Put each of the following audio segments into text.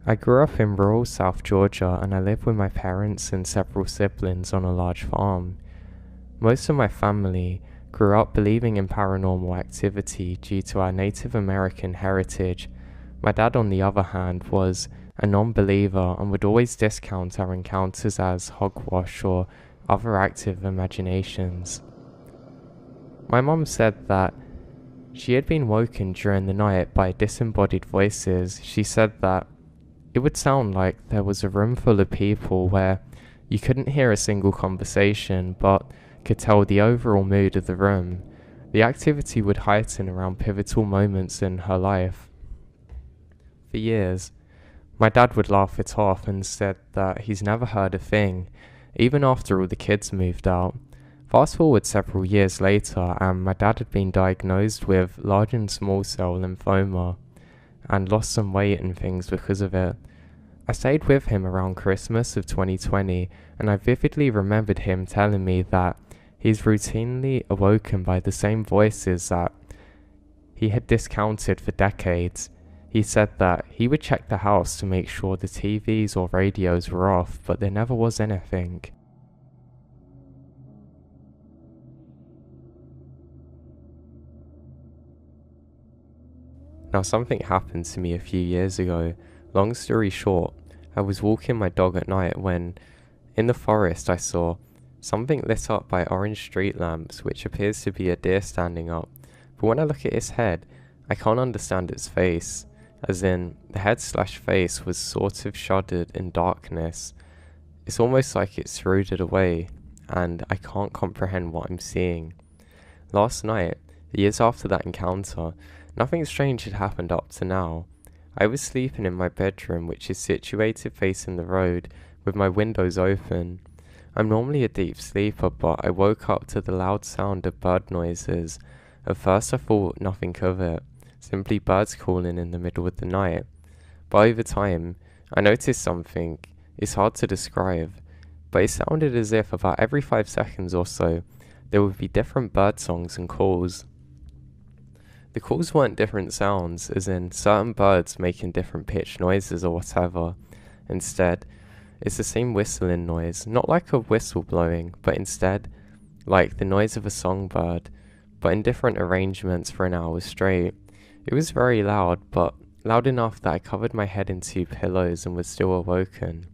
I grew up in rural South Georgia and I lived with my parents and several siblings on a large farm. Most of my family grew up believing in paranormal activity due to our Native American heritage. My dad, on the other hand, was a non-believer and would always discount our encounters as hogwash or other active imaginations. My mom said that she had been woken during the night by disembodied voices. She said that it would sound like there was a room full of people where you couldn't hear a single conversation but could tell the overall mood of the room. The activity would heighten around pivotal moments in her life. For years, my dad would laugh it off and said that he's never heard a thing, even after all the kids moved out. Fast forward several years later, and my dad had been diagnosed with large and small cell lymphoma and lost some weight and things because of it. I stayed with him around Christmas of 2020, and I vividly remembered him telling me that he's routinely awoken by the same voices that he had discounted for decades. He said that he would check the house to make sure the TVs or radios were off, but there never was anything. Now, something happened to me a few years ago. Long story short, I was walking my dog at night when, in the forest, I saw something lit up by orange street lamps, which appears to be a deer standing up. But when I look at its head, I can't understand its face, as in, the head/face was sort of shrouded in darkness. It's almost like it's rooted away, and I can't comprehend what I'm seeing. Last night, years after that encounter, nothing strange had happened up to now. I was sleeping in my bedroom, which is situated facing the road, with my windows open. I'm normally a deep sleeper, but I woke up to the loud sound of bird noises. At first I thought nothing of it, simply birds calling in the middle of the night. But over time, I noticed something. It's hard to describe, but it sounded as if about every 5 seconds or so, there would be different bird songs and calls. The calls weren't different sounds, as in certain birds making different pitch noises or whatever. Instead, it's the same whistling noise, not like a whistle blowing, but instead, like the noise of a songbird, but in different arrangements for an hour straight. It was very loud, but loud enough that I covered my head in 2 pillows and was still awoken.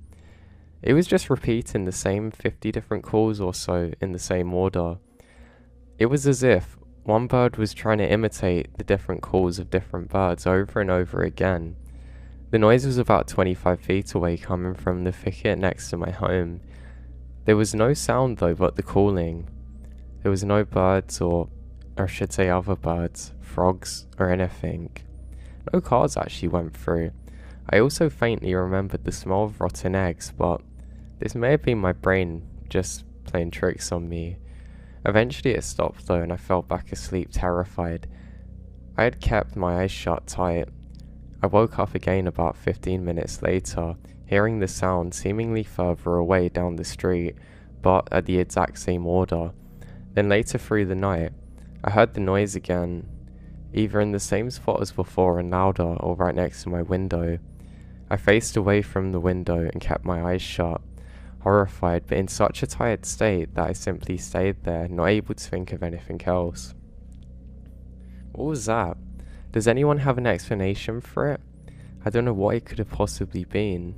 It was just repeating the same 50 different calls or so in the same order. It was as if one bird was trying to imitate the different calls of different birds over and over again. The noise was about 25 feet away, coming from the thicket next to my home. There was no sound though but the calling. There was no birds or I should say other birds, frogs or anything. No cars actually went through. I also faintly remembered the smell of rotten eggs, but this may have been my brain just playing tricks on me. Eventually it stopped though, and I fell back asleep terrified. I had kept my eyes shut tight. I woke up again about 15 minutes later, hearing the sound seemingly further away down the street, but at the exact same order. Then later through the night, I heard the noise again, either in the same spot as before and louder, or right next to my window. I faced away from the window and kept my eyes shut, horrified but in such a tired state that I simply stayed there, not able to think of anything else. What was that? Does anyone have an explanation for it? I don't know what it could have possibly been.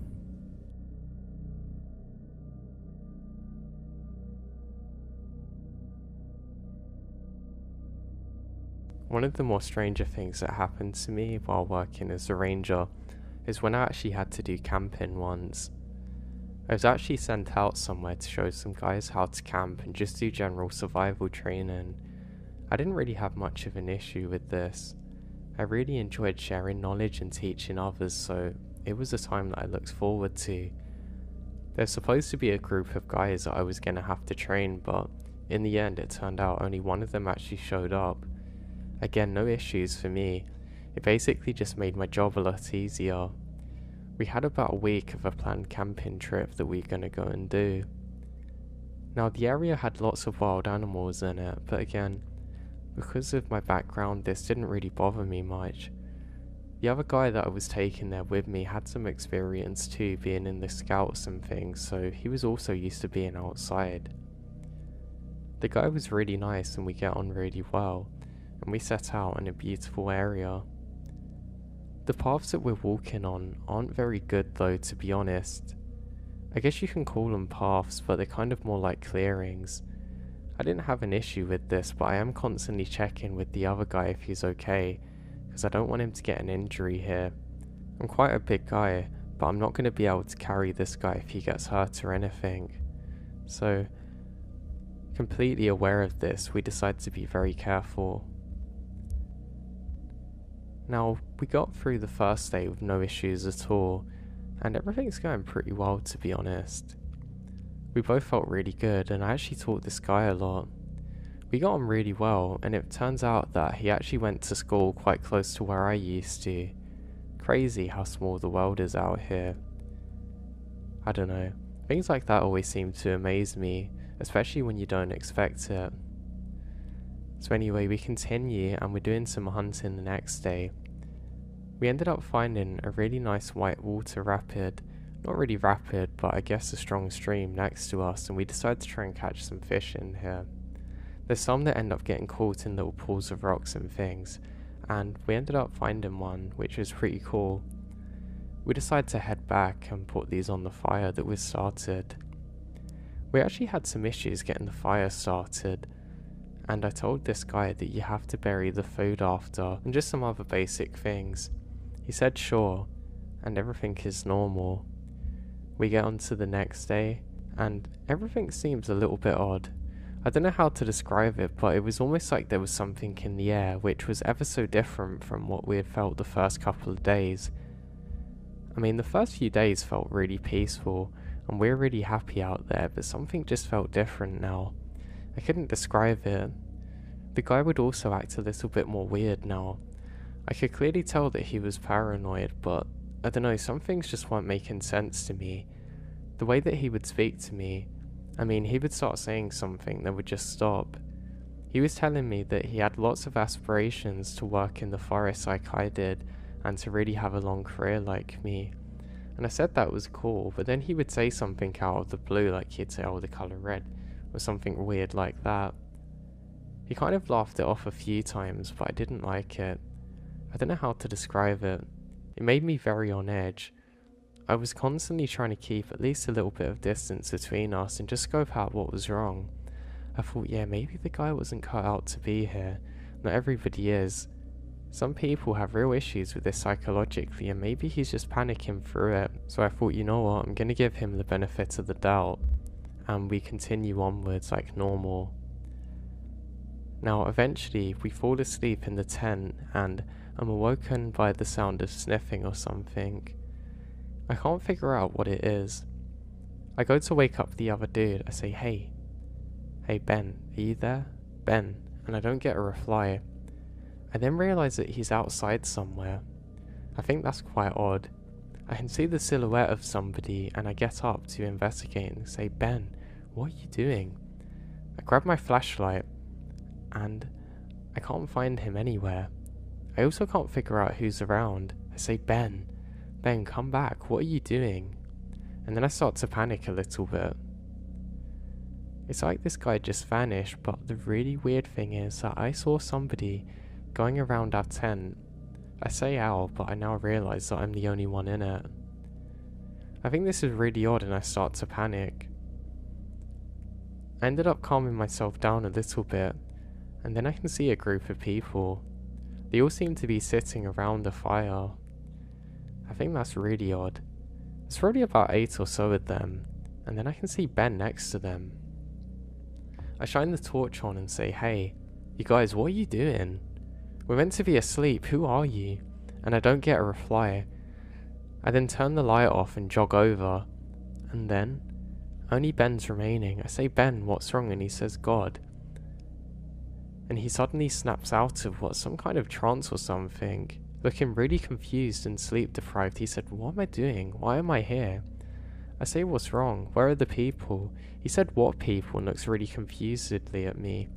One of the more stranger things that happened to me while working as a ranger is when I actually had to do camping once. I was actually sent out somewhere to show some guys how to camp and just do general survival training. I didn't really have much of an issue with this. I really enjoyed sharing knowledge and teaching others, so it was a time that I looked forward to. There's supposed to be a group of guys that I was going to have to train, but in the end it turned out only one of them actually showed up. Again, no issues for me. It basically just made my job a lot easier. We had about a week of a planned camping trip that we were going to go and do. Now, the area had lots of wild animals in it, but again, because of my background, this didn't really bother me much. The other guy that I was taking there with me had some experience too, being in the scouts and things, so he was also used to being outside. The guy was really nice and we get on really well, and we set out in a beautiful area. The paths that we're walking on aren't very good though, to be honest. I guess you can call them paths, but they're kind of more like clearings. I didn't have an issue with this, but I am constantly checking with the other guy if he's okay, because I don't want him to get an injury here. I'm quite a big guy, but I'm not going to be able to carry this guy if he gets hurt or anything. So, completely aware of this, we decided to be very careful. Now, we got through the first day with no issues at all, and everything's going pretty well, to be honest. We both felt really good, and I actually taught this guy a lot. We got on really well, and it turns out that he actually went to school quite close to where I used to. Crazy how small the world is out here. I don't know, things like that always seem to amaze me, especially when you don't expect it. So anyway, we continue and we're doing some hunting the next day. We ended up finding a really nice white water rapid, not really rapid, but I guess a strong stream next to us, and we decided to try and catch some fish in here. There's some that end up getting caught in little pools of rocks and things, and we ended up finding one, which was pretty cool. We decided to head back and put these on the fire that was started. We actually had some issues getting the fire started, and I told this guy that you have to bury the food after, and just some other basic things. He said sure, and everything is normal. We get on to the next day, and everything seems a little bit odd. I don't know how to describe it, but it was almost like there was something in the air, which was ever so different from what we had felt the first couple of days. I mean, the first few days felt really peaceful, and we were really happy out there, but something just felt different now. I couldn't describe it. The guy would also act a little bit more weird now. I could clearly tell that he was paranoid, but I don't know, some things just weren't making sense to me. The way that he would speak to me, I mean, he would start saying something, then would just stop. He was telling me that he had lots of aspirations to work in the forest like I did, and to really have a long career like me. And I said that was cool, but then he would say something out of the blue, like he'd say, oh, the colour red, or something weird like that. He kind of laughed it off a few times, but I didn't like it. I don't know how to describe it. It made me very on edge. I was constantly trying to keep at least a little bit of distance between us and just scope out what was wrong. I thought, yeah, maybe the guy wasn't cut out to be here. Not everybody is. Some people have real issues with this psychologically, and maybe he's just panicking through it. So I thought, you know what, I'm gonna give him the benefit of the doubt. And we continue onwards like normal. Now eventually we fall asleep in the tent, and I'm awoken by the sound of sniffing or something. I can't figure out what it is. I go to wake up the other dude. I say, hey Ben, are you there? Ben. And I don't get a reply. I then realise that he's outside somewhere. I think that's quite odd. I can see the silhouette of somebody, and I get up to investigate and say, Ben, what are you doing? I grab my flashlight, and I can't find him anywhere. I also can't figure out who's around. I say, Ben, come back, what are you doing? And then I start to panic a little bit. It's like this guy just vanished, but the really weird thing is that I saw somebody going around our tent. I say our, but I now realise that I'm the only one in it. I think this is really odd and I start to panic. I ended up calming myself down a little bit, and then I can see a group of people. They all seem to be sitting around a fire. I think that's really odd. There's probably about 8 or so of them, and then I can see Ben next to them. I shine the torch on and say, hey, you guys, what are you doing? We're meant to be asleep, who are you? And I don't get a reply. I then turn the light off and jog over, and then only Ben's remaining. I say, Ben, what's wrong? And he says, God. And he suddenly snaps out of some kind of trance or something. Looking really confused and sleep deprived, he said, what am I doing? Why am I here? I say, what's wrong? Where are the people? He said, what people? And looks really confusedly at me.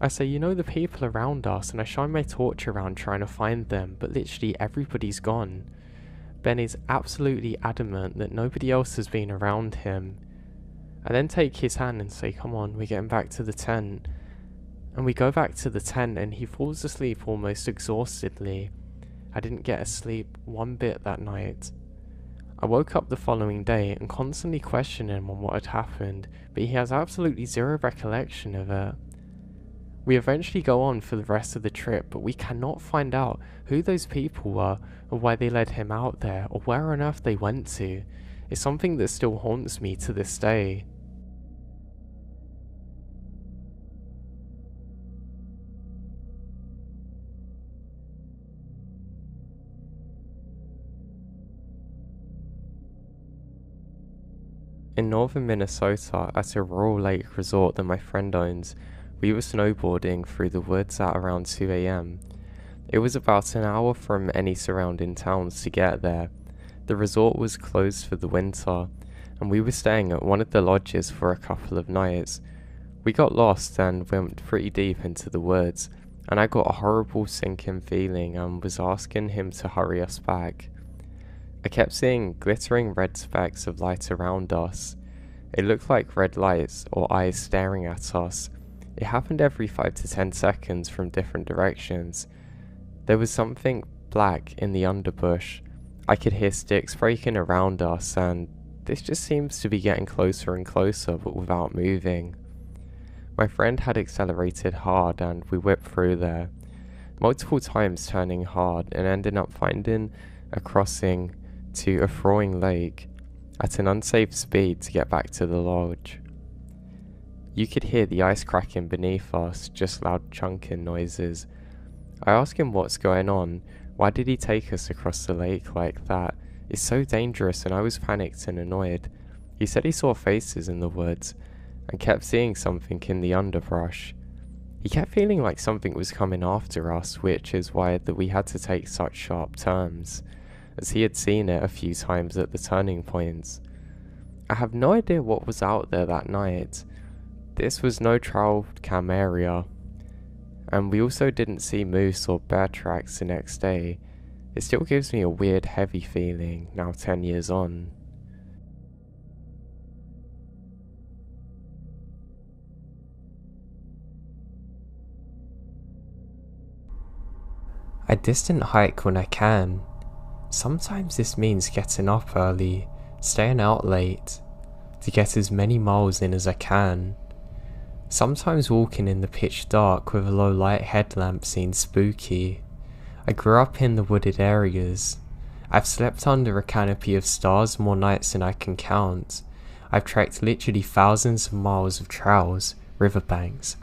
I say, you know the people around us, and I shine my torch around trying to find them, but literally everybody's gone. Ben is absolutely adamant that nobody else has been around him. I then take his hand and say, come on, we're getting back to the tent. And we go back to the tent and he falls asleep almost exhaustedly. I didn't get asleep one bit that night. I woke up the following day and constantly questioned him on what had happened, but he has absolutely zero recollection of it. We eventually go on for the rest of the trip, but we cannot find out who those people were, or why they led him out there, or where on earth they went to. It's something that still haunts me to this day. In northern Minnesota, at a rural lake resort that my friend owns, we were snowboarding through the woods at around 2 AM. It was about an hour from any surrounding towns to get there. The resort was closed for the winter, and we were staying at one of the lodges for a couple of nights. We got lost and went pretty deep into the woods, and I got a horrible sinking feeling and was asking him to hurry us back. I kept seeing glittering red specks of light around us. It looked like red lights or eyes staring at us. It happened every 5 to 10 seconds from different directions. There was something black in the underbush. I could hear sticks breaking around us, and this just seems to be getting closer and closer but without moving. My friend had accelerated hard and we whipped through there, multiple times turning hard and ending up finding a crossing to a thawing lake at an unsafe speed to get back to the lodge. You could hear the ice cracking beneath us, just loud chunking noises. I asked him what's going on, why did he take us across the lake like that? It's so dangerous, and I was panicked and annoyed. He said he saw faces in the woods and kept seeing something in the underbrush. He kept feeling like something was coming after us, which is why that we had to take such sharp turns, as he had seen it a few times at the turning points. I have no idea what was out there that night. This was no trail cam area, and we also didn't see moose or bear tracks the next day. It still gives me a weird heavy feeling, now 10 years on. I distant hike when I can. Sometimes this means getting up early, staying out late, to get as many miles in as I can. Sometimes walking in the pitch dark with a low light headlamp seems spooky. I grew up in the wooded areas. I've slept under a canopy of stars more nights than I can count. I've trekked literally thousands of miles of trails, riverbanks,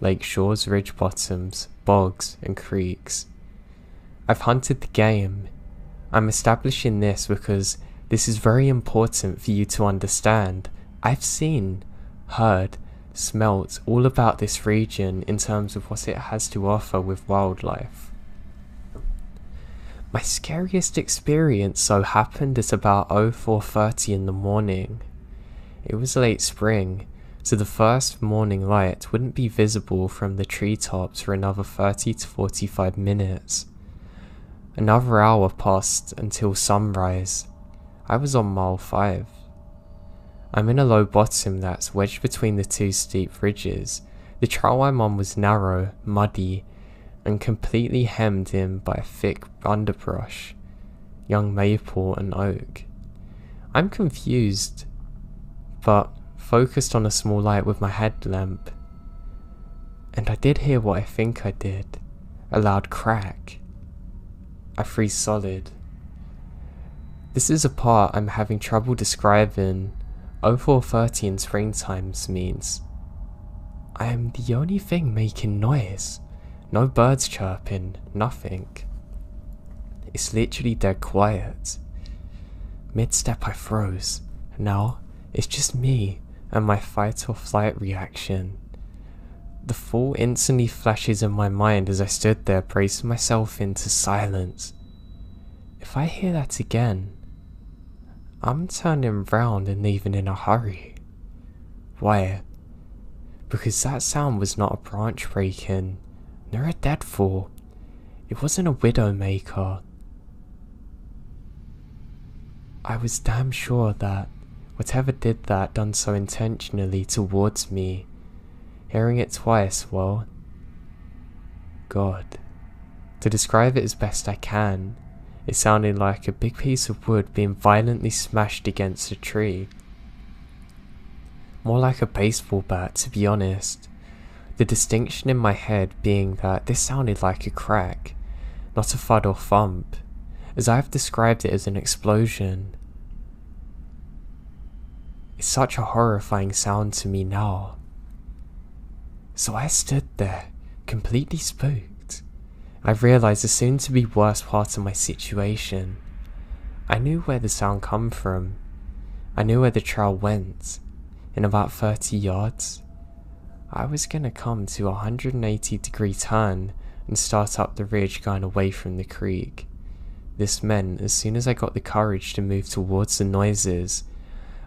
lake shores, ridge bottoms, bogs and creeks. I've hunted the game. I'm establishing this because this is very important for you to understand. I've seen, heard, smelt all about this region in terms of what it has to offer with wildlife. My scariest experience so happened at about 04:30 in the morning. It was late spring, so the first morning light wouldn't be visible from the treetops for another 30 to 45 minutes. Another hour passed until sunrise. I was on mile 5. I'm in a low bottom that's wedged between the two steep ridges. The trail I'm on was narrow, muddy, and completely hemmed in by a thick underbrush, young maple and oak. I'm confused, but focused on a small light with my headlamp. And I did hear what I think I did, a loud crack. I freeze solid. This is a part I'm having trouble describing. 04:30 in springtime means I am the only thing making noise. No birds chirping, nothing. It's literally dead quiet. Mid-step I froze. Now it's just me and my fight or flight reaction. The thought instantly flashes in my mind as I stood there bracing myself into silence. If I hear that again, I'm turning round and leaving in a hurry. Why? because that sound was not a branch breaking, nor a deadfall. It wasn't a widowmaker. I was damn sure that whatever did that done so intentionally towards me. Hearing it twice, well, God. To describe it as best I can, it sounded like a big piece of wood being violently smashed against a tree. More like a baseball bat, to be honest. The distinction in my head being that this sounded like a crack, not a thud or thump, as I have described it as an explosion. It's such a horrifying sound to me now. So I stood there, completely spooked. I realised the soon-to-be worst part of my situation. I knew where the sound come from. I knew where the trail went. In about 30 yards, I was gonna come to a 180-degree turn and start up the ridge going away from the creek. This meant as soon as I got the courage to move towards the noises,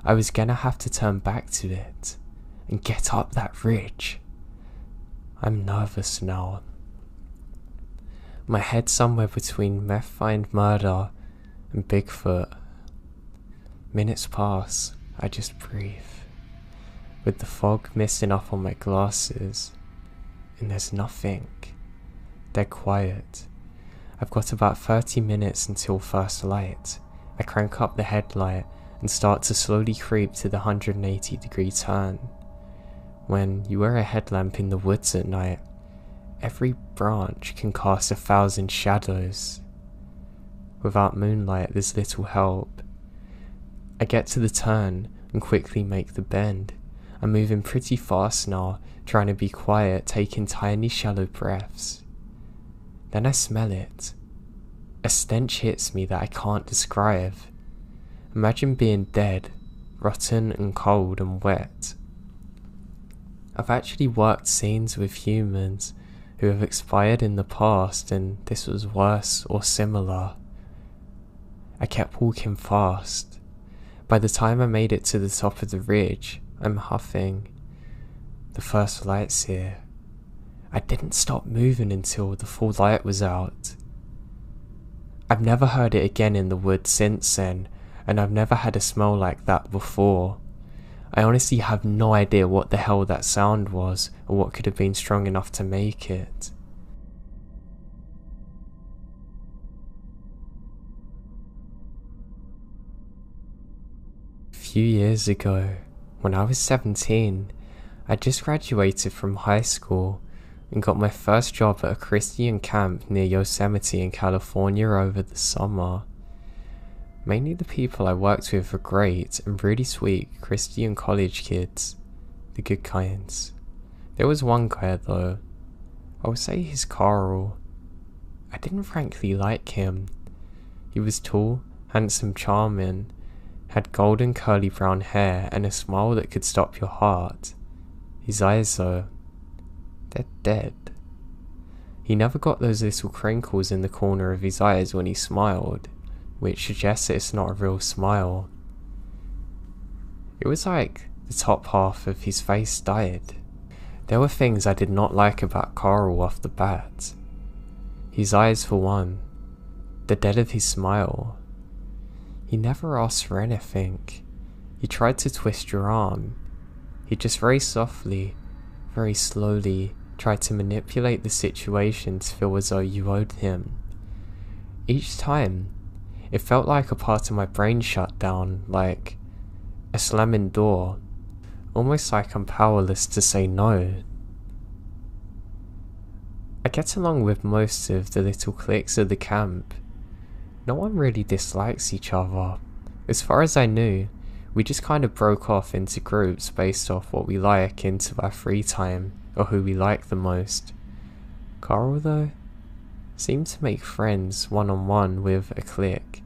I was gonna have to turn back to it and get up that ridge. I'm nervous now. My head somewhere between meth find murder and Bigfoot. Minutes pass, I just breathe. With the fog misting up on my glasses, and there's nothing. Dead quiet. I've got about 30 minutes until first light. I crank up the headlight and start to slowly creep to the 180-degree turn. When you wear a headlamp in the woods at night, every branch can cast 1,000 shadows. Without moonlight, there's little help. I get to the turn and quickly make the bend. I'm moving pretty fast now, trying to be quiet, taking tiny shallow breaths. Then I smell it. A stench hits me that I can't describe. Imagine being dead, rotten and cold and wet. I've actually worked scenes with humans who have expired in the past, and this was worse or similar. I kept walking fast. By the time I made it to the top of the ridge, I'm huffing. The first light's here. I didn't stop moving until the full light was out. I've never heard it again in the woods since then, and I've never had a smell like that before. I honestly have no idea what the hell that sound was, or what could have been strong enough to make it. A few years ago, when I was 17, I just graduated from high school and got my first job at a Christian camp near Yosemite in California over the summer. Mainly the people I worked with were great and really sweet Christian college kids, the good kinds. There was one guy though, I would say he's Carl. I didn't frankly like him. He was tall, handsome, charming, had golden curly brown hair and a smile that could stop your heart. His eyes though, they're dead. He never got those little crinkles in the corner of his eyes when he smiled, which suggests that it's not a real smile. It was like the top half of his face died. There were things I did not like about Carl off the bat. His eyes for one, the death of his smile. He never asked for anything. He tried to twist your arm. He just very softly, very slowly tried to manipulate the situation to feel as though you owed him. Each time, it felt like a part of my brain shut down, like a slamming door, almost like I'm powerless to say no. I get along with most of the little cliques of the camp. No one really dislikes each other. As far as I knew, we just kind of broke off into groups based off what we like into our free time, or who we like the most. Carl though, seemed to make friends one-on-one with a clique.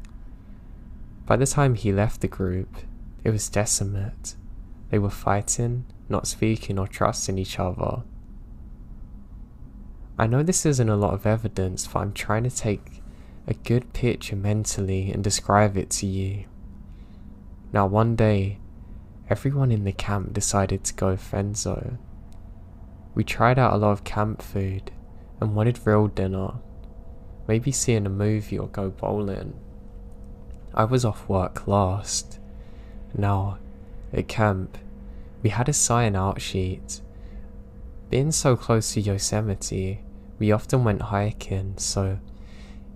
By the time he left the group, it was desolate. They were fighting, not speaking or trusting each other. I know this isn't a lot of evidence, but I'm trying to take a good picture mentally and describe it to you. Now one day, everyone in the camp decided to go friendzone. We tried out a lot of camp food and wanted real dinner, maybe seeing a movie or go bowling. I was off work last. Now, at camp, we had a sign-out sheet. Being so close to Yosemite, we often went hiking, so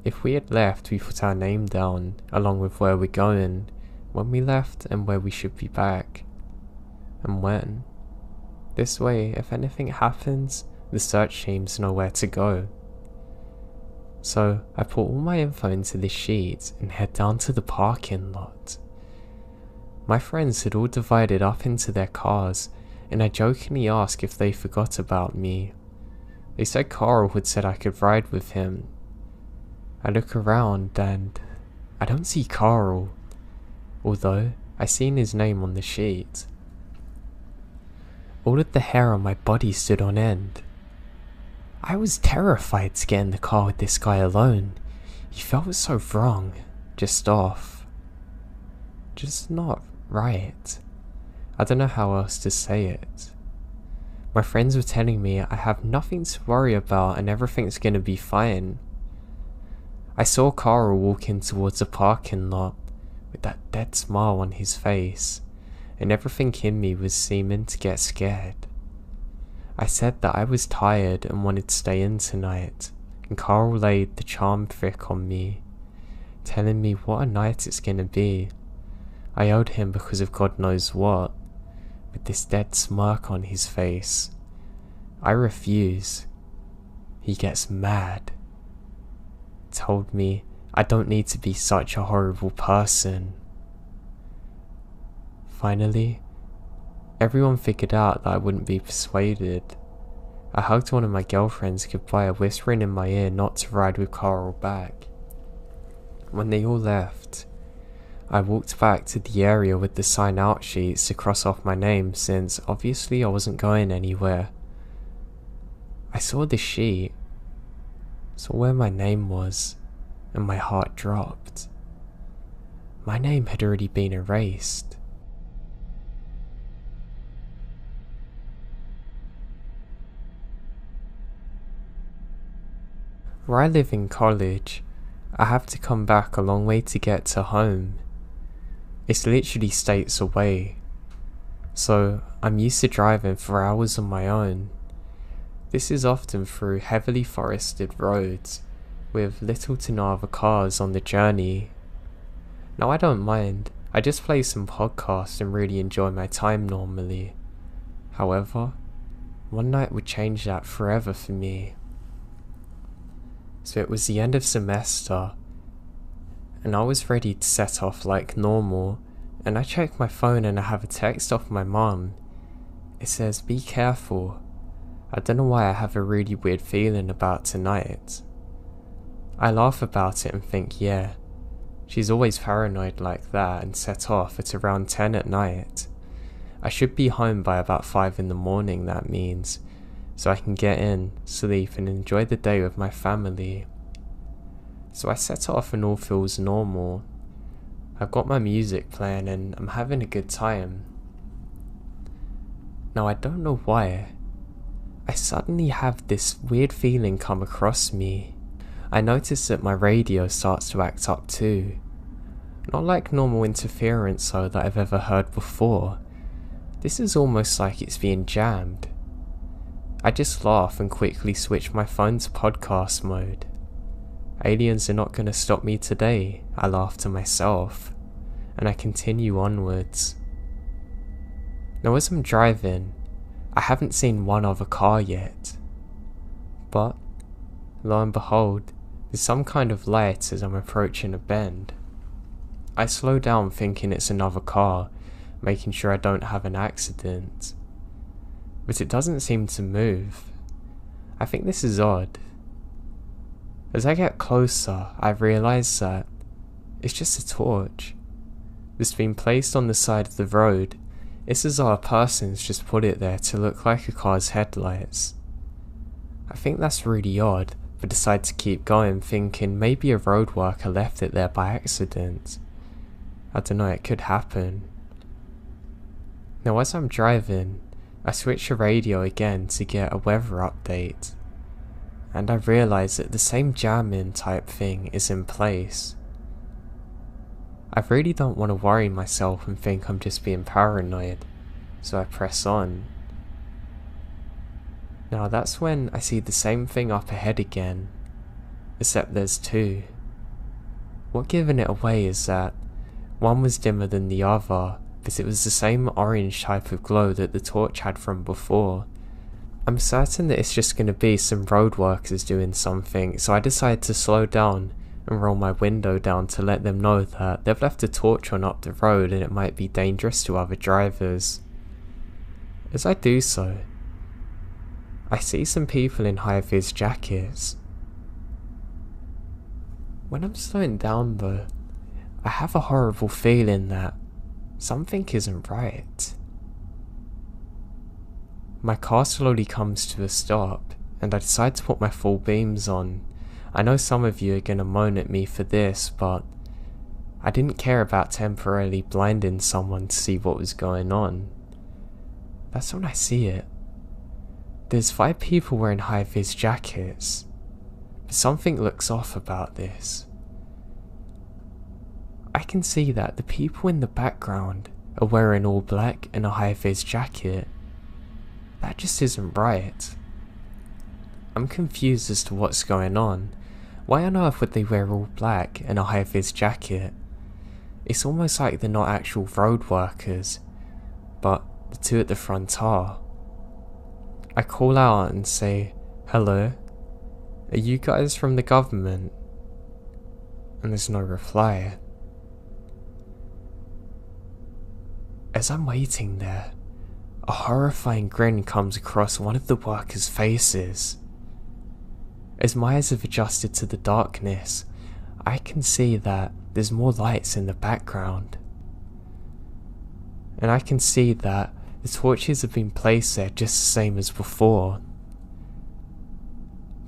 if we had left, we put our name down, along with where we're going, when we left, and where we should be back, and when. This way, if anything happens, the search teams know where to go. So, I put all my info into this sheet and head down to the parking lot. My friends had all divided up into their cars, and I jokingly asked if they forgot about me. They said Carl had said I could ride with him. I look around and I don't see Carl, although I seen his name on the sheet. All of the hair on my body stood on end. I was terrified to get in the car with this guy alone. He felt so wrong, just off. Just not right. I don't know how else to say it. My friends were telling me I have nothing to worry about and everything's gonna be fine. I saw Carl walking towards the parking lot with that dead smile on his face, and everything in me was seeming to get scared. I said that I was tired and wanted to stay in tonight, and Carl laid the charm trick on me, telling me what a night it's gonna be. I owed him because of God knows what, with this dead smirk on his face. I refuse. He gets mad. Told me I don't need to be such a horrible person. Finally, everyone figured out that I wouldn't be persuaded. I hugged one of my girlfriends goodbye, whispering in my ear not to ride with Carl back. When they all left, I walked back to the area with the sign-out sheets to cross off my name, since obviously I wasn't going anywhere. I saw the sheet, saw where my name was, and my heart dropped. My name had already been erased. Where I live in college, I have to come back a long way to get to home. It's literally states away, so I'm used to driving for hours on my own. This is often through heavily forested roads, with little to no other cars on the journey. Now I don't mind, I just play some podcasts and really enjoy my time normally. However, one night would change that forever for me. So it was the end of semester, and I was ready to set off like normal, and I check my phone and I have a text off my mum. It says, "Be careful." I don't know why I have a really weird feeling about tonight. I laugh about it and think, yeah, she's always paranoid like that, and set off at around 10 at night. I should be home by about 5 in the morning, that means, so I can get in, sleep and enjoy the day with my family. So I set off and all feels normal. I've got my music playing and I'm having a good time. Now I don't know why, I suddenly have this weird feeling come across me. I notice that my radio starts to act up too. Not like normal interference though that I've ever heard before. This is almost like it's being jammed. I just laugh and quickly switch my phone to podcast mode. Aliens are not going to stop me today, I laugh to myself, and I continue onwards. Now as I'm driving, I haven't seen one other car yet, but lo and behold, there's some kind of light as I'm approaching a bend. I slow down thinking it's another car, making sure I don't have an accident. But it doesn't seem to move. I think this is odd. As I get closer, I realise that it's just a torch. It's been placed on the side of the road. It's as though a person's just put it there to look like a car's headlights. I think that's really odd, but decide to keep going, thinking maybe a road worker left it there by accident. I don't know, it could happen. Now as I'm driving, I switch the radio again to get a weather update, and I realise that the same jamming type thing is in place. I really don't want to worry myself and think I'm just being paranoid, so I press on. Now that's when I see the same thing up ahead again, except there's two. What giving it away is that one was dimmer than the other, but it was the same orange type of glow that the torch had from before. I'm certain that it's just going to be some road workers doing something, so I decide to slow down and roll my window down to let them know that they've left a torch on up the road and it might be dangerous to other drivers. As I do so, I see some people in high-vis jackets. When I'm slowing down though, I have a horrible feeling that something isn't right. My car slowly comes to a stop, and I decide to put my full beams on. I know some of you are gonna moan at me for this, but I didn't care about temporarily blinding someone to see what was going on. That's when I see it. There's 5 people wearing high-vis jackets, but something looks off about this. I can see that the people in the background are wearing all black and a high-vis jacket. That just isn't right. I'm confused as to what's going on. Why on earth would they wear all black and a high-vis jacket? It's almost like they're not actual road workers, but the two at the front are. I call out and say, "Hello, are you guys from the government?" And there's no reply. As I'm waiting there, a horrifying grin comes across one of the workers' faces. As my eyes have adjusted to the darkness, I can see that there's more lights in the background. And I can see that the torches have been placed there just the same as before.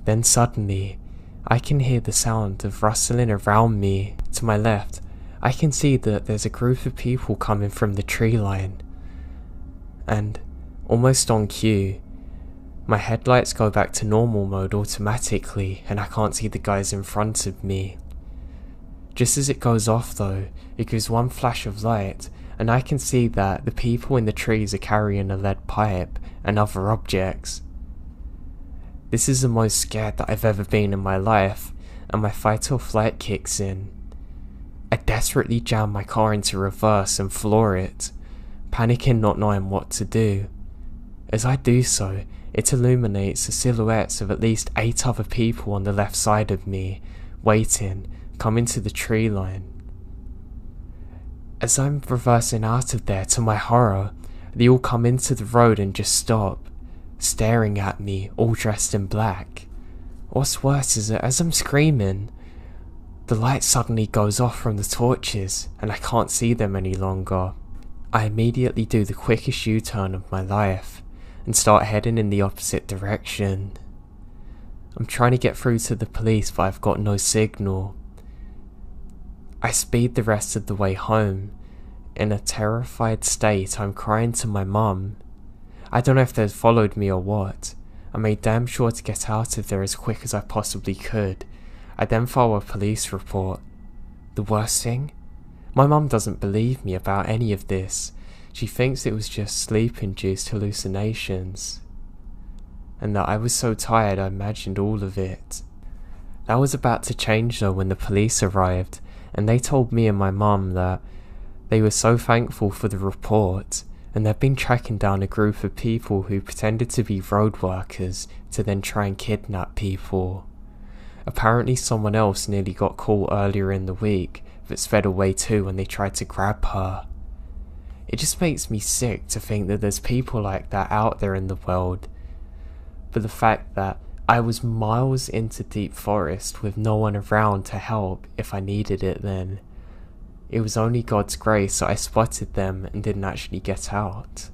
Then suddenly, I can hear the sound of rustling around me. To my left, I can see that there's a group of people coming from the tree line. And, almost on cue, my headlights go back to normal mode automatically and I can't see the guys in front of me. Just as it goes off though, it gives one flash of light and I can see that the people in the trees are carrying a lead pipe and other objects. This is the most scared that I've ever been in my life, and my fight or flight kicks in. I desperately jam my car into reverse and floor it, panicking not knowing what to do. As I do so, it illuminates the silhouettes of at least 8 other people on the left side of me, waiting, coming to the tree line. As I'm reversing out of there, to my horror, they all come into the road and just stop, staring at me, all dressed in black. What's worse is that as I'm screaming, the light suddenly goes off from the torches and I can't see them any longer. I immediately do the quickest U-turn of my life and start heading in the opposite direction. I'm trying to get through to the police, but I've got no signal. I speed the rest of the way home. In a terrified state, I'm crying to my mum. I don't know if they'd followed me or what. I made damn sure to get out of there as quick as I possibly could. I then file a police report. The worst thing? My mum doesn't believe me about any of this. She thinks it was just sleep-induced hallucinations, and that I was so tired I imagined all of it. That was about to change though when the police arrived, and they told me and my mum that they were so thankful for the report, and they've been tracking down a group of people who pretended to be road workers to then try and kidnap people. Apparently someone else nearly got caught earlier in the week, but sped away too when they tried to grab her. It just makes me sick to think that there's people like that out there in the world. But the fact that I was miles into deep forest with no one around to help if I needed it then. It was only God's grace that I spotted them and didn't actually get out.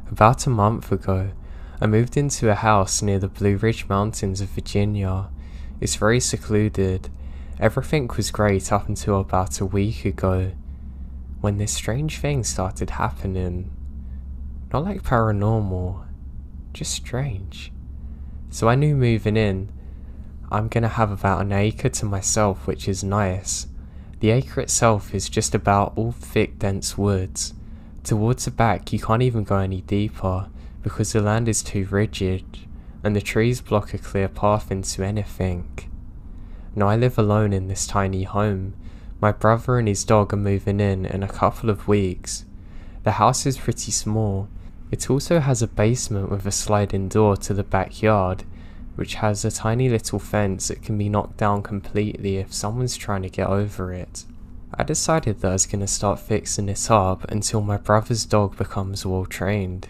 About a month ago, I moved into a house near the Blue Ridge Mountains of Virginia. It's very secluded, Everything was great up until about a week ago, when this strange thing started happening. Not like paranormal, just strange. So I knew moving in, I'm gonna have about an acre to myself, which is nice. The acre itself is just about all thick, dense woods. Towards the back, you can't even go any deeper because the land is too rigid and the trees block a clear path into anything. Now I live alone in this tiny home. My brother and his dog are moving in a couple of weeks. The house is pretty small. It also has a basement with a sliding door to the backyard, which has a tiny little fence that can be knocked down completely if someone's trying to get over it. I decided that I was going to start fixing it up until my brother's dog becomes well trained.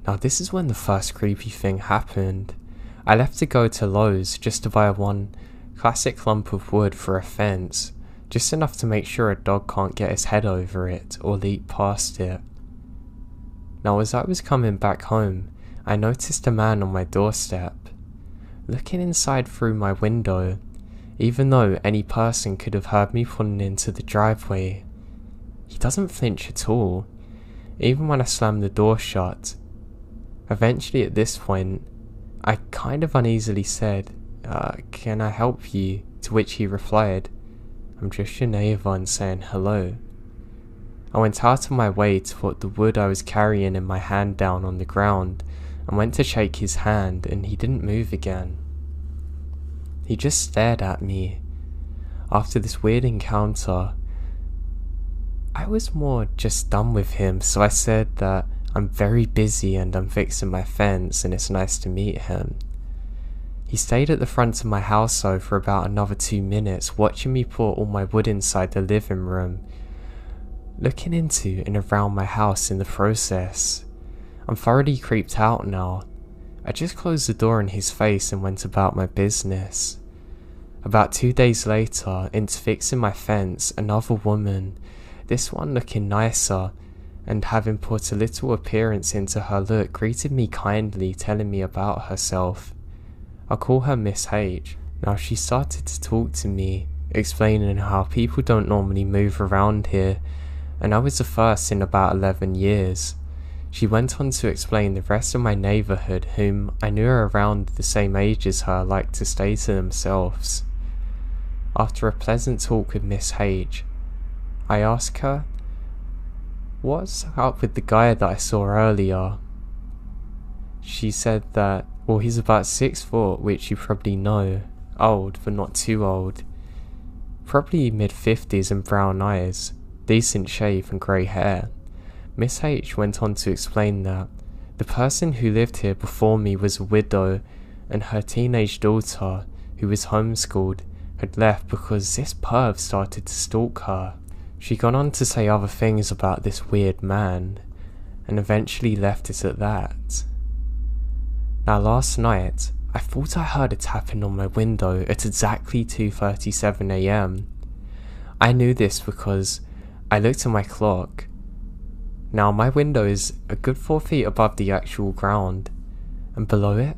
Now this is when the first creepy thing happened. I left to go to Lowe's just to buy one classic lump of wood for a fence, just enough to make sure a dog can't get his head over it or leap past it. Now as I was coming back home, I noticed a man on my doorstep, looking inside through my window, even though any person could have heard me pulling into the driveway. He doesn't flinch at all, even when I slam the door shut. Eventually at this point, I kind of uneasily said, can I help you? To which he replied, I'm just your neighbour and saying hello. I went out of my way to put the wood I was carrying in my hand down on the ground and went to shake his hand, and he didn't move again. He just stared at me. After this weird encounter, I was more just done with him, so I said that I'm very busy and I'm fixing my fence and it's nice to meet him. He stayed at the front of my house though for about another 2 minutes, watching me put all my wood inside the living room, looking into and around my house in the process. I'm thoroughly creeped out now. I just closed the door in his face and went about my business. About 2 days later, into fixing my fence, another woman, this one looking nicer and having put a little appearance into her look, greeted me kindly, telling me about herself. I'll call her Miss H. Now she started to talk to me, explaining how people don't normally move around here, and I was the first in about 11 years. She went on to explain the rest of my neighbourhood, whom I knew are around the same age as her, like to stay to themselves. After a pleasant talk with Miss H, I asked her, what's up with the guy that I saw earlier? She said that, well, he's about 6 foot, which you probably know, old but not too old, probably mid-50s and brown eyes, decent shape and grey hair. Miss H went on to explain that the person who lived here before me was a widow, and her teenage daughter, who was homeschooled, had left because this perv started to stalk her. She got on to say other things about this weird man, and eventually left it at that. Now last night, I thought I heard a tapping on my window at exactly 2:37 AM. I knew this because I looked at my clock. Now my window is a good 4 feet above the actual ground, and below it,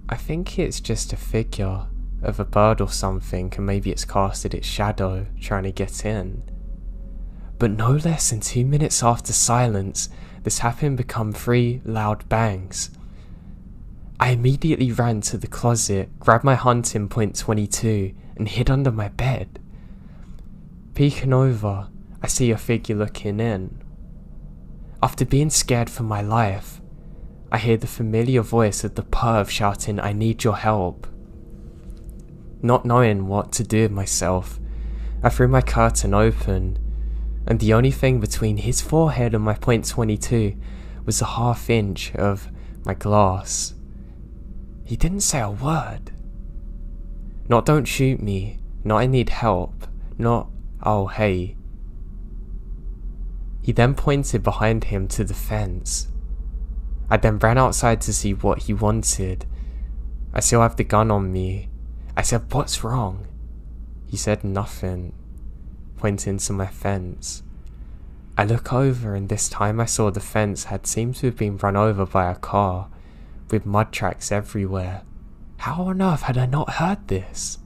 I think it's just a figure of a bird or something, and maybe it's casted its shadow trying to get in. But no less than 2 minutes after silence, the tapping become 3 loud bangs. I immediately ran to the closet, grabbed my hunting .22 and hid under my bed. Peeking over, I see a figure looking in. After being scared for my life, I hear the familiar voice of the perv shouting, "I need your help." Not knowing what to do with myself, I threw my curtain open, and the only thing between his forehead and my .22 was a ½ inch of my glass. He didn't say a word. Not "don't shoot me," not "I need help," not "oh hey." He then pointed behind him to the fence. I then ran outside to see what he wanted. I still have the gun on me. I said, "What's wrong?" He said nothing, pointing to my fence. I look over, and this time I saw the fence had seemed to have been run over by a car, with mud tracks everywhere. How on earth had I not heard this?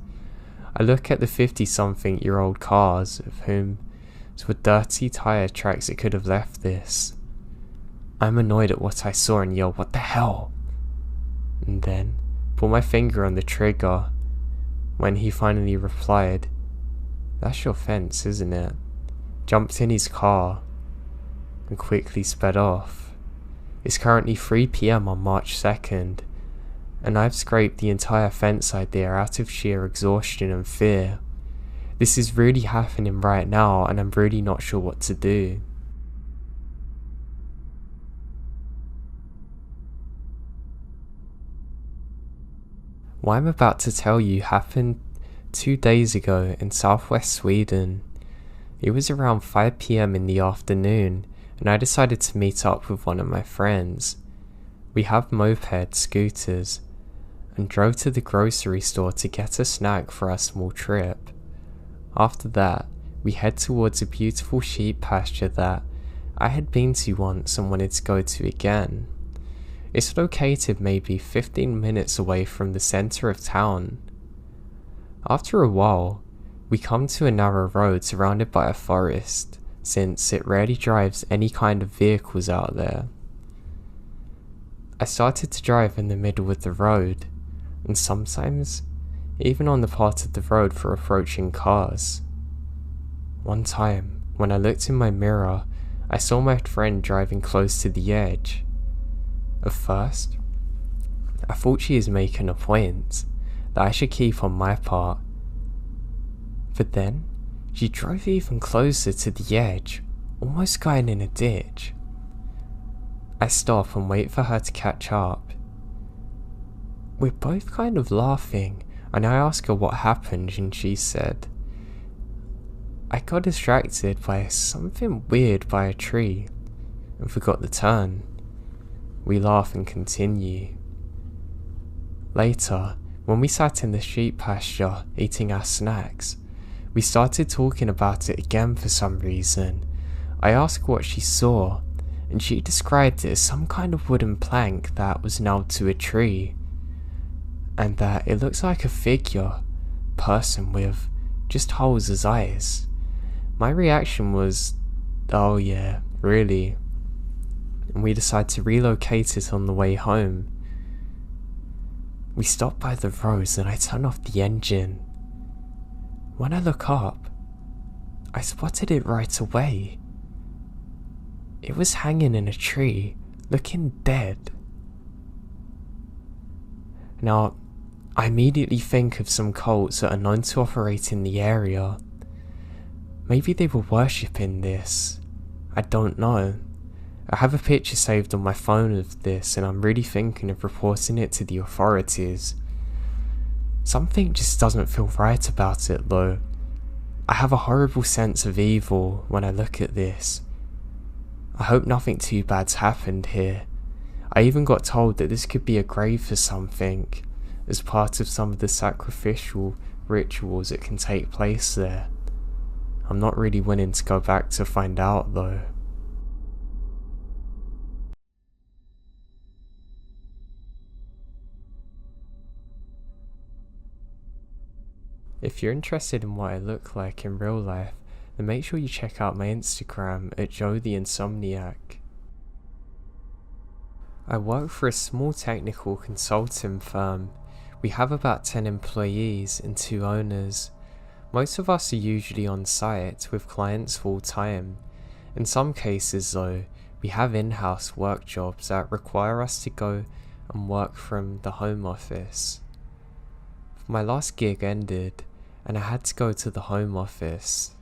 I look at the 50-something-year-old cars, of whom were dirty tire tracks that could have left this. I'm annoyed at what I saw and yell, "What the hell?" And then pull my finger on the trigger when he finally replied, "That's your fence, isn't it?" Jumped in his car and quickly sped off. It's currently 3 PM on March 2nd, and I've scraped the entire fence idea out of sheer exhaustion and fear. This is really happening right now, and I'm really not sure what to do. What I'm about to tell you happened 2 days ago in southwest Sweden. It was around 5 PM in the afternoon, and I decided to meet up with one of my friends. We have moped scooters, and drove to the grocery store to get a snack for our small trip. After that, we head towards a beautiful sheep pasture that I had been to once and wanted to go to again. It's located maybe 15 minutes away from the center of town. After a while, we come to a narrow road surrounded by a forest, since it rarely drives any kind of vehicles out there. I started to drive in the middle of the road, and sometimes even on the part of the road for approaching cars. One time, when I looked in my mirror, I saw my friend driving close to the edge. At first, I thought she was making a point that I should keep on my part. But then, she drove even closer to the edge, almost going in a ditch. I stop and wait for her to catch up. We're both kind of laughing, and I ask her what happened, and she said, "I got distracted by something weird by a tree and forgot the turn." We laugh and continue. Later, when we sat in the sheep pasture eating our snacks, we started talking about it again for some reason. I asked what she saw, and she described it as some kind of wooden plank that was nailed to a tree, and that it looks like a person with just holes as eyes. My reaction was, "Oh yeah, really?" And we decided to relocate it on the way home. We stopped by the roads and I turned off the engine. When I look up, I spotted it right away. It was hanging in a tree, looking dead. Now, I immediately think of some cults that are known to operate in the area. Maybe they were worshipping this. I don't know. I have a picture saved on my phone of this, and I'm really thinking of reporting it to the authorities. Something just doesn't feel right about it though. I have a horrible sense of evil when I look at this. I hope nothing too bad's happened here. I even got told that this could be a grave for something, as part of some of the sacrificial rituals that can take place there. I'm not really willing to go back to find out though. If you're interested in what I look like in real life, then make sure you check out my Instagram at Joe the Insomniac. I work for a small technical consulting firm. We have about 10 employees and 2 owners. Most of us are usually on site with clients full time. In some cases though, we have in-house work jobs that require us to go and work from the home office. My last gig ended and I had to go to the home office.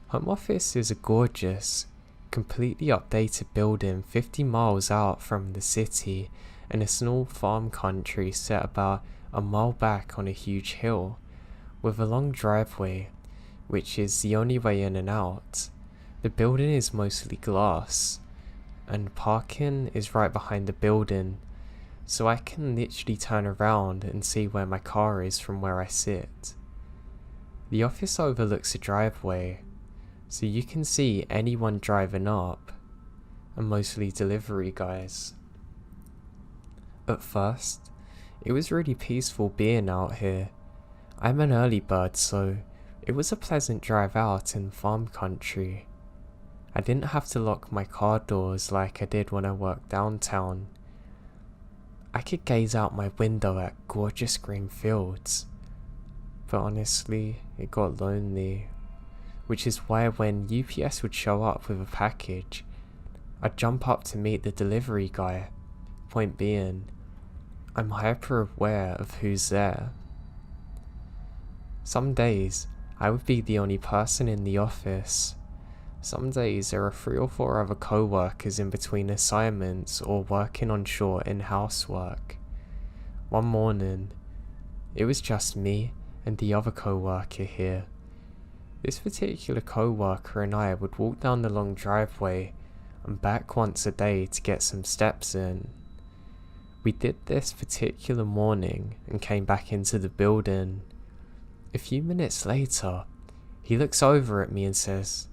Home office is a gorgeous, completely updated building 50 miles out from the city in a small farm country set about a mile back on a huge hill, with a long driveway, which is the only way in and out. The building is mostly glass, and parking is right behind the building, so I can literally turn around and see where my car is from where I sit. The office overlooks a driveway, so you can see anyone driving up, and mostly delivery guys. At first, it was really peaceful being out here. I'm an early bird, so it was a pleasant drive out in farm country. I didn't have to lock my car doors like I did when I worked downtown. I could gaze out my window at gorgeous green fields, but honestly, it got lonely, which is why when UPS would show up with a package, I'd jump up to meet the delivery guy. Point being, I'm hyper aware of who's there. Some days, I would be the only person in the office. Some days there are 3 or 4 other co-workers in between assignments or working on short in-house work. One morning, it was just me and the other co-worker here. This particular co-worker and I would walk down the long driveway and back once a day to get some steps in. We did this particular morning and came back into the building. A few minutes later, he looks over at me and says,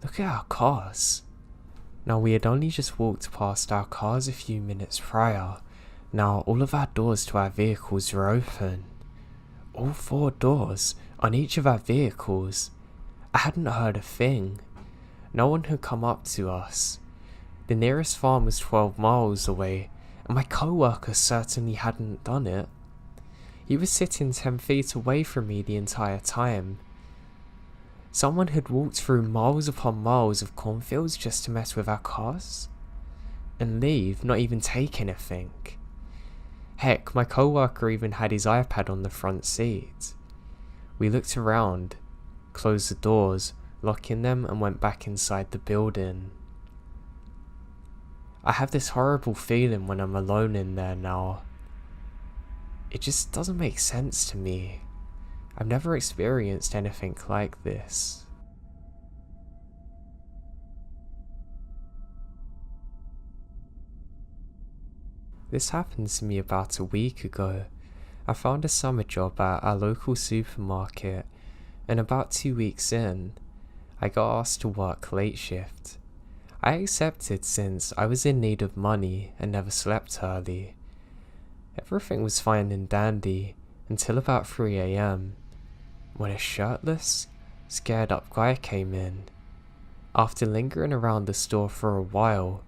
"Look at our cars." Now we had only just walked past our cars a few minutes prior. Now all of our doors to our vehicles were open. All 4 doors on each of our vehicles. I hadn't heard a thing. No one had come up to us. The nearest farm was 12 miles away, and my co-worker certainly hadn't done it. He was sitting 10 feet away from me the entire time. Someone had walked through miles upon miles of cornfields just to mess with our cars? And leave, not even take anything. Heck, my co-worker even had his iPad on the front seat. We looked around, closed the doors, locking them, and went back inside the building. I have this horrible feeling when I'm alone in there now. It just doesn't make sense to me. I've never experienced anything like this. This happened to me about a week ago. I found a summer job at our local supermarket, and about 2 weeks in, I got asked to work late shift. I accepted since I was in need of money and never slept early. Everything was fine and dandy until about 3 AM. when a shirtless, scared up guy came in. After lingering around the store for a while,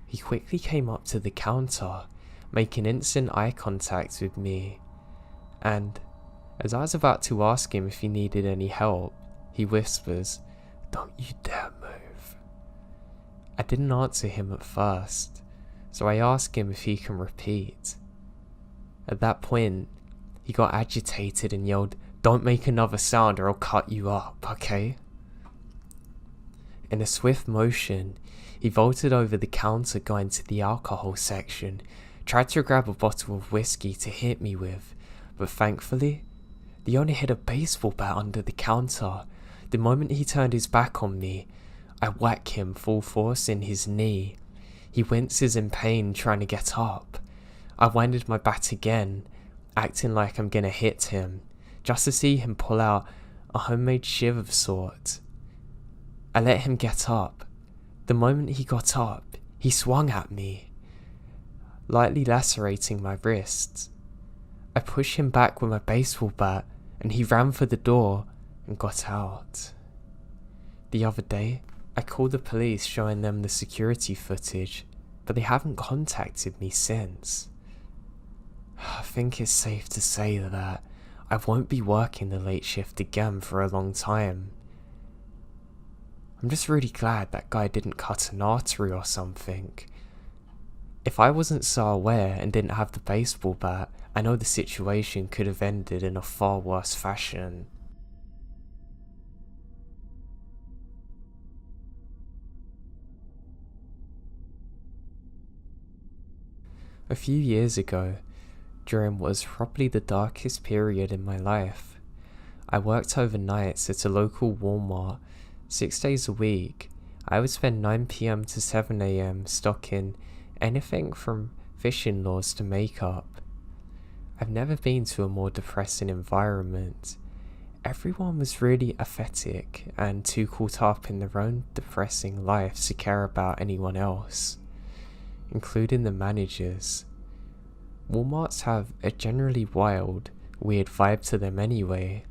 he quickly came up to the counter, making instant eye contact with me, and as I was about to ask him if he needed any help, he whispers, "Don't you dare move." I didn't answer him at first, so I asked him if he can repeat. At that point, he got agitated and yelled, "Don't make another sound or I'll cut you up, okay?" In a swift motion, he vaulted over the counter going to the alcohol section, tried to grab a bottle of whiskey to hit me with, but thankfully, the owner hid a baseball bat under the counter. The moment he turned his back on me, I whack him full force in his knee. He winces in pain trying to get up. I winded my bat again, acting like I'm gonna hit him, just to see him pull out a homemade shiv of sort. I let him get up. The moment he got up, he swung at me, lightly lacerating my wrists. I pushed him back with my baseball bat, and he ran for the door and got out. The other day, I called the police showing them the security footage, but they haven't contacted me since. I think it's safe to say that I won't be working the late shift again for a long time. I'm just really glad that guy didn't cut an artery or something. If I wasn't so aware and didn't have the baseball bat, I know the situation could have ended in a far worse fashion. A few years ago, during what was probably the darkest period in my life, I worked overnights at a local Walmart. 6 days a week. I would spend 9 PM to 7 AM stocking anything from fishing lures to makeup. I've never been to a more depressing environment. Everyone was really apathetic and too caught up in their own depressing lives to care about anyone else, including the managers. Walmarts have a generally wild, weird vibe to them anyway.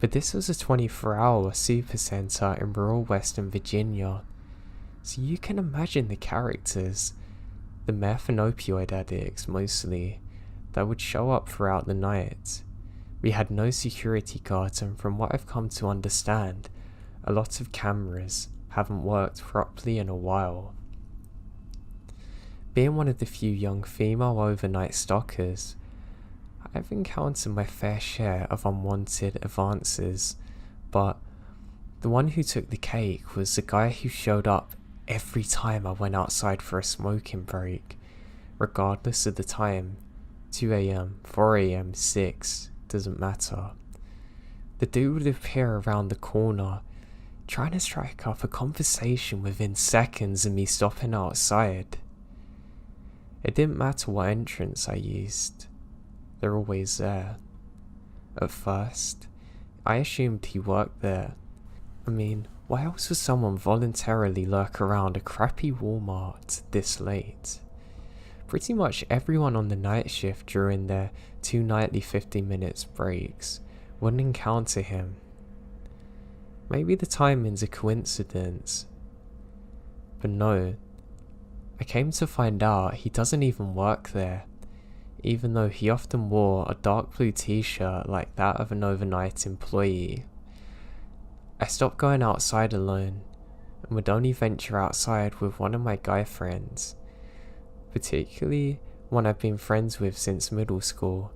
But this was a 24-hour supercenter in rural Western Virginia, so you can imagine the characters, the meth and opioid addicts mostly, that would show up throughout the night. We had no security guards, and from what I've come to understand, a lot of cameras haven't worked properly in a while. Being one of the few young female overnight stalkers, I've encountered my fair share of unwanted advances, but the one who took the cake was the guy who showed up every time I went outside for a smoking break, regardless of the time. 2 AM, 4 AM, 6, doesn't matter. The dude would appear around the corner, trying to strike up a conversation within seconds of me stopping outside. It didn't matter what entrance I used, they're always there. At first, I assumed he worked there. I mean, why else would someone voluntarily lurk around a crappy Walmart this late? Pretty much everyone on the night shift during their 2 nightly 50 minutes breaks would encounter him. Maybe the timing's a coincidence, but no, I came to find out he doesn't even work there, even though he often wore a dark blue t-shirt like that of an overnight employee. I stopped going outside alone and would only venture outside with one of my guy friends, particularly one I've been friends with since middle school.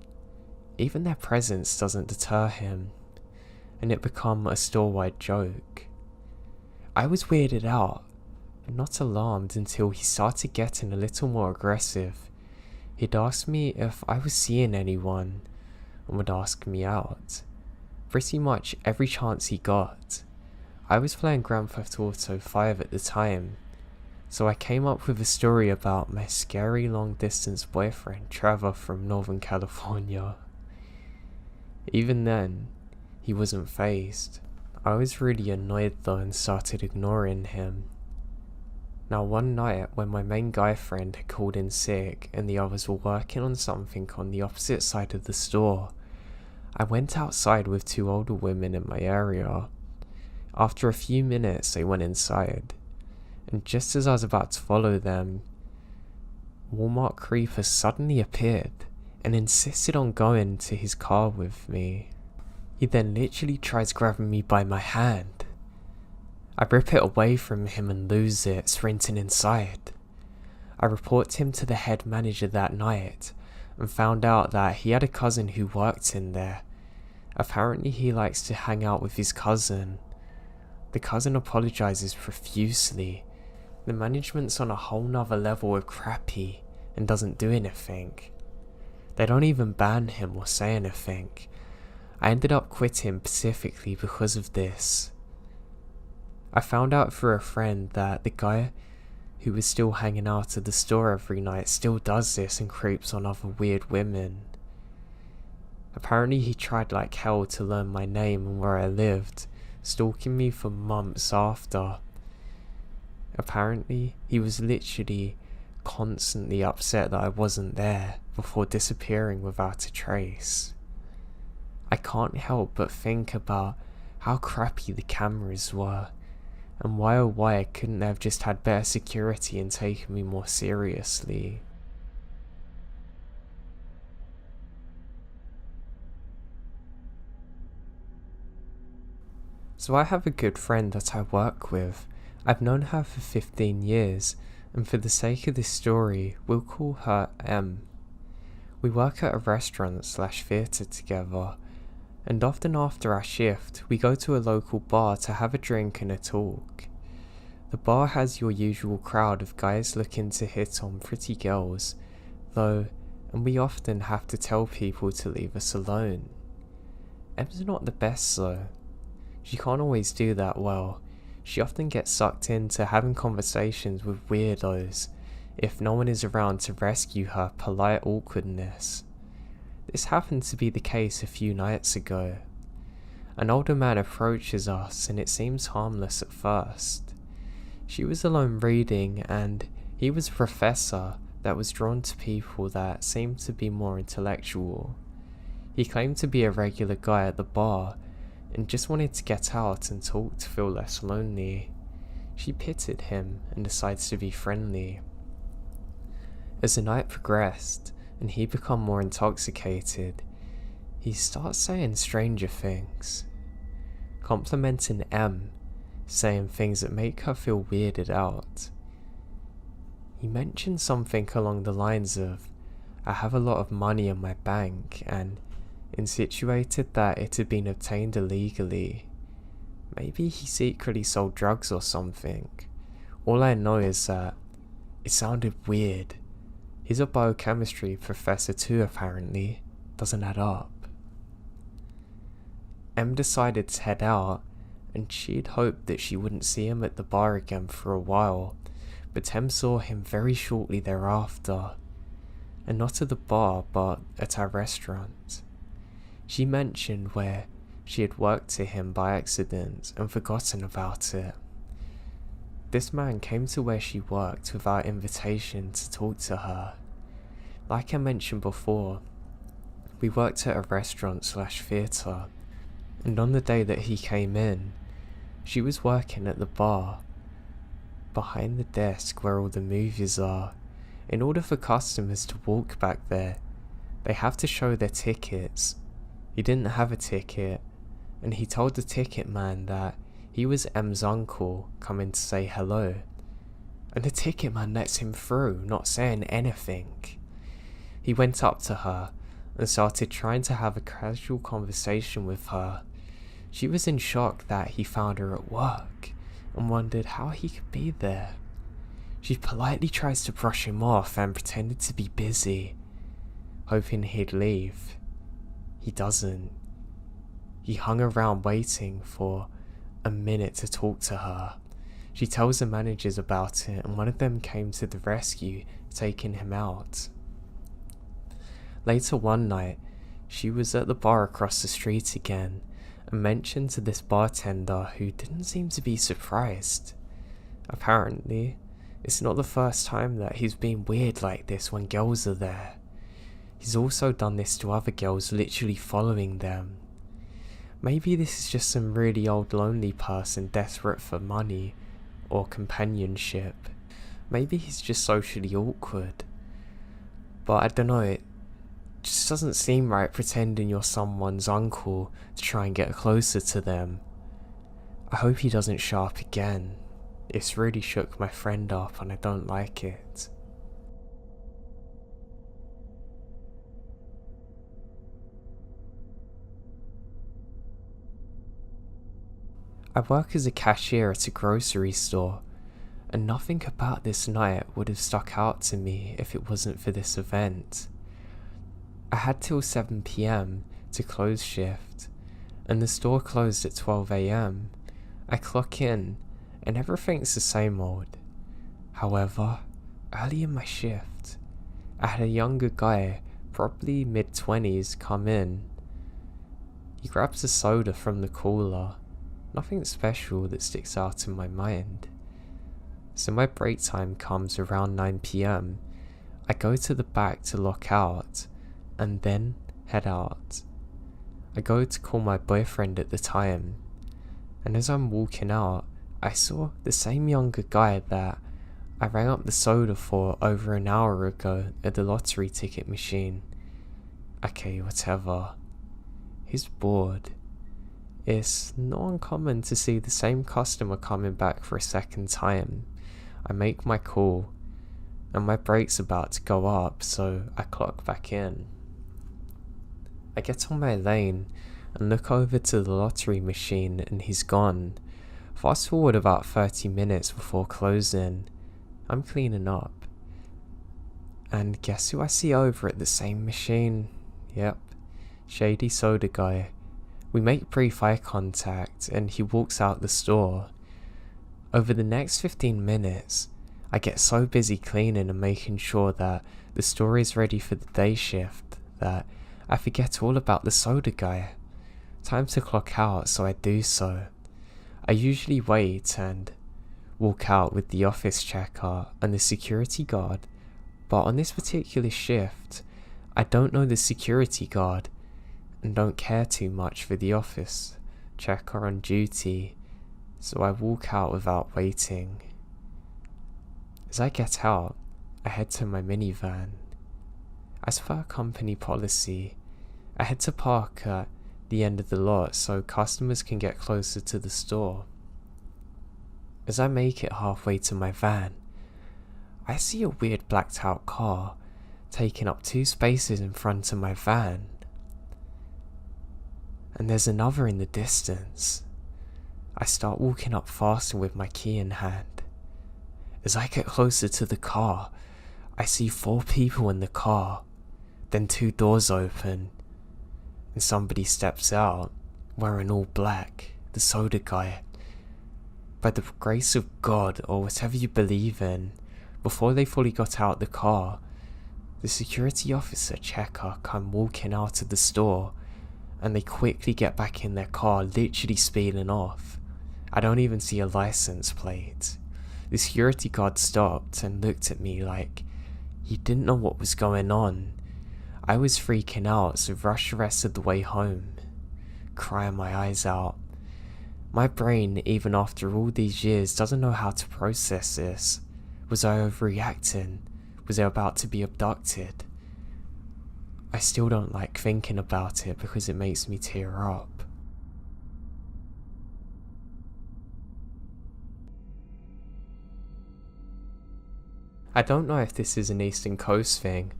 Even their presence doesn't deter him, and it became a store-wide joke. I was weirded out, but not alarmed until he started getting a little more aggressive. He'd ask me if I was seeing anyone, and would ask me out. Pretty much every chance he got. I was playing Grand Theft Auto 5 at the time, so I came up with a story about my scary long-distance boyfriend Trevor from Northern California. Even then, he wasn't fazed. I was really annoyed though and started ignoring him. Now one night when my main guy friend had called in sick and the others were working on something on the opposite side of the store, I went outside with 2 older women in my area. After a few minutes they went inside, and just as I was about to follow them, Walmart Creeper suddenly appeared and insisted on going to his car with me. He then literally tries grabbing me by my hand. I rip it away from him and lose it, sprinting inside. I report him to the head manager that night and found out that he had a cousin who worked in there. Apparently he likes to hang out with his cousin. The cousin apologizes profusely. The management's on a whole nother level of crappy and doesn't do anything. They don't even ban him or say anything. I ended up quitting specifically because of this. I found out through a friend that the guy who was still hanging out at the store every night still does this and creeps on other weird women. Apparently he tried like hell to learn my name and where I lived, stalking me for months after. Apparently he was literally constantly upset that I wasn't there before disappearing without a trace. I can't help but think about how crappy the cameras were, and why oh why I couldn't have just had better security and taken me more seriously. So I have a good friend that I work with. I've known her for 15 years, and for the sake of this story, we'll call her M. We work at a restaurant/theatre together, and often after our shift, we go to a local bar to have a drink and a talk. The bar has your usual crowd of guys looking to hit on pretty girls, though, and we often have to tell people to leave us alone. Em's not the best though. She can't always do that well. She often gets sucked into having conversations with weirdos if no one is around to rescue her polite awkwardness. This happened to be the case a few nights ago. An older man approaches us and it seems harmless at first. She was alone reading and he was a professor that was drawn to people that seemed to be more intellectual. He claimed to be a regular guy at the bar and just wanted to get out and talk to feel less lonely. She pitied him and decides to be friendly. As the night progressed and he became more intoxicated, he starts saying stranger things, complimenting M, saying things that make her feel weirded out. He mentioned something along the lines of, "I have a lot of money in my bank," and insinuated that it had been obtained illegally. Maybe he secretly sold drugs or something. All I know is that it sounded weird. He's a biochemistry professor too, apparently. Doesn't add up. M decided to head out, and she'd hoped that she wouldn't see him at the bar again for a while, but M saw him very shortly thereafter, and not at the bar but at our restaurant. She mentioned where she had worked to him by accident and forgotten about it. This man came to where she worked without invitation to talk to her. Like I mentioned before, we worked at a restaurant/theatre, and on the day that he came in, she was working at the bar, behind the desk where all the movies are. In order for customers to walk back there, they have to show their tickets. He didn't have a ticket, and he told the ticket man that he was M's uncle coming to say hello, and the ticket man lets him through, not saying anything. He went up to her and started trying to have a casual conversation with her. She was in shock that he found her at work and wondered how he could be there. She politely tries to brush him off and pretended to be busy, hoping he'd leave. He doesn't. He hung around waiting for a minute to talk to her. She tells the managers about it, and one of them came to the rescue, taking him out. Later one night, she was at the bar across the street again, and mentioned to this bartender who didn't seem to be surprised. Apparently, it's not the first time that he's been weird like this when girls are there. He's also done this to other girls, literally following them. Maybe this is just some really old lonely person desperate for money or companionship. Maybe he's just socially awkward. But I don't know, it just doesn't seem right pretending you're someone's uncle to try and get closer to them. I hope he doesn't show up again. It's really shook my friend up and I don't like it. I work as a cashier at a grocery store, and nothing about this night would have stuck out to me if it wasn't for this event. I had till 7 PM to close shift, and the store closed at 12 AM. I clock in, and everything's the same old. However, early in my shift, I had a younger guy, probably mid-20s, come in. He grabs a soda from the cooler. Nothing special that sticks out in my mind. So my break time comes around 9 PM. I go to the back to lock out, and then head out. I go to call my boyfriend at the time, and as I'm walking out, I saw the same younger guy that I rang up the soda for over an hour ago at the lottery ticket machine. Okay, whatever. He's bored. It's not uncommon to see the same customer coming back for a second time. I make my call, and my break's about to go up, so I clock back in. I get on my lane and look over to the lottery machine, and he's gone. Fast forward about 30 minutes before closing. I'm cleaning up. And guess who I see over at the same machine? Yep, shady soda guy. We make brief eye contact and he walks out the store. Over the next 15 minutes, I get so busy cleaning and making sure that the store is ready for the day shift that I forget all about the soda guy. Time to clock out, so I do so. I usually wait and walk out with the office checker and the security guard, but on this particular shift, I don't know the security guard, and don't care too much for the office checker on duty, so I walk out without waiting. As I get out, I head to my minivan. As per company policy, I had to park at the end of the lot so customers can get closer to the store. As I make it halfway to my van, I see a weird blacked out car taking up 2 spaces in front of my van. And there's another in the distance. I start walking up faster with my key in hand. As I get closer to the car, I see 4 people in the car. Then 2 doors open, and somebody steps out, wearing all black, the soda guy. By the grace of God, or whatever you believe in, before they fully got out the car, the security officer checker come walking out of the store, and they quickly get back in their car, literally speeding off. I don't even see a license plate. The security guard stopped and looked at me like he didn't know what was going on. I was freaking out, so rushed the rest of the way home, crying my eyes out. My brain, even after all these years, doesn't know how to process this. Was I overreacting? Was I about to be abducted? I still don't like thinking about it because it makes me tear up. I don't know if this is an Eastern Coast thing,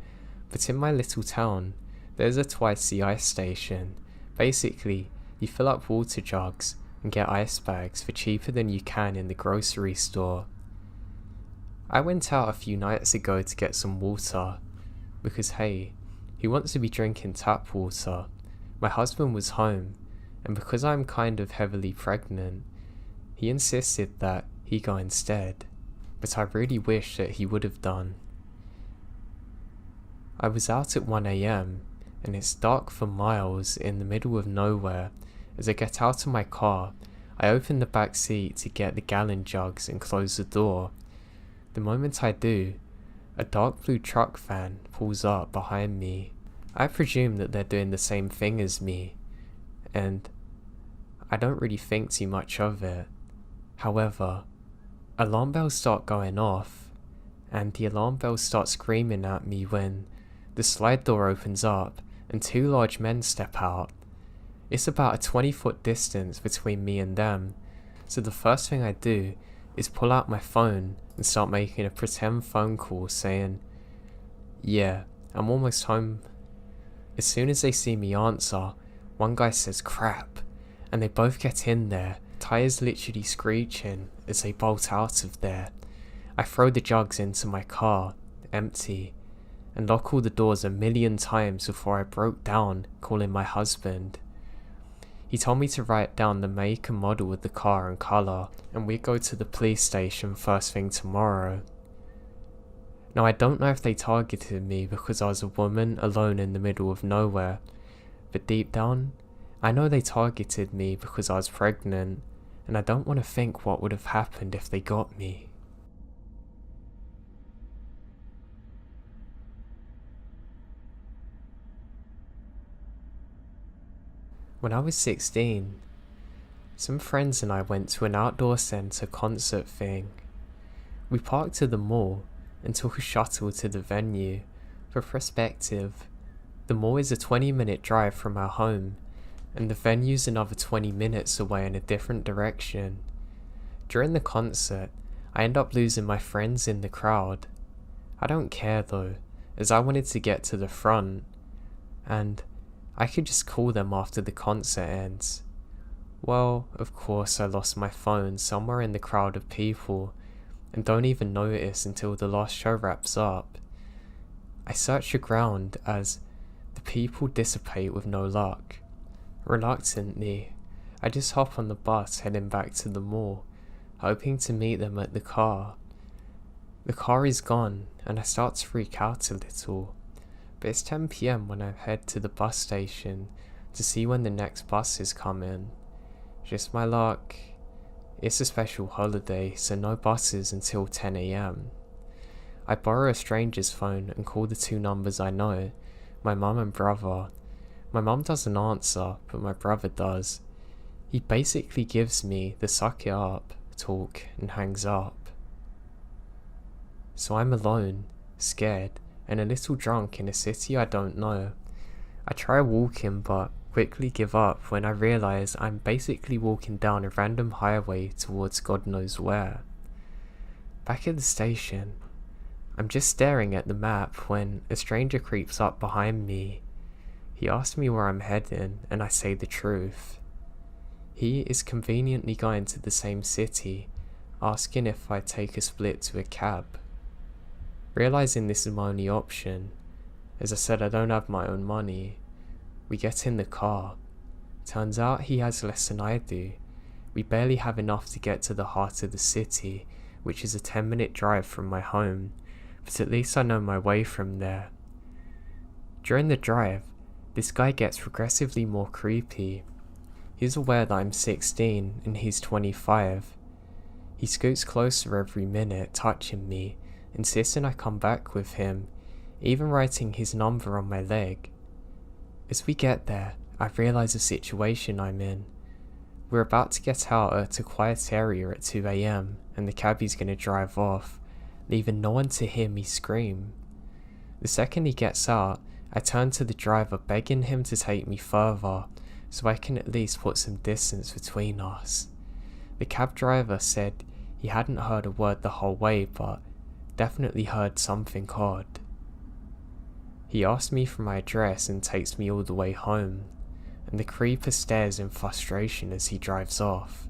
but in my little town, there's a twice the ice station. Basically, you fill up water jugs and get ice bags for cheaper than you can in the grocery store. I went out a few nights ago to get some water, because hey, who wants to be drinking tap water? My husband was home, and because I'm kind of heavily pregnant, he insisted that he go instead, but I really wish that he would have done. I was out at 1 AM, and it's dark for miles in the middle of nowhere. As I get out of my car, I open the back seat to get the gallon jugs and close the door. The moment I do, a dark blue truck van pulls up behind me. I presume that they're doing the same thing as me, and I don't really think too much of it. However, alarm bells start going off, and the alarm bells start screaming at me when the slide door opens up and 2 large men step out. It's about a 20-foot distance between me and them, so the first thing I do is pull out my phone and start making a pretend phone call saying, "Yeah, I'm almost home." As soon as they see me answer, one guy says crap, and they both get in there, tires literally screeching as they bolt out of there. I throw the jugs into my car, empty, and lock all the doors a million times before I broke down calling my husband. He told me to write down the make and model of the car and colour, and we'd go to the police station first thing tomorrow. Now I don't know if they targeted me because I was a woman alone in the middle of nowhere, but deep down, I know they targeted me because I was pregnant, and I don't want to think what would have happened if they got me. When I was 16, some friends and I went to an outdoor centre concert thing. We parked at the mall and took a shuttle to the venue. For perspective, the mall is a 20-minute drive from our home, and the venue's another 20 minutes away in a different direction. During the concert, I end up losing my friends in the crowd. I don't care though, as I wanted to get to the front, and I could just call them after the concert ends. Well, of course I lost my phone somewhere in the crowd of people, and don't even notice until the last show wraps up. I search the ground as the people dissipate with no luck. Reluctantly, I just hop on the bus heading back to the mall, hoping to meet them at the car. The car is gone, and I start to freak out a little. But it's 10 PM when I head to the bus station to see when the next bus is coming. Just my luck, it's a special holiday, so no buses until 10 AM. I borrow a stranger's phone and call the 2 numbers I know, my mum and brother. My mum doesn't answer, but my brother does. He basically gives me the suck it up talk and hangs up. So I'm alone, scared, and a little drunk in a city I don't know. I try walking but quickly give up when I realise I'm basically walking down a random highway towards God knows where. Back at the station, I'm just staring at the map when a stranger creeps up behind me. He asks me where I'm heading and I say the truth. He is conveniently going to the same city, asking if I take a split to a cab. Realising this is my only option, as I said I don't have my own money, we get in the car. Turns out he has less than I do. We barely have enough to get to the heart of the city, which is a 10-minute drive from my home, but at least I know my way from there. During the drive, this guy gets progressively more creepy. He's aware that I'm 16 and he's 25. He scoots closer every minute, touching me, insisting I come back with him, even writing his number on my leg. As we get there, I realise the situation I'm in. We're about to get out at a quiet area at 2 AM and the cabbie's going to drive off, leaving no one to hear me scream. The second he gets out, I turn to the driver begging him to take me further, so I can at least put some distance between us. The cab driver said he hadn't heard a word the whole way, but definitely heard something odd. He asked me for my address and takes me all the way home, and the creeper stares in frustration as he drives off.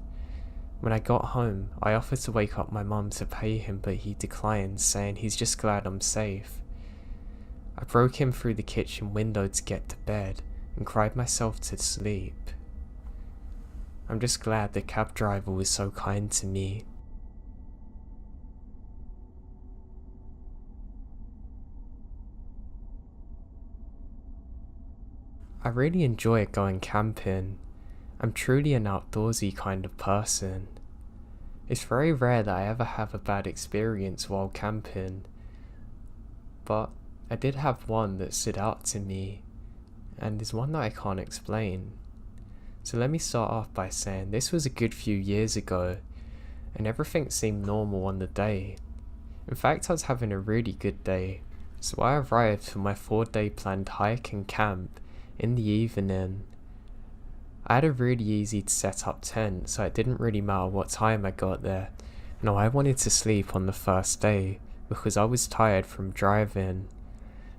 When I got home, I offered to wake up my mum to pay him, but he declined, saying he's just glad I'm safe. I broke him through the kitchen window to get to bed and cried myself to sleep. I'm just glad the cab driver was so kind to me. I really enjoy going camping. I'm truly an outdoorsy kind of person. It's very rare that I ever have a bad experience while camping, but I did have one that stood out to me, and is one that I can't explain. So let me start off by saying this was a good few years ago, and everything seemed normal on the day. In fact, I was having a really good day, so I arrived for my 4-day planned hike and camp in the evening. I had a really easy to set up tent, so it didn't really matter what time I got there. No, I wanted to sleep on the first day, because I was tired from driving.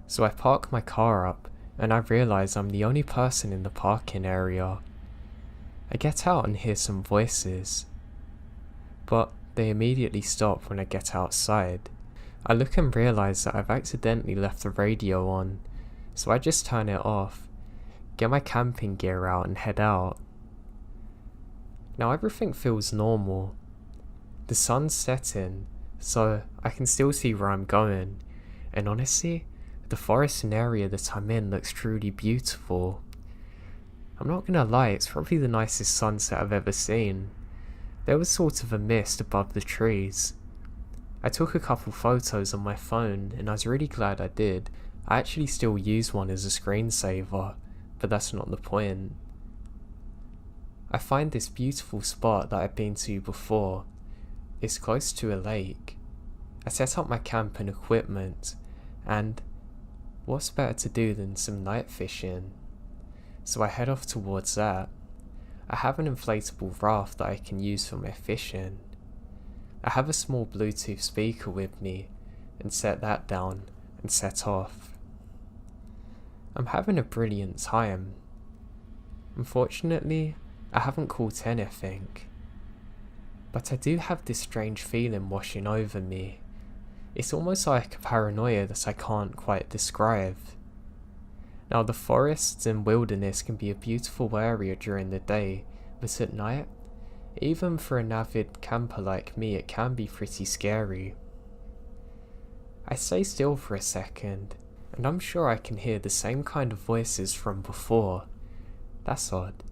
So I park my car up, and I realise I'm the only person in the parking area. I get out and hear some voices, but they immediately stop when I get outside. I look and realise that I've accidentally left the radio on, so I just turn it off, get my camping gear out and head out. Now everything feels normal. The sun's setting, so I can still see where I'm going, and honestly, the forest and area that I'm in looks truly beautiful. I'm not gonna lie, it's probably the nicest sunset I've ever seen. There was sort of a mist above the trees. I took a couple photos on my phone and I was really glad I did. I actually still use one as a screensaver, but that's not the point. I find this beautiful spot that I've been to before. It's close to a lake. I set up my camp and equipment, and what's better to do than some night fishing? So I head off towards that. I have an inflatable raft that I can use for my fishing. I have a small Bluetooth speaker with me and set that down and set off. I'm having a brilliant time. Unfortunately, I haven't caught anything, but I do have this strange feeling washing over me. It's almost like a paranoia that I can't quite describe. Now, the forests and wilderness can be a beautiful area during the day, but at night, even for an avid camper like me, it can be pretty scary. I stay still for a second, and I'm sure I can hear the same kind of voices from before. That's odd.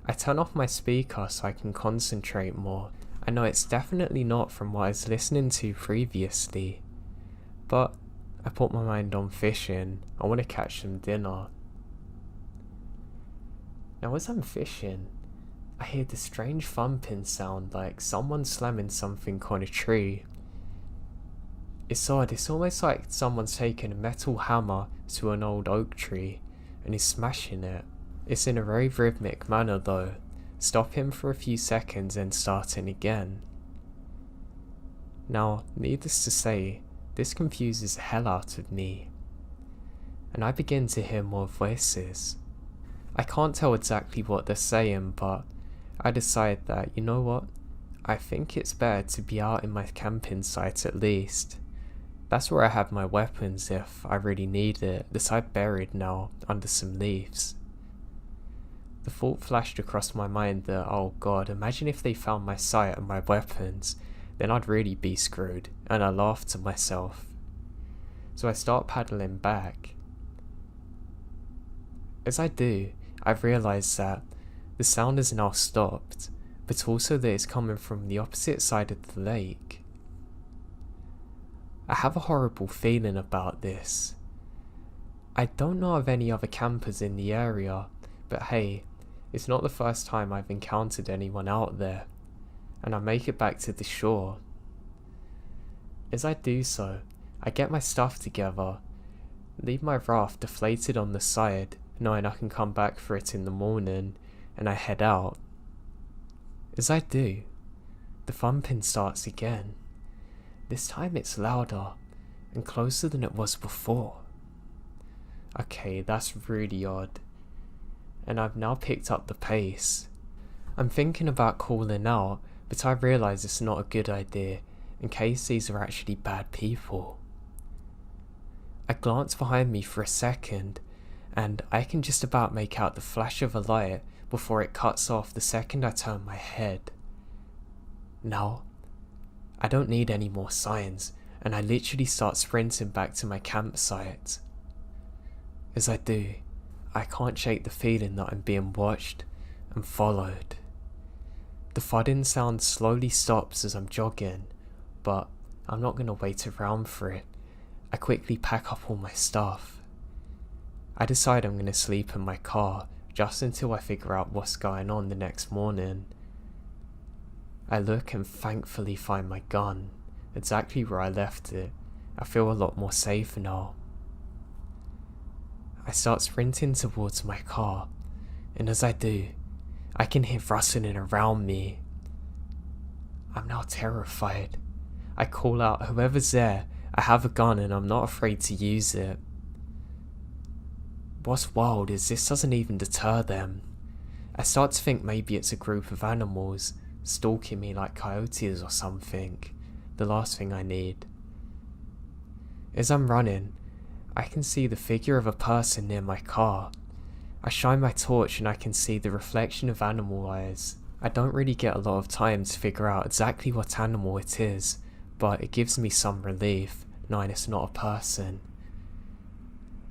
I turn off my speaker so I can concentrate more. I know it's definitely not from what I was listening to previously, but I put my mind on fishing. I want to catch some dinner. Now as I'm fishing, I hear this strange thumping sound like someone slamming something on a tree. It's odd, it's almost like someone's taken a metal hammer to an old oak tree and is smashing it. It's in a very rhythmic manner though, stopping for a few seconds and starting again. Now, needless to say, this confuses the hell out of me, and I begin to hear more voices. I can't tell exactly what they're saying, but I decide that, you know what, I think it's better to be out in my camping site at least. That's where I have my weapons if I really need it, that I've buried now under some leaves. The thought flashed across my mind that, oh god, imagine if they found my site and my weapons, then I'd really be screwed, and I laughed to myself. So I start paddling back. As I do, I've realised that the sound has now stopped, but also that it's coming from the opposite side of the lake. I have a horrible feeling about this. I don't know of any other campers in the area, but hey, it's not the first time I've encountered anyone out there, and I make it back to the shore. As I do so, I get my stuff together, leave my raft deflated on the side, knowing I can come back for it in the morning, and I head out. As I do, the thumping starts again. This time it's louder and closer than it was before. Okay, that's really odd, and I've now picked up the pace. I'm thinking about calling out, but I realise it's not a good idea in case these are actually bad people. I glance behind me for a second, and I can just about make out the flash of a light before it cuts off the second I turn my head. Now, I don't need any more signs, and I literally start sprinting back to my campsite. As I do, I can't shake the feeling that I'm being watched and followed. The thudding sound slowly stops as I'm jogging, but I'm not going to wait around for it. I quickly pack up all my stuff. I decide I'm going to sleep in my car just until I figure out what's going on the next morning. I look and thankfully find my gun, exactly where I left it. I feel a lot more safe now. I start sprinting towards my car, and as I do, I can hear rustling around me. I'm now terrified. I call out, whoever's there, I have a gun and I'm not afraid to use it. What's wild is this doesn't even deter them. I start to think maybe it's a group of animals stalking me like coyotes or something, the last thing I need. As I'm running, I can see the figure of a person near my car. I shine my torch and I can see the reflection of animal eyes. I don't really get a lot of time to figure out exactly what animal it is, but it gives me some relief, knowing it's not a person.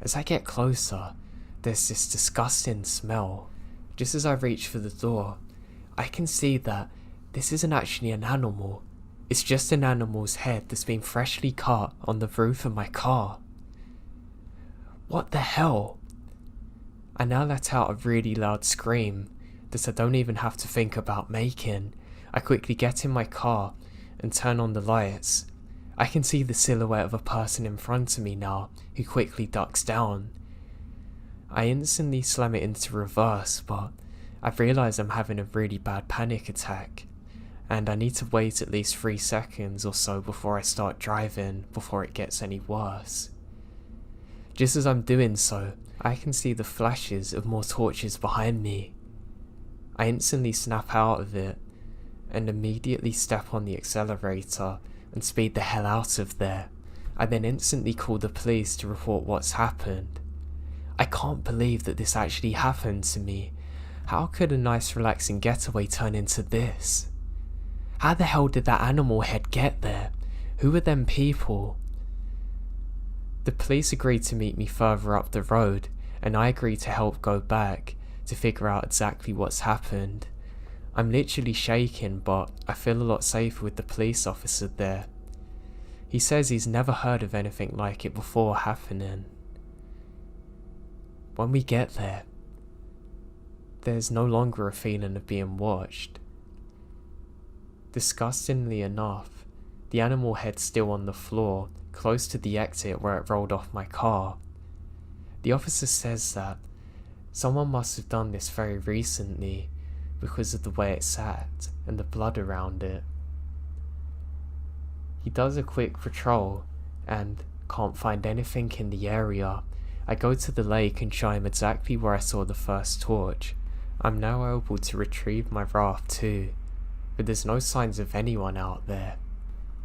As I get closer, there's this disgusting smell. Just as I reach for the door, I can see that this isn't actually an animal. It's just an animal's head that's been freshly cut on the roof of my car. What the hell? I now let out a really loud scream that I don't even have to think about making. I quickly get in my car and turn on the lights. I can see the silhouette of a person in front of me now, who quickly ducks down. I instantly slam it into reverse, but I've realised I'm having a really bad panic attack, and I need to wait at least 3 seconds or so before I start driving, before it gets any worse. Just as I'm doing so, I can see the flashes of more torches behind me. I instantly snap out of it, and immediately step on the accelerator and speed the hell out of there. I then instantly call the police to report what's happened. I can't believe that this actually happened to me. How could a nice relaxing getaway turn into this? How the hell did that animal head get there? Who are them people? The police agreed to meet me further up the road, and I agreed to help go back to figure out exactly what's happened. I'm literally shaking, but I feel a lot safer with the police officer there. He says he's never heard of anything like it before happening. When we get there, there's no longer a feeling of being watched. Disgustingly enough, the animal head's still on the floor, close to the exit where it rolled off my car. The officer says that someone must have done this very recently because of the way it sat and the blood around it. He does a quick patrol and can't find anything in the area. I go to the lake and show him exactly where I saw the first torch. I'm now able to retrieve my raft too, but there's no signs of anyone out there.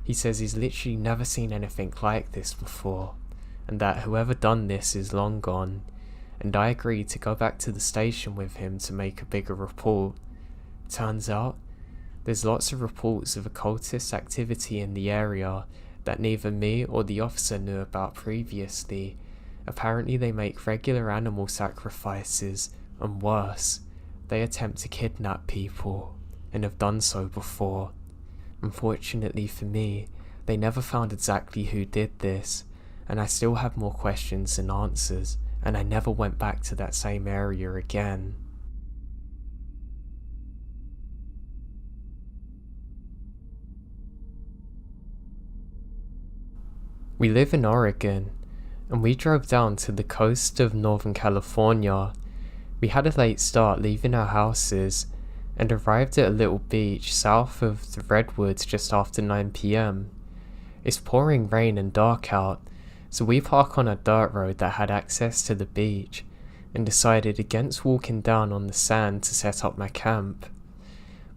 He says he's literally never seen anything like this before, and that whoever done this is long gone, and I agreed to go back to the station with him to make a bigger report. Turns out, there's lots of reports of occultist activity in the area that neither me or the officer knew about previously. Apparently they make regular animal sacrifices, and worse, they attempt to kidnap people, and have done so before. Unfortunately for me, they never found exactly who did this, and I still have more questions than answers, and I never went back to that same area again. We live in Oregon, and we drove down to the coast of Northern California. We had a late start leaving our houses, and arrived at a little beach south of the Redwoods just after 9 PM. It's pouring rain and dark out, so we park on a dirt road that had access to the beach, and decided against walking down on the sand to set up my camp.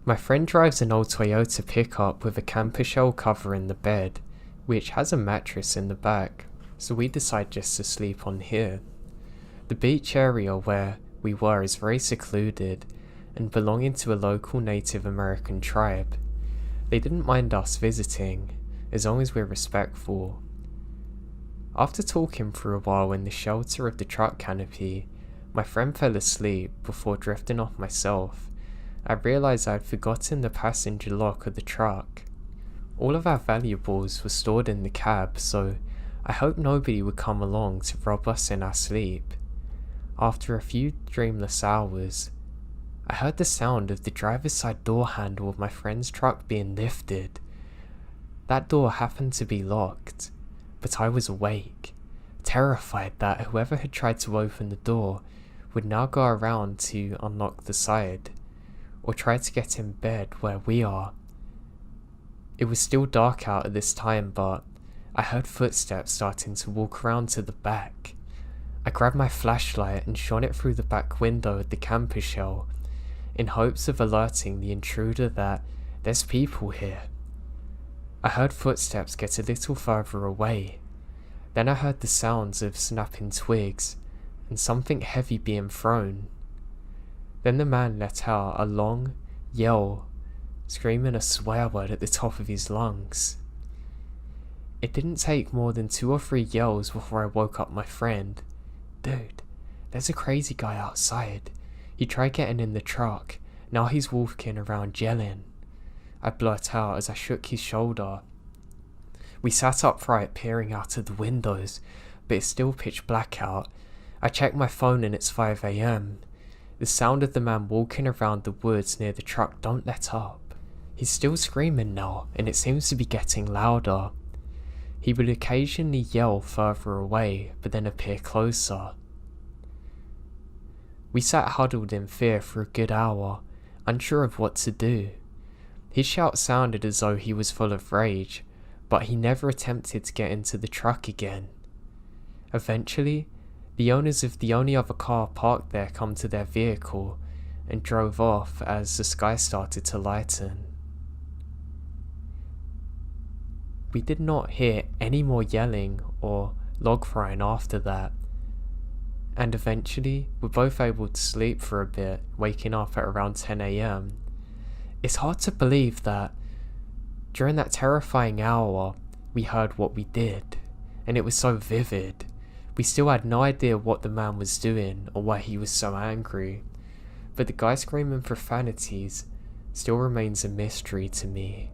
My friend drives an old Toyota pickup with a camper shell covering the bed, which has a mattress in the back, so we decide just to sleep on here. The beach area where we were is very secluded, and belonging to a local Native American tribe. They didn't mind us visiting, as long as we're respectful. After talking for a while in the shelter of the truck canopy, my friend fell asleep before drifting off myself. I realised I had forgotten the passenger lock of the truck. All of our valuables were stored in the cab, so I hoped nobody would come along to rob us in our sleep. After a few dreamless hours, I heard the sound of the driver's side door handle of my friend's truck being lifted. That door happened to be locked, but I was awake, terrified that whoever had tried to open the door would now go around to unlock the side, or try to get in bed where we are. It was still dark out at this time, but I heard footsteps starting to walk around to the back. I grabbed my flashlight and shone it through the back window of the camper shell, in hopes of alerting the intruder that there's people here. I heard footsteps get a little further away. Then I heard the sounds of snapping twigs and something heavy being thrown. Then the man let out a long yell, screaming a swear word at the top of his lungs. It didn't take more than 2 or 3 yells before I woke up my friend. "Dude, there's a crazy guy outside. He tried getting in the truck, now he's walking around yelling," I blurt out as I shook his shoulder. We sat upright peering out of the windows, but it's still pitch black out. I check my phone and it's 5 AM. The sound of the man walking around the woods near the truck don't let up. He's still screaming now, and it seems to be getting louder. He would occasionally yell further away, but then appear closer. We sat huddled in fear for a good hour, unsure of what to do. His shout sounded as though he was full of rage, but he never attempted to get into the truck again. Eventually, the owners of the only other car parked there come to their vehicle and drove off as the sky started to lighten. We did not hear any more yelling or log frying after that, and eventually we're both able to sleep for a bit, waking up at around 10 AM. It's hard to believe that during that terrifying hour we heard what we did, and it was so vivid. We still had no idea what the man was doing or why he was so angry, but the guy screaming profanities still remains a mystery to me.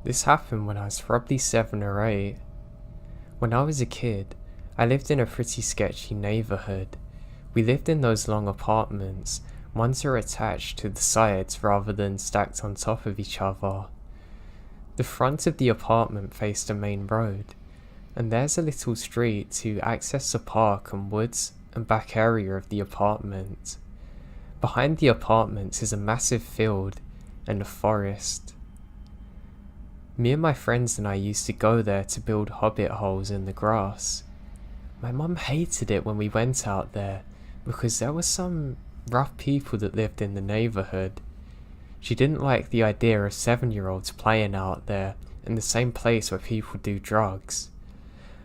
This happened when I was probably 7 or 8. When I was a kid, I lived in a pretty sketchy neighborhood. We lived in those long apartments. Ones are attached to the sides rather than stacked on top of each other. The front of the apartment faced a main road, and there's a little street to access the park and woods and back area of the apartment. Behind the apartments is a massive field and a forest. Me and my friends and I used to go there to build hobbit holes in the grass. My mum hated it when we went out there because there were some rough people that lived in the neighborhood. She didn't like the idea of 7-year-olds playing out there in the same place where people do drugs.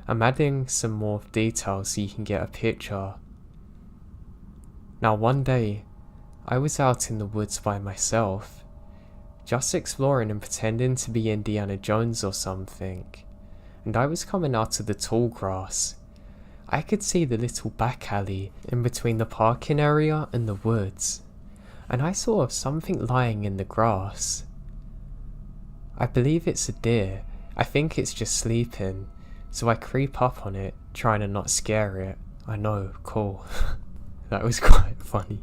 I'm adding some more details so you can get a picture. Now one day, I was out in the woods by myself, just exploring and pretending to be Indiana Jones or something, and I was coming out of the tall grass. I could see the little back alley in between the parking area and the woods, and I saw something lying in the grass. I believe it's a deer. I think it's just sleeping, so I creep up on it, trying to not scare it. I know, cool. That was quite funny.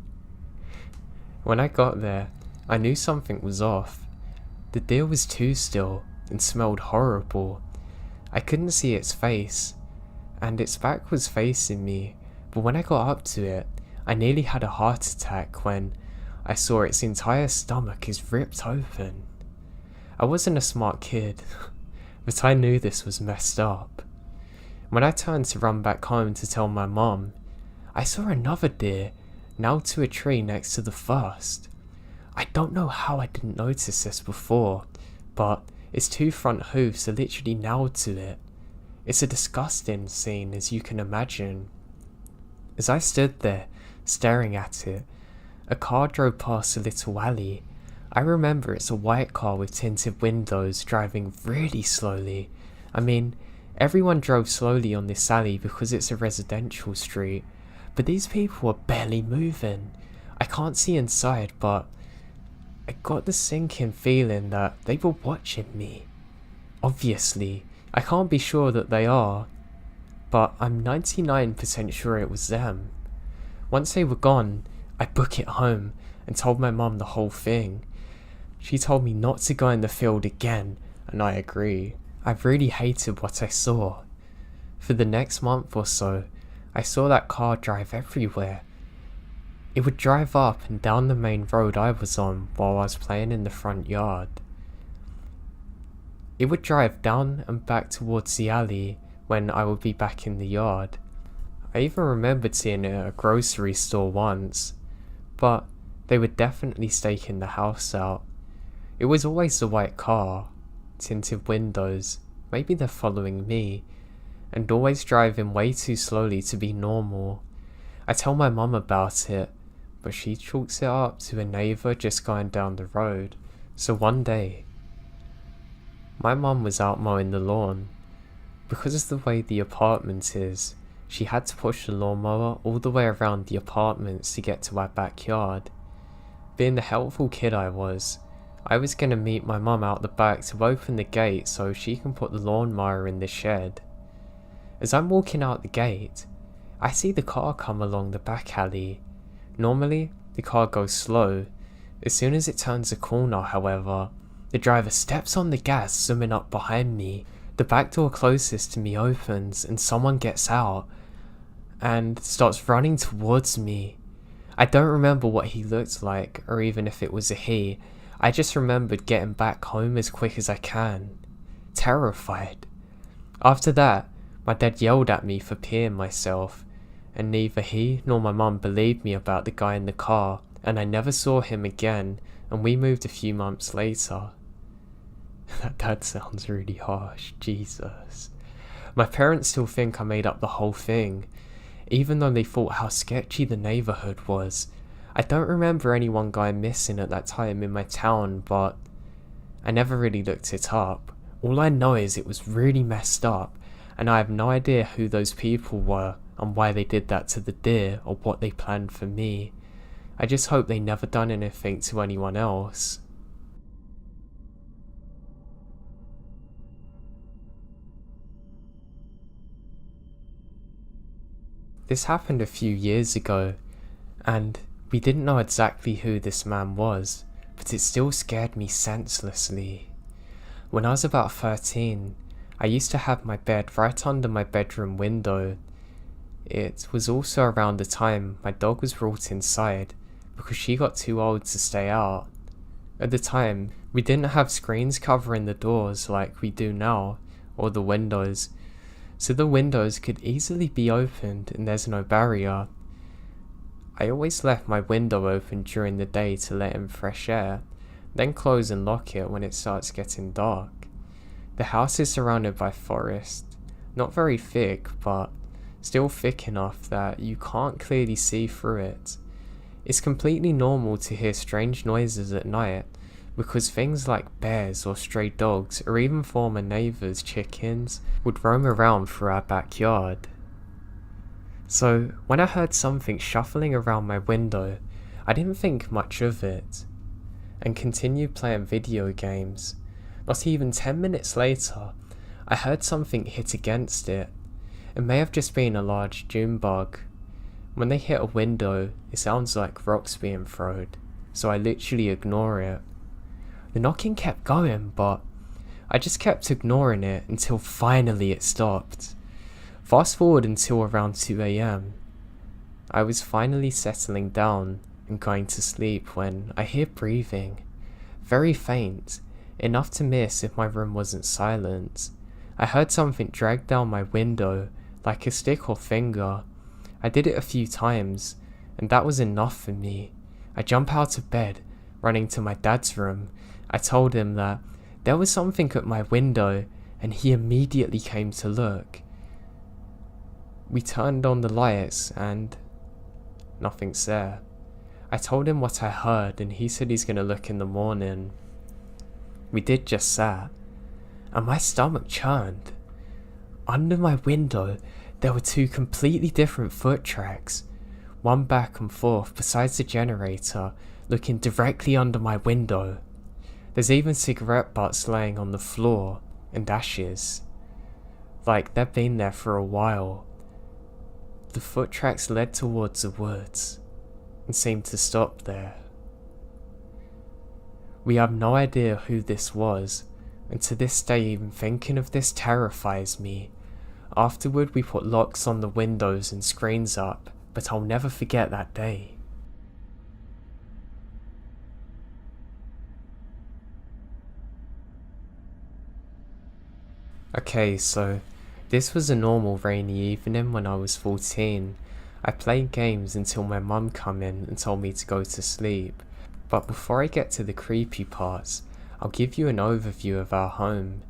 When I got there, I knew something was off. The deer was too still and smelled horrible. I couldn't see its face, and its back was facing me, but when I got up to it, I nearly had a heart attack when I saw its entire stomach is ripped open. I wasn't a smart kid, but I knew this was messed up. When I turned to run back home to tell my mom, I saw another deer nailed to a tree next to the first. I don't know how I didn't notice this before, but its 2 front hooves are literally nailed to it. It's a disgusting scene, as you can imagine. As I stood there, staring at it, a car drove past a little alley. I remember it's a white car with tinted windows driving really slowly. I mean, everyone drove slowly on this alley because it's a residential street, but these people were barely moving. I can't see inside, but I got the sinking feeling that they were watching me. Obviously, I can't be sure that they are, but I'm 99% sure it was them. Once they were gone, I booked it home and told my mum the whole thing. She told me not to go in the field again, and I agree. I really hated what I saw. For the next month or so, I saw that car drive everywhere. It would drive up and down the main road I was on while I was playing in the front yard. It would drive down and back towards the alley when I would be back in the yard. I even remembered seeing it at a grocery store once, but they were definitely staking the house out. It was always the white car, tinted windows, maybe they're following me, and always driving way too slowly to be normal. I tell my mum about it, but she chalks it up to a neighbour just going down the road. So one day, my mum was out mowing the lawn. Because of the way the apartment is, she had to push the lawnmower all the way around the apartments to get to our backyard. Being the helpful kid I was going to meet my mum out the back to open the gate so she can put the lawnmower in the shed. As I'm walking out the gate, I see the car come along the back alley. Normally, the car goes slow. As soon as it turns a corner, however, the driver steps on the gas, zooming up behind me. The back door closest to me opens and someone gets out and starts running towards me. I don't remember what he looked like or even if it was a he. I just remembered getting back home as quick as I can, terrified. After that, my dad yelled at me for peeing myself, and neither he nor my mum believed me about the guy in the car, and I never saw him again, and we moved a few months later. That sounds really harsh, Jesus. My parents still think I made up the whole thing, even though they thought how sketchy the neighborhood was. I don't remember anyone going missing at that time in my town, but I never really looked it up. All I know is it was really messed up, and I have no idea who those people were and why they did that to the deer or what they planned for me. I just hope they never done anything to anyone else. This happened a few years ago, and we didn't know exactly who this man was, but it still scared me senselessly. When I was about 13, I used to have my bed right under my bedroom window. It was also around the time my dog was brought inside because she got too old to stay out. At the time, we didn't have screens covering the doors like we do now, or the windows, so the windows could easily be opened and there's no barrier. I always left my window open during the day to let in fresh air, then close and lock it when it starts getting dark. The house is surrounded by forest, not very thick, but still thick enough that you can't clearly see through it. It's completely normal to hear strange noises at night because things like bears or stray dogs or even former neighbours' chickens would roam around through our backyard. So when I heard something shuffling around my window, I didn't think much of it and continued playing video games. Not even 10 minutes later, I heard something hit against it. It may have just been a large June bug. When they hit a window, it sounds like rocks being thrown, so I literally ignore it. The knocking kept going, but I just kept ignoring it until finally it stopped. Fast forward until around 2 AM. I was finally settling down and going to sleep when I hear breathing. Very faint, enough to miss if my room wasn't silent. I heard something drag down my window, like a stick or finger. I did it a few times, and that was enough for me. I jump out of bed, running to my dad's room. I told him that there was something at my window, and he immediately came to look. We turned on the lights, and nothing's there. I told him what I heard, and he said he's gonna look in the morning. We did just that, and my stomach churned. Under my window, there were two completely different foot tracks, one back and forth besides the generator, looking directly under my window. There's even cigarette butts laying on the floor, and ashes. Like they've been there for a while. The foot tracks led towards the woods, and seemed to stop there. We have no idea who this was, and to this day even thinking of this terrifies me. Afterward we put locks on the windows and screens up, but I'll never forget that day. Okay, so this was a normal rainy evening when I was 14. I played games until my mum come in and told me to go to sleep. But before I get to the creepy parts, I'll give you an overview of our home.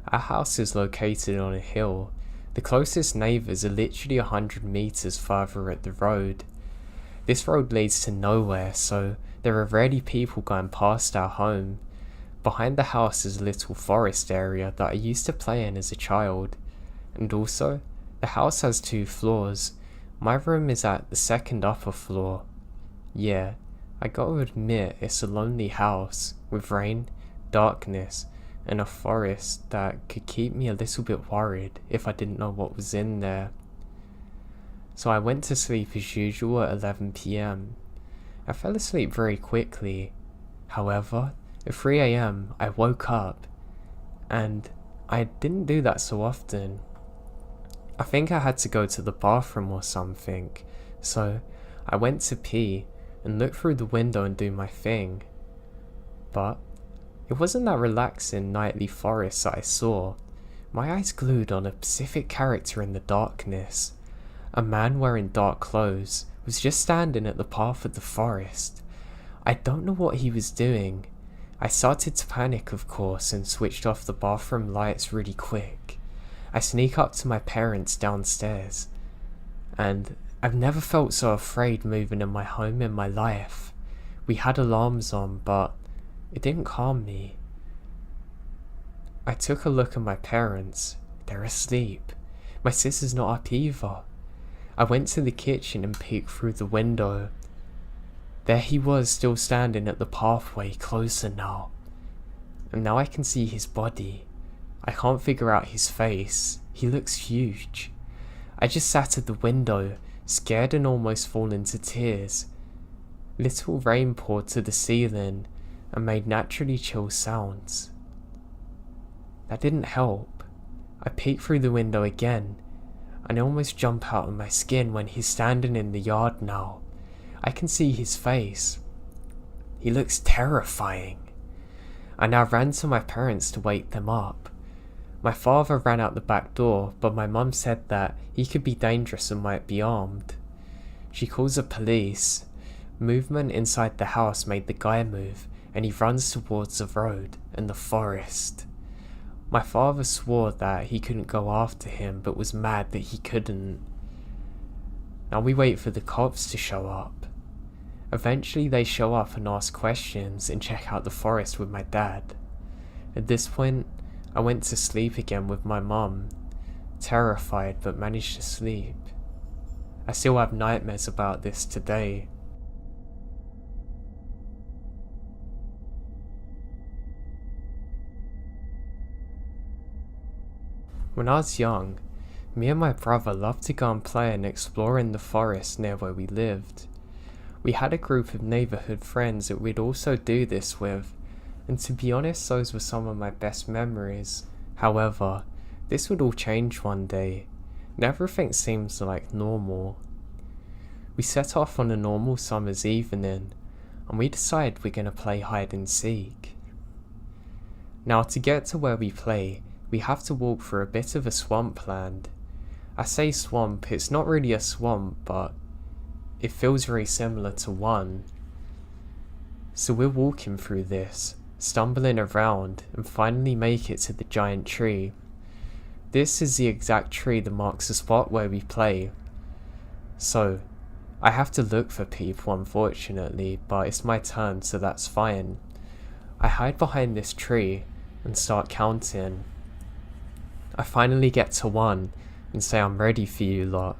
Our house is located on a hill. The closest neighbours are literally 100 meters further at the road. This road leads to nowhere, so there are rarely people going past our home. Behind the house is a little forest area that I used to play in as a child. And also, the house has 2 floors. My room is at the second upper floor. Yeah, I gotta admit it's a lonely house, with rain, darkness, and a forest that could keep me a little bit worried if I didn't know what was in there. So I went to sleep as usual at 11 PM. I fell asleep very quickly. However, at 3 AM I woke up, and I didn't do that so often. I think I had to go to the bathroom or something, so I went to pee and look through the window and do my thing. But it wasn't that relaxing nightly forest that I saw. My eyes glued on a specific character in the darkness. A man wearing dark clothes was just standing at the path of the forest. I don't know what he was doing. I started to panic, of course, and switched off the bathroom lights really quick. I sneak up to my parents downstairs, and I've never felt so afraid moving in my home in my life. We had alarms on, but it didn't calm me. I took a look at my parents. They're asleep. My sister's not up either. I went to the kitchen and peeked through the window. There he was, still standing at the pathway, closer now. And now I can see his body. I can't figure out his face. He looks huge. I just sat at the window, scared and almost falling to tears. Little rain poured to the ceiling and made naturally chill sounds. That didn't help. I peeked through the window again, and I almost jump out of my skin when he's standing in the yard now. I can see his face. He looks terrifying. I now ran to my parents to wake them up. My father ran out the back door, but my mum said that he could be dangerous and might be armed. She calls the police. Movement inside the house made the guy move, and he runs towards the road and the forest. My father swore that he couldn't go after him, but was mad that he couldn't. Now we wait for the cops to show up. Eventually they show up and ask questions and check out the forest with my dad. At this point, I went to sleep again with my mum, terrified but managed to sleep. I still have nightmares about this today. When I was young, me and my brother loved to go and play and explore in the forest near where we lived. We had a group of neighbourhood friends that we'd also do this with, and to be honest, those were some of my best memories. However, this would all change one day, and everything seems like normal. We set off on a normal summer's evening, and we decide we're going to play hide and seek. Now to get to where we play, we have to walk through a bit of a swampland. I say swamp, it's not really a swamp, but it feels very similar to one. So we're walking through this, stumbling around, and finally make it to the giant tree. This is the exact tree that marks the spot where we play. So, I have to look for people unfortunately, but it's my turn, so that's fine. I hide behind this tree and start counting. I finally get to 1 and say I'm ready for you lot.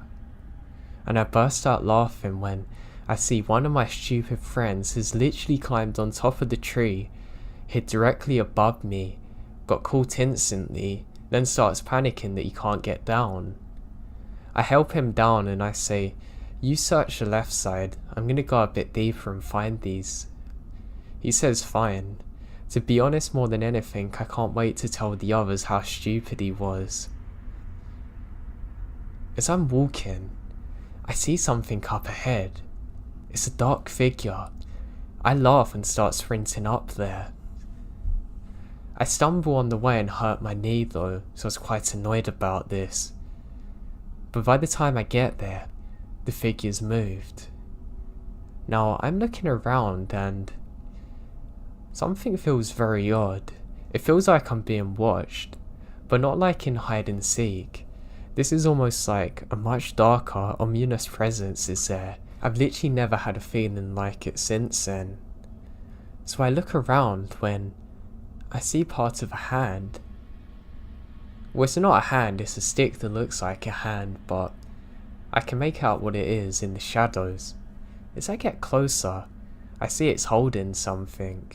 And I burst out laughing when I see one of my stupid friends has literally climbed on top of the tree, hid directly above me, got caught instantly, then starts panicking that he can't get down. I help him down and I say, "You search the left side, I'm gonna go a bit deeper and find these." He says fine. To be honest, more than anything, I can't wait to tell the others how stupid he was. As I'm walking, I see something up ahead. It's a dark figure. I laugh and start sprinting up there. I stumble on the way and hurt my knee though, so I was quite annoyed about this. But by the time I get there, the figure's moved. Now I'm looking around and something feels very odd. It feels like I'm being watched, but not like in hide and seek. This is almost like a much darker, ominous presence is there. I've literally never had a feeling like it since then. So I look around when I see part of a hand. Well, it's not a hand, it's a stick that looks like a hand, but I can make out what it is in the shadows. As I get closer, I see it's holding something.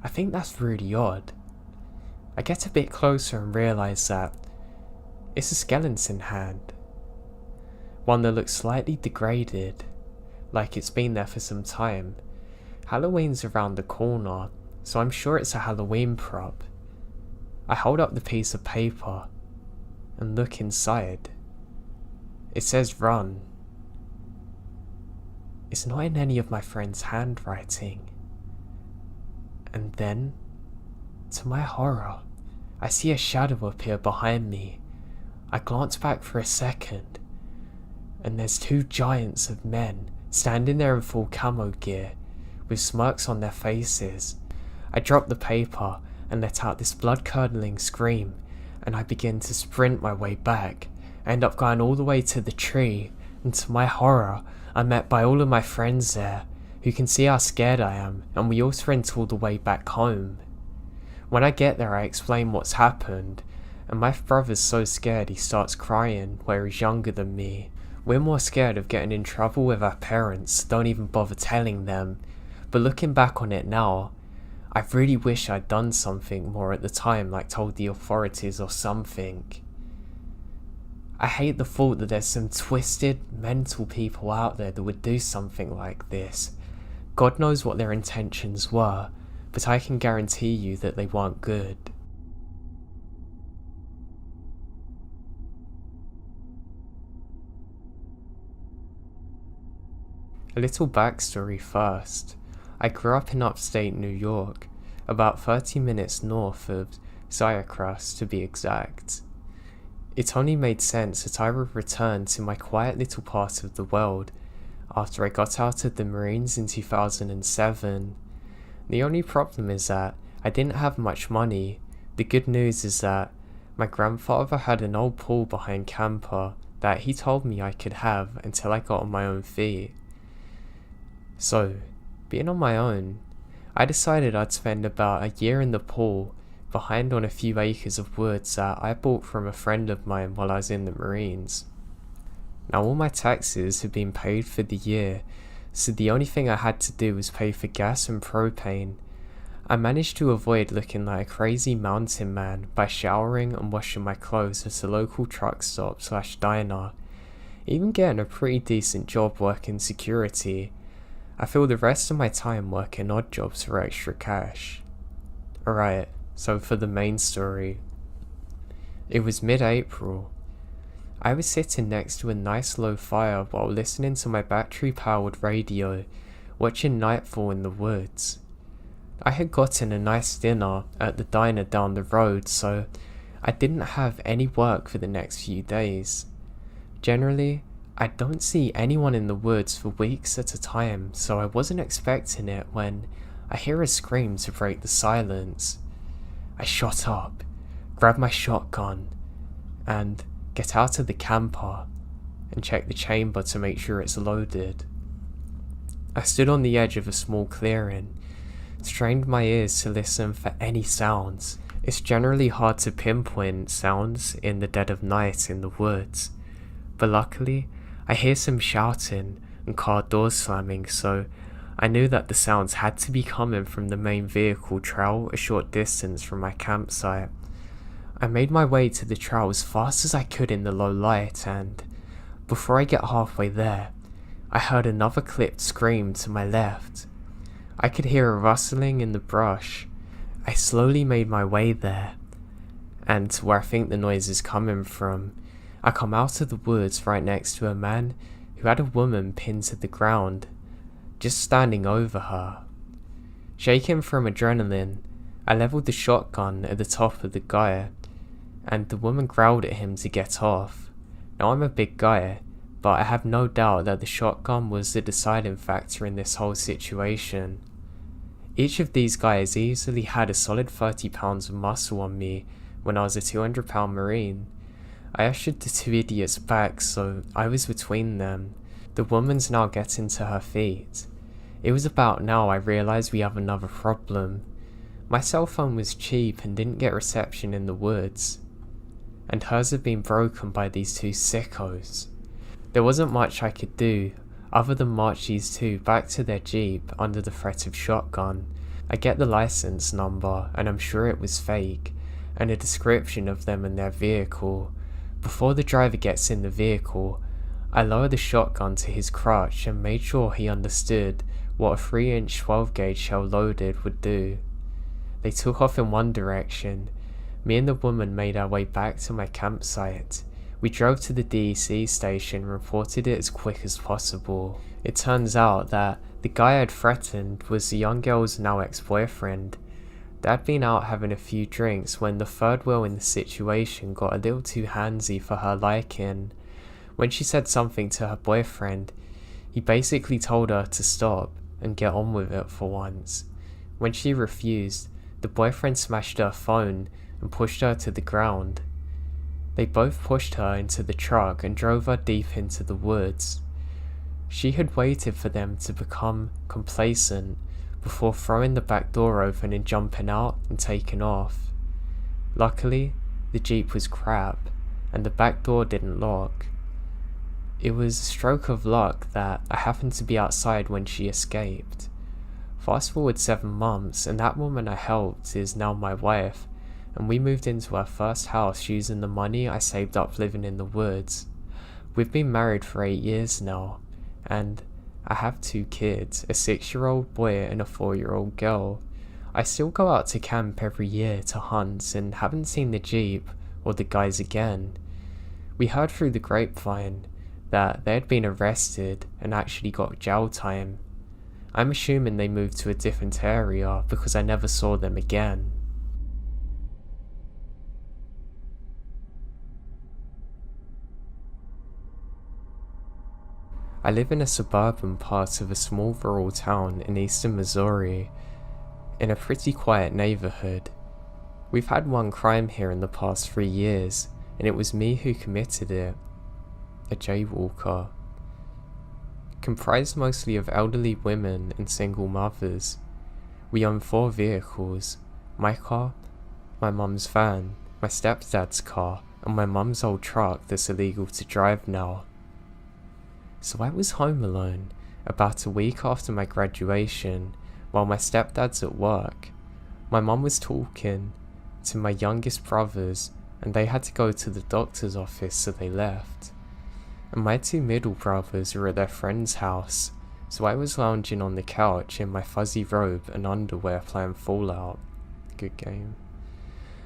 I think that's really odd. I get a bit closer and realise that it's a skeleton hand. One that looks slightly degraded, like it's been there for some time. Halloween's around the corner, so I'm sure it's a Halloween prop. I hold up the piece of paper and look inside. It says run. It's not in any of my friends' handwriting. And then, to my horror, I see a shadow appear behind me. I glance back for a second, and there's 2 giants of men standing there in full camo gear, with smirks on their faces. I drop the paper and let out this blood-curdling scream, and I begin to sprint my way back. I end up going all the way to the tree, and to my horror, I'm met by all of my friends there, who can see how scared I am, and we all sprint all the way back home. When I get there, I explain what's happened, and my brother's so scared he starts crying, where he's younger than me. We're more scared of getting in trouble with our parents, don't even bother telling them. But looking back on it now, I really wish I'd done something more at the time, like told the authorities or something. I hate the thought that there's some twisted, mental people out there that would do something like this. God knows what their intentions were, but I can guarantee you that they weren't good. A little backstory first. I grew up in upstate New York, about 30 minutes north of Syracuse to be exact. It only made sense that I would return to my quiet little part of the world after I got out of the Marines in 2007. The only problem is that I didn't have much money. The good news is that my grandfather had an old pool behind camper that he told me I could have until I got on my own feet. So, being on my own, I decided I'd spend about a year in the pool behind on a few acres of woods that I bought from a friend of mine while I was in the Marines. Now all my taxes had been paid for the year, so the only thing I had to do was pay for gas and propane. I managed to avoid looking like a crazy mountain man by showering and washing my clothes at a local truck stop / diner, even getting a pretty decent job working security. I filled the rest of my time working odd jobs for extra cash. Alright, so for the main story. It was mid-April. I was sitting next to a nice low fire while listening to my battery-powered radio, watching nightfall in the woods. I had gotten a nice dinner at the diner down the road, so I didn't have any work for the next few days. Generally, I don't see anyone in the woods for weeks at a time, so I wasn't expecting it when I hear a scream to break the silence. I shot up, grab my shotgun, and get out of the camper and check the chamber to make sure it's loaded. I stood on the edge of a small clearing, strained my ears to listen for any sounds. It's generally hard to pinpoint sounds in the dead of night in the woods, but luckily I hear some shouting and car doors slamming, so I knew that the sounds had to be coming from the main vehicle trail a short distance from my campsite. I made my way to the trail as fast as I could in the low light, and before I get halfway there, I heard another clipped scream to my left. I could hear a rustling in the brush. I slowly made my way there, and to where I think the noise is coming from. I come out of the woods right next to a man who had a woman pinned to the ground, just standing over her. Shaking from adrenaline, I leveled the shotgun at the top of the guy, and the woman growled at him to get off. Now I'm a big guy, but I have no doubt that the shotgun was the deciding factor in this whole situation. Each of these guys easily had a solid 30 pounds of muscle on me when I was a 200-pound Marine. I ushered the two idiots back, so I was between them. The woman's now getting to her feet. It was about now I realised we have another problem. My cell phone was cheap and didn't get reception in the woods, and hers had been broken by these two sickos. There wasn't much I could do other than march these two back to their jeep under the threat of shotgun. I get the license number, and I'm sure it was fake, and a description of them and their vehicle. Before the driver gets in the vehicle, I lowered the shotgun to his crotch and made sure he understood what a 3-inch 12-gauge shell loaded would do. They took off in one direction. Me and the woman made our way back to my campsite. We drove to the DEC station and reported it as quick as possible. It turns out that the guy I had threatened was the young girl's now ex-boyfriend. They'd been out having a few drinks when the third wheel in the situation got a little too handsy for her liking. When she said something to her boyfriend, he basically told her to stop and get on with it for once. When she refused, the boyfriend smashed her phone and pushed her to the ground. They both pushed her into the truck and drove her deep into the woods. She had waited for them to become complacent before throwing the back door open and jumping out and taking off. Luckily, the Jeep was crap and the back door didn't lock. It was a stroke of luck that I happened to be outside when she escaped. Fast forward 7 months, and that woman I helped is now my wife, and we moved into our first house using the money I saved up living in the woods. We've been married for 8 years now, and I have 2 kids, a 6-year-old boy and a 4-year-old girl. I still go out to camp every year to hunt and haven't seen the Jeep or the guys again. We heard through the grapevine that they had been arrested and actually got jail time. I'm assuming they moved to a different area because I never saw them again. I live in a suburban part of a small rural town in eastern Missouri, in a pretty quiet neighborhood. We've had one crime here in the past 3 years, and it was me who committed it. A jaywalker. Comprised mostly of elderly women and single mothers. We own 4 vehicles: my car, my mum's van, my stepdad's car, and my mum's old truck that's illegal to drive now. So I was home alone, about a week after my graduation, while my stepdad's at work. My mum was talking to my youngest brothers, and they had to go to the doctor's office, so they left. And my 2 middle brothers were at their friend's house, so I was lounging on the couch in my fuzzy robe and underwear playing Fallout. Good game.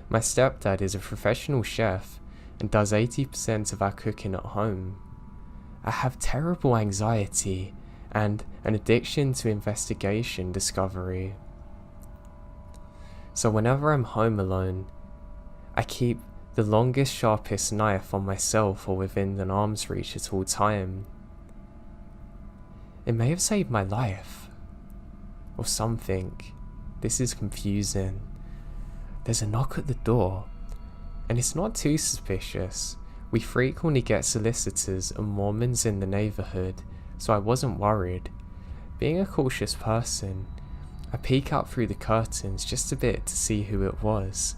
My stepdad is a professional chef and does 80% of our cooking at home. I have terrible anxiety and an addiction to investigation discovery. So whenever I'm home alone, I keep the longest, sharpest knife on myself or within an arm's reach at all time. It may have saved my life. Or something. This is confusing. There's a knock at the door, and it's not too suspicious. We frequently get solicitors and Mormons in the neighborhood, so I wasn't worried. Being a cautious person, I peek out through the curtains just a bit to see who it was.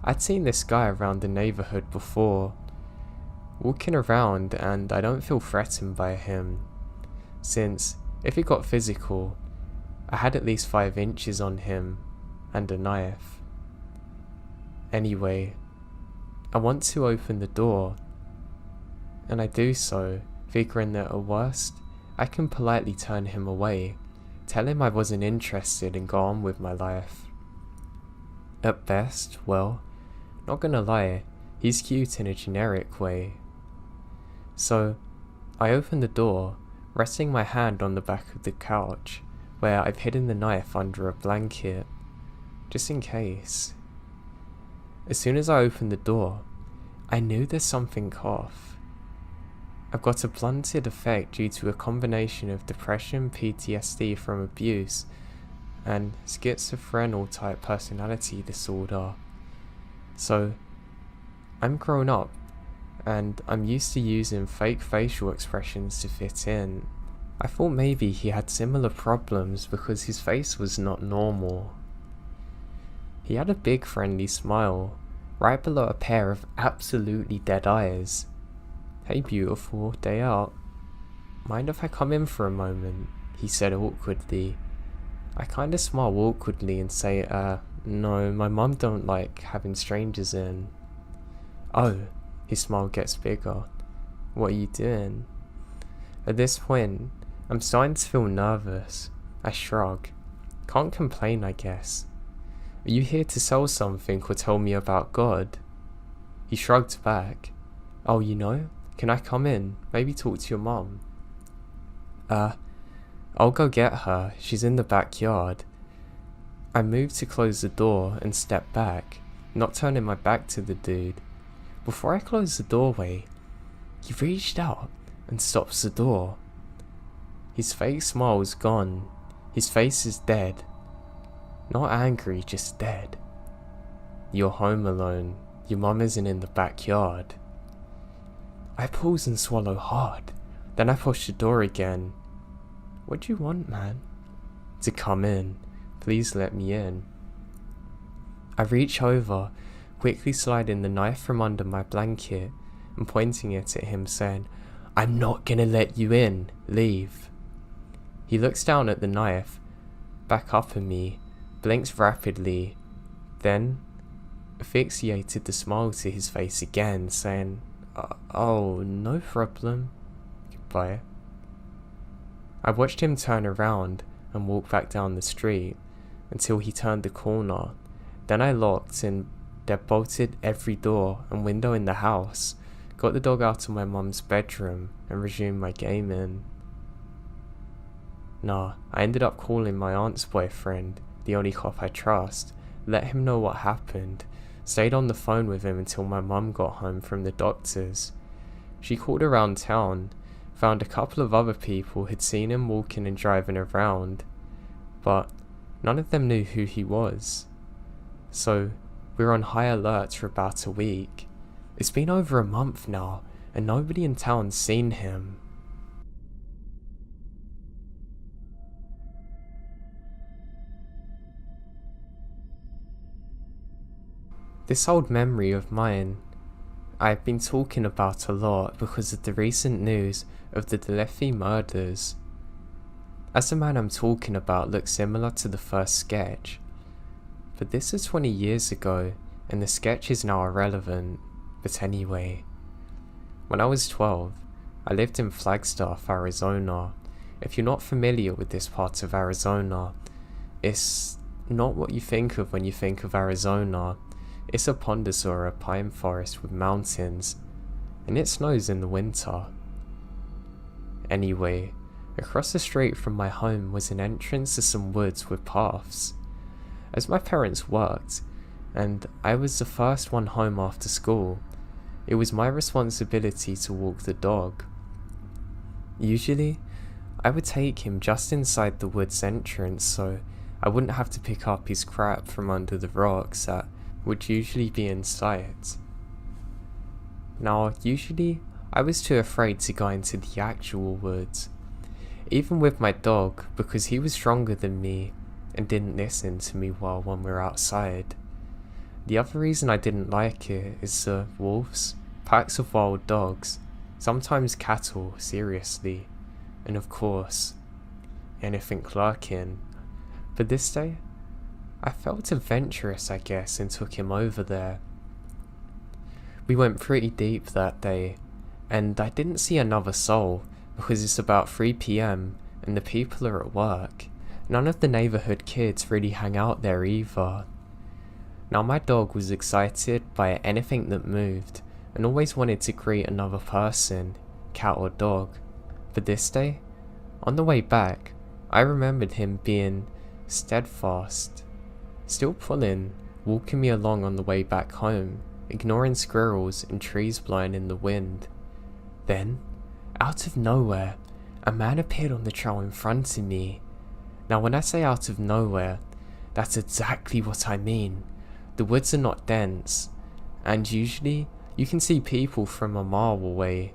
I'd seen this guy around the neighborhood before, walking around, and I don't feel threatened by him, since if it got physical, I had at least 5 inches on him and a knife. Anyway, I want to open the door, and I do so, figuring that at worst, I can politely turn him away, tell him I wasn't interested and go on with my life. At best, well, not gonna lie, he's cute in a generic way. So, I open the door, resting my hand on the back of the couch, where I've hidden the knife under a blanket, just in case. As soon as I opened the door, I knew there's something off. I've got a blunted effect due to a combination of depression, PTSD from abuse, and schizophrenic type personality disorder. So, I'm grown up, and I'm used to using fake facial expressions to fit in. I thought maybe he had similar problems because his face was not normal. He had a big friendly smile, right below a pair of absolutely dead eyes. "Hey beautiful, day out. Mind if I come in for a moment?" he said awkwardly. I kinda smile awkwardly and say, no, my mum don't like having strangers in. "Oh," his smile gets bigger. "What are you doing?" At this point, I'm starting to feel nervous. I shrug. Can't complain, I guess. "Are you here to sell something or tell me about God?" He shrugged back. "Oh, can I come in? Maybe talk to your mum?" I'll go get her. She's in the backyard." I moved to close the door and step back, not turning my back to the dude. Before I closed the doorway, he reached out and stops the door. His fake smile is gone. His face is dead. Not angry, just dead. "You're home alone. Your mum isn't in the backyard." I pause and swallow hard. Then I push the door again. "What do you want, man?" "To come in. Please let me in." I reach over, quickly sliding the knife from under my blanket and pointing it at him, saying, "I'm not gonna let you in. Leave." He looks down at the knife, back up at me, blinks rapidly, then affixated the smile to his face again, saying, "Oh, no problem. Goodbye." I watched him turn around and walk back down the street until he turned the corner. Then I locked and deadbolted every door and window in the house, got the dog out of my mum's bedroom, and resumed my gaming. I ended up calling my aunt's boyfriend, the only cop I trust, let him know what happened, stayed on the phone with him until my mum got home from the doctors. She called around town, found a couple of other people who'd seen him walking and driving around, but none of them knew who he was. So we were on high alert for about a week. It's been over a month now, and nobody in town's seen him. This old memory of mine, I've been talking about a lot because of the recent news of the Delefi murders. As the man I'm talking about looks similar to the first sketch, but this is 20 years ago and the sketch is now irrelevant. But anyway, when I was 12, I lived in Flagstaff, Arizona. If you're not familiar with this part of Arizona, it's not what you think of when you think of Arizona. It's a Pondasora pine forest with mountains, and it snows in the winter. Anyway, across the street from my home was an entrance to some woods with paths. As my parents worked, and I was the first one home after school, it was my responsibility to walk the dog. Usually, I would take him just inside the woods entrance so I wouldn't have to pick up his crap from under the rocks that would usually be in sight. Now, usually, I was too afraid to go into the actual woods, even with my dog, because he was stronger than me and didn't listen to me well when we were outside. The other reason I didn't like it is the wolves, packs of wild dogs, sometimes cattle, seriously, and of course, anything lurking. But this day, I felt adventurous, I guess, and took him over there. We went pretty deep that day, and I didn't see another soul because it's about 3 PM and the people are at work. None of the neighborhood kids really hang out there either. Now my dog was excited by anything that moved and always wanted to greet another person, cat or dog. But this day, on the way back, I remembered him being steadfast, still pulling, walking me along on the way back home, ignoring squirrels and trees blowing in the wind. Then, out of nowhere, a man appeared on the trail in front of me. Now when I say out of nowhere, that's exactly what I mean. The woods are not dense, and usually you can see people from a mile away,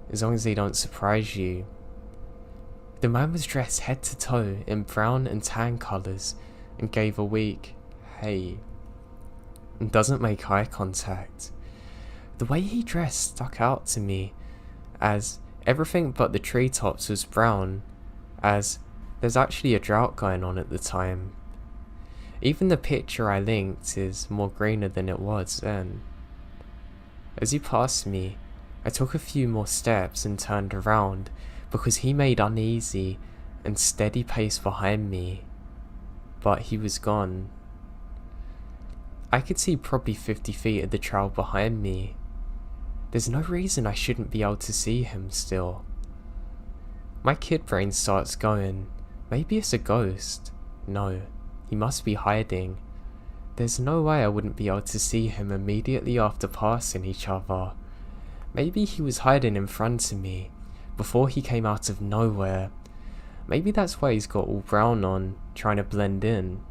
as long as they don't surprise you. The man was dressed head to toe in brown and tan colours and gave a weak "hey" and doesn't make eye contact. The way he dressed stuck out to me, as everything but the treetops was brown, as there's actually a drought going on at the time. Even the picture I linked is more greener than it was then. As he passed me, I took a few more steps and turned around because he made uneasy and steady pace behind me, but he was gone. I could see probably 50 feet of the trail behind me. There's no reason I shouldn't be able to see him still. My kid brain starts going, maybe it's a ghost. No, he must be hiding. There's no way I wouldn't be able to see him immediately after passing each other. Maybe he was hiding in front of me, before he came out of nowhere. Maybe that's why he's got all brown on, trying to blend in.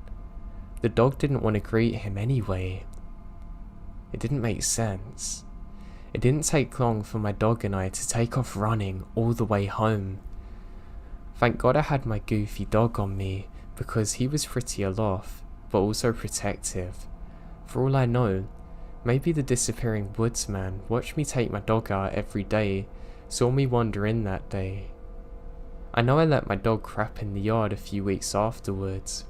The dog didn't want to greet him anyway. It didn't make sense. It didn't take long for my dog and I to take off running all the way home. Thank God I had my goofy dog on me, because he was pretty aloft, but also protective. For all I know, maybe the disappearing woodsman watched me take my dog out every day, saw me wander in that day. I know I let my dog crap in the yard a few weeks afterwards.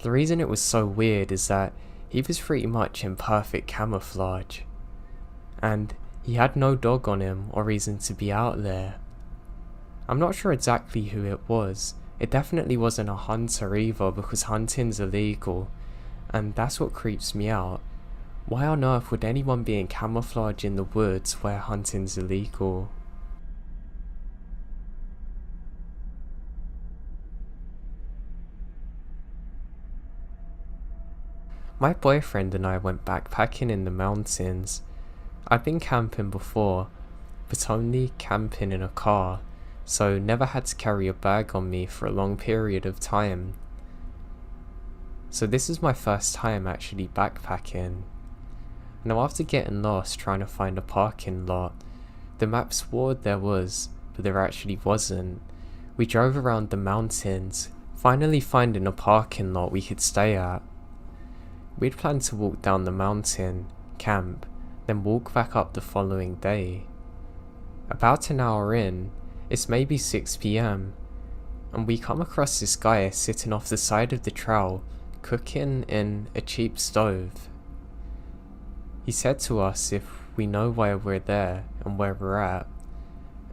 The reason it was so weird is that he was pretty much in perfect camouflage, and he had no dog on him or reason to be out there. I'm not sure exactly who it was. It definitely wasn't a hunter either, because hunting's illegal, and that's what creeps me out. Why on earth would anyone be in camouflage in the woods where hunting's illegal? My boyfriend and I went backpacking in the mountains. I'd been camping before, but only camping in a car, so never had to carry a bag on me for a long period of time. So this is my first time actually backpacking. Now after getting lost trying to find a parking lot, the map swore there was, but there actually wasn't. We drove around the mountains, finally finding a parking lot we could stay at. We'd planned to walk down the mountain, camp, then walk back up the following day. About an hour in, it's maybe 6 PM, and we come across this guy sitting off the side of the trail, cooking in a cheap stove. He said to us if we know why we're there and where we're at,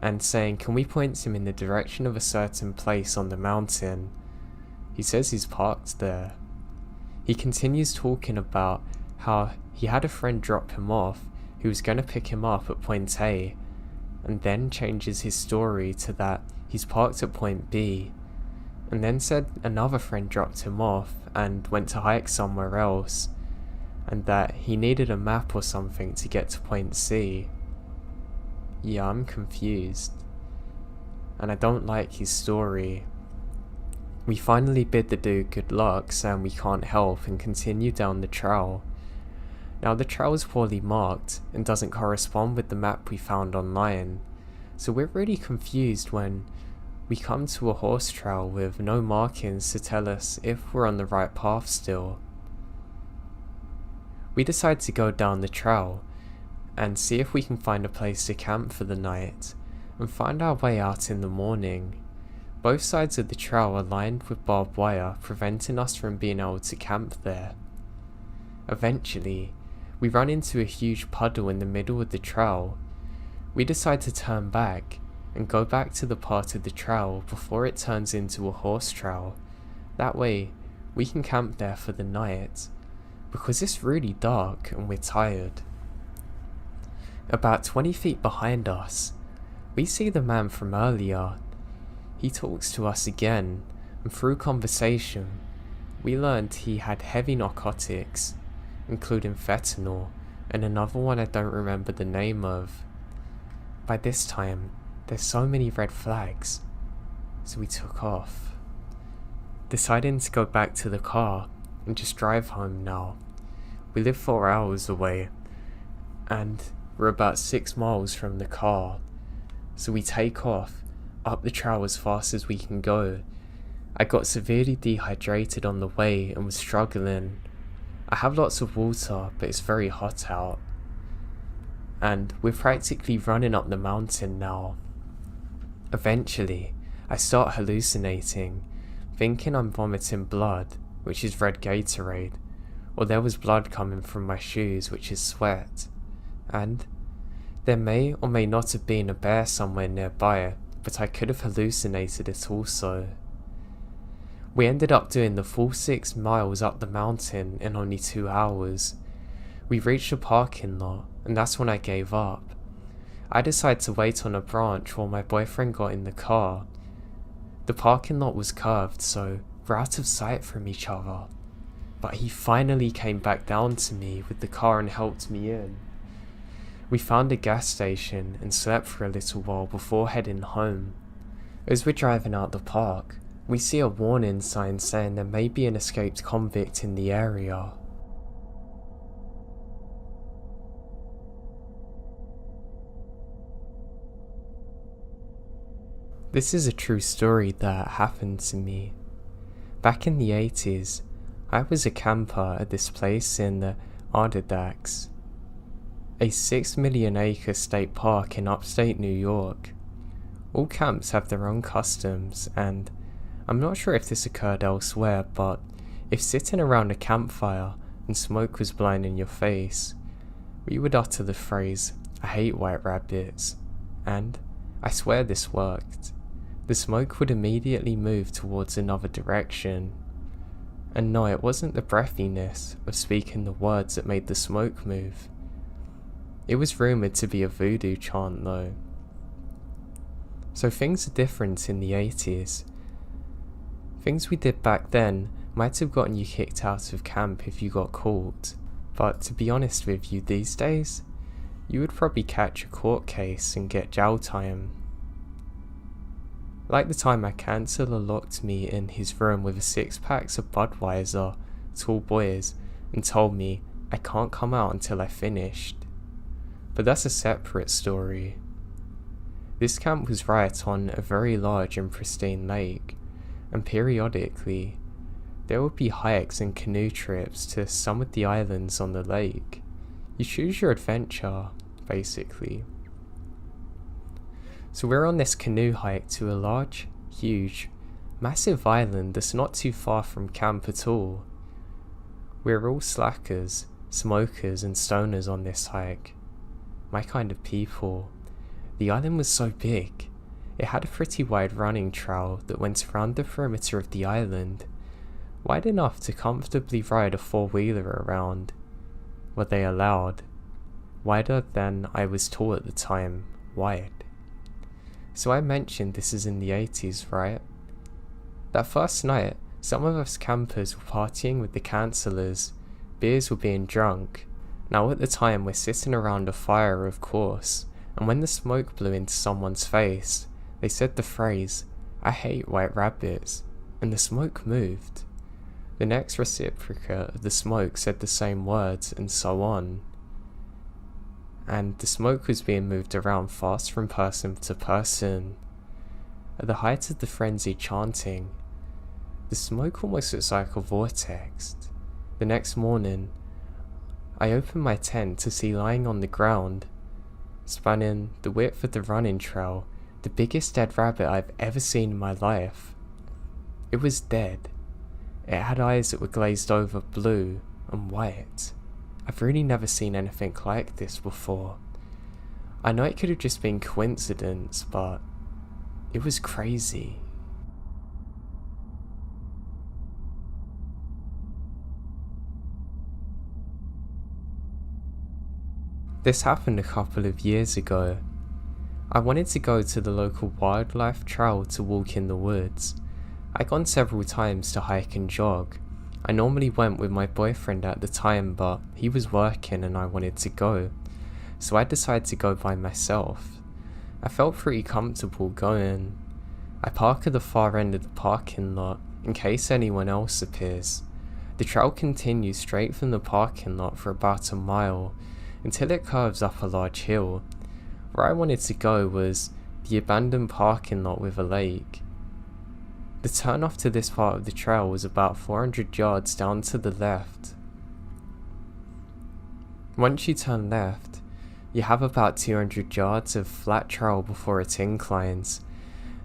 and saying can we point him in the direction of a certain place on the mountain. He says he's parked there. He continues talking about how he had a friend drop him off who was going to pick him up at point A, and then changes his story to that he's parked at point B, and then said another friend dropped him off and went to hike somewhere else, and that he needed a map or something to get to point C. Yeah, I'm confused, and I don't like his story. We finally bid the dude good luck, saying we can't help, and continue down the trail. Now the trail is poorly marked and doesn't correspond with the map we found online, so we're really confused when we come to a horse trail with no markings to tell us if we're on the right path still. We decide to go down the trail and see if we can find a place to camp for the night and find our way out in the morning. Both sides of the trail are lined with barbed wire, preventing us from being able to camp there. Eventually, we run into a huge puddle in the middle of the trail. We decide to turn back and go back to the part of the trail before it turns into a horse trail. That way, we can camp there for the night, because it's really dark and we're tired. About 20 feet behind us, we see the man from earlier. He talks to us again, and through conversation, we learned he had heavy narcotics, including fentanyl, and another one I don't remember the name of. By this time, there's so many red flags, so we took off, deciding to go back to the car and just drive home now. We live 4 hours away, and we're about 6 miles from the car, so we take off up the trail as fast as we can go. I got severely dehydrated on the way and was struggling. I have lots of water, but it's very hot out, and we're practically running up the mountain now. Eventually, I start hallucinating, thinking I'm vomiting blood, which is red Gatorade, or there was blood coming from my shoes, which is sweat, and there may or may not have been a bear somewhere nearby, but I could have hallucinated it also. We ended up doing the full 6 miles up the mountain in only 2 hours. We reached a parking lot, and that's when I gave up. I decided to wait on a branch while my boyfriend got in the car. The parking lot was curved, so we're out of sight from each other, but he finally came back down to me with the car and helped me in. We found a gas station and slept for a little while before heading home. As we're driving out the park, we see a warning sign saying there may be an escaped convict in the area. This is a true story that happened to me. Back in the 80s, I was a camper at this place in the Adirondacks, a 6 million acre state park in upstate New York. All camps have their own customs, and I'm not sure if this occurred elsewhere, but If sitting around a campfire and smoke was blinding your face, we would utter the phrase, "I hate white rabbits," and I swear this worked. The smoke would immediately move towards another direction. And no, it wasn't the breathiness of speaking the words that made the smoke move. It was rumoured to be a voodoo chant though. So things are different in the 80s. Things we did back then might have gotten you kicked out of camp if you got caught, but to be honest with you, these days, you would probably catch a court case and get jail time. Like the time my counsellor locked me in his room with a 6-pack of Budweiser, tall boys, and told me I can't come out until I finished. But that's a separate story. This camp was right on a very large and pristine lake, and periodically, there would be hikes and canoe trips to some of the islands on the lake. You choose your adventure, basically. So we're on this canoe hike to a large, huge, massive island that's not too far from camp at all. We're all slackers, smokers and stoners on this hike. My kind of people. The island was so big, it had a pretty wide running trail that went around the perimeter of the island, wide enough to comfortably ride a 4-wheeler around. Were they allowed? Wider than I was tall at the time, wide. So I mentioned this is in the 80s, right? That first night, some of us campers were partying with the counsellors, beers were being drunk. Now at the time we're sitting around a fire, of course, and when the smoke blew into someone's face, they said the phrase, "I hate white rabbits," and the smoke moved. The next reciprocate of the smoke said the same words, and so on. And the smoke was being moved around fast from person to person. At the height of the frenzied chanting, the smoke almost looks like a vortex. The next morning, I opened my tent to see lying on the ground, spanning the width of the running trail, the biggest dead rabbit I've ever seen in my life. It was dead. It had eyes that were glazed over blue and white. I've really never seen anything like this before. I know it could have just been coincidence, but it was crazy. This happened a couple of years ago. I wanted to go to the local wildlife trail to walk in the woods. I'd gone several times to hike and jog. I normally went with my boyfriend at the time, but he was working and I wanted to go, so I decided to go by myself. I felt pretty comfortable going. I park at the far end of the parking lot in case anyone else appears. The trail continues straight from the parking lot for about a mile until it curves up a large hill. Where I wanted to go was the abandoned parking lot with a lake. The turn off to this part of the trail was about 400 yards down to the left. Once you turn left, you have about 200 yards of flat trail before it inclines.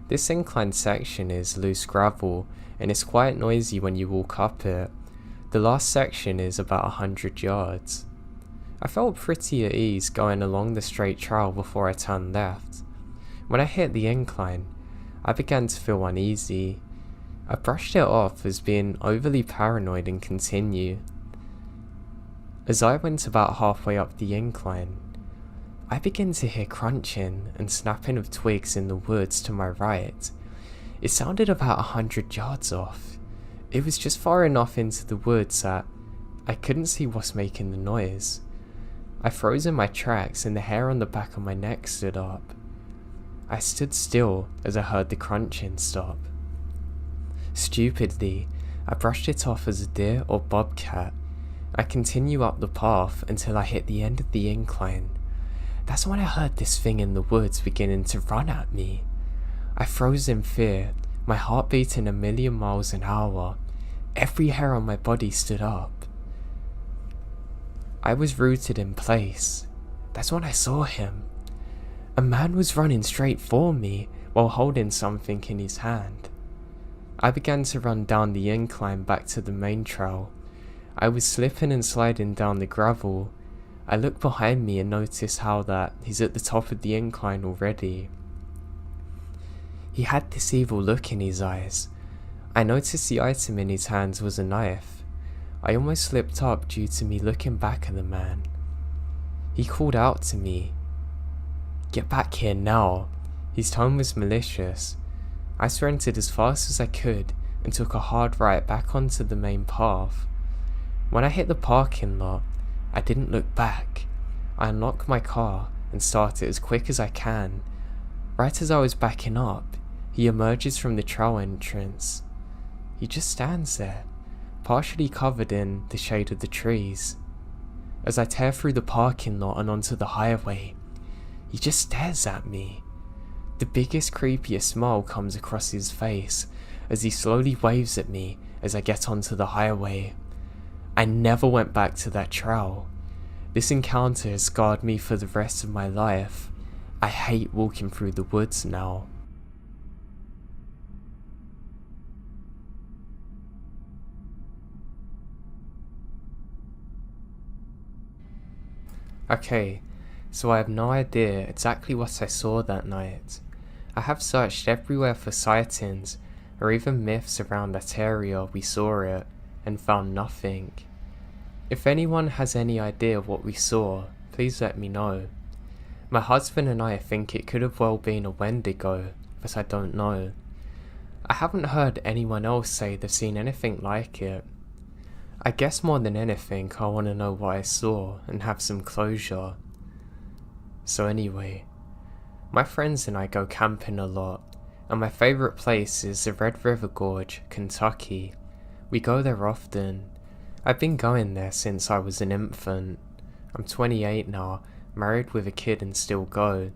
This inclined section is loose gravel and it's quite noisy when you walk up it. The last section is about 100 yards. I felt pretty at ease going along the straight trail before I turned left. When I hit the incline, I began to feel uneasy. I brushed it off as being overly paranoid and continued. As I went about halfway up the incline, I began to hear crunching and snapping of twigs in the woods to my right. It sounded about 100 yards off. It was just far enough into the woods that I couldn't see what's making the noise. I froze in my tracks and the hair on the back of my neck stood up. I stood still as I heard the crunching stop. Stupidly, I brushed it off as a deer or bobcat. I continue up the path until I hit the end of the incline. That's when I heard this thing in the woods beginning to run at me. I froze in fear, my heart beating 1,000,000 miles an hour. Every hair on my body stood up. I was rooted in place. That's when I saw him. A man was running straight for me while holding something in his hand. I began to run down the incline back to the main trail. I was slipping and sliding down the gravel. I looked behind me and noticed how that he's at the top of the incline already. He had this evil look in his eyes. I noticed the item in his hands was a knife. I almost slipped up due to me looking back at the man. He called out to me, "Get back here now." His tone was malicious. I sprinted as fast as I could and took a hard right back onto the main path. When I hit the parking lot, I didn't look back. I unlocked my car and started as quick as I can. Right as I was backing up, he emerges from the trail entrance. He just stands there, partially covered in the shade of the trees. As I tear through the parking lot and onto the highway, he just stares at me. The biggest, creepiest smile comes across his face as he slowly waves at me as I get onto the highway. I never went back to that trail. This encounter has scarred me for the rest of my life. I hate walking through the woods now. Okay, so I have no idea exactly what I saw that night. I have searched everywhere for sightings or even myths around that area we saw it and found nothing. If anyone has any idea what we saw, please let me know. My husband and I think it could have well been a Wendigo, but I don't know. I haven't heard anyone else say they've seen anything like it. I guess more than anything I want to know what I saw and have some closure. So anyway, my friends and I go camping a lot, and my favourite place is the Red River Gorge, Kentucky. We go there often. I've been going there since I was an infant. I'm 28 now, married with a kid and still go.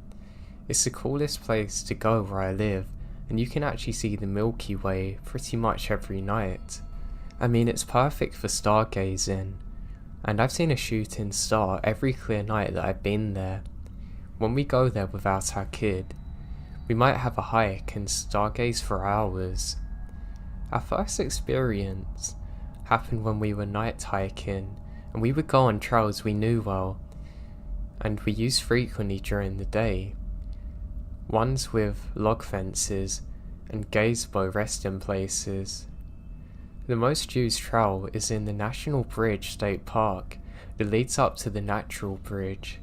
It's the coolest place to go where I live, and you can actually see the Milky Way pretty much every night. I mean, it's perfect for stargazing, and I've seen a shooting star every clear night that I've been there. When we go there without our kid, we might have a hike and stargaze for hours. Our first experience happened when we were night hiking, and we would go on trails we knew well, and we used frequently during the day. Ones with log fences and gazebo resting places. The most used trail is in the National Bridge State Park that leads up to the Natural Bridge.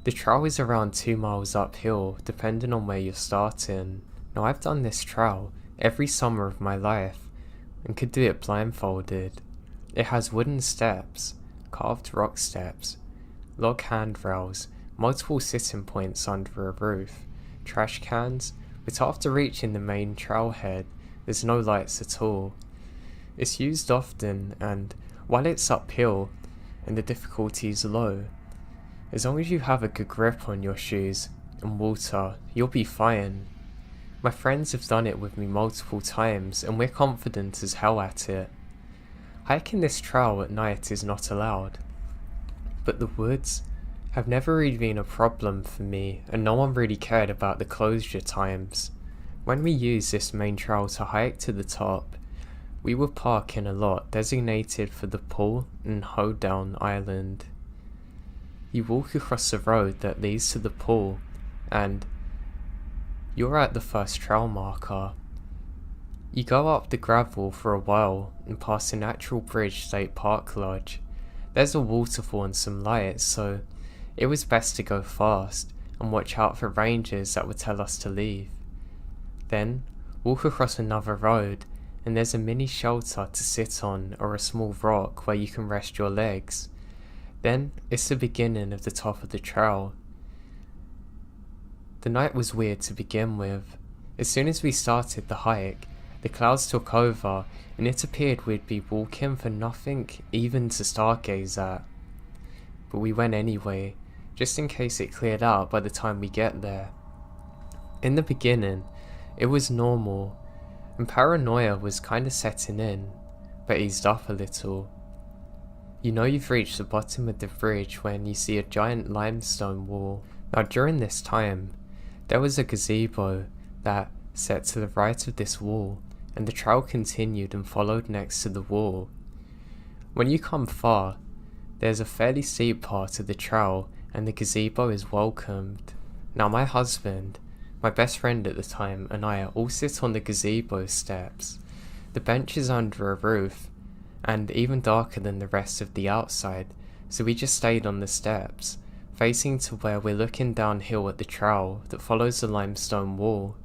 The trail is around 2 miles uphill depending on where you're starting. Now I've done this trail every summer of my life and could do it blindfolded. It has wooden steps, carved rock steps, log handrails, multiple sitting points under a roof, trash cans, but after reaching the main trailhead there's no lights at all. It's used often, and while it's uphill and the difficulty is low, as long as you have a good grip on your shoes and water, you'll be fine. My friends have done it with me multiple times and we're confident as hell at it. Hiking this trail at night is not allowed, but the woods have never really been a problem for me and no one really cared about the closure times. When we use this main trail to hike to the top, we would park in a lot designated for the Pull and Hoedown Island. You walk across the road that leads to the pool and you're at the first trail marker. You go up the gravel for a while and past the Natural Bridge State Park Lodge. There's a waterfall and some lights, so it was best to go fast and watch out for rangers that would tell us to leave. Then walk across another road and there's a mini shelter to sit on or a small rock where you can rest your legs. Then it's the beginning of the top of the trail. The night was weird to begin with. As soon as we started the hike, the clouds took over and it appeared we'd be walking for nothing even to stargaze at. But we went anyway, just in case it cleared out by the time we get there. In the beginning, it was normal, and paranoia was kinda setting in, but eased up a little. You know you've reached the bottom of the bridge when you see a giant limestone wall. Now during this time, there was a gazebo that sat to the right of this wall, and the trail continued and followed next to the wall. When you come far, there's a fairly steep part of the trail and the gazebo is welcomed. Now my husband, my best friend at the time, and I all sit on the gazebo steps. The bench is under a roof, and even darker than the rest of the outside, so we just stayed on the steps, facing to where we're looking downhill at the trail that follows the limestone wall.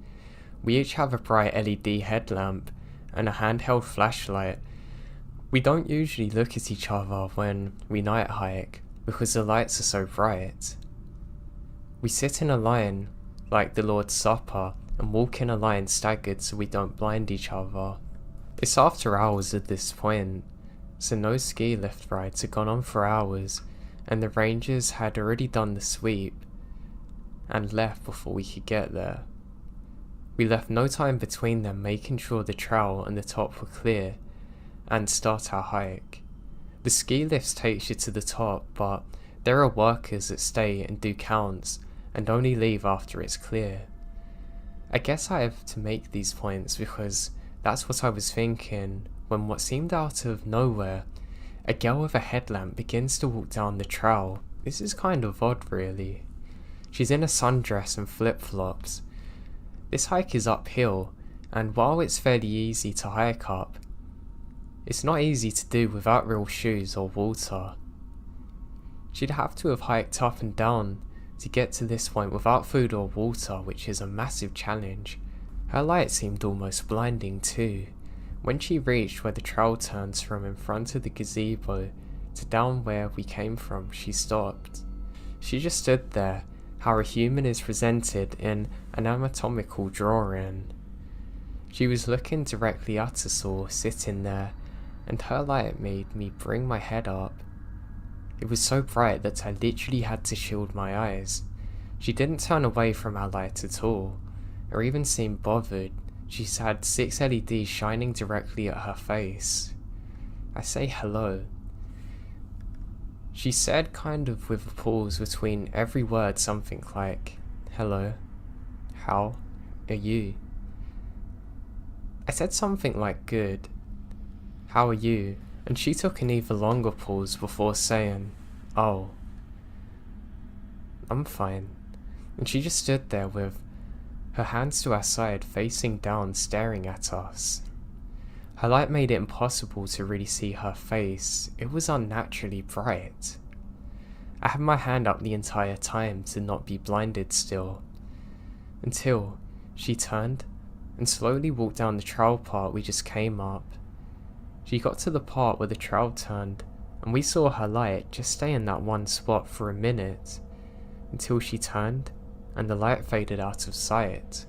We each have a bright LED headlamp and a handheld flashlight. We don't usually look at each other when we night hike because the lights are so bright. We sit in a line like the Lord's Supper and walk in a line staggered so we don't blind each other. It's after hours at this point, so no ski lift rides had gone on for hours, and the rangers had already done the sweep and left before we could get there. We left no time between them making sure the trail and the top were clear and start our hike. The ski lifts takes you to the top, but there are workers that stay and do counts and only leave after it's clear. I guess I have to make these points because that's what I was thinking when what seemed out of nowhere, a girl with a headlamp begins to walk down the trail. This is kind of odd really. She's in a sundress and flip-flops. This hike is uphill, and while it's fairly easy to hike up, it's not easy to do without real shoes or water. She'd have to have hiked up and down to get to this point without food or water, which is a massive challenge. Her light seemed almost blinding too. When she reached where the trail turns from in front of the gazebo to down where we came from, she stopped. She just stood there, how a human is presented in an anatomical drawing. She was looking directly at us all, sitting there, and her light made me bring my head up. It was so bright that I literally had to shield my eyes. She didn't turn away from our light at all, or even seem bothered. She had 6 LEDs shining directly at her face. I say hello. She said, kind of with a pause between every word, something like, hello, how are you? I said something like good, how are you? And she took an even longer pause before saying, oh, I'm fine. And she just stood there with her hands to her side, facing down, staring at us. Her light made it impossible to really see her face. It was unnaturally bright. I had my hand up the entire time to not be blinded still, until she turned and slowly walked down the trail part we just came up. She got to the part where the trail turned, and we saw her light just stay in that one spot for a minute, until she turned and the light faded out of sight.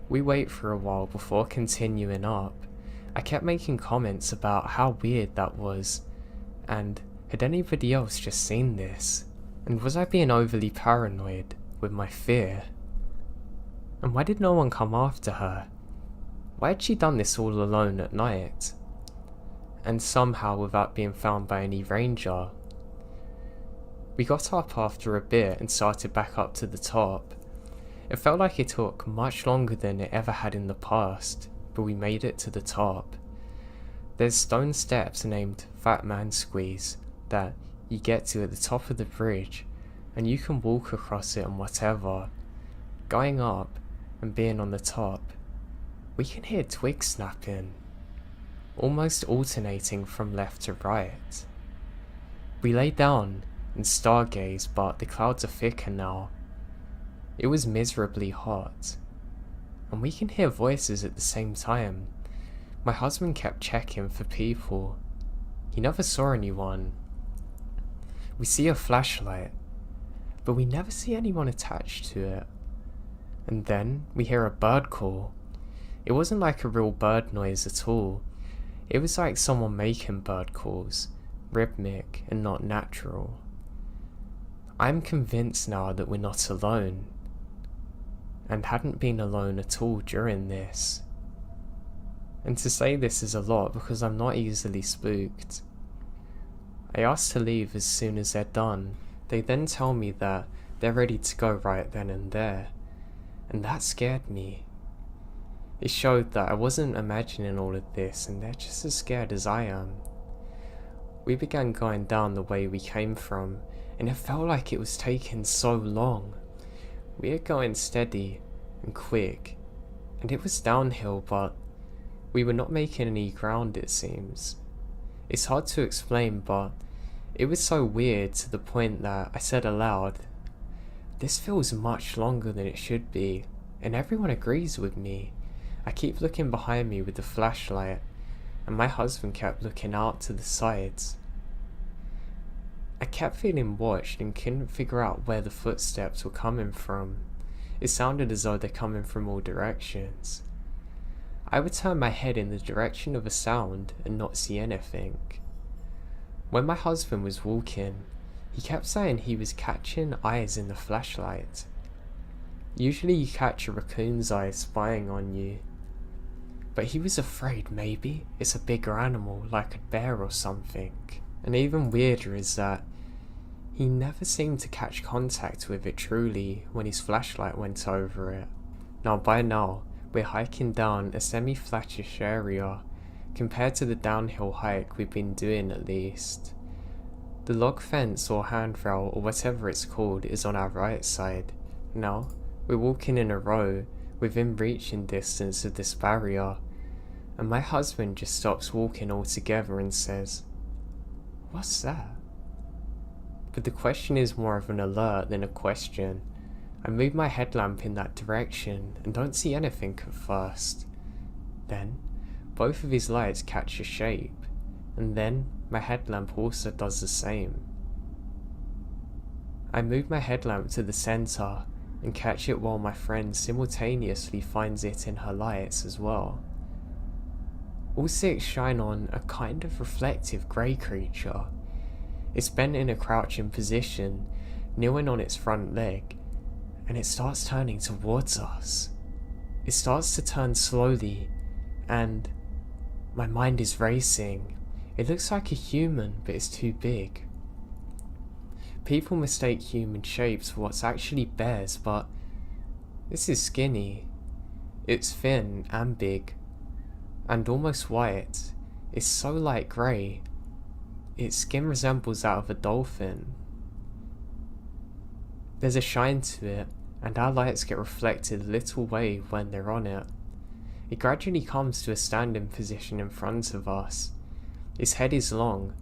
We wait for a while before continuing up. I kept making comments about how weird that was, and had anybody else just seen this? And was I being overly paranoid with my fear? And why did no one come after her? Why had she done this all alone at night? And somehow without being found by any ranger. We got up after a bit and started back up to the top. It felt like it took much longer than it ever had in the past, but we made it to the top. There's stone steps named Fat Man Squeeze that you get to at the top of the bridge, and you can walk across it and whatever. Going up and being on the top, we can hear twigs snapping, almost alternating from left to right. We lay down and stargaze, but the clouds are thicker now. It was miserably hot, and we can hear voices at the same time. My husband kept checking for people. He never saw anyone. We see a flashlight, but we never see anyone attached to it. And then we hear a bird call. It wasn't like a real bird noise at all. It was like someone making bird calls, rhythmic and not natural. I'm convinced now that we're not alone, and hadn't been alone at all during this. And to say this is a lot because I'm not easily spooked. I asked to leave as soon as they're done. They then tell me that they're ready to go right then and there, and that scared me. It showed that I wasn't imagining all of this and they're just as scared as I am. We began going down the way we came from, and it felt like it was taking so long. We were going steady and quick, and it was downhill, but we were not making any ground, it seems. It's hard to explain, but it was so weird to the point that I said aloud, "This feels much longer than it should be," and everyone agrees with me. I keep looking behind me with the flashlight, and my husband kept looking out to the sides. I kept feeling watched and couldn't figure out where the footsteps were coming from. It sounded as though they're coming from all directions. I would turn my head in the direction of a sound and not see anything. When my husband was walking, he kept saying he was catching eyes in the flashlight. Usually you catch a raccoon's eyes spying on you. But he was afraid maybe it's a bigger animal like a bear or something. And even weirder is that he never seemed to catch contact with it truly when his flashlight went over it. Now by now, we're hiking down a semi-flattish area compared to the downhill hike we've been doing at least. The log fence or handrail or whatever it's called is on our right side. Now, we're walking in a row within reaching distance of this barrier, and my husband just stops walking altogether and says, "What's that?" But the question is more of an alert than a question. I move my headlamp in that direction and don't see anything at first. Then, both of his lights catch a shape, and then my headlamp also does the same. I move my headlamp to the center and catch it while my friend simultaneously finds it in her lights as well. All six shine on a kind of reflective grey creature. It's bent in a crouching position, kneeling on its front leg, and it starts turning towards us. It starts to turn slowly, and my mind is racing. It looks like a human, but it's too big. People mistake human shapes for what's actually bears, but this is skinny. It's thin and big, and almost white. It's so light grey. Its skin resembles that of a dolphin. There's a shine to it, and our lights get reflected a little way when they're on it. It gradually comes to a standing position in front of us. Its head is long,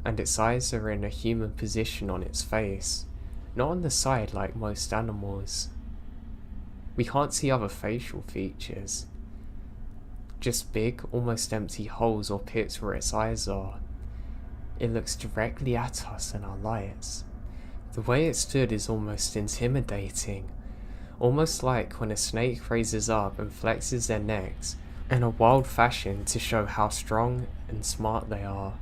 and its eyes are in a human position on its face, not on the side like most animals. We can't see other facial features, just big, almost empty holes or pits where its eyes are. It looks directly at us in our lights. The way it stood is almost intimidating, almost like when a snake raises up and flexes their necks in a wild fashion to show how strong and smart they are.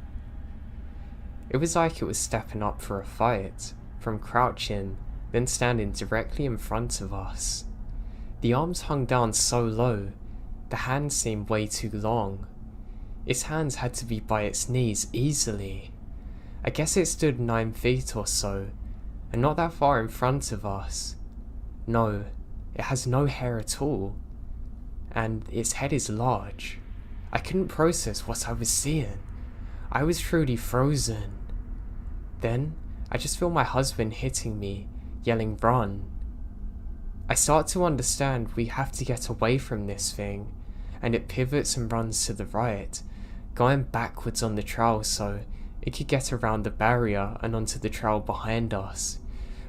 It was like it was stepping up for a fight, from crouching, then standing directly in front of us. The arms hung down so low, the hands seemed way too long. Its hands had to be by its knees easily. I guess it stood 9 feet or so, and not that far in front of us. No, it has no hair at all, and its head is large. I couldn't process what I was seeing. I was truly frozen. Then, I just feel my husband hitting me, yelling, "Run." I start to understand we have to get away from this thing, and it pivots and runs to the right, going backwards on the trail so it could get around the barrier and onto the trail behind us.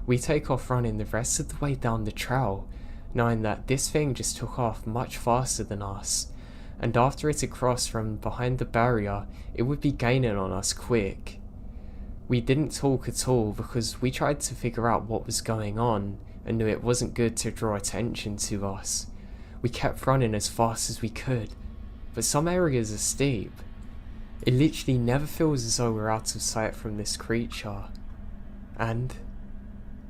We take off running the rest of the way down the trail, knowing that this thing just took off much faster than us, and after it had crossed from behind the barrier, it would be gaining on us quick. We didn't talk at all because we tried to figure out what was going on and knew it wasn't good to draw attention to us. We kept running as fast as we could, but some areas are steep. It literally never feels as though we're out of sight from this creature. And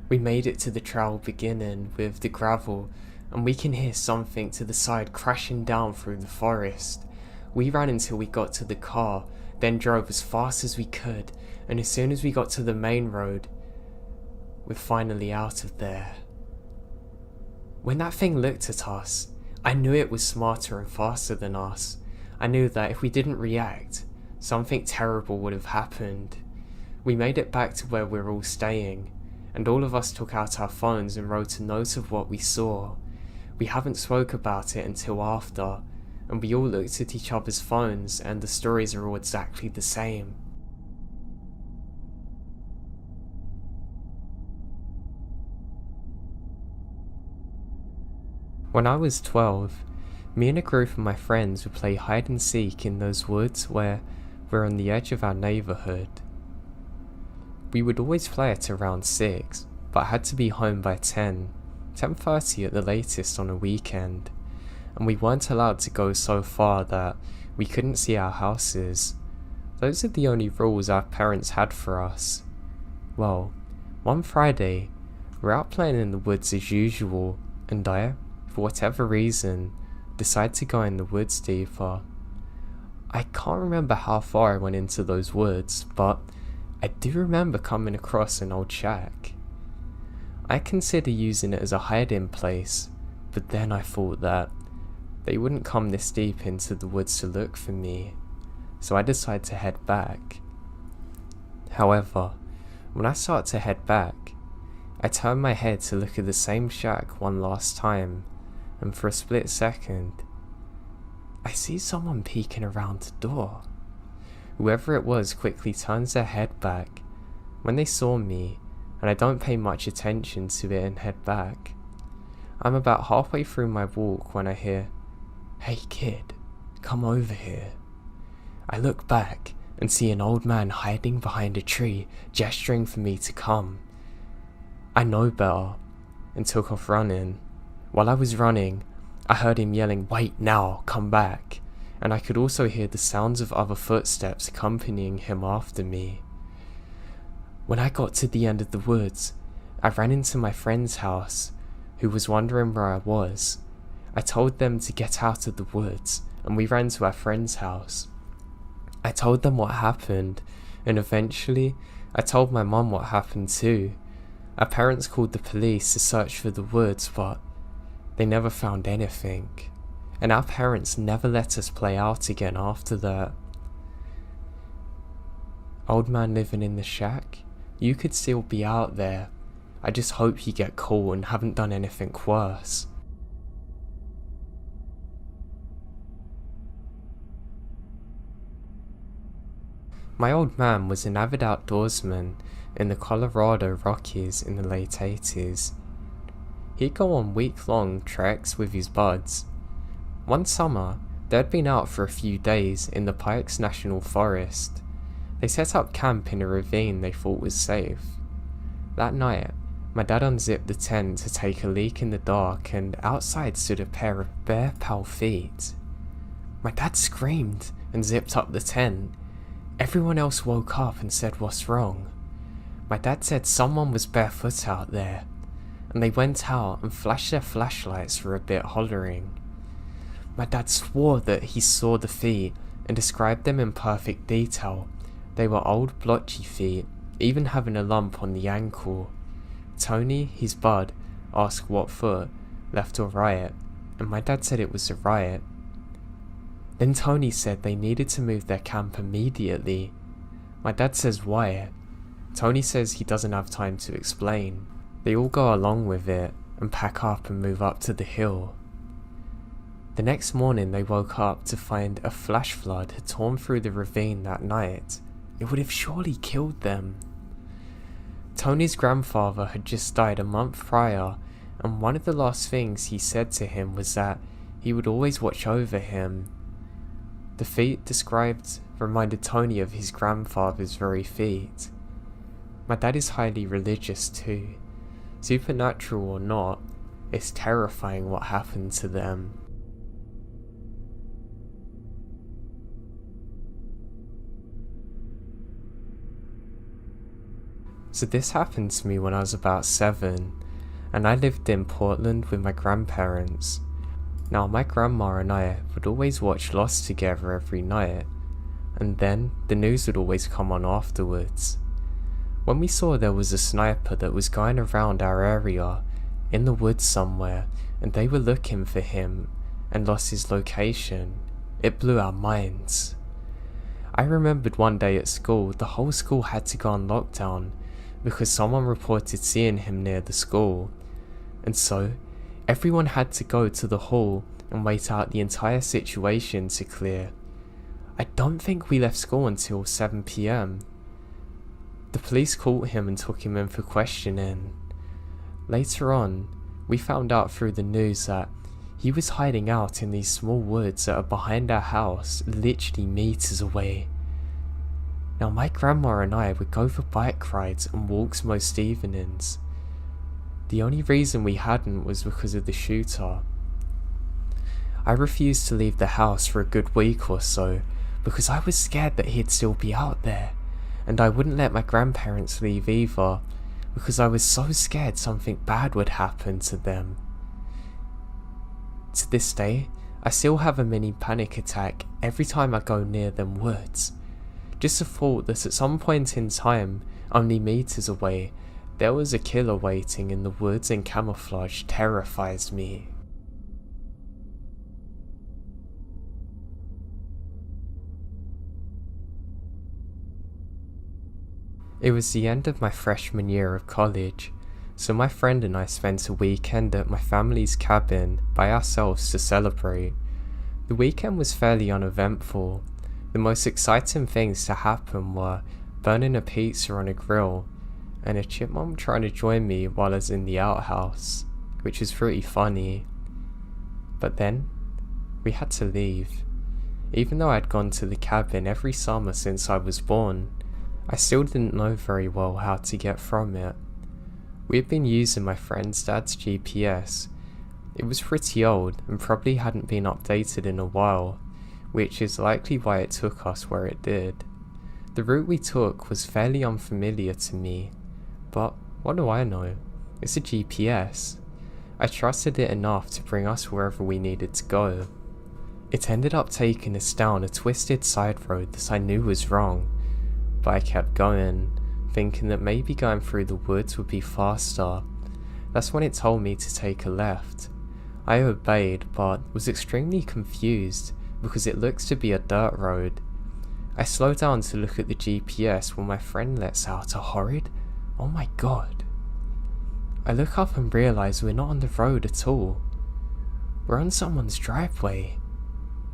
we made it to the trail beginning with the gravel, and we can hear something to the side crashing down through the forest. We ran until we got to the car, then drove as fast as we could, and as soon as we got to the main road, we're finally out of there. When that thing looked at us, I knew it was smarter and faster than us. I knew that if we didn't react, something terrible would have happened. We made it back to where we were all staying, and all of us took out our phones and wrote a note of what we saw. We haven't spoke about it until after, and we all looked at each other's phones and the stories are all exactly the same. When I was 12, me and a group of my friends would play hide and seek in those woods where we're on the edge of our neighbourhood. We would always play at around 6, but had to be home by 10:30 at the latest on a weekend, and we weren't allowed to go so far that we couldn't see our houses. Those are the only rules our parents had for us. Well, one Friday, we're out playing in the woods as usual, and I, for whatever reason, decide to go in the woods deeper. I can't remember how far I went into those woods, but I do remember coming across an old shack. I considered using it as a hide-in place, but then I thought that they wouldn't come this deep into the woods to look for me, so I decided to head back. However, when I start to head back, I turn my head to look at the same shack one last time, and for a split second, I see someone peeking around the door. Whoever it was quickly turns their head back when they saw me, and I don't pay much attention to it and head back. I'm about halfway through my walk when I hear, "Hey kid, come over here." I look back and see an old man hiding behind a tree, gesturing for me to come. I know better, and took off running. While I was running, I heard him yelling, "Wait now, come back," and I could also hear the sounds of other footsteps accompanying him after me. When I got to the end of the woods, I ran into my friend's house, who was wondering where I was. I told them to get out of the woods, and we ran to our friend's house. I told them what happened, and eventually, I told my mum what happened too. Our parents called the police to search for the woods, but they never found anything, and our parents never let us play out again after that. Old man living in the shack, you could still be out there. I just hope you get caught and haven't done anything worse. My old man was an avid outdoorsman in the Colorado Rockies in the late 80s. He'd go on week-long treks with his buds. One summer, they'd been out for a few days in the Pikes National Forest. They set up camp in a ravine they thought was safe. That night, my dad unzipped the tent to take a leak in the dark, and outside stood a pair of bare pale feet. My dad screamed and zipped up the tent. Everyone else woke up and said, "What's wrong?" My dad said someone was barefoot out there, and they went out and flashed their flashlights for a bit, hollering. My dad swore that he saw the feet and described them in perfect detail. They were old blotchy feet, even having a lump on the ankle. Tony, his bud, asked what foot, left or right, and my dad said it was the right. Then Tony said they needed to move their camp immediately. My dad says why. Tony says he doesn't have time to explain. They all go along with it and pack up and move up to the hill. The next morning they woke up to find a flash flood had torn through the ravine that night. It would have surely killed them. Tony's grandfather had just died a month prior, and one of the last things he said to him was that he would always watch over him. The feet described reminded Tony of his grandfather's very feet. My dad is highly religious too. Supernatural or not, it's terrifying what happened to them. So this happened to me when I was about 7, and I lived in Portland with my grandparents. Now my grandma and I would always watch Lost together every night, and then the news would always come on afterwards. When we saw there was a sniper that was going around our area, in the woods somewhere, and they were looking for him, and lost his location. It blew our minds. I remembered one day at school, the whole school had to go on lockdown because someone reported seeing him near the school, and so everyone had to go to the hall and wait out the entire situation to clear. I don't think we left school until 7 PM. The police caught him and took him in for questioning. Later on, we found out through the news that he was hiding out in these small woods that are behind our house, literally meters away. Now my grandma and I would go for bike rides and walks most evenings. The only reason we hadn't was because of the shooter. I refused to leave the house for a good week or so because I was scared that he'd still be out there, and I wouldn't let my grandparents leave either because I was so scared something bad would happen to them. To this day, I still have a mini panic attack every time I go near them woods. Just the thought that at some point in time, only meters away, there was a killer waiting in the woods in camouflage terrifies me. It was the end of my freshman year of college, so my friend and I spent a weekend at my family's cabin by ourselves to celebrate. The weekend was fairly uneventful. The most exciting things to happen were burning a pizza on a grill and a chipmunk trying to join me while I was in the outhouse, which was pretty funny. But then, we had to leave. Even though I'd gone to the cabin every summer since I was born, I still didn't know very well how to get from it. We had been using my friend's dad's GPS. It was pretty old and probably hadn't been updated in a while, which is likely why it took us where it did. The route we took was fairly unfamiliar to me, but what do I know? It's a GPS. I trusted it enough to bring us wherever we needed to go. It ended up taking us down a twisted side road that I knew was wrong, but I kept going, thinking that maybe going through the woods would be faster. That's when it told me to take a left. I obeyed, but was extremely confused because it looks to be a dirt road. I slowed down to look at the GPS when my friend lets out a horrid, "Oh my god." I look up and realise we're not on the road at all. We're on someone's driveway.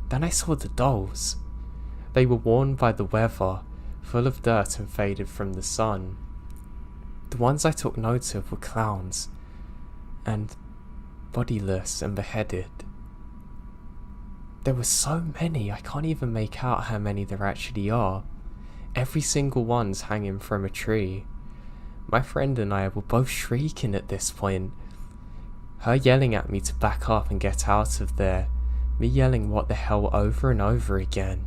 Then I saw the dolls. They were worn by the weather, full of dirt and faded from the sun. The ones I took note of were clowns, and bodiless and beheaded. There were so many, I can't even make out how many there actually are. Every single one's hanging from a tree. My friend and I were both shrieking at this point. Her yelling at me to back up and get out of there, me yelling what the hell over and over again.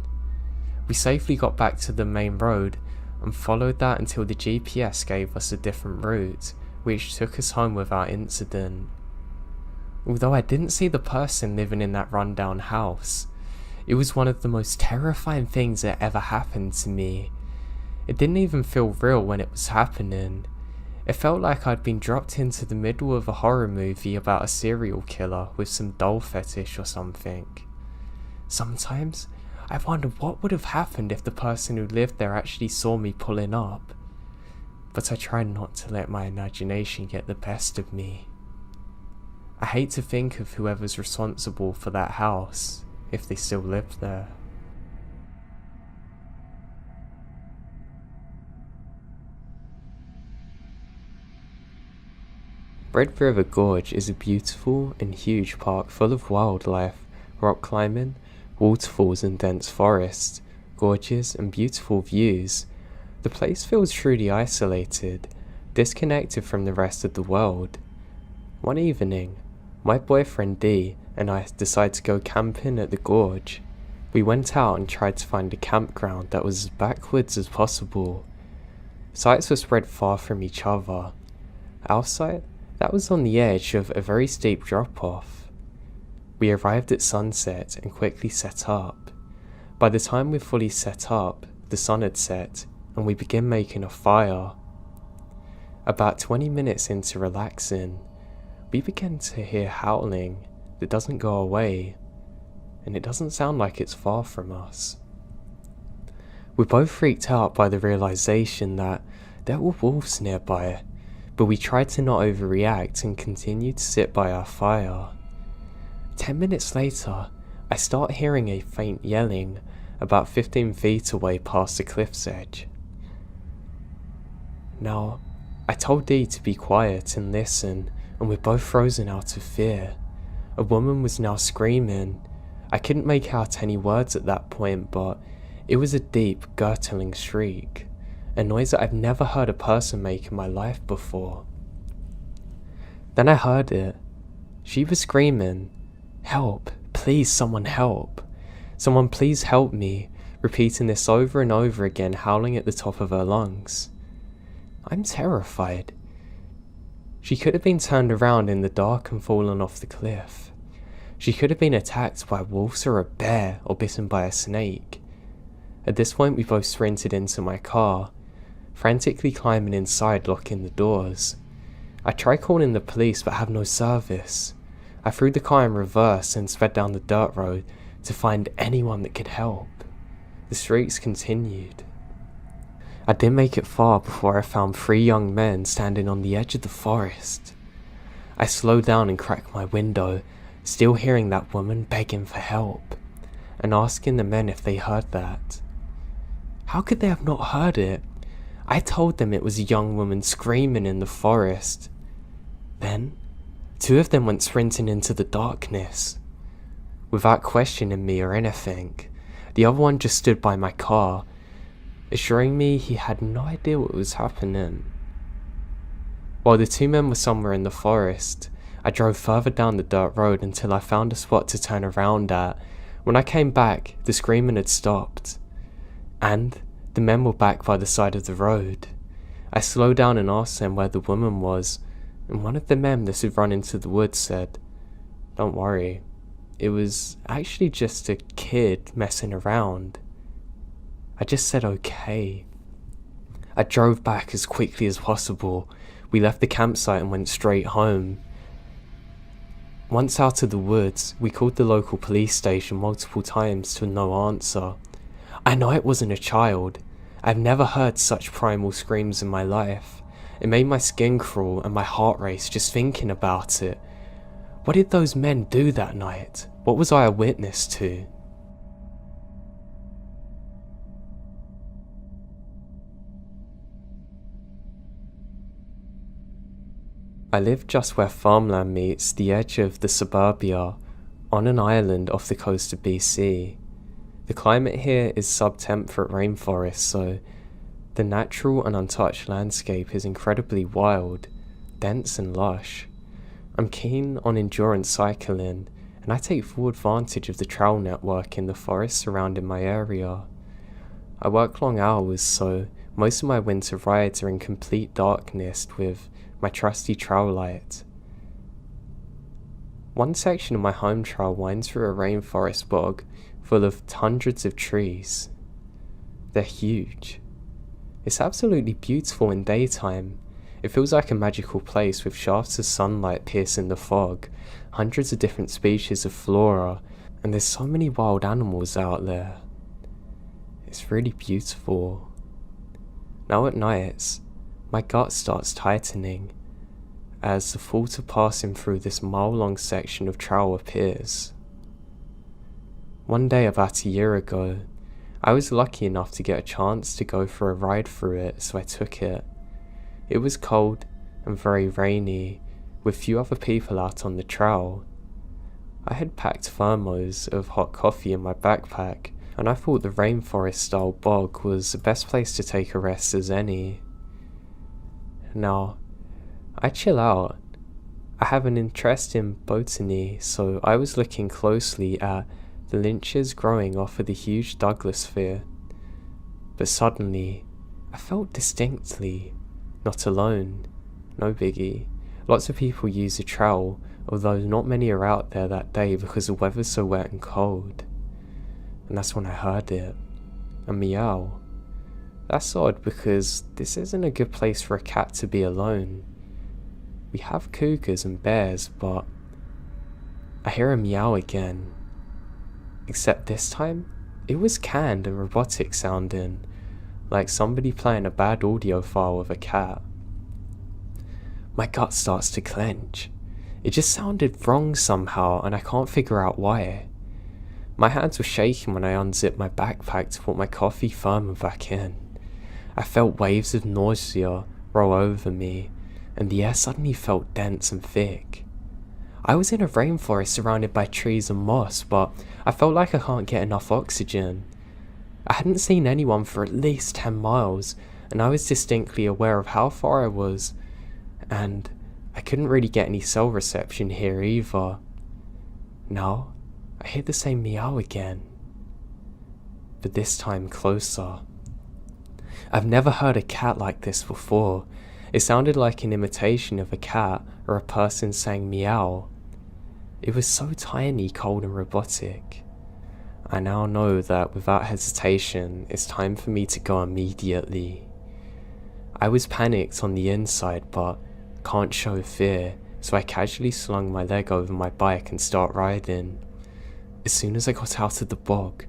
We safely got back to the main road and followed that until the GPS gave us a different route, which took us home without incident. Although I didn't see the person living in that rundown house, it was one of the most terrifying things that ever happened to me. It didn't even feel real when it was happening. It felt like I'd been dropped into the middle of a horror movie about a serial killer with some doll fetish or something. Sometimes, I wonder what would have happened if the person who lived there actually saw me pulling up. But I try not to let my imagination get the best of me. I hate to think of whoever's responsible for that house, if they still lived there. Red River Gorge is a beautiful and huge park full of wildlife, rock climbing, waterfalls and dense forests, gorges and beautiful views. The place feels truly isolated, disconnected from the rest of the world. One evening, my boyfriend D and I decided to go camping at the gorge. We went out and tried to find a campground that was as backwoods as possible. Sites were spread far from each other. Our site, that was on the edge of a very steep drop-off. We arrived at sunset and quickly set up. By the time we're fully set up, the sun had set and we began making a fire. About 20 minutes into relaxing, we began to hear howling that doesn't go away. and it doesn't sound like it's far from us. We're both freaked out by the realization that there were wolves nearby, but we tried to not overreact and continued to sit by our fire. 10 minutes later, I start hearing a faint yelling about 15 feet away past the cliff's edge. Now, I told Dee to be quiet and listen, and we're both frozen out of fear. A woman was now screaming. I couldn't make out any words at that point, but it was a deep, gurgling shriek, a noise that I've never heard a person make in my life before. Then I heard it. She was screaming, "Help, please someone help. Someone please help me," repeating this over and over again, howling at the top of her lungs. I'm terrified. She could have been turned around in the dark and fallen off the cliff. She could have been attacked by wolves or a bear or bitten by a snake. At this point we both sprinted into my car, frantically climbing inside, locking the doors. I tried calling the police but have no service. I threw the car in reverse and sped down the dirt road to find anyone that could help. The shrieks continued. I didn't make it far before I found 3 young men standing on the edge of the forest. I slowed down and cracked my window, still hearing that woman begging for help, and asking the men if they heard that. How could they have not heard it? I told them it was a young woman screaming in the forest. Then, 2 of them went sprinting into the darkness. Without questioning me or anything, the other one just stood by my car, assuring me he had no idea what was happening. While the 2 men were somewhere in the forest, I drove further down the dirt road until I found a spot to turn around at. When I came back, the screaming had stopped, and the men were back by the side of the road. I slowed down and asked them where the woman was, and one of the men that had run into the woods said, "Don't worry, it was actually just a kid messing around." I just said okay. I drove back as quickly as possible. We left the campsite and went straight home. Once out of the woods, we called the local police station multiple times to no answer. I know it wasn't a child. I've never heard such primal screams in my life. It made my skin crawl and my heart race just thinking about it. What did those men do that night? What was I a witness to? I live just where farmland meets the edge of the suburbia, on an island off the coast of BC. The climate here is sub-temperate rainforest, so the natural and untouched landscape is incredibly wild, dense and lush. I'm keen on endurance cycling, and I take full advantage of the trail network in the forest surrounding my area. I work long hours, so most of my winter rides are in complete darkness with my trusty trail light. One section of my home trail winds through a rainforest bog full of hundreds of trees. They're huge. It's absolutely beautiful in daytime. It feels like a magical place with shafts of sunlight piercing the fog, hundreds of different species of flora, and there's so many wild animals out there. It's really beautiful. Now at nights, my gut starts tightening as the thought of passing through this mile-long section of trail appears. One day about a year ago, I was lucky enough to get a chance to go for a ride through it, so I took it. It was cold and very rainy, with few other people out on the trail. I had packed thermos of hot coffee in my backpack, and I thought the rainforest-style bog was the best place to take a rest as any. Now, I chill out. I have an interest in botany, so I was looking closely at the lynches growing off of the huge Douglas fir. But suddenly, I felt distinctly not alone. No biggie. Lots of people use the trail, although not many are out there that day because the weather's so wet and cold. And that's when I heard it. A meow. That's odd because this isn't a good place for a cat to be alone. We have cougars and bears, but I hear a meow again. Except this time, it was canned and robotic sounding, like somebody playing a bad audio file with a cat. My gut starts to clench. It just sounded wrong somehow, and I can't figure out why. My hands were shaking when I unzipped my backpack to put my coffee thermos back in. I felt waves of nausea roll over me, and the air suddenly felt dense and thick. I was in a rainforest surrounded by trees and moss, but I felt like I can't get enough oxygen. I hadn't seen anyone for at least 10 miles, and I was distinctly aware of how far I was, and I couldn't really get any cell reception here either. Now, I hear the same meow again, but this time closer. I've never heard a cat like this before. It sounded like an imitation of a cat or a person saying meow. It was so tiny, cold and robotic. I now know that without hesitation, it's time for me to go immediately. I was panicked on the inside, but can't show fear, so I casually slung my leg over my bike and start riding. As soon as I got out of the bog,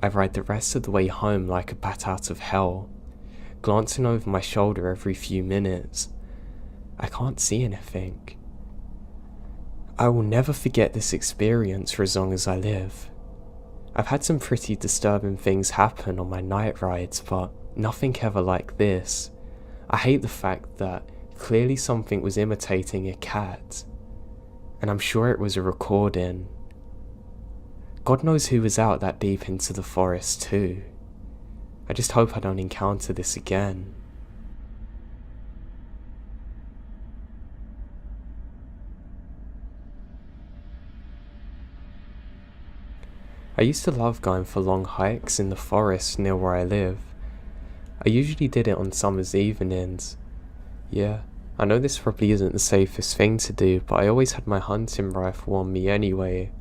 I ride the rest of the way home like a bat out of hell, glancing over my shoulder every few minutes. I can't see anything. I will never forget this experience for as long as I live. I've had some pretty disturbing things happen on my night rides, but nothing ever like this. I hate the fact that clearly something was imitating a cat, and I'm sure it was a recording. God knows who was out that deep into the forest too. I just hope I don't encounter this again. I used to love going for long hikes in the forest near where I live. I usually did it on summer's evenings. Yeah, I know this probably isn't the safest thing to do, but I always had my hunting rifle on me anyway.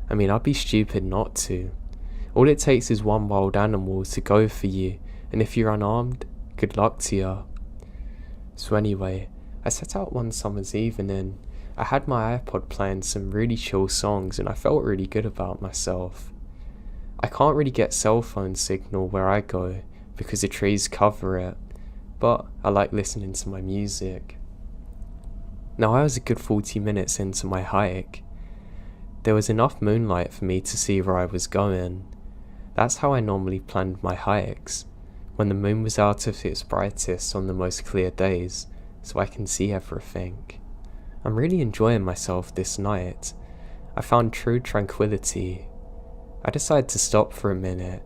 I mean, I'd be stupid not to. All it takes is one wild animal to go for you, and if you're unarmed, good luck to you. So anyway, I set out one summer's evening. I had my iPod playing some really chill songs and I felt really good about myself. I can't really get cell phone signal where I go because the trees cover it, but I like listening to my music. Now I was a good 40 minutes into my hike. There was enough moonlight for me to see where I was going. That's how I normally planned my hikes, when the moon was out of its brightest on the most clear days, so I can see everything. I'm really enjoying myself this night. I found true tranquility. I decided to stop for a minute,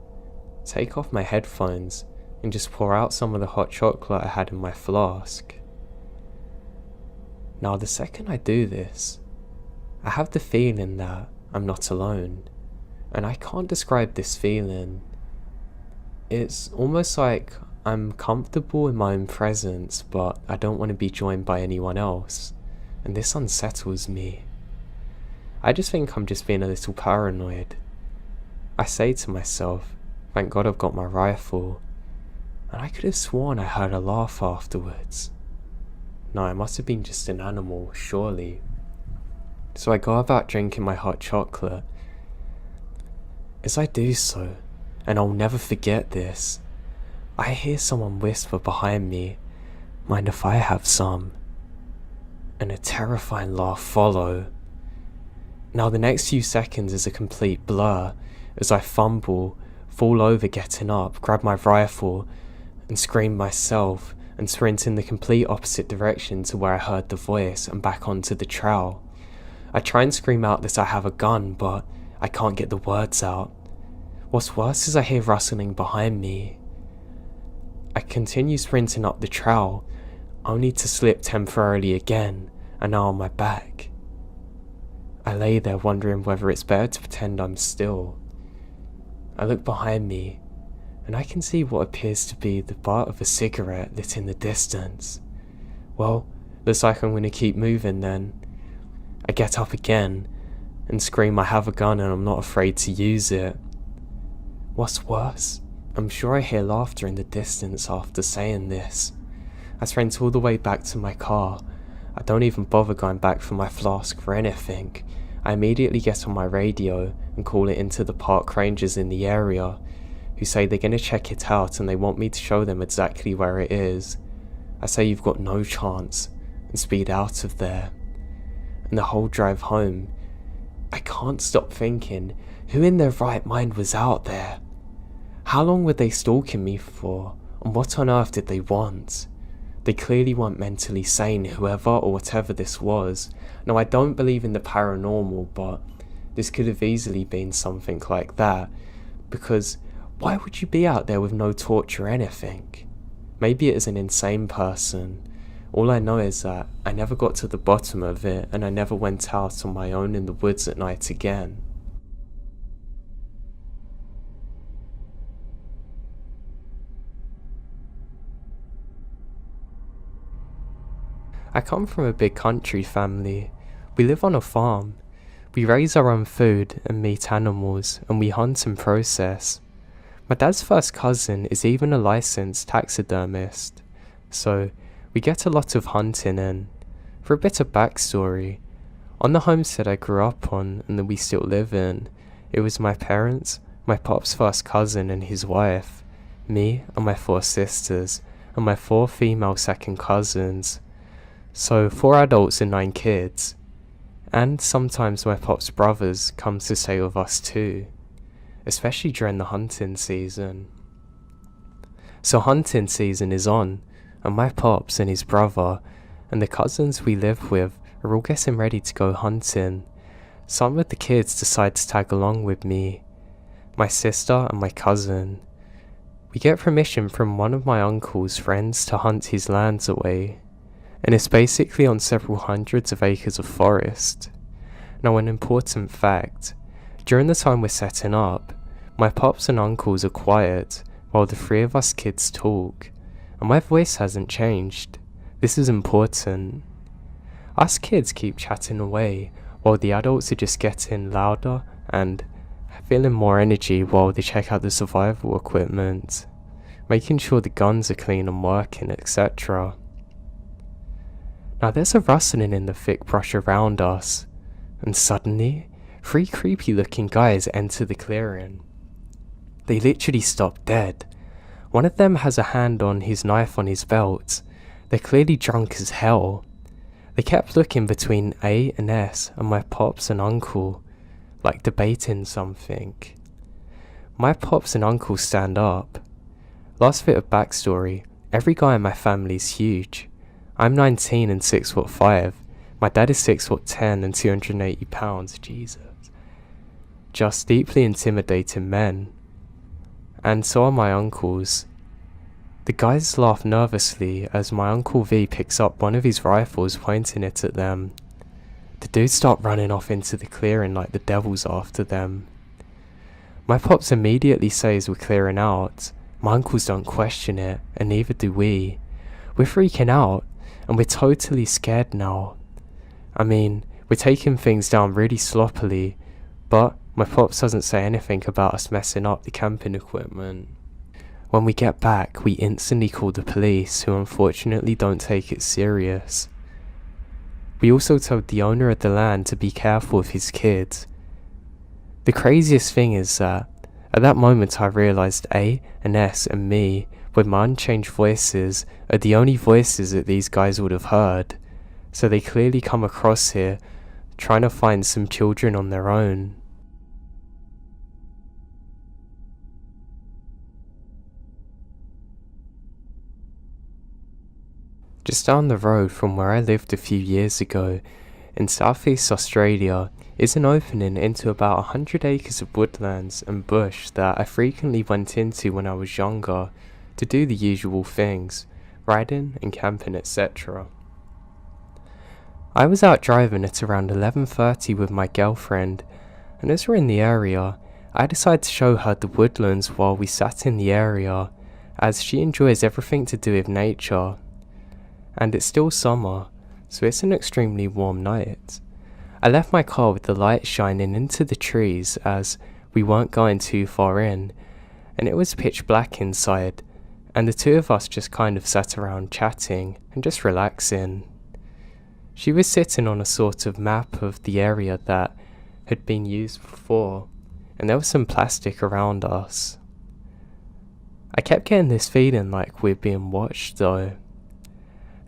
take off my headphones, and just pour out some of the hot chocolate I had in my flask. Now the second I do this, I have the feeling that I'm not alone, and I can't describe this feeling. It's almost like I'm comfortable in my own presence, but I don't want to be joined by anyone else, and this unsettles me. I just think I'm just being a little paranoid. I say to myself, thank God I've got my rifle, and I could have sworn I heard a laugh afterwards. No, it must have been just an animal, surely. So I go about drinking my hot chocolate. As I do so, and I'll never forget this, I hear someone whisper behind me, "Mind if I have some?" And a terrifying laugh follow. Now the next few seconds is a complete blur as I fumble, fall over getting up, grab my rifle, and scream myself and sprint in the complete opposite direction to where I heard the voice and back onto the trail. I try and scream out that I have a gun, but I can't get the words out. What's worse is I hear rustling behind me. I continue sprinting up the trail, only to slip temporarily again, and now on my back. I lay there wondering whether it's better to pretend I'm still. I look behind me, and I can see what appears to be the butt of a cigarette lit in the distance. Well, looks like I'm going to keep moving then. I get up again, and scream I have a gun and I'm not afraid to use it. What's worse, I'm sure I hear laughter in the distance after saying this. I sprint all the way back to my car. I don't even bother going back for my flask or anything. I immediately get on my radio and call it into the park rangers in the area, who say they're going to check it out and they want me to show them exactly where it is. I say you've got no chance and speed out of there. And the whole drive home, I can't stop thinking, who in their right mind was out there? How long were they stalking me for, and what on earth did they want? They clearly weren't mentally sane, whoever or whatever this was. Now, I don't believe in the paranormal, but this could have easily been something like that, because why would you be out there with no torch or anything? Maybe it is an insane person. All I know is that I never got to the bottom of it, and I never went out on my own in the woods at night again. I come from a big country family. We live on a farm. We raise our own food and meat animals, and we hunt and process. My dad's first cousin is even a licensed taxidermist, so we get a lot of hunting in. For a bit of backstory, on the homestead I grew up on and that we still live in, it was my parents, my pop's first cousin and his wife, me and my 4 sisters, and my 4 female second cousins. So 4 adults and 9 kids. And sometimes my pop's brothers come to stay with us too, especially during the hunting season. So hunting season is on, and my pops and his brother and the cousins we live with are all getting ready to go hunting. Some of the kids decide to tag along with me, my sister and my cousin. We get permission from one of my uncle's friends to hunt his lands away, and it's basically on several hundreds of acres of forest. Now, an important fact, during the time we're setting up, my pops and uncles are quiet while the 3 of us kids talk, and my voice hasn't changed. This is important. Us kids keep chatting away while the adults are just getting louder and feeling more energy while they check out the survival equipment, making sure the guns are clean and working, etc. Now there's a rustling in the thick brush around us, and suddenly 3 creepy looking guys enter the clearing. They literally stop dead. One of them has a hand on his knife on his belt. They're clearly drunk as hell. They kept looking between A and S and my pops and uncle, like debating something. My pops and uncle stand up. Last bit of backstory, every guy in my family is huge. I'm 19 and 6'5". My dad is 6'10" and 280 pounds, Jesus. Just deeply intimidating men. And so are my uncles. The guys laugh nervously as my Uncle V picks up one of his rifles, pointing it at them. The dudes start running off into the clearing like the devil's after them. My pops immediately says we're clearing out. My uncles don't question it, and neither do we. We're freaking out, and we're totally scared now. I mean, we're taking things down really sloppily, but my pops doesn't say anything about us messing up the camping equipment. When we get back, we instantly call the police, who unfortunately don't take it serious. We also told the owner of the land to be careful of his kids. The craziest thing is that, at that moment I realised A and S and me, with my unchanged voices, are the only voices that these guys would have heard. So they clearly come across here, trying to find some children on their own. Just down the road from where I lived a few years ago, in southeast Australia, is an opening into about 100 acres of woodlands and bush that I frequently went into when I was younger to do the usual things, riding and camping, etc. I was out driving at around 11:30 with my girlfriend, and as we're in the area, I decided to show her the woodlands while we sat in the area, as she enjoys everything to do with nature. And it's still summer, so it's an extremely warm night. I left my car with the light shining into the trees as we weren't going too far in, and it was pitch black inside, and the 2 of us just kind of sat around chatting and just relaxing. She was sitting on a sort of map of the area that had been used before, and there was some plastic around us. I kept getting this feeling like we're being watched though.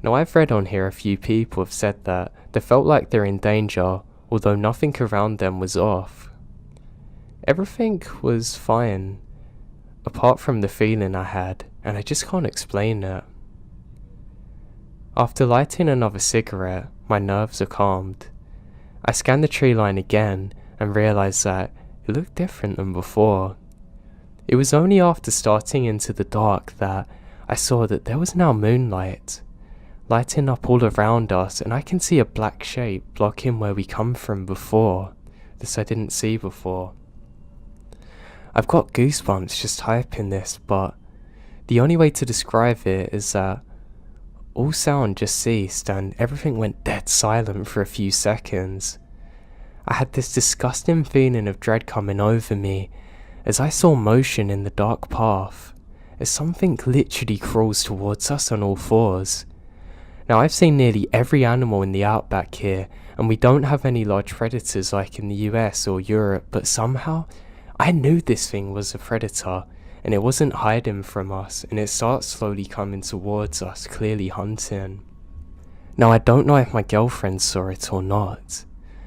Now I've read on here a few people have said that they felt like they're in danger, although nothing around them was off. Everything was fine, apart from the feeling I had, and I just can't explain it. After lighting another cigarette, my nerves are calmed. I scanned the tree line again and realised that it looked different than before. It was only after starting into the dark that I saw that there was now moonlight, lighting up all around us, and I can see a black shape blocking where we come from before. This I didn't see before. I've got goosebumps just typing this, but the only way to describe it is that all sound just ceased and everything went dead silent for a few seconds. I had this disgusting feeling of dread coming over me as I saw motion in the dark path, as something literally crawls towards us on all fours. Now I've seen nearly every animal in the outback here, and we don't have any large predators like in the US or Europe, but somehow I knew this thing was a predator, and it wasn't hiding from us, and it starts slowly coming towards us, clearly hunting. Now I don't know if my girlfriend saw it or not,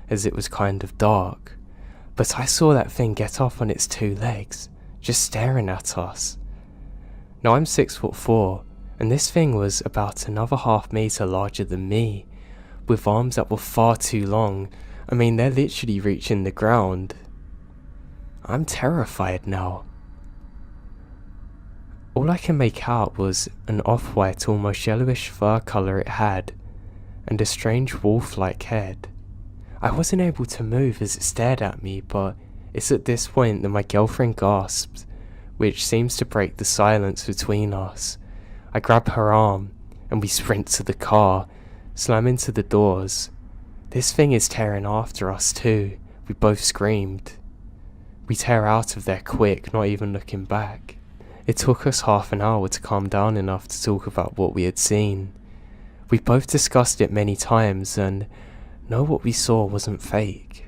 as it was kind of dark, but I saw that thing get off on its two legs, just staring at us. Now I'm 6'4", and this thing was about another half meter larger than me, with arms that were far too long. I mean, they're literally reaching the ground. I'm terrified now. All I can make out was an off-white, almost yellowish fur colour it had, and a strange wolf-like head. I wasn't able to move as it stared at me, but it's at this point that my girlfriend gasped, which seems to break the silence between us. I grab her arm, and we sprint to the car, slam into the doors. This thing is tearing after us too. We both screamed. We tear out of there quick, not even looking back. It took us half an hour to calm down enough to talk about what we had seen. We both discussed it many times and know what we saw wasn't fake.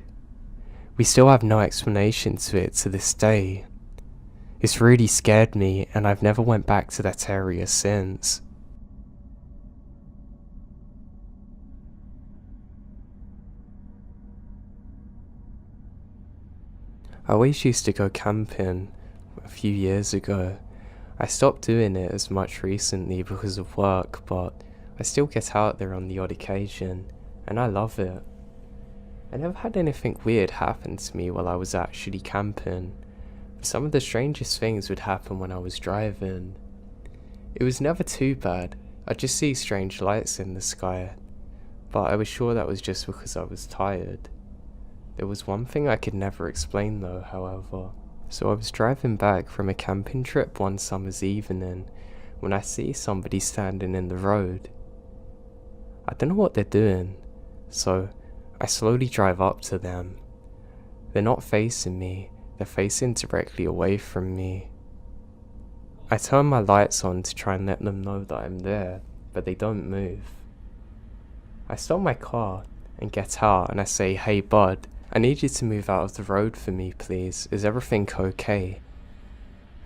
We still have no explanation to it to this day. It's really scared me, and I've never went back to that area since. I always used to go camping a few years ago. I stopped doing it as much recently because of work, but I still get out there on the odd occasion, and I love it. I never had anything weird happen to me while I was actually camping. Some of the strangest things would happen when I was driving. It was never too bad. I'd just see strange lights in the sky, but I was sure that was just because I was tired. There was one thing I could never explain though, however. So I was driving back from a camping trip one summer's evening when I see somebody standing in the road. I don't know what they're doing, so I slowly drive up to them. They're not facing me, they're facing directly away from me. I turn my lights on to try and let them know that I'm there, but they don't move. I stop my car and get out and I say, "Hey bud, I need you to move out of the road for me please, is everything okay?"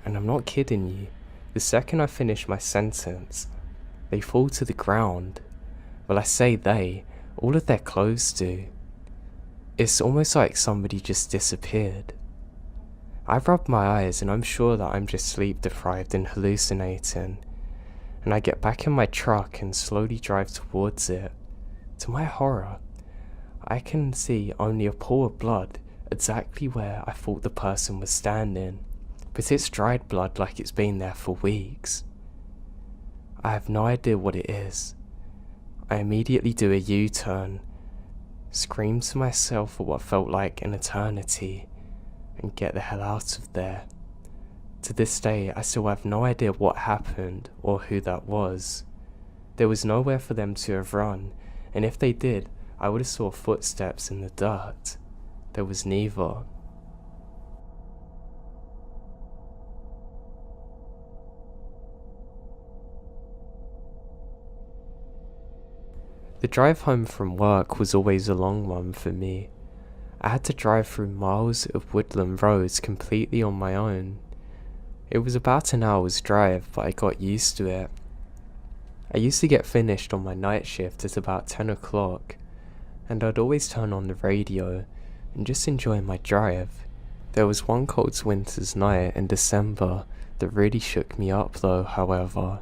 And I'm not kidding you, the second I finish my sentence, they fall to the ground. Well, I say they, all of their clothes do. It's almost like somebody just disappeared. I rub my eyes and I'm sure that I'm just sleep deprived and hallucinating, and I get back in my truck and slowly drive towards it. To my horror, I can see only a pool of blood exactly where I thought the person was standing, but it's dried blood like it's been there for weeks. I have no idea what it is. I immediately do a U-turn, scream to myself for what felt like an eternity, and get the hell out of there. To this day, I still have no idea what happened or who that was. There was nowhere for them to have run, and if they did, I would have saw footsteps in the dirt. There was neither. The drive home from work was always a long one for me. I had to drive through miles of woodland roads completely on my own. It was about an hour's drive, but I got used to it. I used to get finished on my night shift at about 10 o'clock, and I'd always turn on the radio and just enjoy my drive. There was one cold winter's night in December that really shook me up though, however.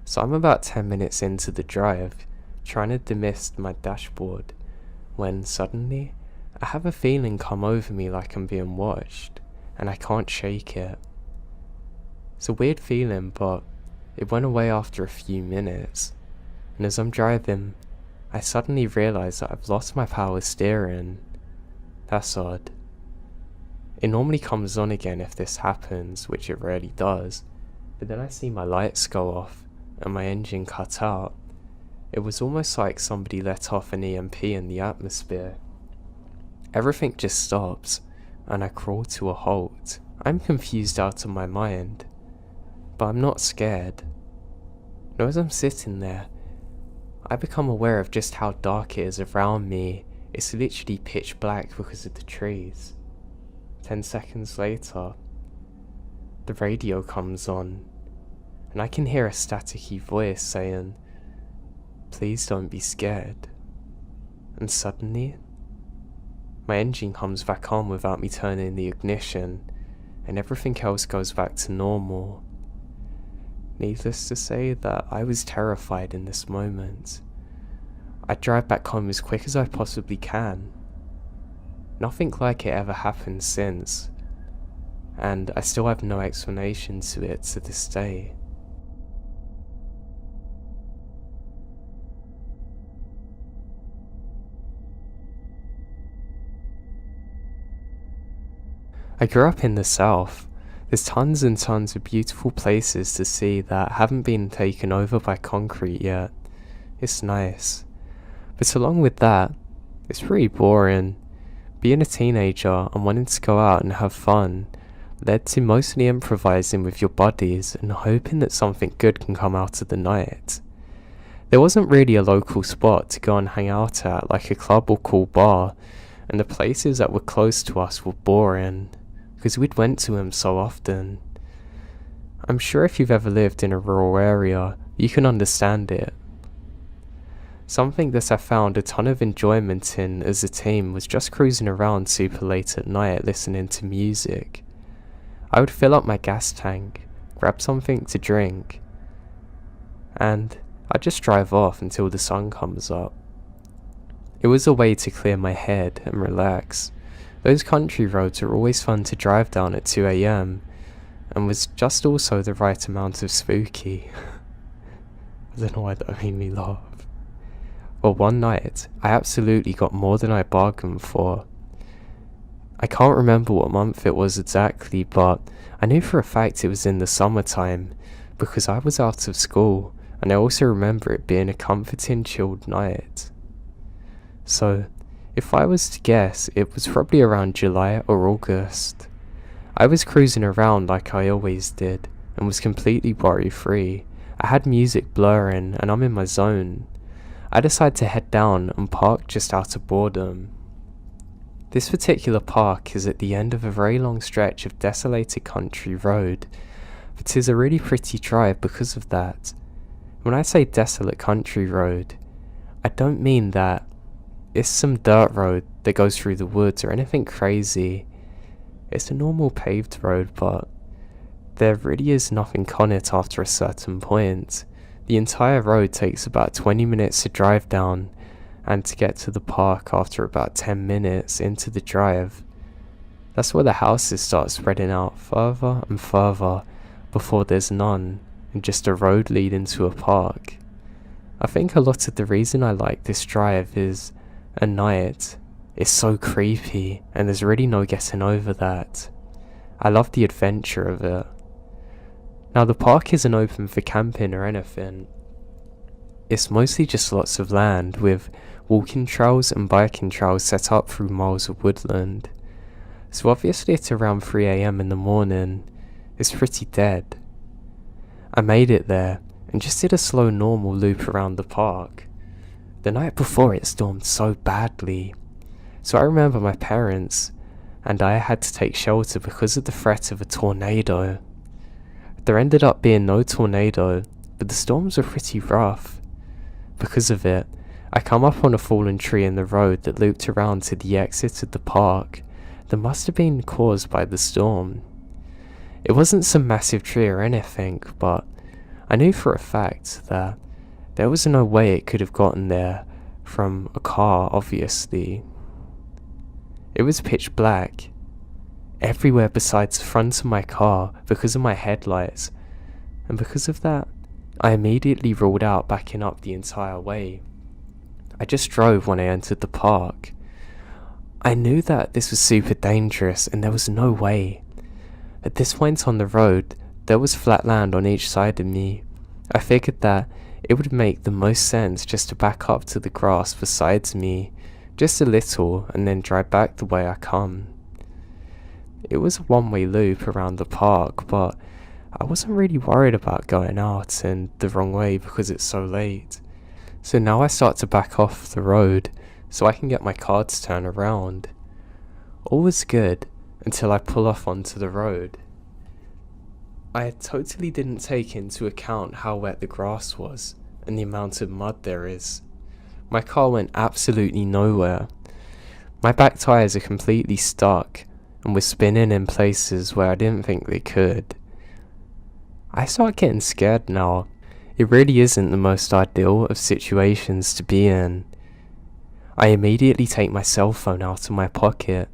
So I'm about 10 minutes into the drive, trying to demist my dashboard, when suddenly I have a feeling come over me like I'm being watched, and I can't shake it. It's a weird feeling, but it went away after a few minutes, and as I'm driving, I suddenly realise that I've lost my power steering. That's odd. It normally comes on again if this happens, which it rarely does, but then I see my lights go off and my engine cut out. It was almost like somebody let off an EMP in the atmosphere. Everything just stops, and I crawl to a halt. I'm confused out of my mind, but I'm not scared. And as I'm sitting there, I become aware of just how dark it is around me. It's literally pitch black because of the trees. 10 seconds later, the radio comes on, and I can hear a staticky voice saying, "Please don't be scared." And suddenly, my engine comes back on without me turning the ignition, and everything else goes back to normal. Needless to say that I was terrified in this moment. I drive back home as quick as I possibly can. Nothing like it ever happened since, and I still have no explanation to it to this day. I grew up in the south. There's tons and tons of beautiful places to see that haven't been taken over by concrete yet. It's nice. But along with that, it's pretty boring. Being a teenager and wanting to go out and have fun led to mostly improvising with your buddies and hoping that something good can come out of the night. There wasn't really a local spot to go and hang out at, like a club or cool bar, and the places that were close to us were boring, because we'd went to them so often. I'm sure if you've ever lived in a rural area, you can understand it. Something that I found a ton of enjoyment in as a team was just cruising around super late at night listening to music. I would fill up my gas tank, grab something to drink, and I'd just drive off until the sun comes up. It was a way to clear my head and relax. Those country roads are always fun to drive down at 2 AM, and was just also the right amount of spooky. I don't know why that made me laugh. Well, one night, I absolutely got more than I bargained for. I can't remember what month it was exactly, but I knew for a fact it was in the summertime, because I was out of school, and I also remember it being a comforting, chilled night. So, if I was to guess, it was probably around July or August. I was cruising around like I always did, and was completely worry-free. I had music blaring, and I'm in my zone. I decided to head down and park just out of boredom. This particular park is at the end of a very long stretch of desolated country road, but 'tis a really pretty drive because of that. When I say desolate country road, I don't mean that it's some dirt road that goes through the woods or anything crazy. It's a normal paved road, but there really is nothing on it after a certain point. The entire road takes about 20 minutes to drive down, and to get to the park after about 10 minutes into the drive. That's where the houses start spreading out further and further before there's none, and just a road leading to a park. I think a lot of the reason I like this drive is, at night, it's so creepy, and there's really no getting over that. I love the adventure of it. Now, the park isn't open for camping or anything. It's mostly just lots of land with walking trails and biking trails set up through miles of woodland. So obviously at around 3 AM in the morning, it's pretty dead. I made it there and just did a slow normal loop around the park. The night before it stormed so badly. So I remember my parents and I had to take shelter because of the threat of a tornado. There ended up being no tornado, but the storms were pretty rough. Because of it, I come up on a fallen tree in the road that looped around to the exit of the park that must have been caused by the storm. It wasn't some massive tree or anything, but I knew for a fact that there was no way it could have gotten there from a car, obviously. It was pitch black everywhere besides the front of my car because of my headlights, and because of that, I immediately ruled out backing up the entire way. I just drove when I entered the park. I knew that this was super dangerous and there was no way. At this point on the road, there was flat land on each side of me. I figured that it would make the most sense just to back up to the grass beside me, just a little, and then drive back the way I come. It was a one-way loop around the park, but I wasn't really worried about going out and the wrong way because it's so late. So now I start to back off the road so I can get my car to turn around. All was good until I pull off onto the road. I totally didn't take into account how wet the grass was and the amount of mud there is. My car went absolutely nowhere. My back tyres are completely stuck and were spinning in places where I didn't think they could. I start getting scared now. It really isn't the most ideal of situations to be in. I immediately take my cell phone out of my pocket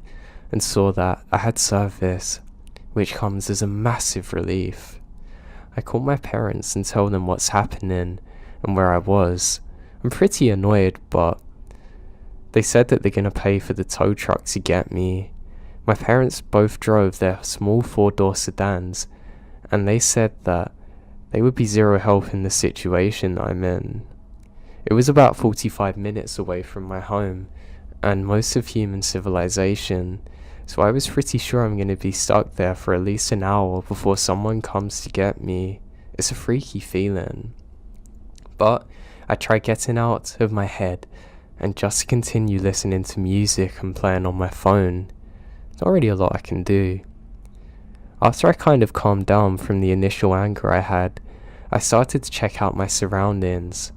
and saw that I had service, which comes as a massive relief. I call my parents and tell them what's happening and where I was. I'm pretty annoyed, but they said that they're gonna pay for the tow truck to get me. My parents both drove their small 4-door sedans, and they said that they would be zero help in the situation that I'm in. It was about 45 minutes away from my home and most of human civilization, so I was pretty sure I'm going to be stuck there for at least an hour before someone comes to get me. It's a freaky feeling. But I try getting out of my head and just continue listening to music and playing on my phone. Not really a lot I can do. After I kind of calmed down from the initial anger I had, I started to check out my surroundings.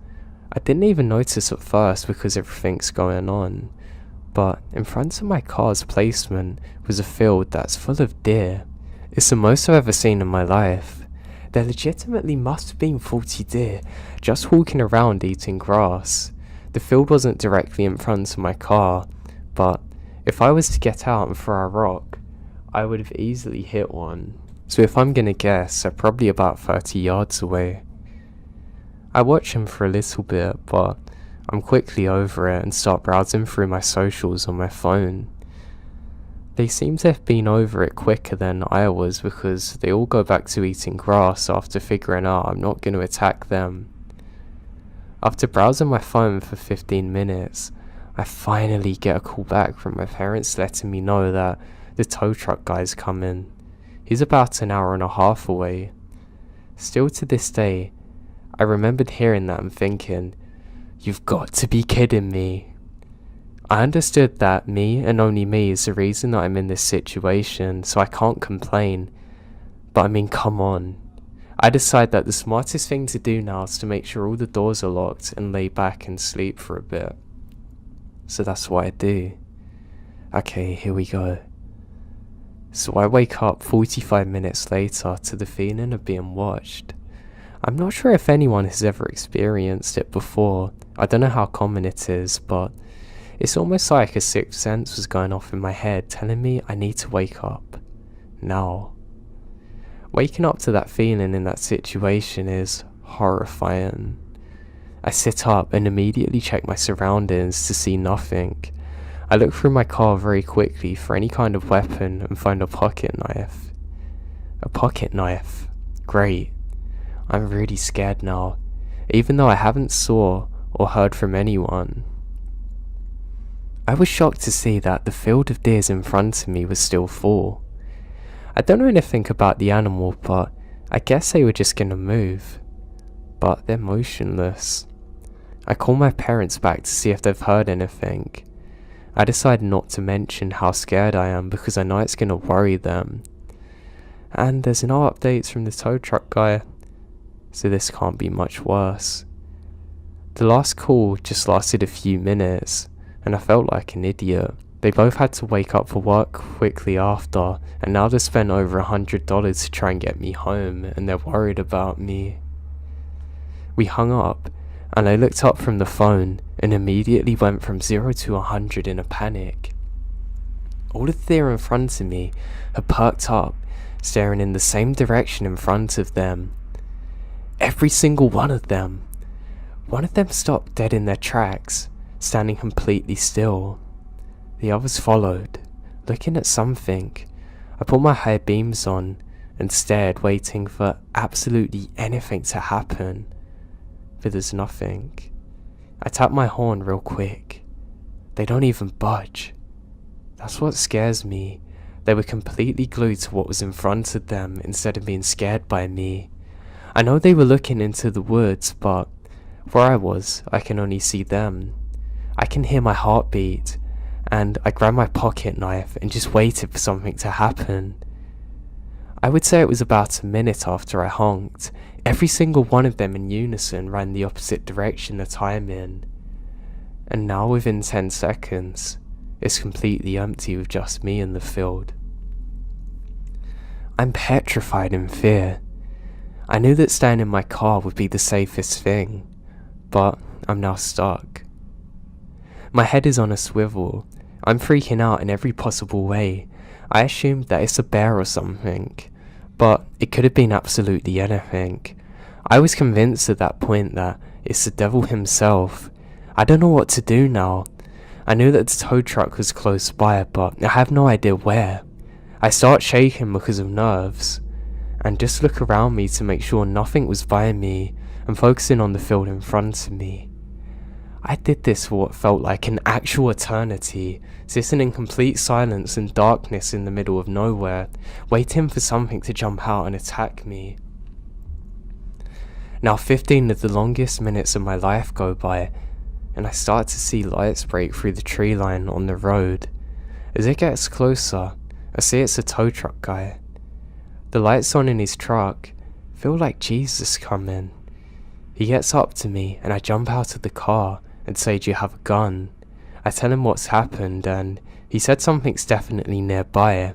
I didn't even notice at first because everything's going on, but in front of my car's placement was a field that's full of deer. It's the most I've ever seen in my life. There legitimately must have been 40 deer just walking around eating grass. The field wasn't directly in front of my car, but if I was to get out and throw a rock, I would have easily hit one. So if I'm gonna guess, they're probably about 30 yards away. I watch them for a little bit, but I'm quickly over it and start browsing through my socials on my phone. They seem to have been over it quicker than I was because they all go back to eating grass after figuring out I'm not going to attack them. After browsing my phone for 15 minutes, I finally get a call back from my parents letting me know that the tow truck guy's coming. He's about an hour and a half away. Still to this day, I remembered hearing that and thinking, "You've got to be kidding me." I understood that me and only me is the reason that I'm in this situation, so I can't complain. But I mean, come on. I decide that the smartest thing to do now is to make sure all the doors are locked and lay back and sleep for a bit. So that's what I do. Okay, here we go. So I wake up 45 minutes later to the feeling of being watched. I'm not sure if anyone has ever experienced it before. I don't know how common it is, but it's almost like a sixth sense was going off in my head telling me I need to wake up. Now. Waking up to that feeling in that situation is horrifying. I sit up and immediately check my surroundings to see nothing. I look through my car very quickly for any kind of weapon and find a pocket knife. A pocket knife. Great. I'm really scared now, even though I haven't saw or heard from anyone. I was shocked to see that the field of deers in front of me was still full. I don't know anything about the animal, but I guess they were just gonna move. But they're motionless. I call my parents back to see if they've heard anything, I decide not to mention how scared I am because I know it's going to worry them. And there's no updates from the tow truck guy, so this can't be much worse. The last call just lasted a few minutes, and I felt like an idiot. They both had to wake up for work quickly after, and now they spent over $100 to try and get me home, and they're worried about me. We hung up, and I looked up from the phone and immediately went from 0 to 100 in a panic. All of the deer in front of me had perked up, staring in the same direction in front of them. Every single one of them. One of them stopped dead in their tracks, standing completely still. The others followed, looking at something. I put my high beams on and stared, waiting for absolutely anything to happen. But there's nothing. I tap my horn real quick. They don't even budge. That's what scares me. They were completely glued to what was in front of them instead of being scared by me. I know they were looking into the woods, but where I was, I can only see them. I can hear my heartbeat, and I grabbed my pocket knife and just waited for something to happen. I would say it was about a minute after I honked. Every single one of them in unison ran the opposite direction that I'm in. And now within 10 seconds, it's completely empty with just me in the field. I'm petrified in fear. I knew that staying in my car would be the safest thing, but I'm now stuck. My head is on a swivel. I'm freaking out in every possible way. I assumed that it's a bear or something, but it could have been absolutely anything. I was convinced at that point that it's the devil himself. I don't know what to do now. I knew that the tow truck was close by, but I have no idea where. I start shaking because of nerves, and just look around me to make sure nothing was by me, and focusing on the field in front of me. I did this for what felt like an actual eternity, sitting in complete silence and darkness in the middle of nowhere, waiting for something to jump out and attack me. Now 15 of the longest minutes of my life go by, and I start to see lights break through the tree line on the road. As it gets closer, I see it's a tow truck guy. The lights on in his truck feel like Jesus coming. He gets up to me and I jump out of the car and say, "Do you have a gun?" I tell him what's happened, and he said something's definitely nearby.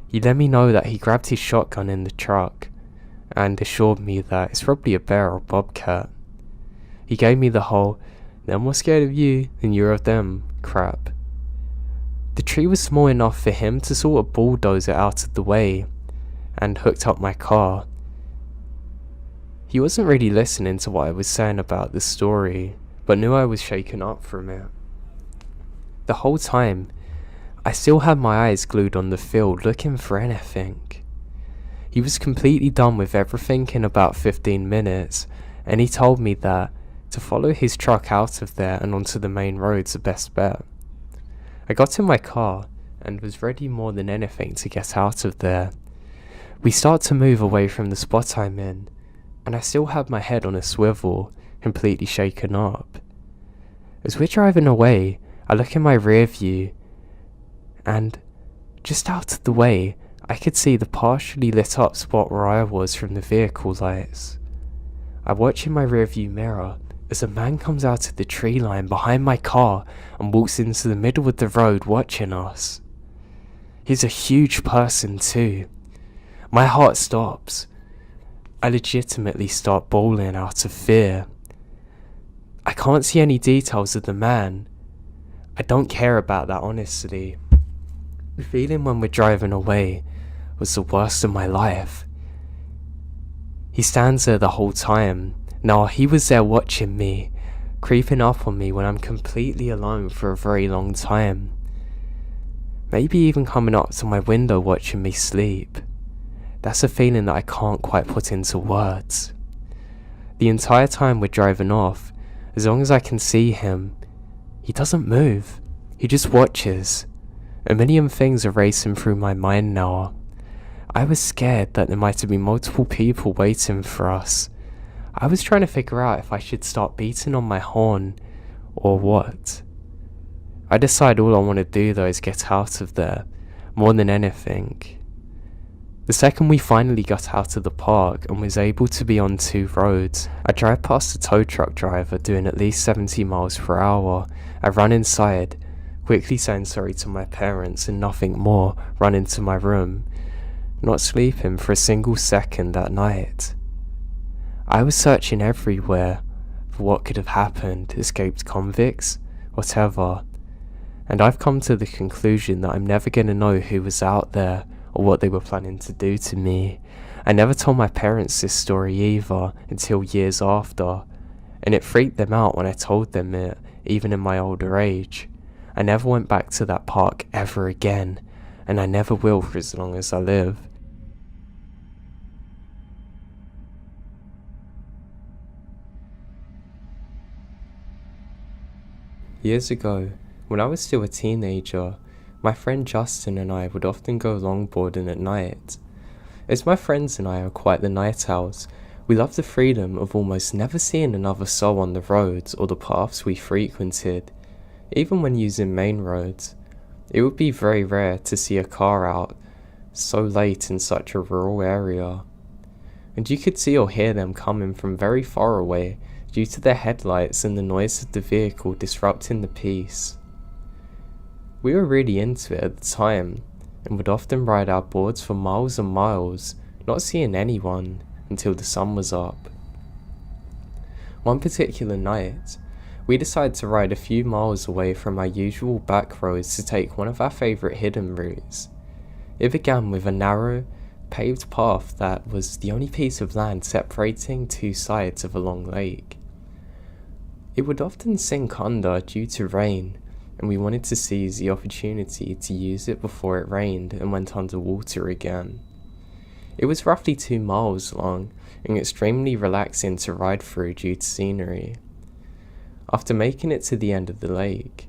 He let me know that he grabbed his shotgun in the truck and assured me that it's probably a bear or bobcat. He gave me the whole "they're more scared of you than you're of them" crap. The tree was small enough for him to sort of bulldoze it out of the way and hooked up my car. He wasn't really listening to what I was saying about the story, but knew I was shaken up from it. The whole time, I still had my eyes glued on the field looking for anything. He was completely done with everything in about 15 minutes, and he told me that to follow his truck out of there and onto the main road's the best bet. I got in my car and was ready more than anything to get out of there. We start to move away from the spot I'm in, and I still have my head on a swivel, completely shaken up. As we're driving away, I look in my rear view, and just out of the way, I could see the partially lit up spot where I was from the vehicle lights. I watch in my rear view mirror as a man comes out of the tree line behind my car and walks into the middle of the road watching us. He's a huge person too. My heart stops. I legitimately start bawling out of fear. I can't see any details of the man. I don't care about that, honestly. The feeling when we're driving away was the worst of my life. He stands there the whole time. Now he was there watching me, creeping up on me when I'm completely alone for a very long time. Maybe even coming up to my window watching me sleep. That's a feeling that I can't quite put into words. The entire time we're driving off, as long as I can see him, he doesn't move. He just watches. A million things are racing through my mind now. I was scared that there might have been multiple people waiting for us. I was trying to figure out if I should start beating on my horn or what. I decide all I want to do though is get out of there, more than anything. The second we finally got out of the park and was able to be on two roads, I drive past a tow truck driver doing at least 70 miles per hour. I run inside, quickly saying sorry to my parents and nothing more, run into my room, not sleeping for a single second that night. I was searching everywhere for what could have happened, escaped convicts, whatever, and I've come to the conclusion that I'm never going to know who was out there or what they were planning to do to me. I never told my parents this story either until years after, and it freaked them out when I told them it, even in my older age. I never went back to that park ever again, and I never will for as long as I live. Years ago, when I was still a teenager, my friend Justin and I would often go longboarding at night. As my friends and I are quite the night owls, we love the freedom of almost never seeing another soul on the roads or the paths we frequented. Even when using main roads, it would be very rare to see a car out so late in such a rural area. And you could see or hear them coming from very far away due to their headlights and the noise of the vehicle disrupting the peace. We were really into it at the time, and would often ride our boards for miles and miles, not seeing anyone until the sun was up. One particular night, we decided to ride a few miles away from our usual back roads to take one of our favourite hidden routes. It began with a narrow, paved path that was the only piece of land separating two sides of a long lake. It would often sink under due to rain, and we wanted to seize the opportunity to use it before it rained and went underwater again. It was roughly 2 miles long and extremely relaxing to ride through due to scenery. After making it to the end of the lake,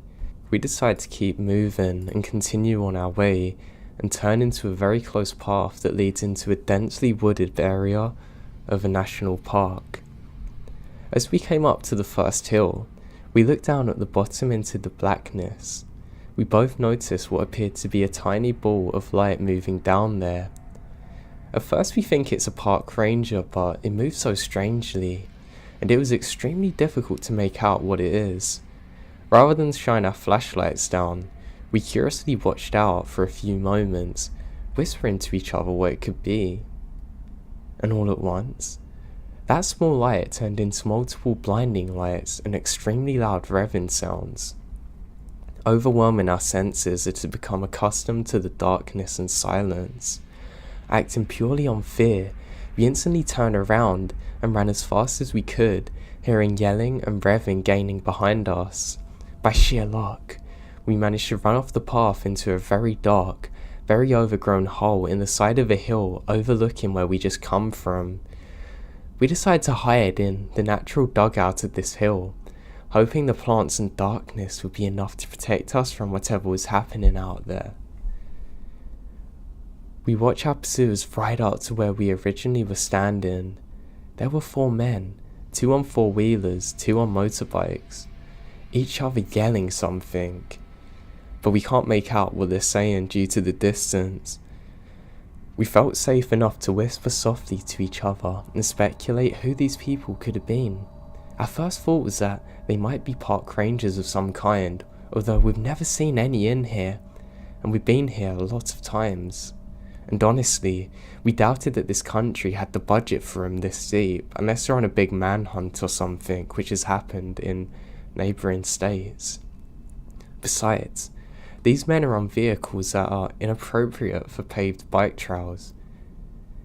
we decided to keep moving and continue on our way and turn into a very close path that leads into a densely wooded area of a national park. As we came up to the first hill, we looked down at the bottom into the blackness. We both noticed what appeared to be a tiny ball of light moving down there. At first we think it's a park ranger, but it moves so strangely, and it was extremely difficult to make out what it is. Rather than shine our flashlights down, we curiously watched out for a few moments, whispering to each other what it could be. And all at once, that small light turned into multiple blinding lights and extremely loud revving sounds. Overwhelming our senses as to become accustomed to the darkness and silence. Acting purely on fear, we instantly turned around and ran as fast as we could, hearing yelling and revving gaining behind us. By sheer luck, we managed to run off the path into a very dark, very overgrown hole in the side of a hill overlooking where we just come from. We decided to hide in the natural dugout of this hill, hoping the plants and darkness would be enough to protect us from whatever was happening out there. We watched our pursuers ride out to where we originally were standing. There were 4 men, 2 on 4-wheelers, 2 on motorbikes, each other yelling something, but we can't make out what they're saying due to the distance. We felt safe enough to whisper softly to each other and speculate who these people could have been. Our first thought was that they might be park rangers of some kind, although we've never seen any in here, and we've been here a lot of times. And honestly, we doubted that this country had the budget for them this deep, unless they're on a big manhunt or something, which has happened in neighbouring states. Besides, these men are on vehicles that are inappropriate for paved bike trails.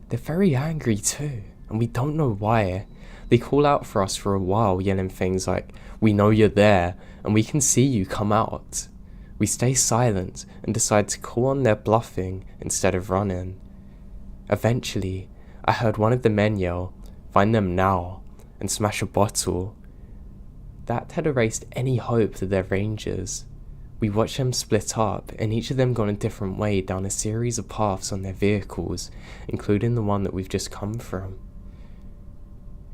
They're very angry too, and we don't know why. They call out for us for a while, yelling things like, "We know you're there, and we can see you, come out." We stay silent and decide to call on their bluffing instead of running. Eventually, I heard one of the men yell, "Find them now," and smash a bottle. That had erased any hope that they're rangers. We watched them split up, and each of them gone a different way down a series of paths on their vehicles, including the one that we've just come from.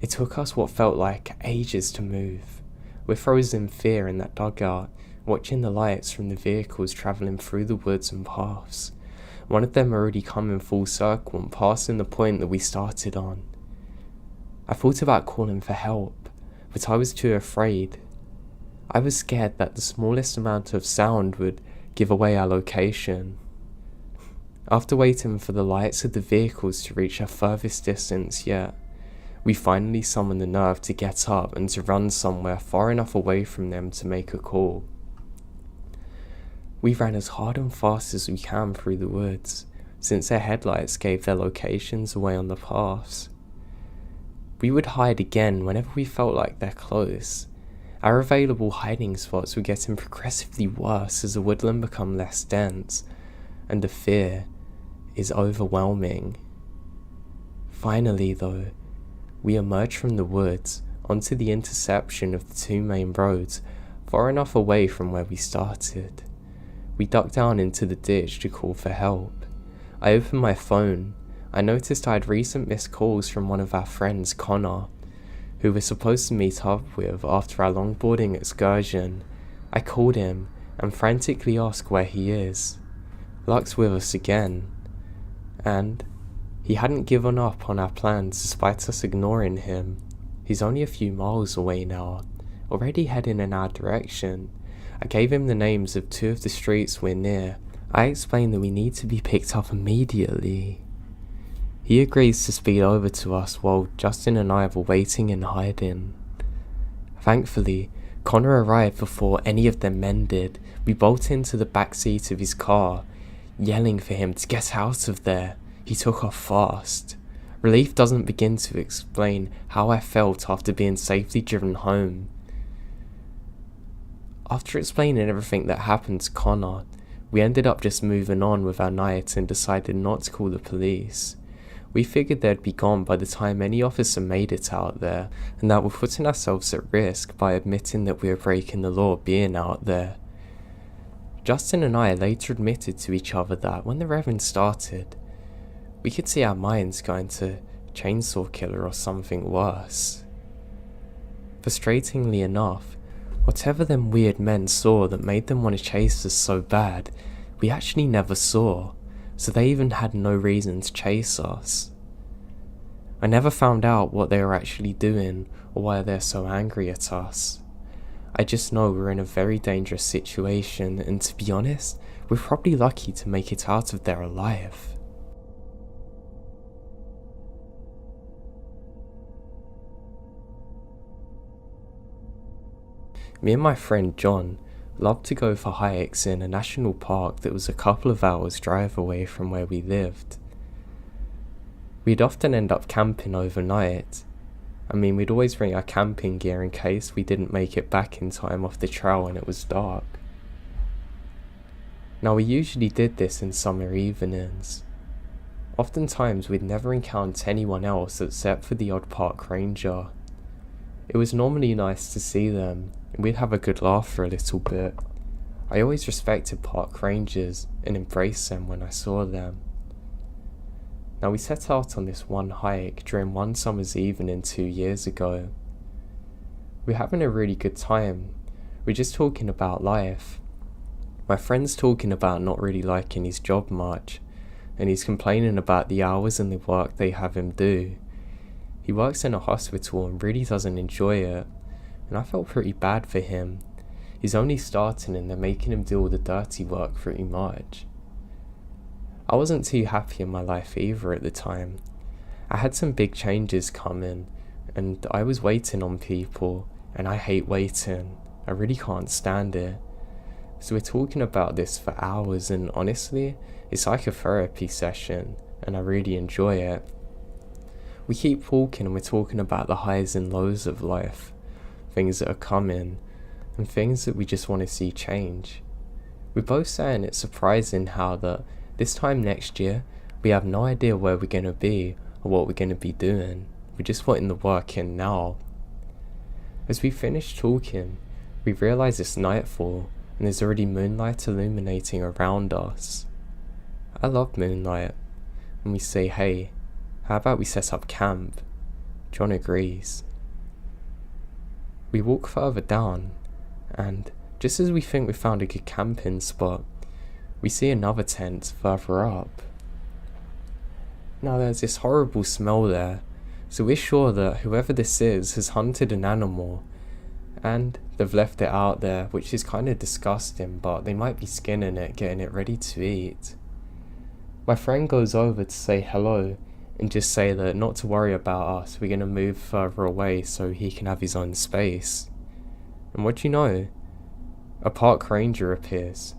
It took us what felt like ages to move. We're frozen in fear in that dugout, watching the lights from the vehicles travelling through the woods and paths. One of them already coming full circle and passing the point that we started on. I thought about calling for help, but I was too afraid. I was scared that the smallest amount of sound would give away our location. After waiting for the lights of the vehicles to reach our furthest distance yet, we finally summoned the nerve to get up and to run somewhere far enough away from them to make a call. We ran as hard and fast as we can through the woods, since their headlights gave their locations away on the paths. We would hide again whenever we felt like they're close. Our available hiding spots were getting progressively worse as the woodland became less dense, and the fear is overwhelming. Finally though, we emerged from the woods onto the intersection of the two main roads, far enough away from where we started. We ducked down into the ditch to call for help. I opened my phone. I noticed I had recent missed calls from one of our friends, Connor, who we're supposed to meet up with after our longboarding excursion. I called him and frantically asked where he is. Luck's with us again, and he hadn't given up on our plans despite us ignoring him. He's only a few miles away now, already heading in our direction. I gave him the names of two of the streets we're near. I explained that we need to be picked up immediately. He agrees to speed over to us while Justin and I were waiting and hiding. Thankfully, Connor arrived before any of them men did. We bolted into the back seat of his car, yelling for him to get out of there. He took off fast. Relief doesn't begin to explain how I felt after being safely driven home. After explaining everything that happened to Connor, we ended up just moving on with our night and decided not to call the police. We figured they'd be gone by the time any officer made it out there, and that we're putting ourselves at risk by admitting that we were breaking the law being out there. Justin and I later admitted to each other that when the Reverend started, we could see our minds going to Chainsaw Killer or something worse. Frustratingly enough, whatever them weird men saw that made them want to chase us so bad, we actually never saw, so they even had no reason to chase us. I never found out what they were actually doing or why they're so angry at us. I just know we're in a very dangerous situation, and to be honest, we're probably lucky to make it out of there alive. Me and my friend John loved to go for hikes in a national park that was a couple of hours drive away from where we lived. We'd often end up camping overnight. We'd always bring our camping gear in case we didn't make it back in time off the trail and it was dark. Now we usually did this in summer evenings. Oftentimes we'd never encounter anyone else except for the odd park ranger. It was normally nice to see them, and we'd have a good laugh for a little bit. I always respected park rangers and embraced them when I saw them. Now we set out on this one hike during one summer's evening 2 years ago. We're having a really good time. We're just talking about life. My friend's talking about not really liking his job much, and he's complaining about the hours and the work they have him do. He works in a hospital and really doesn't enjoy it, and I felt pretty bad for him. He's only starting and they're making him do all the dirty work pretty much. I wasn't too happy in my life either at the time. I had some big changes coming, and I was waiting on people, and I hate waiting. I really can't stand it. So we're talking about this for hours, and honestly, it's like a therapy session, and I really enjoy it. We keep talking and we're talking about the highs and lows of life, things that are coming, and things that we just want to see change. We're both saying it's surprising how that this time next year, we have no idea where we're going to be or what we're going to be doing. We're just putting the work in now. As we finish talking, we realise it's nightfall and there's already moonlight illuminating around us. I love moonlight, and we say, hey, how about we set up camp? John agrees. We walk further down, and just as we think we found a good camping spot, we see another tent further up. Now there's this horrible smell there, so we're sure that whoever this is has hunted an animal, and they've left it out there, which is kind of disgusting, but they might be skinning it, getting it ready to eat. My friend goes over to say hello and just say that not to worry about us, we're going to move further away so he can have his own space. And what do you know? A park ranger appears.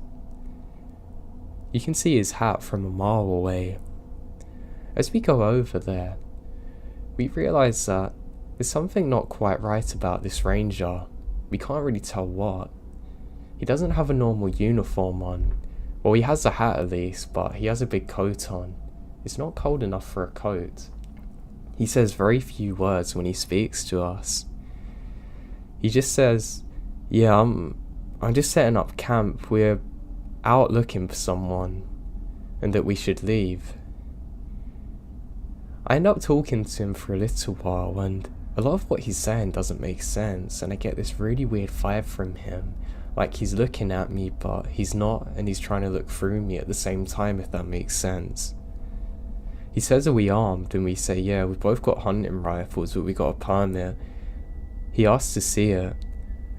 You can see his hat from a mile away. As we go over there, we realise that there's something not quite right about this ranger. We can't really tell what. He doesn't have a normal uniform on. Well, he has a hat at least, but he has a big coat on. It's not cold enough for a coat. He says very few words when he speaks to us. He just says, yeah, I'm just setting up camp. We're out looking for someone, and that we should leave. I end up talking to him for a little while, and a lot of what he's saying doesn't make sense, and I get this really weird vibe from him, like he's looking at me but he's not, and he's trying to look through me at the same time, if that makes sense. He says, are we armed? And we say, yeah, we've both got hunting rifles, but we got a permit. He asks to see it,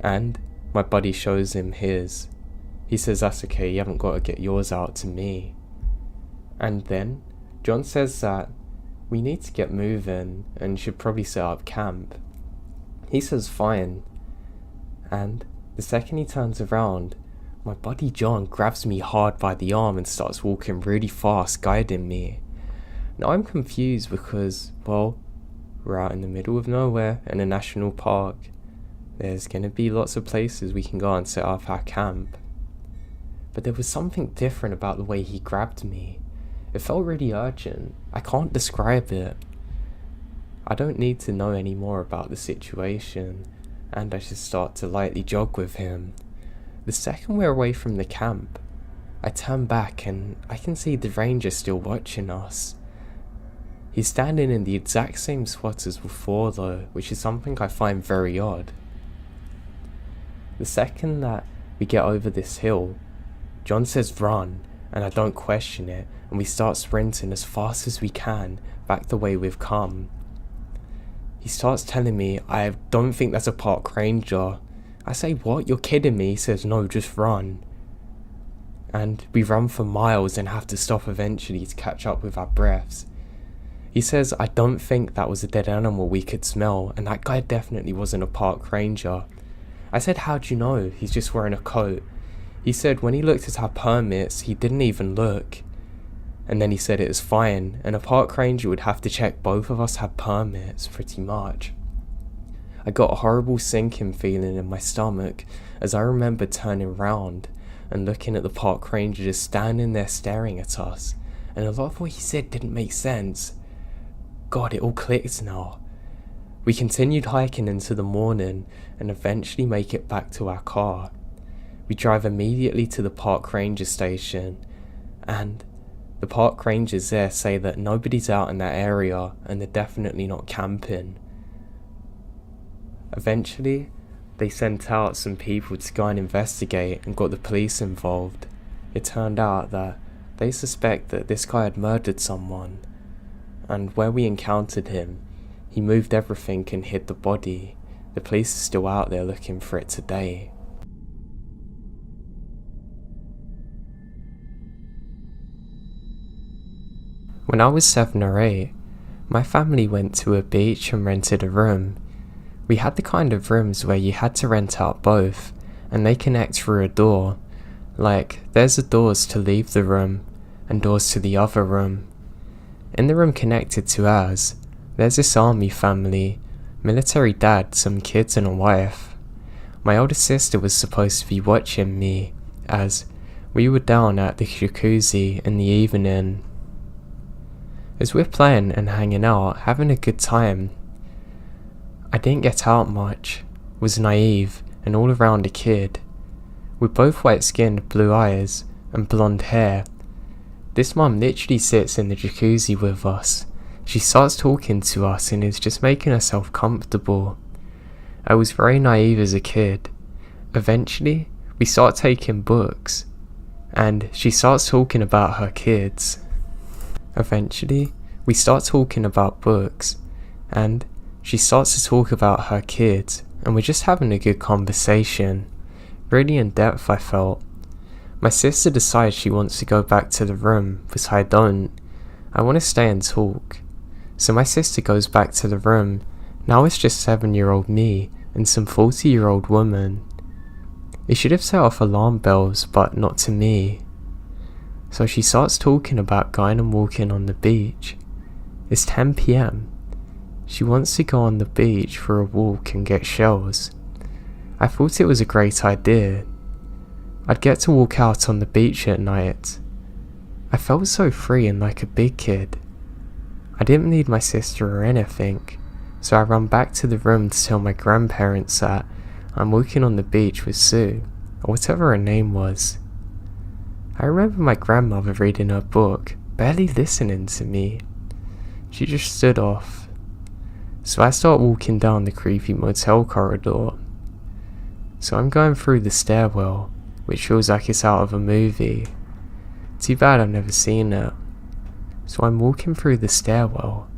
and my buddy shows him his. He says, that's okay, you haven't got to get yours out to me. And then John says that we need to get moving and should probably set up camp. He says fine, and the second he turns around, my buddy John grabs me hard by the arm and starts walking really fast, guiding me. Now I'm confused because, well, we're out in the middle of nowhere in a national park. There's going to be lots of places we can go and set up our camp. But there was something different about the way he grabbed me. It felt really urgent. I can't describe it. I don't need to know any more about the situation, and I just start to lightly jog with him. The second we're away from the camp, I turn back and I can see the ranger still watching us. He's standing in the exact same spot as before though, which is something I find very odd. The second that we get over this hill, John says run, and I don't question it, and we start sprinting as fast as we can back the way we've come. He starts telling me, I don't think that's a park ranger. I say, what? You're kidding me? He says, no, just run. And we run for miles and have to stop eventually to catch up with our breaths. He says, I don't think that was a dead animal we could smell, and that guy definitely wasn't a park ranger. I said, how'd you know? He's just wearing a coat. He said when he looked at our permits, he didn't even look. And then he said it was fine, and a park ranger would have to check both of us had permits, pretty much. I got a horrible sinking feeling in my stomach as I remember turning round and looking at the park ranger just standing there staring at us, and a lot of what he said didn't make sense. God, it all clicked now. We continued hiking into the morning and eventually make it back to our car. We drive immediately to the park ranger station, and the park rangers there say that nobody's out in that area and they're definitely not camping. Eventually, they sent out some people to go and investigate and got the police involved. It turned out that they suspect that this guy had murdered someone, and where we encountered him, he moved everything and hid the body. The police are still out there looking for it today. When I was 7 or 8, my family went to a beach and rented a room. We had the kind of rooms where you had to rent out both, and they connect through a door. Like, there's the doors to leave the room, and doors to the other room. In the room connected to ours, there's this army family, military dad, some kids and a wife. My older sister was supposed to be watching me, as we were down at the jacuzzi in the evening. As we're playing and hanging out, having a good time, I didn't get out much, was naive and all around a kid. We're both white skinned, blue eyes and blonde hair. This mum literally sits in the jacuzzi with us. She starts talking to us and is just making herself comfortable. I was very naive as a kid. Eventually, We start taking books, and she starts talking about her kids. Eventually, we start talking about books, and she starts to talk about her kids, and we're just having a good conversation. Really in depth, I felt. My sister decides she wants to go back to the room, but I don't. I want to stay and talk. So my sister goes back to the room. Now it's just 7-year-old me and some 40-year-old woman. It should have set off alarm bells, but not to me. So she starts talking about going and walking on the beach. It's 10 PM. She wants to go on the beach for a walk and get shells. I thought it was a great idea. I'd get to walk out on the beach at night. I felt so free and like a big kid. I didn't need my sister or anything, so I ran back to the room to tell my grandparents that I'm walking on the beach with Sue, or whatever her name was. I remember my grandmother reading her book, barely listening to me. She just stood off. So I start walking down the creepy motel corridor. So I'm going through the stairwell, which feels like it's out of a movie. Too bad I've never seen it. So I'm walking through the stairwell.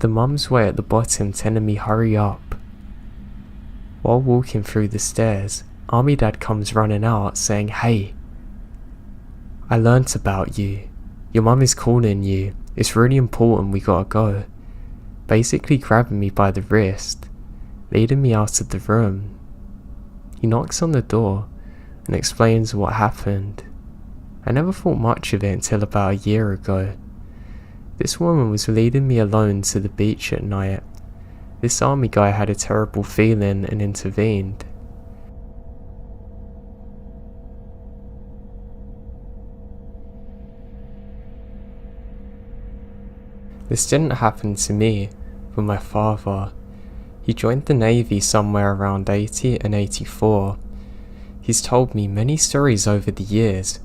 The mum's way at the bottom telling me hurry up. While walking through the stairs, Army Dad comes running out saying, "Hey, I learnt about you. Your mum is calling you. It's really important, we gotta go." Basically grabbing me by the wrist, leading me out of the room. He knocks on the door and explains what happened. I never thought much of it until about a year ago. This woman was leading me alone to the beach at night. This army guy had a terrible feeling and intervened. This didn't happen to me, but my father. He joined the Navy somewhere around 80 and 84. He's told me many stories over the years,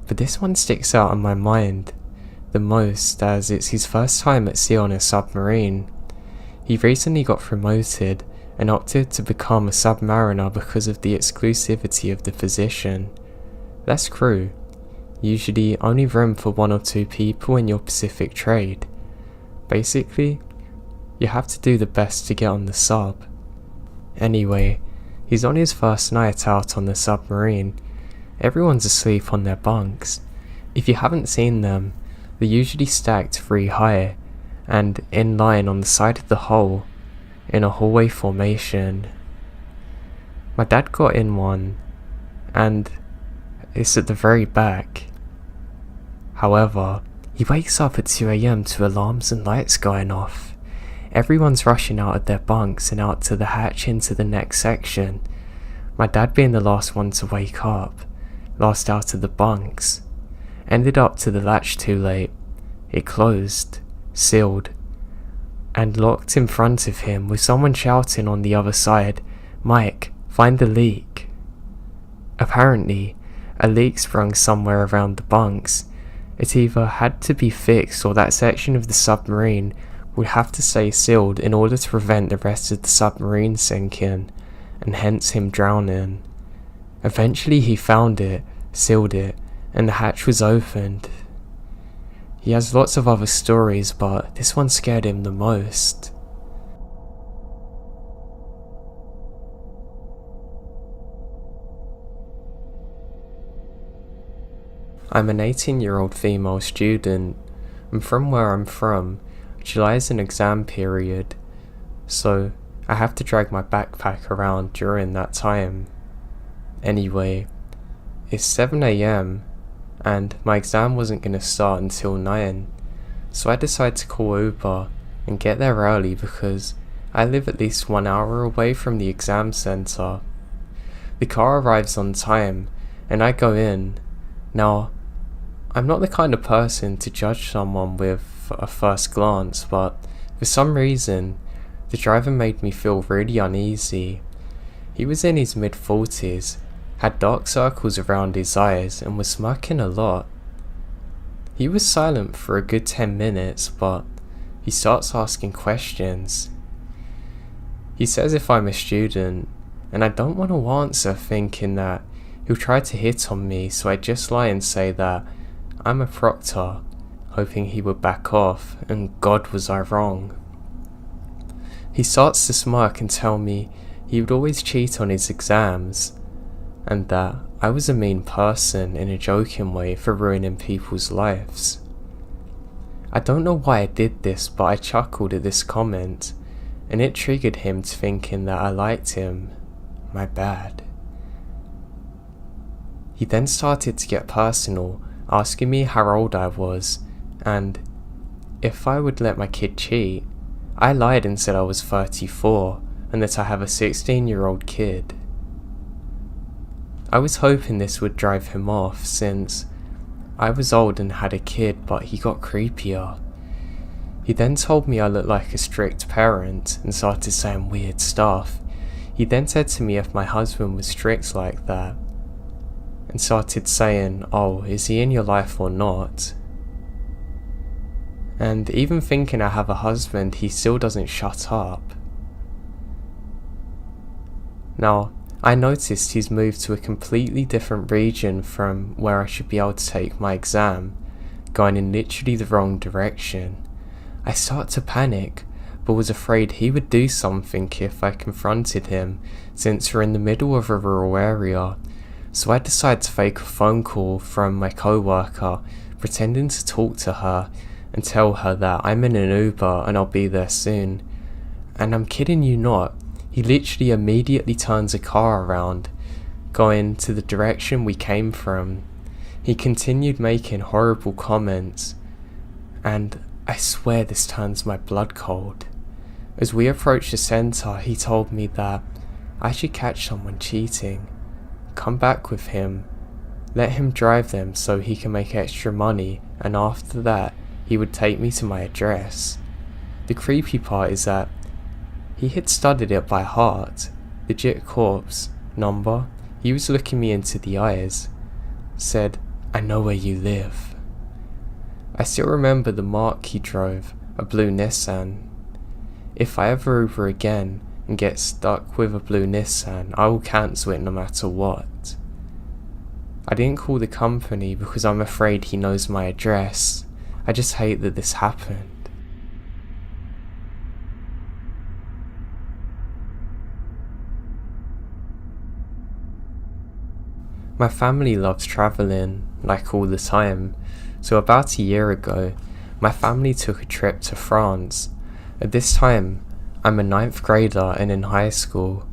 but this one sticks out in my mind the most as it's his first time at sea on a submarine. He recently got promoted and opted to become a submariner because of the exclusivity of the position. Less crew, usually only room for 1 or 2 people in your Pacific trade. Basically, you have to do the best to get on the sub. Anyway, he's on his first night out on the submarine. Everyone's asleep on their bunks. If you haven't seen them, they're usually stacked 3 high and in line on the side of the hull in a hallway formation. My dad got in one, and it's at the very back. However, he wakes up at 2 AM to alarms and lights going off. Everyone's rushing out of their bunks and out to the hatch into the next section. My dad being the last one to wake up, last out of the bunks. Ended up to the latch too late. It closed, sealed, and locked in front of him with someone shouting on the other side, "Mike, find the leak." Apparently, a leak sprung somewhere around the bunks. It either had to be fixed or that section of the submarine would have to stay sealed in order to prevent the rest of the submarine sinking, and hence him drowning. Eventually he found it, sealed it, and the hatch was opened. He has lots of other stories, but this one scared him the most. I'm an 18-year-old female student, and from where I'm from, July is an exam period, so I have to drag my backpack around during that time. Anyway, it's 7 AM, and my exam wasn't going to start until 9, so I decide to call Uber and get there early because I live at least 1 hour away from the exam centre. The car arrives on time, and I go in. Now, I'm not the kind of person to judge someone with a first glance, but for some reason, the driver made me feel really uneasy. He was in his mid-40s, had dark circles around his eyes, and was smirking a lot. He was silent for a good 10 minutes, but he starts asking questions. He says if I'm a student, and I don't want to answer thinking that He'll try to hit on me, so I just lie and say that I'm a proctor, hoping he would back off, and God was I wrong. He starts to smirk and tell me he would always cheat on his exams, and that I was a mean person in a joking way for ruining people's lives. I don't know why I did this, but I chuckled at this comment, and it triggered him to thinking that I liked him. My bad. He then started to get personal, asking me how old I was, and if I would let my kid cheat. I lied and said I was 34, and that I have a 16-year-old kid. I was hoping this would drive him off, since I was old and had a kid, but he got creepier. He then told me I looked like a strict parent, and started saying weird stuff. He then said to me if my husband was strict like that, and started saying, "Oh, is he in your life or not?" And even thinking I have a husband, he still doesn't shut up. Now, I noticed he's moved to a completely different region from where I should be able to take my exam, going in literally the wrong direction. I start to panic, but was afraid he would do something if I confronted him, since we're in the middle of a rural area. So I decide to fake a phone call from my co-worker, pretending to talk to her, and tell her that I'm in an Uber and I'll be there soon. And I'm kidding you not, he literally immediately turns a car around, going to the direction we came from. He continued making horrible comments, and I swear this turns my blood cold. As we approached the centre, he told me that I should catch someone cheating, come back with him, let him drive them so he can make extra money, and after that he would take me to my address. The creepy part is that he had studied it by heart. Legit corpse, number. He was looking me into the eyes. Said, "I know where you live." I still remember the mark he drove, a blue Nissan. If I ever Uber again and get stuck with a blue Nissan, I will cancel it no matter what. I didn't call the company because I'm afraid he knows my address. I just hate that this happened. My family loves travelling, like all the time, so about a year ago, my family took a trip to France. At this time, I'm a 9th grader and in high school.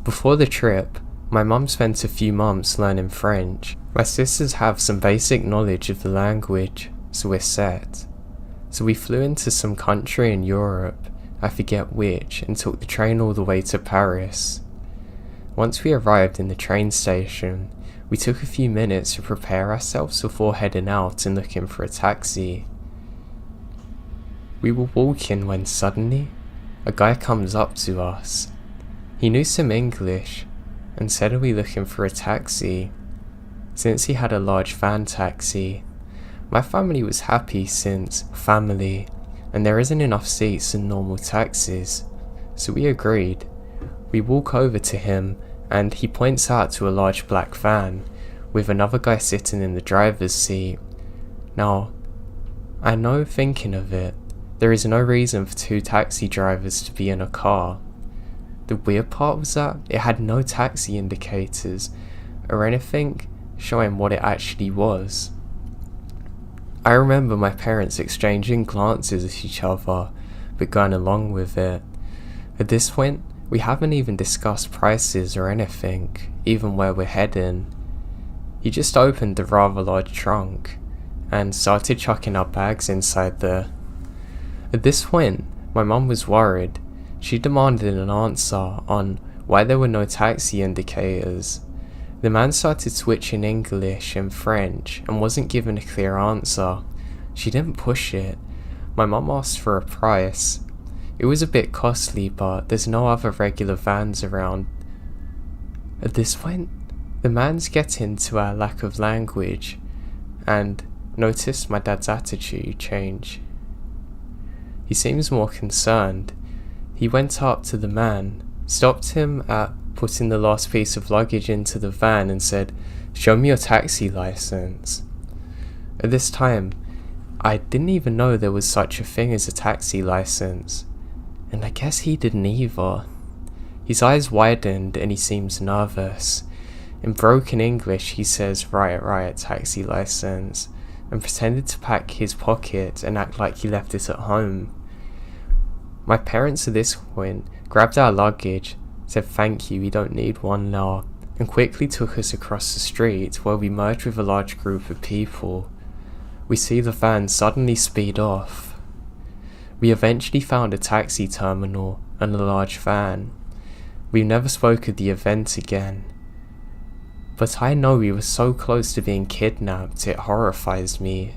Before the trip, my mum spent a few months learning French. My sisters have some basic knowledge of the language, so we're set. So we flew into some country in Europe, I forget which, and took the train all the way to Paris. Once we arrived in the train station, we took a few minutes to prepare ourselves before heading out and looking for a taxi. We were walking when suddenly, a guy comes up to us. He knew some English, and said, "Are we looking for a taxi?" Since he had a large van taxi. My family was happy since family, and there isn't enough seats in normal taxis, so we agreed. We walk over to him, and he points out to a large black van, with another guy sitting in the driver's seat. Now, I know thinking of it, there is no reason for 2 taxi drivers to be in a car. The weird part was that it had no taxi indicators, or anything showing what it actually was. I remember my parents exchanging glances at each other, but going along with it. At this point, we haven't even discussed prices or anything, even where we're heading. He just opened the rather large trunk, and started chucking our bags inside there. At this point, my mum was worried. She demanded an answer on why there were no taxi indicators. The man started switching English and French and wasn't given a clear answer. She didn't push it. My mum asked for a price. It was a bit costly, but there's no other regular vans around. At this point, the man's getting to our lack of language and noticed my dad's attitude change. He seems more concerned. He went up to the man, stopped him at putting the last piece of luggage into the van, and said, "Show me your taxi license." At this time, I didn't even know there was such a thing as a taxi license, and I guess he didn't either. His eyes widened and he seems nervous. In broken English, he says, right, taxi license," and pretended to pack his pocket and act like he left it at home. My parents at this point grabbed our luggage, said thank you, we don't need one now, and quickly took us across the street where we merged with a large group of people. We see the van suddenly speed off. We eventually found a taxi terminal and a large van. We never spoke of the event again. But I know we were so close to being kidnapped, it horrifies me.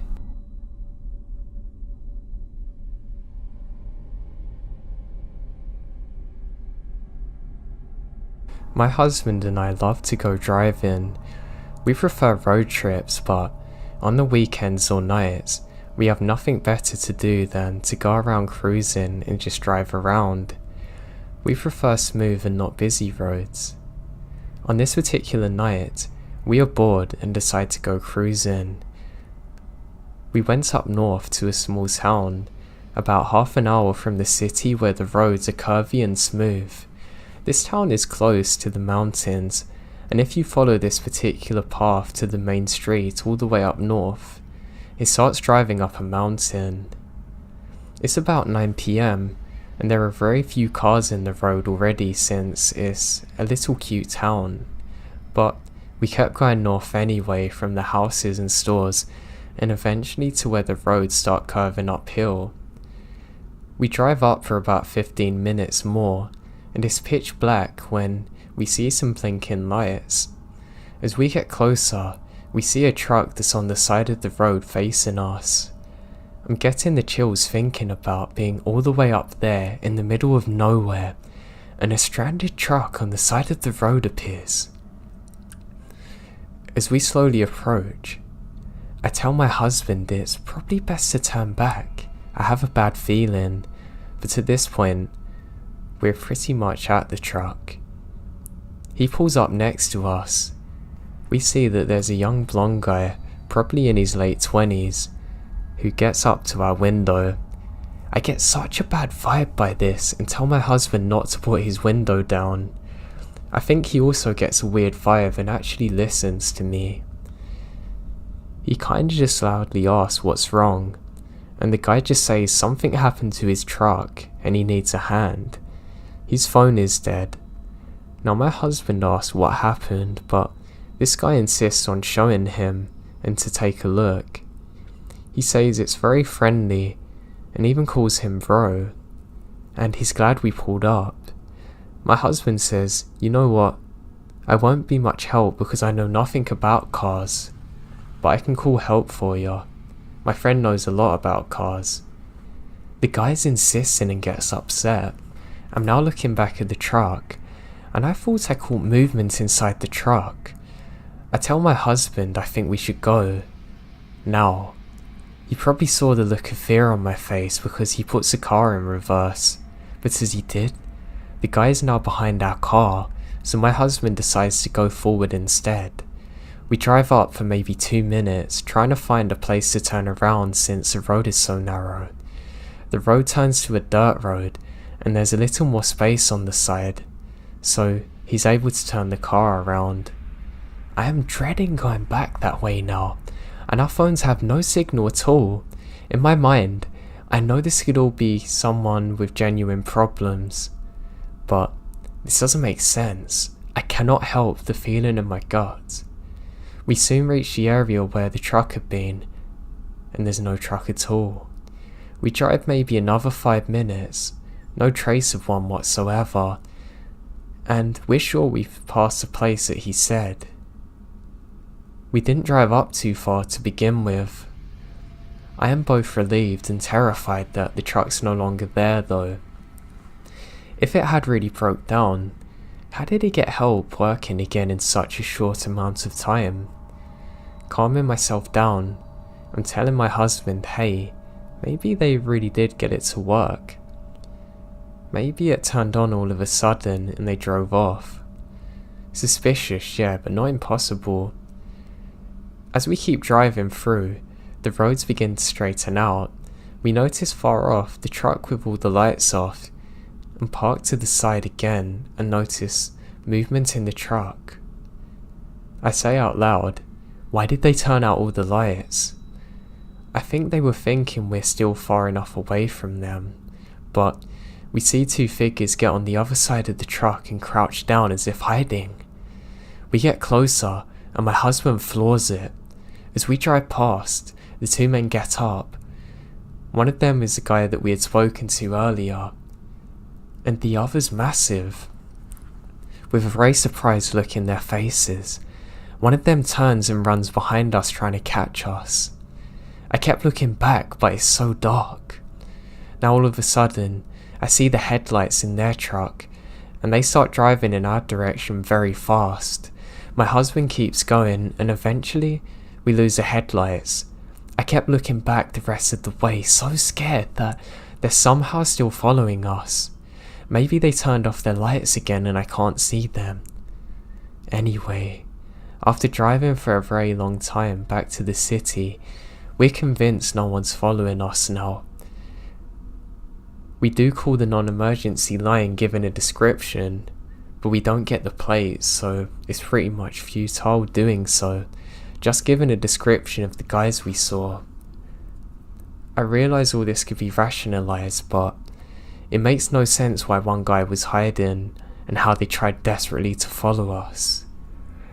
My husband and I love to go driving. We prefer road trips, but on the weekends or nights, we have nothing better to do than to go around cruising and just drive around. We prefer smooth and not busy roads. On this particular night, we are bored and decide to go cruising. We went up north to a small town, about half an hour from the city where the roads are curvy and smooth. This town is close to the mountains, and if you follow this particular path to the main street all the way up north, it starts driving up a mountain. It's about 9 PM, and there are very few cars in the road already since it's a little cute town. But we kept going north anyway from the houses and stores, and eventually to where the roads start curving uphill. We drive up for about 15 minutes more, and it's pitch black when we see some blinking lights. As we get closer, we see a truck that's on the side of the road facing us. I'm getting the chills thinking about being all the way up there in the middle of nowhere, and a stranded truck on the side of the road appears. As we slowly approach, I tell my husband it's probably best to turn back. I have a bad feeling, but at this point, we're pretty much at the truck. He pulls up next to us. We see that there's a young blonde guy, probably in his late 20s, who gets up to our window. I get such a bad vibe by this and tell my husband not to put his window down. I think he also gets a weird vibe and actually listens to me. He kinda just loudly asks what's wrong, and the guy just says something happened to his truck and he needs a hand. His phone is dead. Now my husband asks what happened, but this guy insists on showing him and to take a look. He says it's very friendly and even calls him bro, and he's glad we pulled up. My husband says, "You know what, I won't be much help because I know nothing about cars, but I can call help for you. My friend knows a lot about cars." The guy's insisting and gets upset. I'm now looking back at the truck, and I thought I caught movement inside the truck. I tell my husband I think we should go. Now, he probably saw the look of fear on my face because he puts the car in reverse, but as he did, the guy is now behind our car, so my husband decides to go forward instead. We drive up for maybe 2 minutes, trying to find a place to turn around since the road is so narrow. The road turns to a dirt road, and there's a little more space on the side, so he's able to turn the car around. I am dreading going back that way now, and our phones have no signal at all. In my mind, I know this could all be someone with genuine problems, but this doesn't make sense. I cannot help the feeling in my gut. We soon reach the area where the truck had been, and there's no truck at all. We drive maybe another 5 minutes, no trace of one whatsoever, and we're sure we've passed the place that he said. We didn't drive up too far to begin with. I am both relieved and terrified that the truck's no longer there though. If it had really broke down, how did it get help working again in such a short amount of time? Calming myself down, I'm telling my husband, hey, maybe they really did get it to work. Maybe it turned on all of a sudden and they drove off. Suspicious, yeah, but not impossible. As we keep driving through, the roads begin to straighten out. We notice far off the truck with all the lights off, and park to the side again and notice movement in the truck. I say out loud, why did they turn out all the lights? I think they were thinking we're still far enough away from them, but we see two figures get on the other side of the truck and crouch down as if hiding. We get closer and my husband floors it. As we drive past, the two men get up. One of them is the guy that we had spoken to earlier, and the other's massive. With a very surprised look in their faces, one of them turns and runs behind us trying to catch us. I kept looking back, but it's so dark. Now all of a sudden, I see the headlights in their truck, and they start driving in our direction very fast. My husband keeps going, and eventually, we lose the headlights. I kept looking back the rest of the way, so scared that they're somehow still following us. Maybe they turned off their lights again and I can't see them. Anyway, after driving for a very long time back to the city, we're convinced no one's following us now. We do call the non-emergency line given a description, but we don't get the plates, so it's pretty much futile doing so, just given a description of the guys we saw. I realise all this could be rationalised, but it makes no sense why one guy was hiding and how they tried desperately to follow us.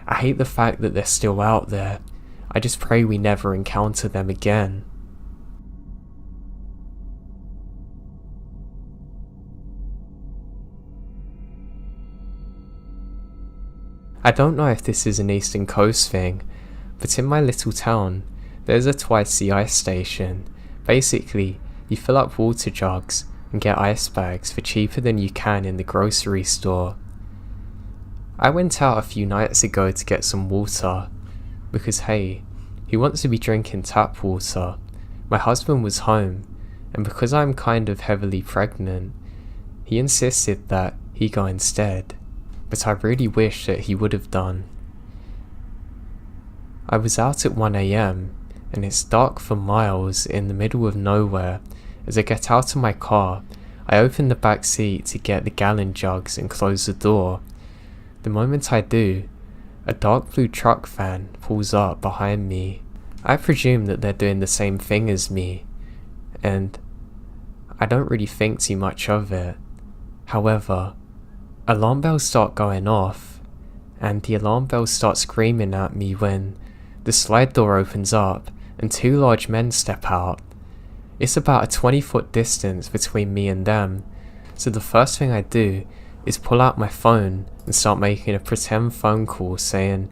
I hate the fact that they're still out there. I just pray we never encounter them again. I don't know if this is an Eastern Coast thing, but in my little town, there's a twice the ice station. Basically, you fill up water jugs and get ice bags for cheaper than you can in the grocery store. I went out a few nights ago to get some water, because hey, who wants to be drinking tap water? My husband was home, and because I'm kind of heavily pregnant, he insisted that he go instead, but I really wish that he would have done. I was out at 1 AM, and it's dark for miles in the middle of nowhere. As I get out of my car, I open the back seat to get the gallon jugs and close the door. The moment I do, a dark blue truck van pulls up behind me. I presume that they're doing the same thing as me, and I don't really think too much of it. However, alarm bells start going off, and the alarm bells start screaming at me when the slide door opens up and two large men step out. It's about a 20-foot distance between me and them, so the first thing I do is pull out my phone and start making a pretend phone call saying,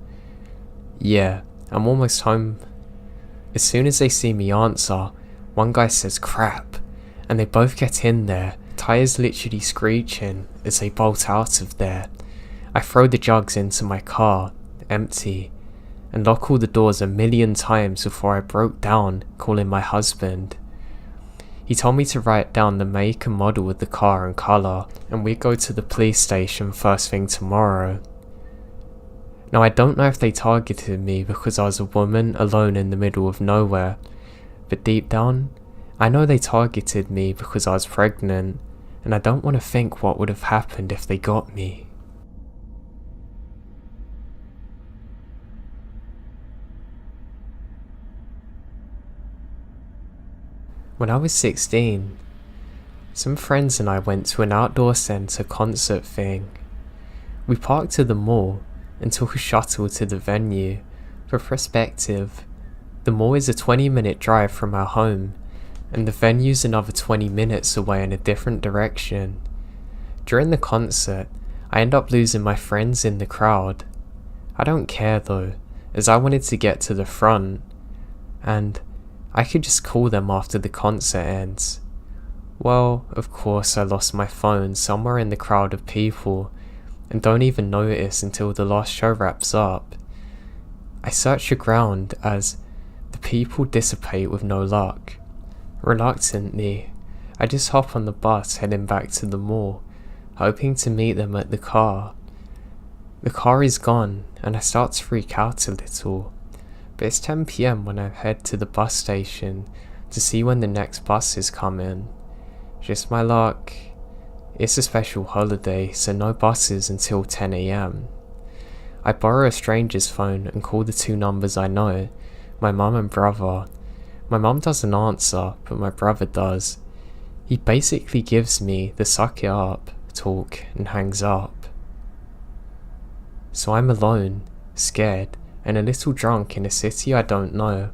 "Yeah, I'm almost home." As soon as they see me answer, one guy says "crap," and they both get in there, tires literally screeching as they bolt out of there. I throw the jugs into my car, empty, and lock all the doors a million times before I broke down calling my husband. He told me to write down the make and model of the car and colour, and we'd go to the police station first thing tomorrow. Now I don't know if they targeted me because I was a woman alone in the middle of nowhere, but deep down, I know they targeted me because I was pregnant, and I don't want to think what would have happened if they got me. When I was 16, some friends and I went to an outdoor centre concert thing. We parked at the mall and took a shuttle to the venue. For perspective, the mall is a 20-minute drive from our home, and the venue's another 20 minutes away in a different direction. During the concert, I end up losing my friends in the crowd. I don't care though, as I wanted to get to the front, and I could just call them after the concert ends. Well, of course I lost my phone somewhere in the crowd of people, and don't even notice until the last show wraps up. I search the ground as the people dissipate with no luck. Reluctantly, I just hop on the bus heading back to the mall, hoping to meet them at the car. The car is gone, and I start to freak out a little. But it's 10 PM when I head to the bus station to see when the next bus is coming. Just my luck, it's a special holiday, so no buses until 10 AM. I borrow a stranger's phone and call the two numbers I know, my mum and brother. My mum doesn't answer, but my brother does. He basically gives me the suck it up talk and hangs up. So I'm alone, scared, and a little drunk in a city I don't know.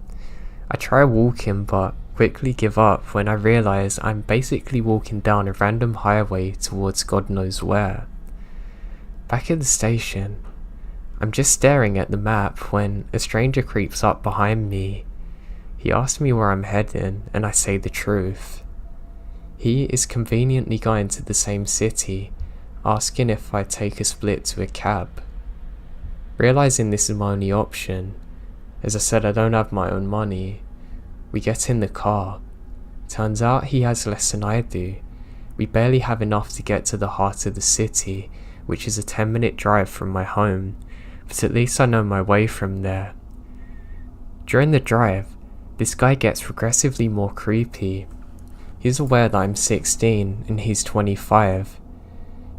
I try walking but quickly give up when I realise I'm basically walking down a random highway towards God knows where. Back at the station, I'm just staring at the map when a stranger creeps up behind me. He asks me where I'm heading and I say the truth. He is conveniently going to the same city, asking if I take a split to a cab. Realising this is my only option, as I said I don't have my own money, we get in the car. Turns out he has less than I do. We barely have enough to get to the heart of the city, which is a 10-minute drive from my home, but at least I know my way from there. During the drive, this guy gets progressively more creepy. He's aware that I'm 16 and he's 25.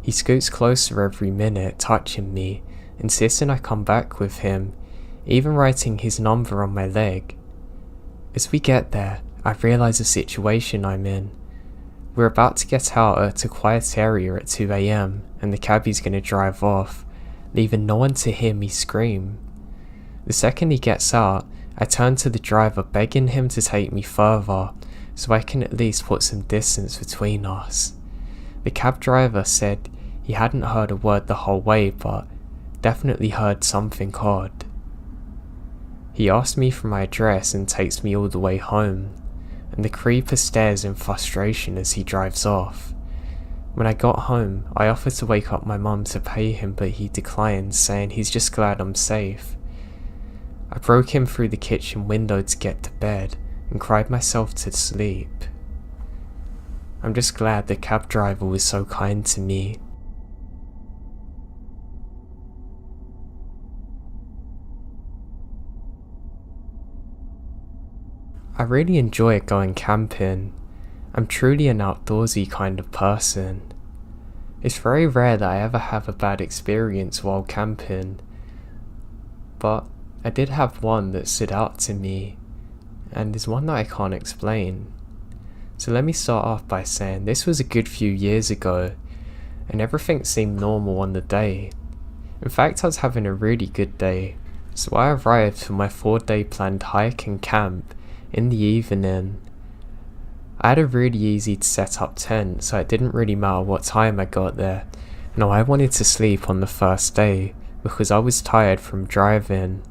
He scoots closer every minute, touching me, insisting I come back with him, even writing his number on my leg. As we get there, I realise the situation I'm in. We're about to get out at a quiet area at 2 AM and the cabbie's going to drive off, leaving no one to hear me scream. The second he gets out, I turn to the driver begging him to take me further, so I can at least put some distance between us. The cab driver said he hadn't heard a word the whole way, but definitely heard something odd. He asked me for my address and takes me all the way home, and the creeper stares in frustration as he drives off. When I got home, I offered to wake up my mum to pay him, but he declined, saying he's just glad I'm safe. I broke him through the kitchen window to get to bed and cried myself to sleep. I'm just glad the cab driver was so kind to me. I really enjoy going camping. I'm truly an outdoorsy kind of person. It's very rare that I ever have a bad experience while camping, but I did have one that stood out to me, and is one that I can't explain. So let me start off by saying this was a good few years ago, and everything seemed normal on the day. In fact, I was having a really good day, so I arrived for my 4-day planned hike and camp in the evening. I had a really easy to set up tent, so it didn't really matter what time I got there. No, I wanted to sleep on the first day, because I was tired from driving.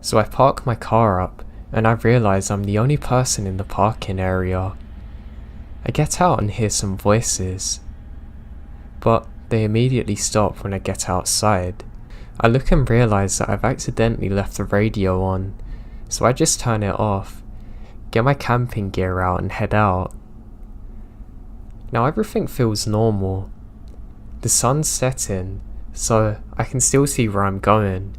So I park my car up, and I realise I'm the only person in the parking area. I get out and hear some voices, but they immediately stop when I get outside. I look and realise that I've accidentally left the radio on, so I just turn it off, get my camping gear out and head out. Now everything feels normal. The sun's setting, so I can still see where I'm going,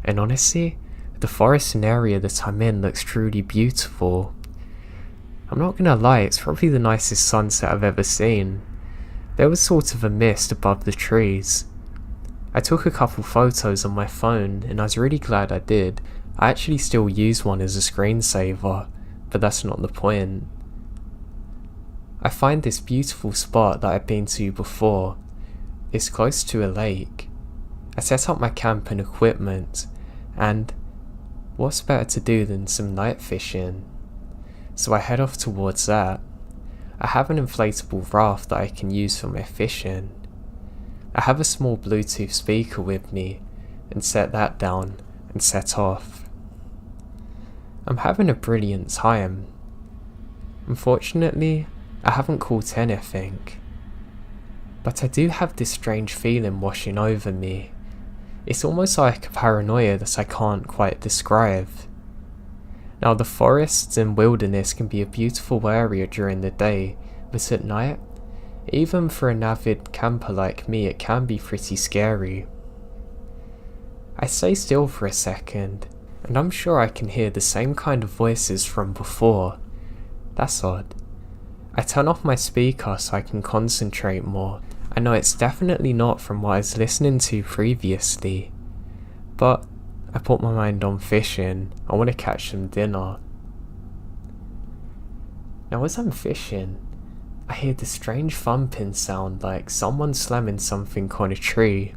and honestly, the forest and area that I'm in looks truly beautiful. I'm not gonna lie, it's probably the nicest sunset I've ever seen. There was sort of a mist above the trees. I took a couple photos on my phone and I was really glad I did. I actually still use one as a screensaver, but that's not the point. I find this beautiful spot that I've been to before. It's close to a lake. I set up my camp and equipment, and what's better to do than some night fishing? So I head off towards that. I have an inflatable raft that I can use for my fishing. I have a small Bluetooth speaker with me, and set that down and set off. I'm having a brilliant time. Unfortunately, I haven't caught anything, but I do have this strange feeling washing over me. It's almost like a paranoia that I can't quite describe. Now, the forests and wilderness can be a beautiful area during the day, but at night, even for an avid camper like me, it can be pretty scary. I stay still for a second, and I'm sure I can hear the same kind of voices from before. That's odd. I turn off my speaker so I can concentrate more. I know it's definitely not from what I was listening to previously, but I put my mind on fishing. I want to catch some dinner. Now as I'm fishing, I hear this strange thumping sound like someone slamming something on a tree.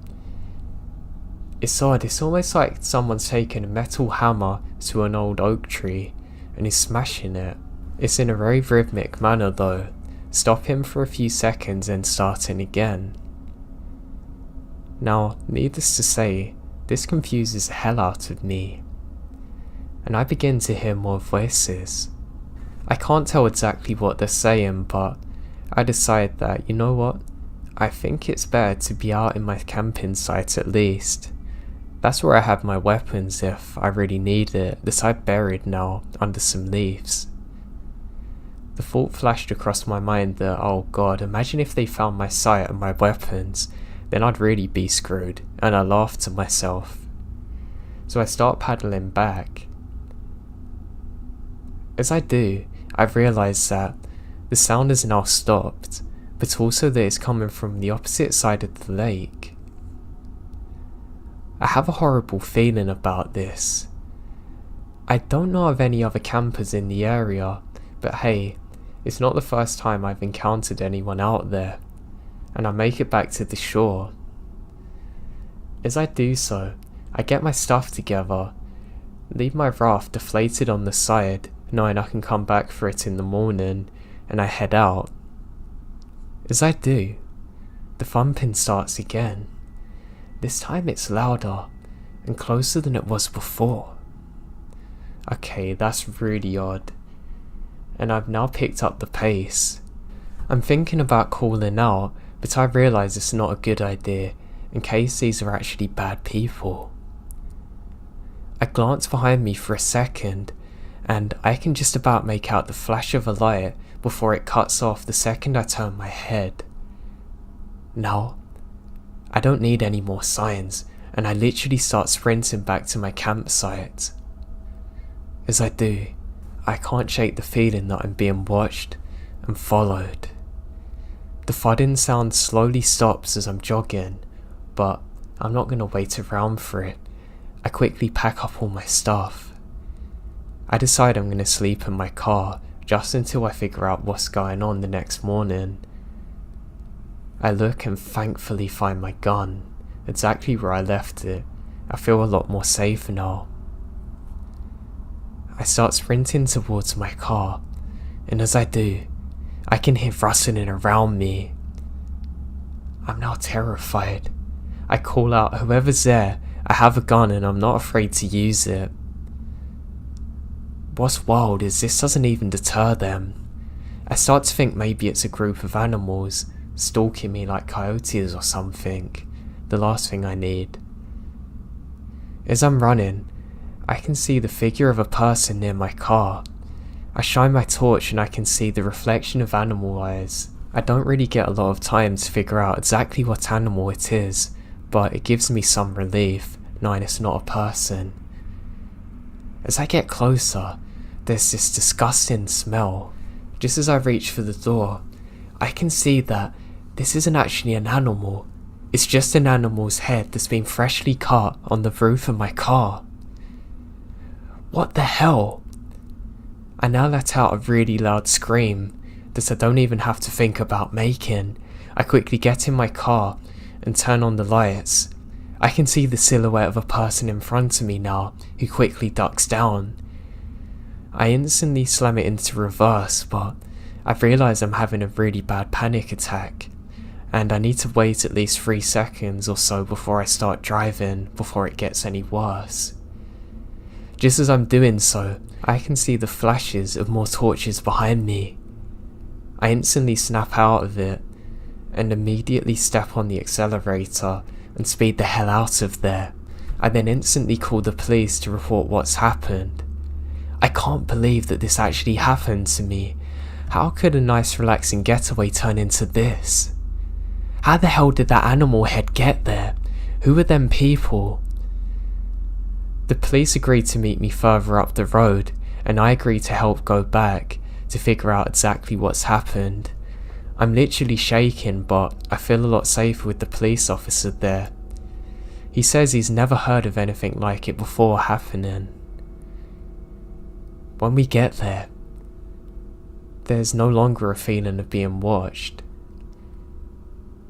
It's odd, it's almost like someone's taken a metal hammer to an old oak tree and is smashing it. It's in a very rhythmic manner though, stopping for a few seconds and starting again. Now, needless to say, this confuses the hell out of me, and I begin to hear more voices. I can't tell exactly what they're saying, but I decide that, you know what, I think it's better to be out in my camping site at least. That's where I have my weapons if I really need it, that I've buried now under some leaves. The thought flashed across my mind that, oh god, imagine if they found my site and my weapons, then I'd really be screwed, and I laughed to myself. So I start paddling back. As I do, I've realised that the sound has now stopped, but also that it's coming from the opposite side of the lake. I have a horrible feeling about this. I don't know of any other campers in the area, but hey, it's not the first time I've encountered anyone out there, and I make it back to the shore. As I do so, I get my stuff together, leave my raft deflated on the side, knowing I can come back for it in the morning, and I head out. As I do, the thumping starts again. This time it's louder and closer than it was before. Okay, that's really odd, and I've now picked up the pace. I'm thinking about calling out, but I realise it's not a good idea in case these are actually bad people. I glance behind me for a second, and I can just about make out the flash of a light before it cuts off the second I turn my head. Now, I don't need any more signs, and I literally start sprinting back to my campsite. As I do, I can't shake the feeling that I'm being watched and followed. The thudding sound slowly stops as I'm jogging, but I'm not going to wait around for it. I quickly pack up all my stuff. I decide I'm going to sleep in my car just until I figure out what's going on the next morning. I look and thankfully find my gun, exactly where I left it. I feel a lot more safe now. I start sprinting towards my car, and as I do, I can hear rustling around me. I'm now terrified. I call out, whoever's there, I have a gun and I'm not afraid to use it. What's wild is this doesn't even deter them. I start to think maybe it's a group of animals stalking me like coyotes or something, the last thing I need. As I'm running, I can see the figure of a person near my car. I shine my torch and I can see the reflection of animal eyes. I don't really get a lot of time to figure out exactly what animal it is, but it gives me some relief, knowing it's not a person. As I get closer, there's this disgusting smell. Just as I reach for the door, I can see that this isn't actually an animal. It's just an animal's head that's been freshly cut on the roof of my car. What the hell? I now let out a really loud scream that I don't even have to think about making. I quickly get in my car and turn on the lights. I can see the silhouette of a person in front of me now, who quickly ducks down. I instantly slam it into reverse, but I've realised I'm having a really bad panic attack, and I need to wait at least 3 seconds or so before I start driving, before it gets any worse. Just as I'm doing so, I can see the flashes of more torches behind me. I instantly snap out of it, and immediately step on the accelerator and speed the hell out of there. I then instantly call the police to report what's happened. I can't believe that this actually happened to me. How could a nice relaxing getaway turn into this? How the hell did that animal head get there? Who were them people? The police agreed to meet me further up the road, and I agreed to help go back to figure out exactly what's happened. I'm literally shaking, but I feel a lot safer with the police officer there. He says he's never heard of anything like it before happening. When we get there, there's no longer a feeling of being watched.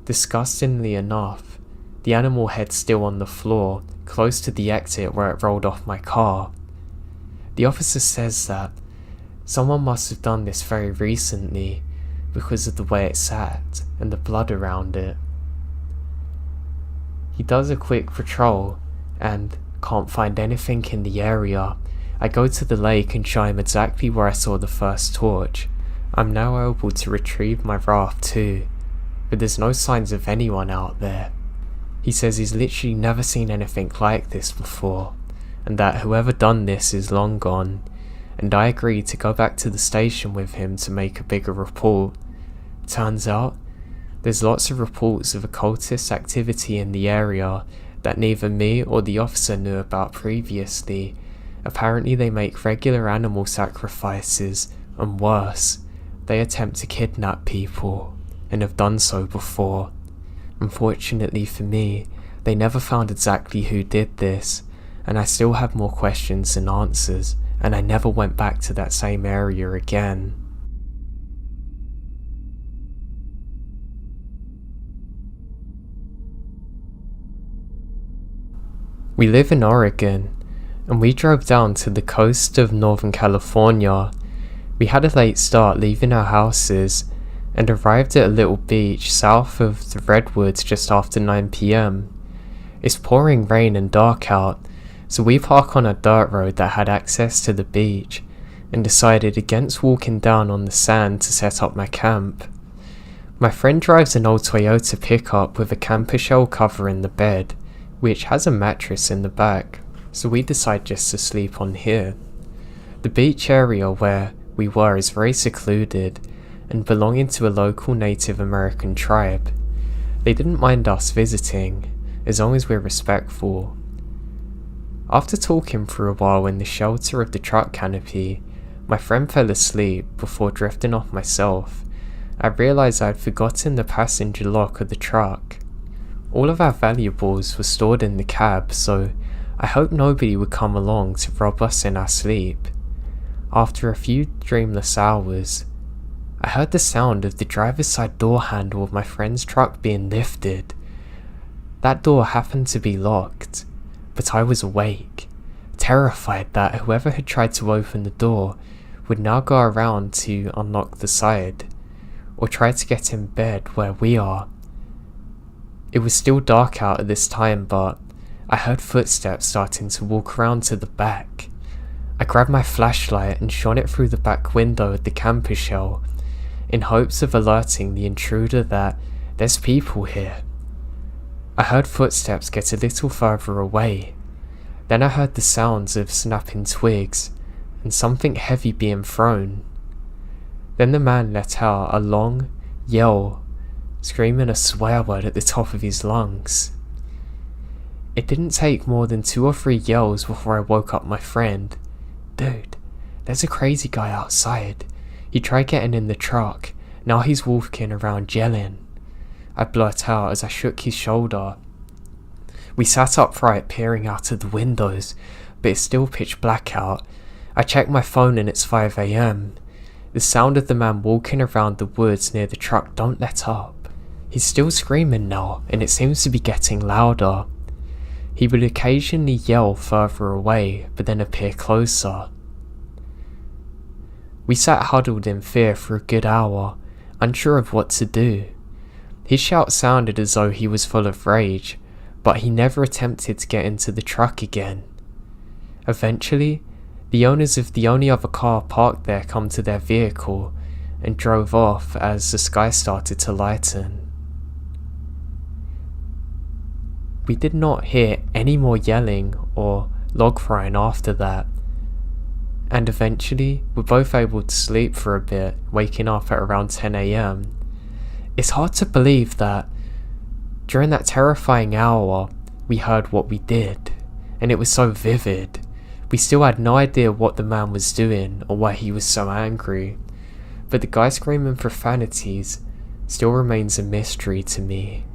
Disgustingly enough, the animal head's still on the floor, close to the exit where it rolled off my car. The officer says that someone must have done this very recently because of the way it sat and the blood around it. He does a quick patrol and can't find anything in the area. I go to the lake and show him exactly where I saw the first torch. I'm now able to retrieve my raft too, but there's no signs of anyone out there. He says he's literally never seen anything like this before, and that whoever done this is long gone, and I agreed to go back to the station with him to make a bigger report. Turns out, there's lots of reports of occultist activity in the area that neither me or the officer knew about previously. Apparently they make regular animal sacrifices, and worse, they attempt to kidnap people, and have done so before. Unfortunately for me, they never found exactly who did this, and I still have more questions than answers, and I never went back to that same area again. We live in Oregon, and we drove down to the coast of Northern California. We had a late start leaving our houses, and arrived at a little beach south of the Redwoods just after 9 PM. It's pouring rain and dark out, so we park on a dirt road that had access to the beach, and decided against walking down on the sand to set up my camp. My friend drives an old Toyota pickup with a camper shell covering the bed, which has a mattress in the back, so we decide just to sleep on here. The beach area where we were is very secluded, and belonging to a local Native American tribe. They didn't mind us visiting, as long as we're respectful. After talking for a while in the shelter of the truck canopy, my friend fell asleep before drifting off myself. I realised I had forgotten the passenger lock of the truck. All of our valuables were stored in the cab, so I hoped nobody would come along to rob us in our sleep. After a few dreamless hours, I heard the sound of the driver's side door handle of my friend's truck being lifted. That door happened to be locked, but I was awake, terrified that whoever had tried to open the door would now go around to unlock the side, or try to get in bed where we are. It was still dark out at this time, but I heard footsteps starting to walk around to the back. I grabbed my flashlight and shone it through the back window of the camper shell, in hopes of alerting the intruder that there's people here. I heard footsteps get a little further away. Then I heard the sounds of snapping twigs and something heavy being thrown. Then the man let out a long yell, screaming a swear word at the top of his lungs. It didn't take more than 2 or 3 yells before I woke up my friend. "Dude, there's a crazy guy outside. He tried getting in the truck, now he's walking around yelling," I blurt out as I shook his shoulder. We sat upright peering out of the windows, but it's still pitch black out. I check my phone and it's 5 AM. The sound of the man walking around the woods near the truck don't let up. He's still screaming now, and it seems to be getting louder. He would occasionally yell further away, but then appear closer. We sat huddled in fear for a good hour, unsure of what to do. His shout sounded as though he was full of rage, but he never attempted to get into the truck again. Eventually, the owners of the only other car parked there come to their vehicle and drove off as the sky started to lighten. We did not hear any more yelling or log frying after that, and eventually we're both able to sleep for a bit, waking up at around 10 AM. It's hard to believe that during that terrifying hour we heard what we did, and it was so vivid. We still had no idea what the man was doing or why he was so angry, but the guy screaming profanities still remains a mystery to me.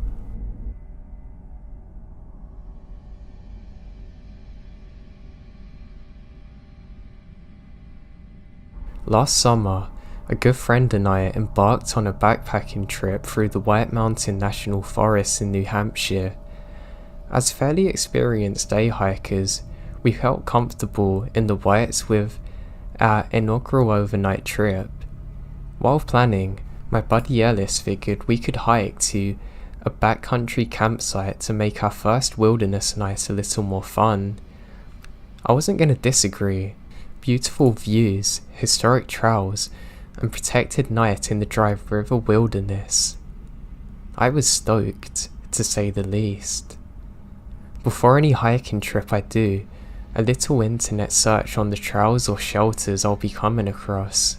Last summer, a good friend and I embarked on a backpacking trip through the White Mountain National Forest in New Hampshire. As fairly experienced day hikers, we felt comfortable in the Whites with our inaugural overnight trip. While planning, my buddy Ellis figured we could hike to a backcountry campsite to make our first wilderness night a little more fun. I wasn't going to disagree. Beautiful views, historic trails, and protected night in the Dry River wilderness. I was stoked, to say the least. Before any hiking trip I do, a little internet search on the trails or shelters I'll be coming across.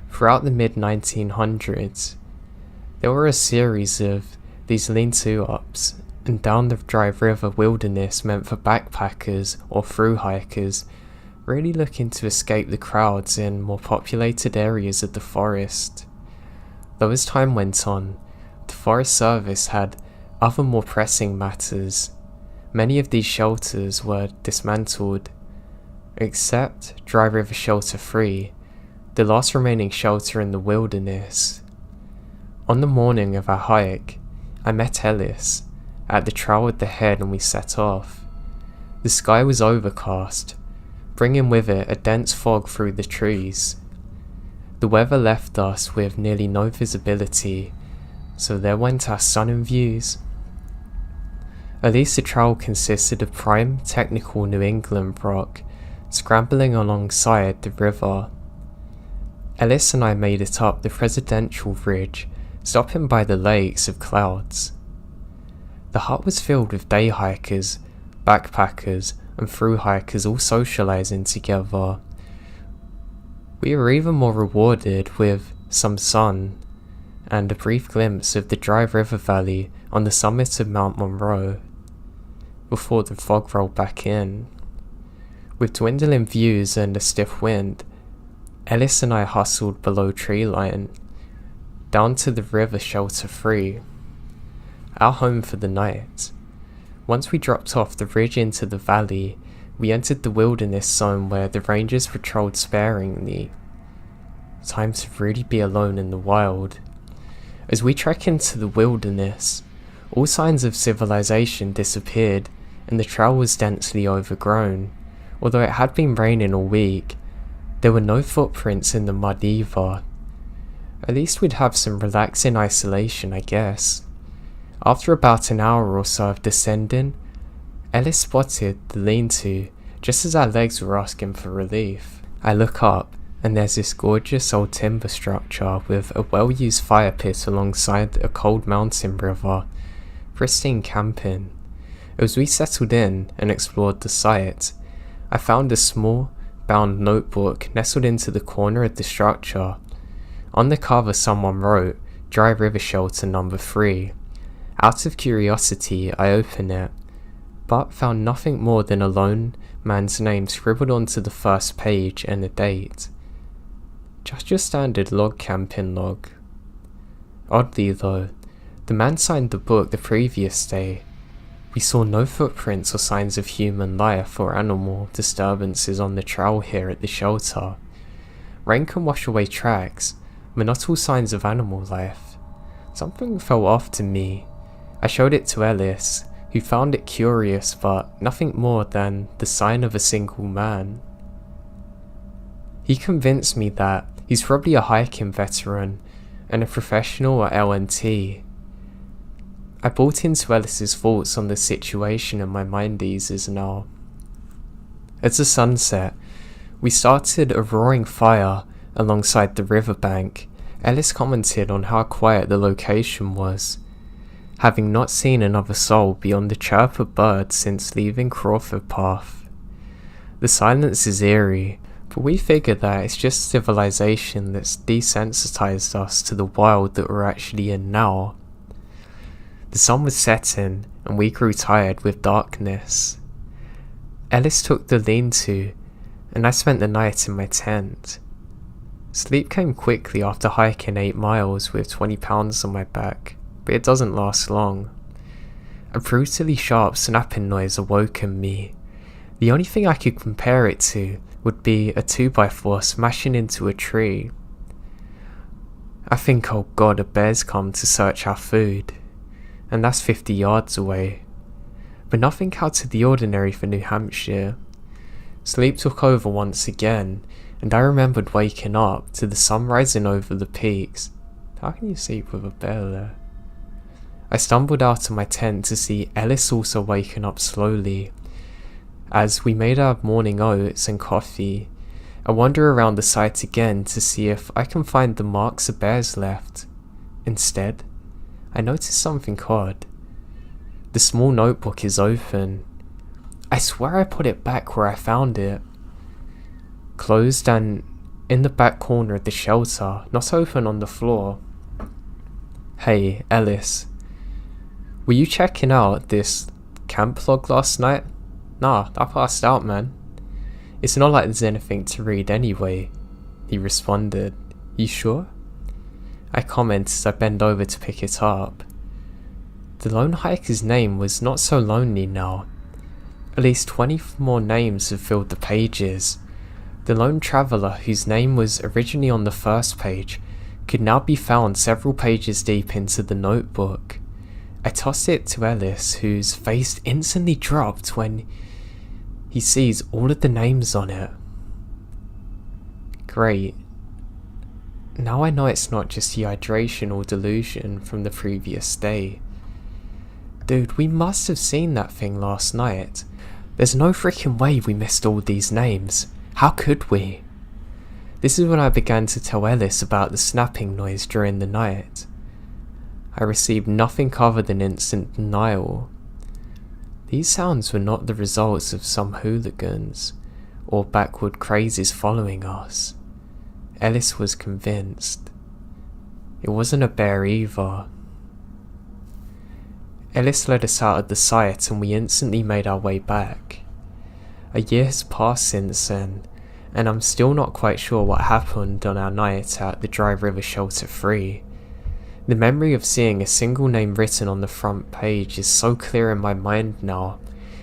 Throughout the mid-1900s, there were a series of these lean-to-ups, and down the Dry River wilderness meant for backpackers or through hikers really looking to escape the crowds in more populated areas of the forest. Though as time went on, the Forest Service had other more pressing matters. Many of these shelters were dismantled, except Dry River Shelter 3, the last remaining shelter in the wilderness. On the morning of our hike, I met Ellis at the trail at the head and we set off. The sky was overcast, bringing with it a dense fog through the trees. The weather left us with nearly no visibility, so there went our stunning views. At least the trail consisted of prime, technical New England rock, scrambling alongside the river. Ellis and I made it up the presidential ridge, stopping by the lakes of clouds. The hut was filled with day hikers, backpackers, and through hikers all socializing together. We were even more rewarded with some sun and a brief glimpse of the Dry River Valley on the summit of Mount Monroe, before the fog rolled back in. With dwindling views and a stiff wind, Ellis and I hustled below tree line, down to the river Shelter 3, our home for the night. Once we dropped off the ridge into the valley, we entered the wilderness zone where the rangers patrolled sparingly. Time to really be alone in the wild. As we trek into the wilderness, all signs of civilization disappeared and the trail was densely overgrown. Although it had been raining all week, there were no footprints in the mud either. At least we'd have some relaxing isolation, I guess. After about an hour or so of descending, Ellis spotted the lean-to just as our legs were asking for relief. I look up and there's this gorgeous old timber structure with a well-used fire pit alongside a cold mountain river. Pristine camping. As we settled in and explored the site, I found a small, bound notebook nestled into the corner of the structure. On the cover someone wrote, Dry River Shelter number 3. Out of curiosity, I opened it, but found nothing more than a lone man's name scribbled onto the first page and a date. Just your standard log camping log. Oddly though, the man signed the book the previous day. We saw no footprints or signs of human life or animal disturbances on the trail here at the shelter. Rain can wash away tracks, but not all signs of animal life. Something felt off to me. I showed it to Ellis, who found it curious but nothing more than the sign of a single man. He convinced me that he's probably a hiking veteran and a professional at LNT. I bought into Ellis's thoughts on the situation and my mind eases now. At the sunset, we started a roaring fire alongside the riverbank. Ellis commented on how quiet the location was, having not seen another soul beyond the chirp of birds since leaving Crawford Path. The silence is eerie, but we figure that it's just civilization that's desensitized us to the wild that we're actually in now. The sun was setting, and we grew tired with darkness. Ellis took the lean-to, and I spent the night in my tent. Sleep came quickly after hiking 8 miles with 20 pounds on my back, but it doesn't last long. A brutally sharp snapping noise awoken me. The only thing I could compare it to would be a 2x4 smashing into a tree. I think, oh god, a bear's come to search our food, and that's 50 yards away. But nothing out of the ordinary for New Hampshire. Sleep took over once again, and I remembered waking up to the sun rising over the peaks. How can you sleep with a bear there? I stumbled out of my tent to see Ellis also waking up slowly. As we made our morning oats and coffee, I wander around the site again to see if I can find the marks a bear's left. Instead, I noticed something odd. The small notebook is open. I swear I put it back where I found it. Closed and in the back corner of the shelter, not open on the floor. Hey, Ellis. Were you checking out this camp log last night? Nah, I passed out, man. It's not like there's anything to read anyway. He responded. You sure? I commented as I bend over to pick it up. The lone hiker's name was not so lonely now. At least 20 more names have filled the pages. The lone traveller, whose name was originally on the first page, could now be found several pages deep into the notebook. I tossed it to Ellis, whose face instantly dropped when he sees all of the names on it. Great. Now I know it's not just dehydration or delusion from the previous day. Dude, we must have seen that thing last night. There's no freaking way we missed all these names. How could we? This is when I began to tell Ellis about the snapping noise during the night. I received nothing other than instant denial. These sounds were not the results of some hooligans or backward crazies following us. Ellis was convinced. It wasn't a bear either. Ellis led us out of the site and we instantly made our way back. A year has passed since then, and I'm still not quite sure what happened on our night at the Dry River Shelter 3. The memory of seeing a single name written on the front page is so clear in my mind now,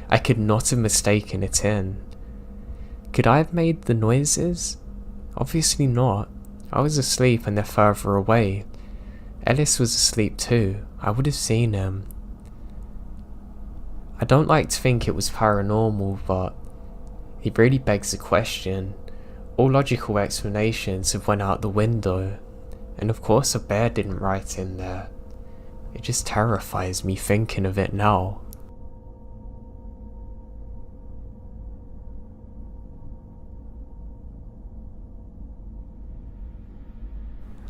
I could not have mistaken it in. Could I have made the noises? Obviously not. I was asleep and they're further away. Ellis was asleep too. I would have seen him. I don't like to think it was paranormal, but it really begs the question. All logical explanations have went out the window, and of course a bear didn't write in there. It just terrifies me thinking of it now.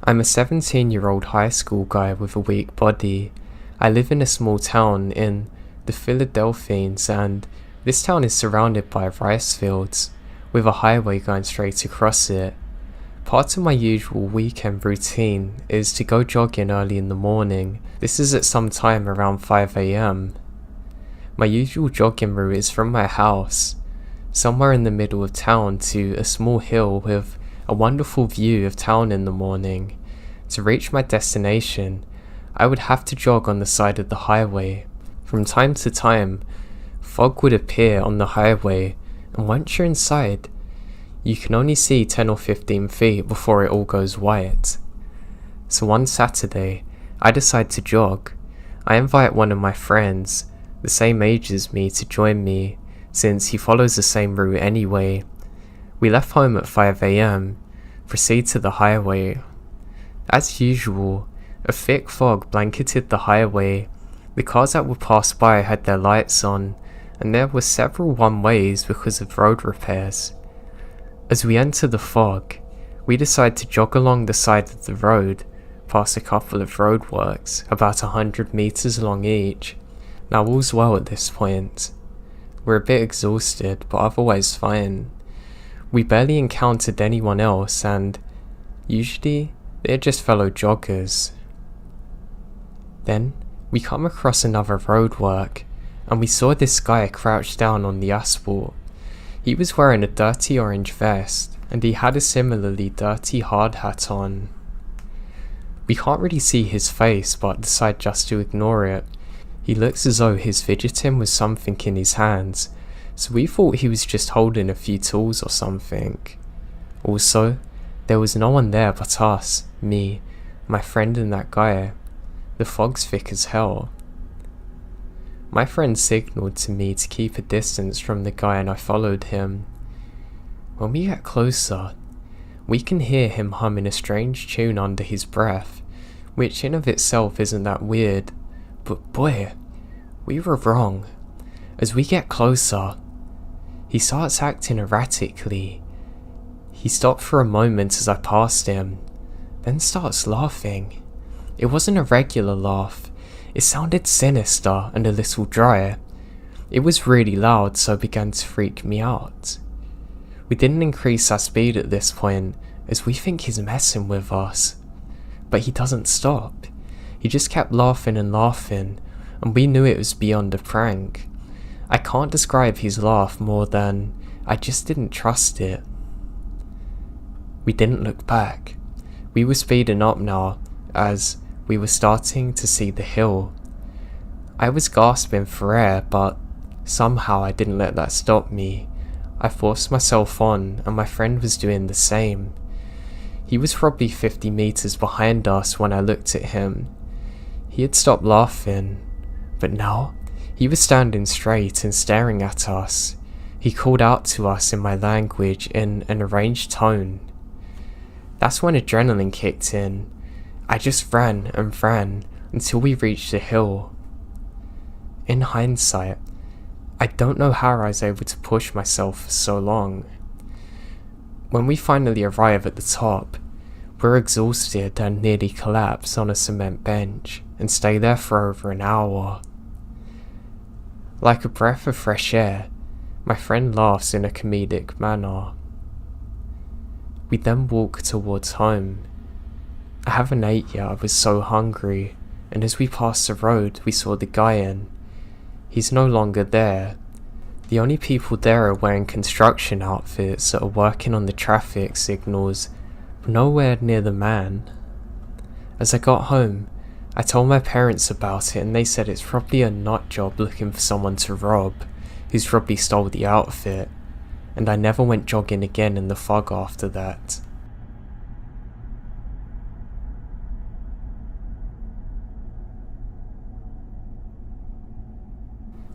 I'm a 17-year-old high school guy with a weak body. I live in a small town in the Philadelphians, and this town is surrounded by rice fields, with a highway going straight across it. Part of my usual weekend routine is to go jogging early in the morning. This is at some time around 5 AM. My usual jogging route is from my house, somewhere in the middle of town, to a small hill with a wonderful view of town in the morning. To reach my destination, I would have to jog on the side of the highway. From time to time, fog would appear on the highway, and once you're inside, you can only see 10 or 15 feet before it all goes white. So one Saturday, I decide to jog. I invite one of my friends, the same age as me, to join me, since he follows the same route anyway. We left home at 5 AM, proceed to the highway. As usual, a thick fog blanketed the highway. The cars that would pass by had their lights on, and there were several one-ways because of road repairs. As we enter the fog, we decide to jog along the side of the road, past a couple of roadworks, about 100 meters along each. Now all's well at this point. We're a bit exhausted, but otherwise fine. We barely encountered anyone else, and usually they're just fellow joggers. Then we come across another roadwork, and we saw this guy crouched down on the asphalt. He was wearing a dirty orange vest, and he had a similarly dirty hard hat on. We can't really see his face, but decide just to ignore it. He looks as though he's fidgeting with something in his hands, so we thought he was just holding a few tools or something. Also, there was no one there but us, me, my friend and that guy. The fog's thick as hell. My friend signalled to me to keep a distance from the guy and I followed him. When we get closer, we can hear him humming a strange tune under his breath, which in of itself isn't that weird, but boy, we were wrong. As we get closer, he starts acting erratically. He stopped for a moment as I passed him, then starts laughing. It wasn't a regular laugh. It sounded sinister and a little dry. It was really loud, so it began to freak me out. We didn't increase our speed at this point, as we think he's messing with us. But he doesn't stop. He just kept laughing and laughing, and we knew it was beyond a prank. I can't describe his laugh more than I just didn't trust it. We didn't look back. We were speeding up now, as we were starting to see the hill. I was gasping for air, but somehow I didn't let that stop me. I forced myself on, and my friend was doing the same. He was probably 50 meters behind us when I looked at him. He had stopped laughing, but now he was standing straight and staring at us. He called out to us in my language in an arranged tone. That's when adrenaline kicked in. I just ran and ran until we reached the hill. In hindsight, I don't know how I was able to push myself for so long. When we finally arrive at the top, we're exhausted and nearly collapse on a cement bench and stay there for over an hour. Like a breath of fresh air, my friend laughs in a comedic manner. We then walk towards home. I haven't ate yet, I was so hungry, and as we passed the road we saw the guy in. He's no longer there. The only people there are wearing construction outfits that are working on the traffic signals, but nowhere near the man. As I got home, I told my parents about it and they said it's probably a nut job looking for someone to rob, who's probably stole the outfit, and I never went jogging again in the fog after that.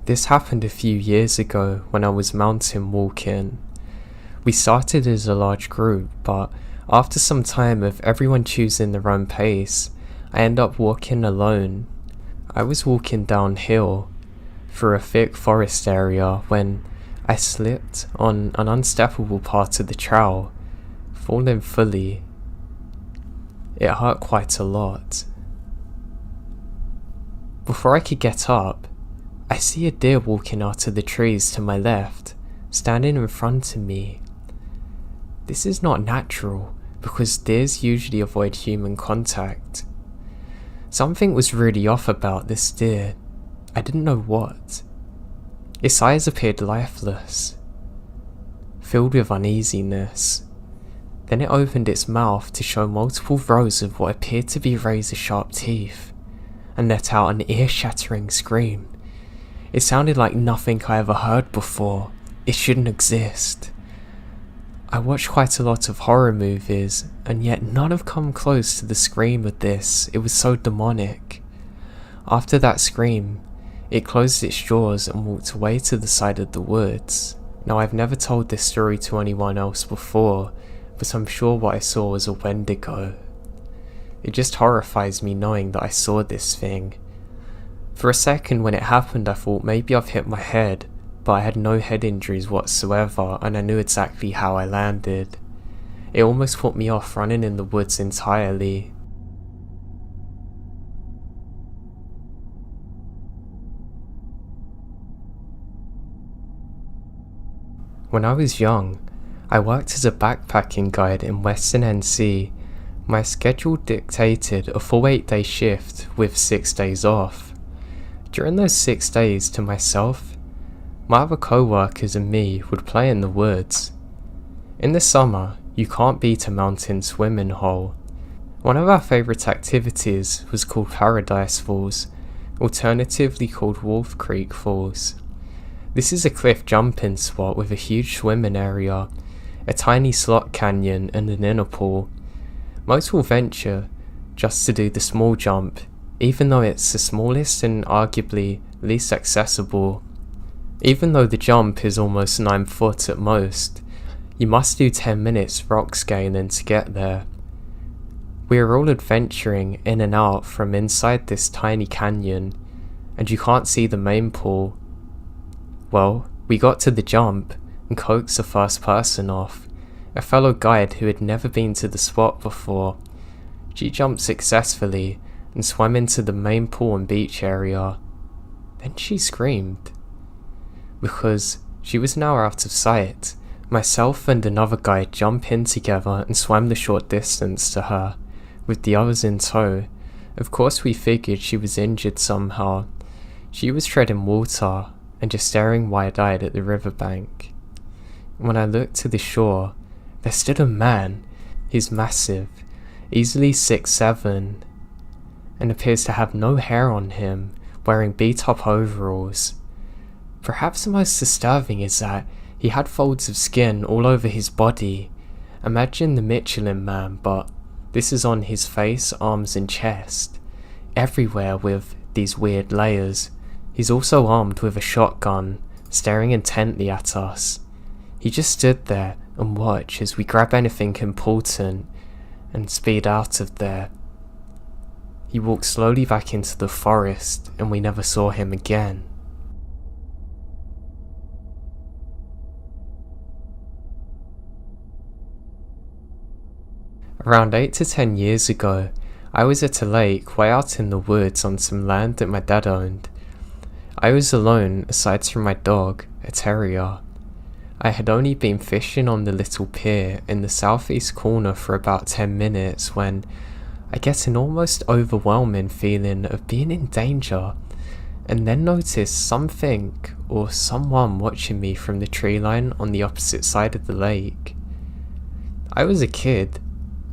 This happened a few years ago when I was mountain walking. We started as a large group, but after some time of everyone choosing their own pace, I ended up walking alone. I was walking downhill through a thick forest area when I slipped on an unsteppable part of the trail, falling fully. It hurt quite a lot. Before I could get up, I see a deer walking out of the trees to my left, standing in front of me. This is not natural, because deers usually avoid human contact. Something was really off about this deer. I didn't know what. Its eyes appeared lifeless, filled with uneasiness. Then it opened its mouth to show multiple rows of what appeared to be razor-sharp teeth, and let out an ear-shattering scream. It sounded like nothing I ever heard before. It shouldn't exist. I watch quite a lot of horror movies, and yet none have come close to the scream of this. It was so demonic. After that scream, it closed its jaws and walked away to the side of the woods. Now, I've never told this story to anyone else before, but I'm sure what I saw was a Wendigo. It just horrifies me knowing that I saw this thing. For a second when it happened I thought maybe I've hit my head, but I had no head injuries whatsoever and I knew exactly how I landed. It almost put me off running in the woods entirely. When I was young, I worked as a backpacking guide in Western NC. My schedule dictated a full 8-day shift with 6 days off. During those 6 days, to myself, My other co-workers and me would play in the woods. In the summer, you can't beat a mountain swimming hole. One of our favourite activities was called Paradise Falls, alternatively called Wolf Creek Falls. This is a cliff jumping spot with a huge swimming area, a tiny slot canyon and an inner pool. Most will venture just to do the small jump, even though it's the smallest and arguably least accessible. Even though the jump is almost 9 foot at most, you must do 10 minutes rock scaling to get there. We are all adventuring in and out from inside this tiny canyon, and you can't see the main pool. Well, we got to the jump and coaxed the first person off, a fellow guide who had never been to the spot before. She jumped successfully and swam into the main pool and beach area. Then she screamed. Because she was now out of sight, myself and another guy jumped in together and swam the short distance to her, with the others in tow. Of course we figured she was injured somehow. She was treading water and just staring wide-eyed at the riverbank. When I looked to the shore, there stood a man. He's massive, easily 6'7", and appears to have no hair on him, wearing beat-up overalls. Perhaps the most disturbing is that he had folds of skin all over his body. Imagine the Michelin Man, but this is on his face, arms and chest, everywhere with these weird layers. He's also armed with a shotgun, staring intently at us. He just stood there and watched as we grab anything important and speed out of there. He walked slowly back into the forest and we never saw him again. Around 8 to 10 years ago, I was at a lake way out in the woods on some land that my dad owned. I was alone aside from my dog, a terrier. I had only been fishing on the little pier in the southeast corner for about 10 minutes when I get an almost overwhelming feeling of being in danger, and then notice something or someone watching me from the tree line on the opposite side of the lake. I was a kid,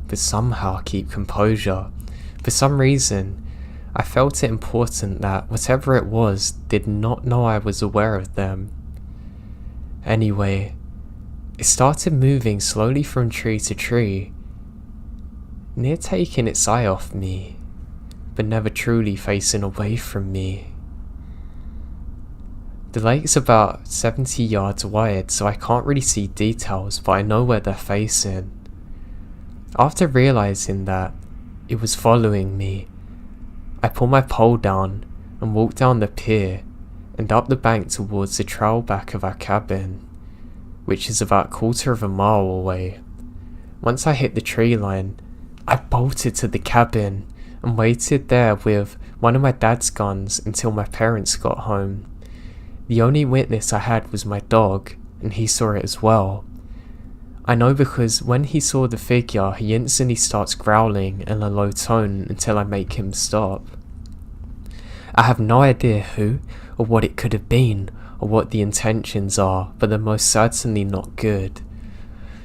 but somehow keep composure. For some reason, I felt it important that whatever it was did not know I was aware of them. Anyway, it started moving slowly from tree to tree, near taking its eye off me, but never truly facing away from me. The lake's about 70 yards wide, so I can't really see details, but I know where they're facing. After realizing that it was following me, I pull my pole down and walk down the pier and up the bank towards the trail back of our cabin, which is about 1/4 of a mile away. Once I hit the tree line, I bolted to the cabin and waited there with one of my dad's guns until my parents got home. The only witness I had was my dog, and he saw it as well. I know because when he saw the figure, he instantly starts growling in a low tone until I make him stop. I have no idea who or what it could have been or what the intentions are, but they're most certainly not good.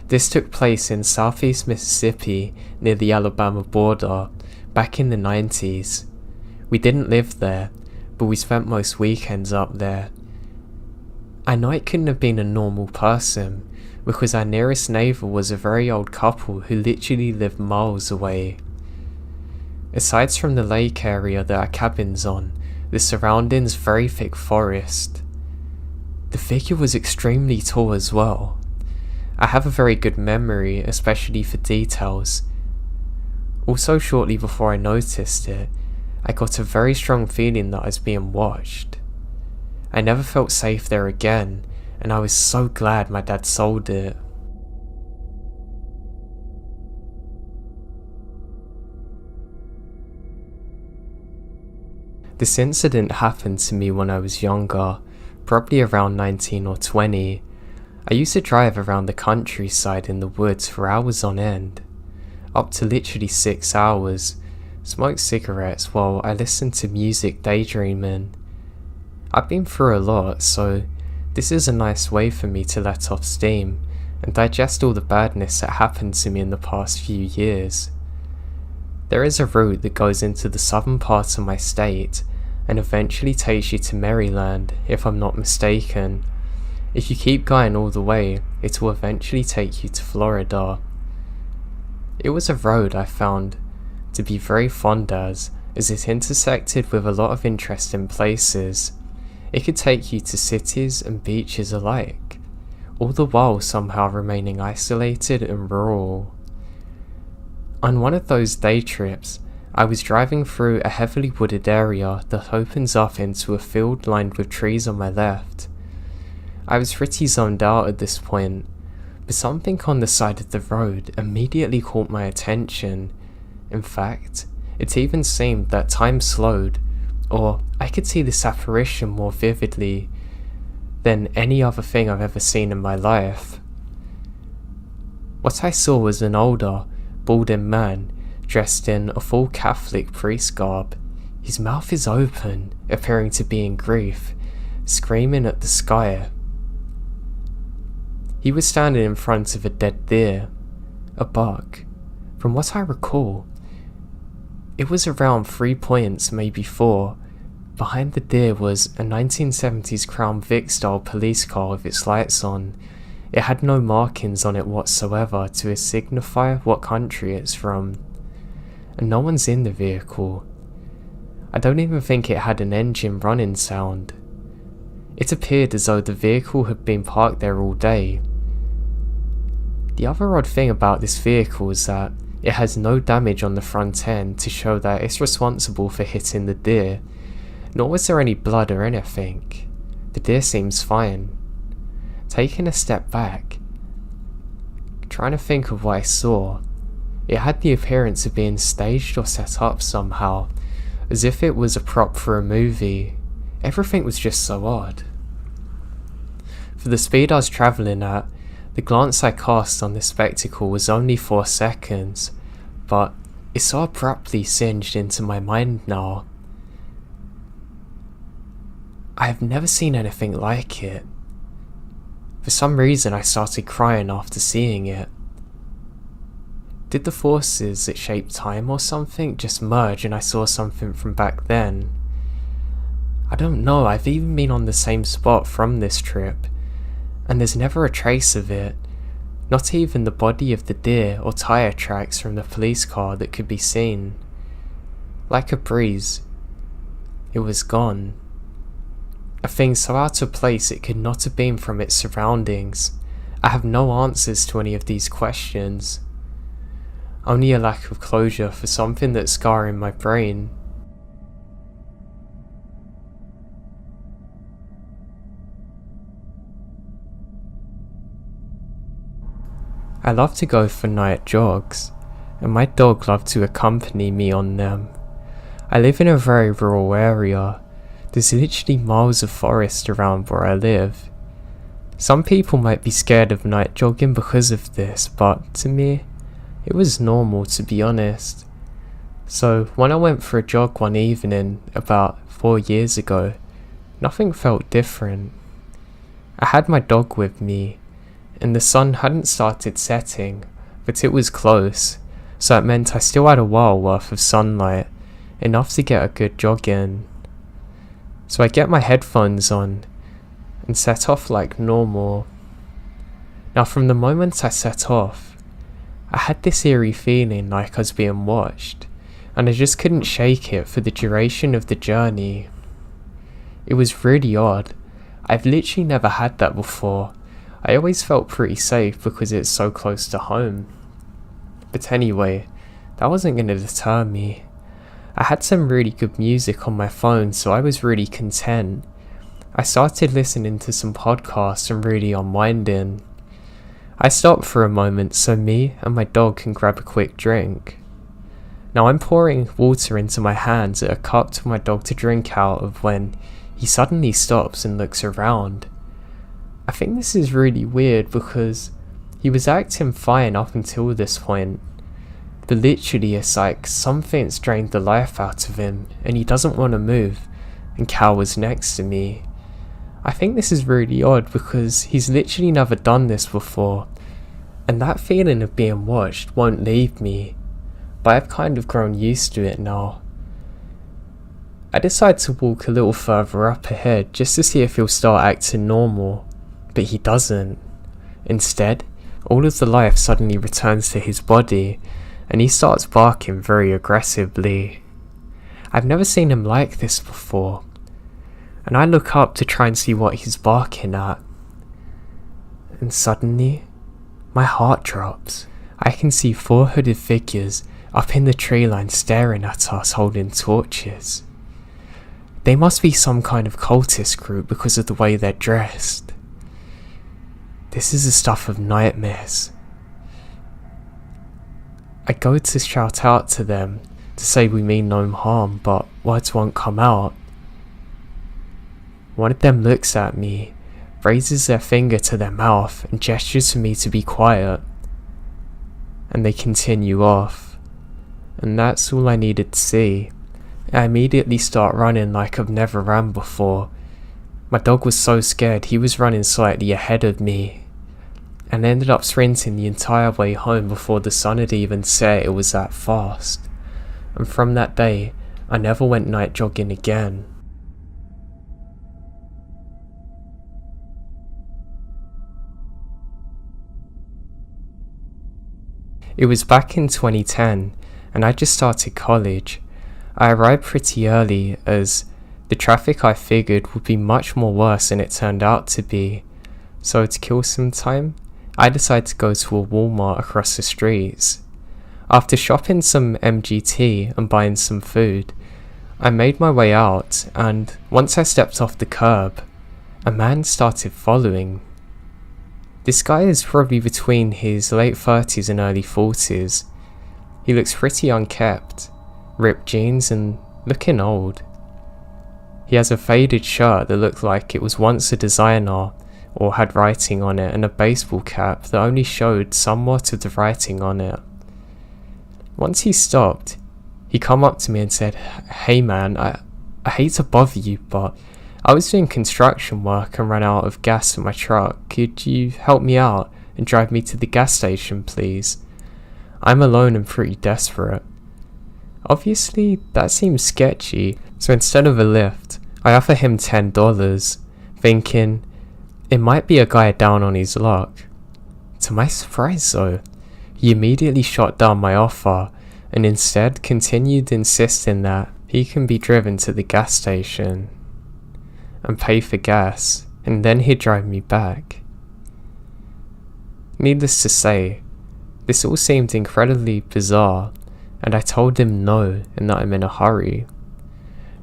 This took place in southeast Mississippi near the Alabama border back in the 90s. We didn't live there, but we spent most weekends up there. I know it couldn't have been a normal person, because our nearest neighbour was a very old couple who literally lived miles away. Aside from the lake area that our cabin's on, the surroundings very thick forest. The figure was extremely tall as well. I have a very good memory, especially for details. Also, shortly before I noticed it, I got a very strong feeling that I was being watched. I never felt safe there again, and I was so glad my dad sold it. This incident happened to me when I was younger, probably around 19 or 20. I used to drive around the countryside in the woods for hours on end, up to literally 6 hours, smoke cigarettes while I listened to music daydreaming. I've been through a lot, so This is a nice way for me to let off steam and digest all the badness that happened to me in the past few years. There is a route that goes into the southern part of my state and eventually takes you to Maryland, if I'm not mistaken. If you keep going all the way, it will eventually take you to Florida. It was a road I found to be very fond as it intersected with a lot of interesting places. It could take you to cities and beaches alike, all the while somehow remaining isolated and rural. On one of those day trips, I was driving through a heavily wooded area that opens up into a field lined with trees on my left. I was pretty zoned out at this point, but something on the side of the road immediately caught my attention. In fact, it even seemed that time slowed, or I could see this apparition more vividly than any other thing I've ever seen in my life. What I saw was an older, balding man dressed in a full Catholic priest garb. His mouth is open, appearing to be in grief, screaming at the sky. He was standing in front of a dead deer, a buck. From what I recall, it was around 3 points, maybe 4. Behind the deer was a 1970s Crown Vic style police car with its lights on. It had no markings on it whatsoever to signify what country it's from. And no one's in the vehicle. I don't even think it had an engine running sound. It appeared as though the vehicle had been parked there all day. The other odd thing about this vehicle is that it has no damage on the front end to show that it's responsible for hitting the deer, nor was there any blood or anything. The deer seems fine. Taking a step back, trying to think of what I saw, it had the appearance of being staged or set up somehow, as if it was a prop for a movie. Everything was just so odd. For the speed I was travelling at, the glance I cast on this spectacle was only 4 seconds, but it so abruptly singed into my mind now. I have never seen anything like it. For some reason I started crying after seeing it. Did the forces that shaped time or something just merge and I saw something from back then? I don't know, I've even been on the same spot from this trip, and there's never a trace of it, not even the body of the deer or tyre tracks from the police car that could be seen. Like a breeze, it was gone. A thing so out of place it could not have been from its surroundings. I have no answers to any of these questions. Only a lack of closure for something that's scarring my brain. I love to go for night jogs, and my dog loved to accompany me on them. I live in a very rural area. There's literally miles of forest around where I live. Some people might be scared of night jogging because of this, but to me, it was normal, to be honest. So when I went for a jog one evening about 4 years ago, nothing felt different. I had my dog with me, and the sun hadn't started setting, but it was close, so it meant I still had a while worth of sunlight, enough to get a good jog in. So I get my headphones on and set off like normal. Now from the moment I set off, I had this eerie feeling like I was being watched, and I just couldn't shake it for the duration of the journey. It was really odd. I've literally never had that before. I always felt pretty safe because it's so close to home. But anyway, that wasn't going to deter me. I had some really good music on my phone, so I was really content. I started listening to some podcasts and really unwinding. I stopped for a moment so me and my dog can grab a quick drink. Now I'm pouring water into my hands at a cup for my dog to drink out of when he suddenly stops and looks around. I think this is really weird because he was acting fine up until this point, but literally it's like something's drained the life out of him and he doesn't want to move and cowers next to me. I think this is really odd because he's literally never done this before, and that feeling of being watched won't leave me, but I've kind of grown used to it now. I decide to walk a little further up ahead just to see if he'll start acting normal, but he doesn't. Instead, all of the life suddenly returns to his body, and he starts barking very aggressively. I've never seen him like this before, and I look up to try and see what he's barking at. And suddenly, my heart drops. I can see 4 hooded figures up in the tree line staring at us holding torches. They must be some kind of cultist group because of the way they're dressed. This is the stuff of nightmares. I go to shout out to them to say we mean no harm, but words won't come out. One of them looks at me, raises their finger to their mouth and gestures for me to be quiet. And they continue off. And that's all I needed to see. I immediately start running like I've never ran before. My dog was so scared he was running slightly ahead of me, and ended up sprinting the entire way home before the sun had even set. It was that fast. And from that day, I never went night jogging again. It was back in 2010, and I just started college. I arrived pretty early as the traffic I figured would be much more worse than it turned out to be. So to kill some time, I decided to go to a Walmart across the streets. After shopping some MGT and buying some food, I made my way out, and once I stepped off the curb, a man started following. This guy is probably between his late 30s and early 40s. He looks pretty unkempt, ripped jeans and looking old. He has a faded shirt that looked like it was once a designer or had writing on it, and a baseball cap that only showed somewhat of the writing on it. Once he stopped, he come up to me and said, "Hey man, I hate to bother you, but I was doing construction work and ran out of gas in my truck. Could you help me out and drive me to the gas station, please? I'm alone and pretty desperate." Obviously, that seems sketchy, so instead of a lift, I offer him $10, thinking it might be a guy down on his luck. To my surprise though, he immediately shot down my offer and instead continued insisting that he can be driven to the gas station and pay for gas, and then he'd drive me back. Needless to say, this all seemed incredibly bizarre, and I told him no and that I'm in a hurry.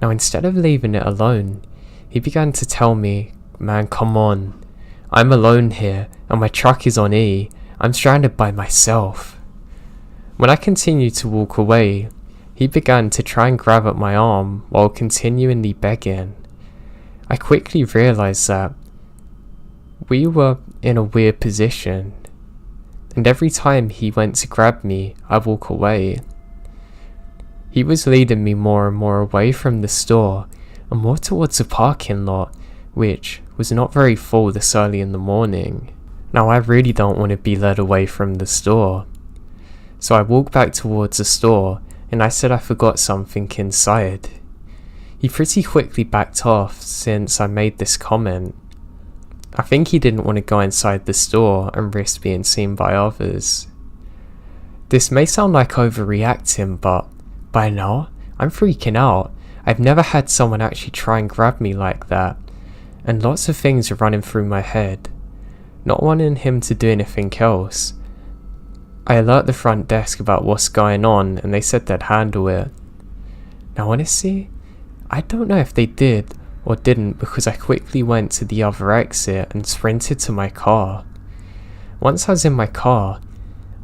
Now instead of leaving it alone, he began to tell me, "Man, come on. I'm alone here and my truck is on E. I'm stranded by myself." When I continued to walk away, he began to try and grab at my arm while continually begging. I quickly realized that we were in a weird position, and every time he went to grab me, I walk away. He was leading me more and more away from the store and more towards a parking lot, which was not very full this early in the morning. Now I really don't want to be led away from the store. So I walked back towards the store and I said I forgot something inside. He pretty quickly backed off since I made this comment. I think he didn't want to go inside the store and risk being seen by others. This may sound like overreacting, but by now, I'm freaking out. I've never had someone actually try and grab me like that, and lots of things are running through my head. Not wanting him to do anything else, I alert the front desk about what's going on, and they said they'd handle it. Now honestly, I don't know if they did or didn't, because I quickly went to the other exit and sprinted to my car. Once I was in my car,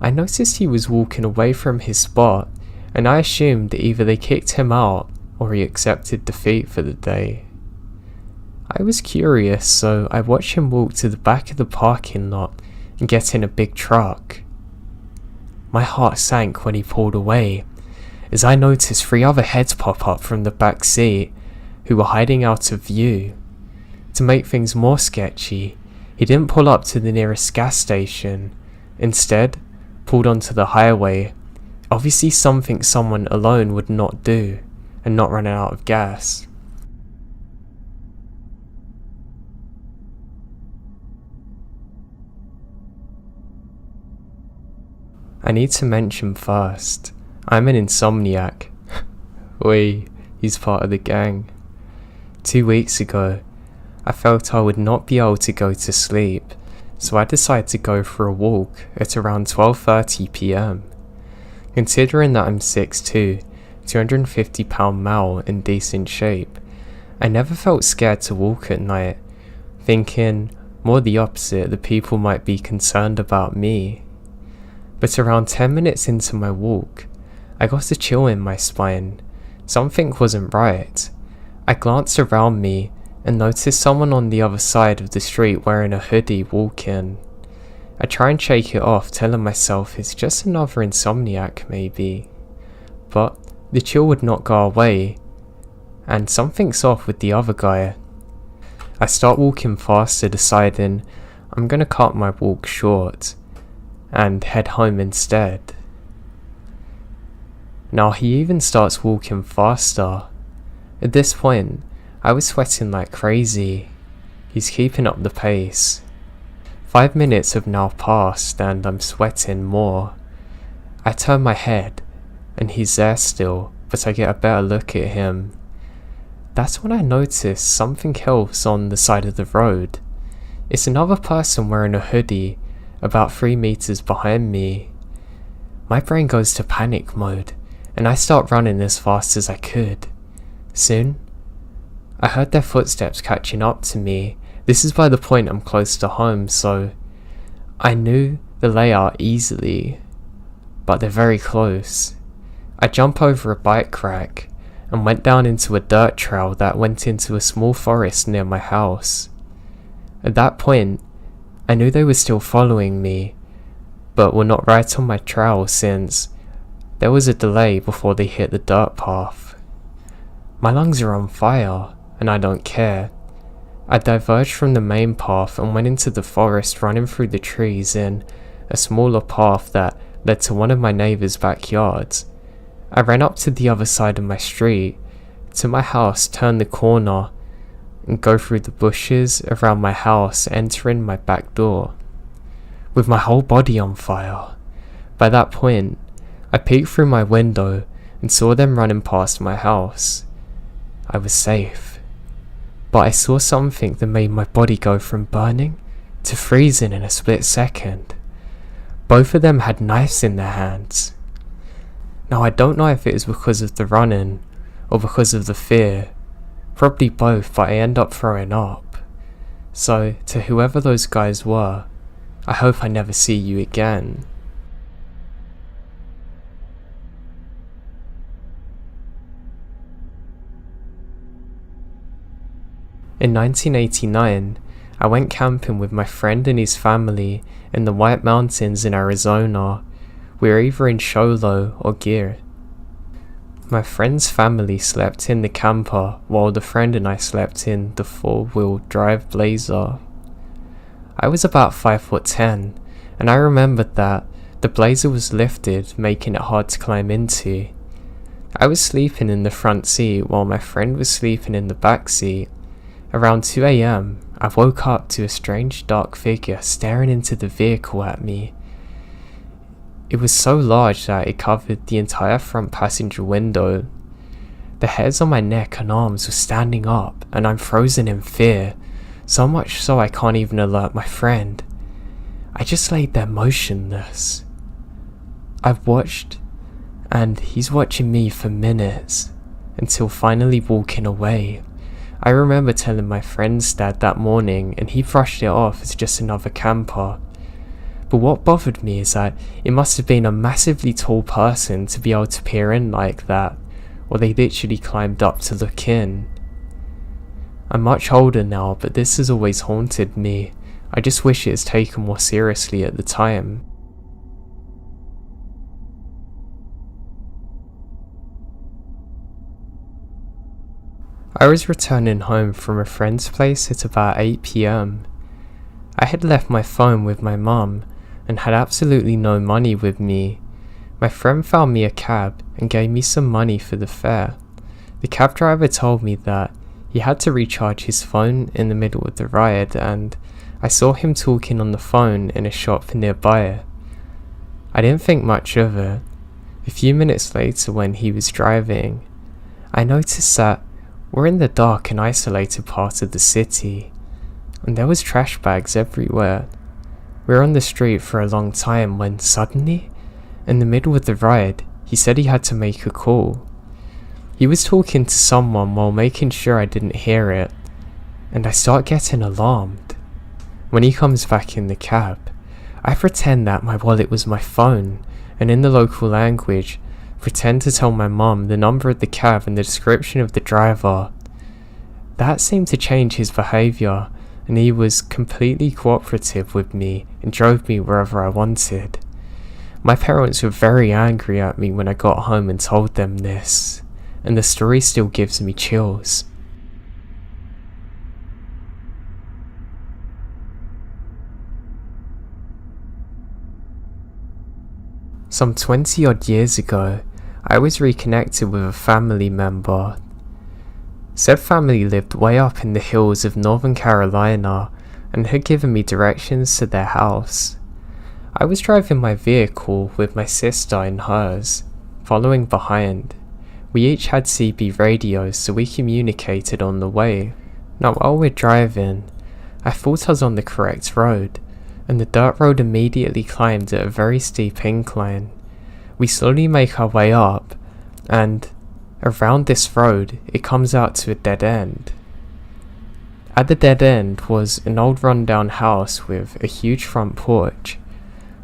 I noticed he was walking away from his spot, and I assumed that either they kicked him out or he accepted defeat for the day. I was curious, so I watched him walk to the back of the parking lot and get in a big truck. My heart sank when he pulled away, as I noticed 3 other heads pop up from the back seat who were hiding out of view. To make things more sketchy, he didn't pull up to the nearest gas station. Instead, pulled onto the highway. Obviously something someone alone would not do, and not running out of gas. I need to mention first, I'm an insomniac. Oi, he's part of the gang. 2 weeks ago, I felt I would not be able to go to sleep, so I decided to go for a walk at around 12:30 PM. Considering that I'm 6'2", 250-pound male in decent shape, I never felt scared to walk at night, thinking more the opposite, that people might be concerned about me. But around 10 minutes into my walk, I got a chill in my spine. Something wasn't right. I glanced around me and noticed someone on the other side of the street wearing a hoodie walking. I try and shake it off, telling myself it's just another insomniac maybe. But the chill would not go away, and something's off with the other guy. I start walking faster, deciding I'm gonna cut my walk short and head home instead. Now he even starts walking faster. At this point, I was sweating like crazy. He's keeping up the pace. 5 minutes have now passed and I'm sweating more. I turn my head and he's there still, but I get a better look at him. That's when I notice something else on the side of the road. It's another person wearing a hoodie about 3 meters behind me. My brain goes to panic mode and I start running as fast as I could. Soon, I heard their footsteps catching up to me. This is by the point I'm close to home, so I knew the layout easily, but they're very close. I jump over a bike rack and went down into a dirt trail that went into a small forest near my house. At that point, I knew they were still following me, but were not right on my trail since there was a delay before they hit the dirt path. My lungs are on fire, and I don't care. I diverged from the main path and went into the forest, running through the trees in a smaller path that led to one of my neighbour's backyards. I ran up to the other side of my street, to my house, turned the corner, and go through the bushes around my house, entering my back door, with my whole body on fire. By that point, I peeked through my window and saw them running past my house. I was safe, but I saw something that made my body go from burning to freezing in a split second. Both of them had knives in their hands. Now I don't know if it was because of the running or because of the fear. Probably both, but I end up throwing up. So, to whoever those guys were, I hope I never see you again. In 1989, I went camping with my friend and his family in the White Mountains in Arizona. We were either in Sholo or Gear. My friend's family slept in the camper while the friend and I slept in the 4-wheel drive Blazer. I was about 5'10", and I remembered that the Blazer was lifted, making it hard to climb into. I was sleeping in the front seat while my friend was sleeping in the back seat. Around 2 AM, I woke up to a strange dark figure staring into the vehicle at me. It was so large that it covered the entire front passenger window. The hairs on my neck and arms were standing up, and I'm frozen in fear, so much so I can't even alert my friend. I just laid there motionless. I've watched, and he's watching me for minutes, until finally walking away. I remember telling my friend's dad that morning, and he brushed it off as just another camper. But what bothered me is that it must have been a massively tall person to be able to peer in like that, or they literally climbed up to look in. I'm much older now, but this has always haunted me. I just wish it was taken more seriously at the time. I was returning home from a friend's place at about 8 p.m. I had left my phone with my mum and had absolutely no money with me. My friend found me a cab and gave me some money for the fare. The cab driver told me that he had to recharge his phone in the middle of the ride, and I saw him talking on the phone in a shop nearby. I didn't think much of it. A few minutes later, when he was driving, I noticed that we're in the dark and isolated part of the city, and there was trash bags everywhere. We were on the street for a long time when suddenly, in the middle of the ride, he said he had to make a call. He was talking to someone while making sure I didn't hear it, and I start getting alarmed. When he comes back in the cab, I pretend that my wallet was my phone, and in the local language, pretend to tell my mum the number of the cab and the description of the driver. That seemed to change his behaviour, and he was completely cooperative with me and drove me wherever I wanted. My parents were very angry at me when I got home and told them this, and the story still gives me chills. Some 20 odd years ago, I was reconnected with a family member. Said family lived way up in the hills of Northern Carolina and had given me directions to their house. I was driving my vehicle with my sister in hers, following behind. We each had CB radios, so we communicated on the way. Now while we're driving, I thought I was on the correct road, and the dirt road immediately climbed at a very steep incline. We slowly make our way up, and around this road it comes out to a dead end. At the dead end was an old rundown house with a huge front porch.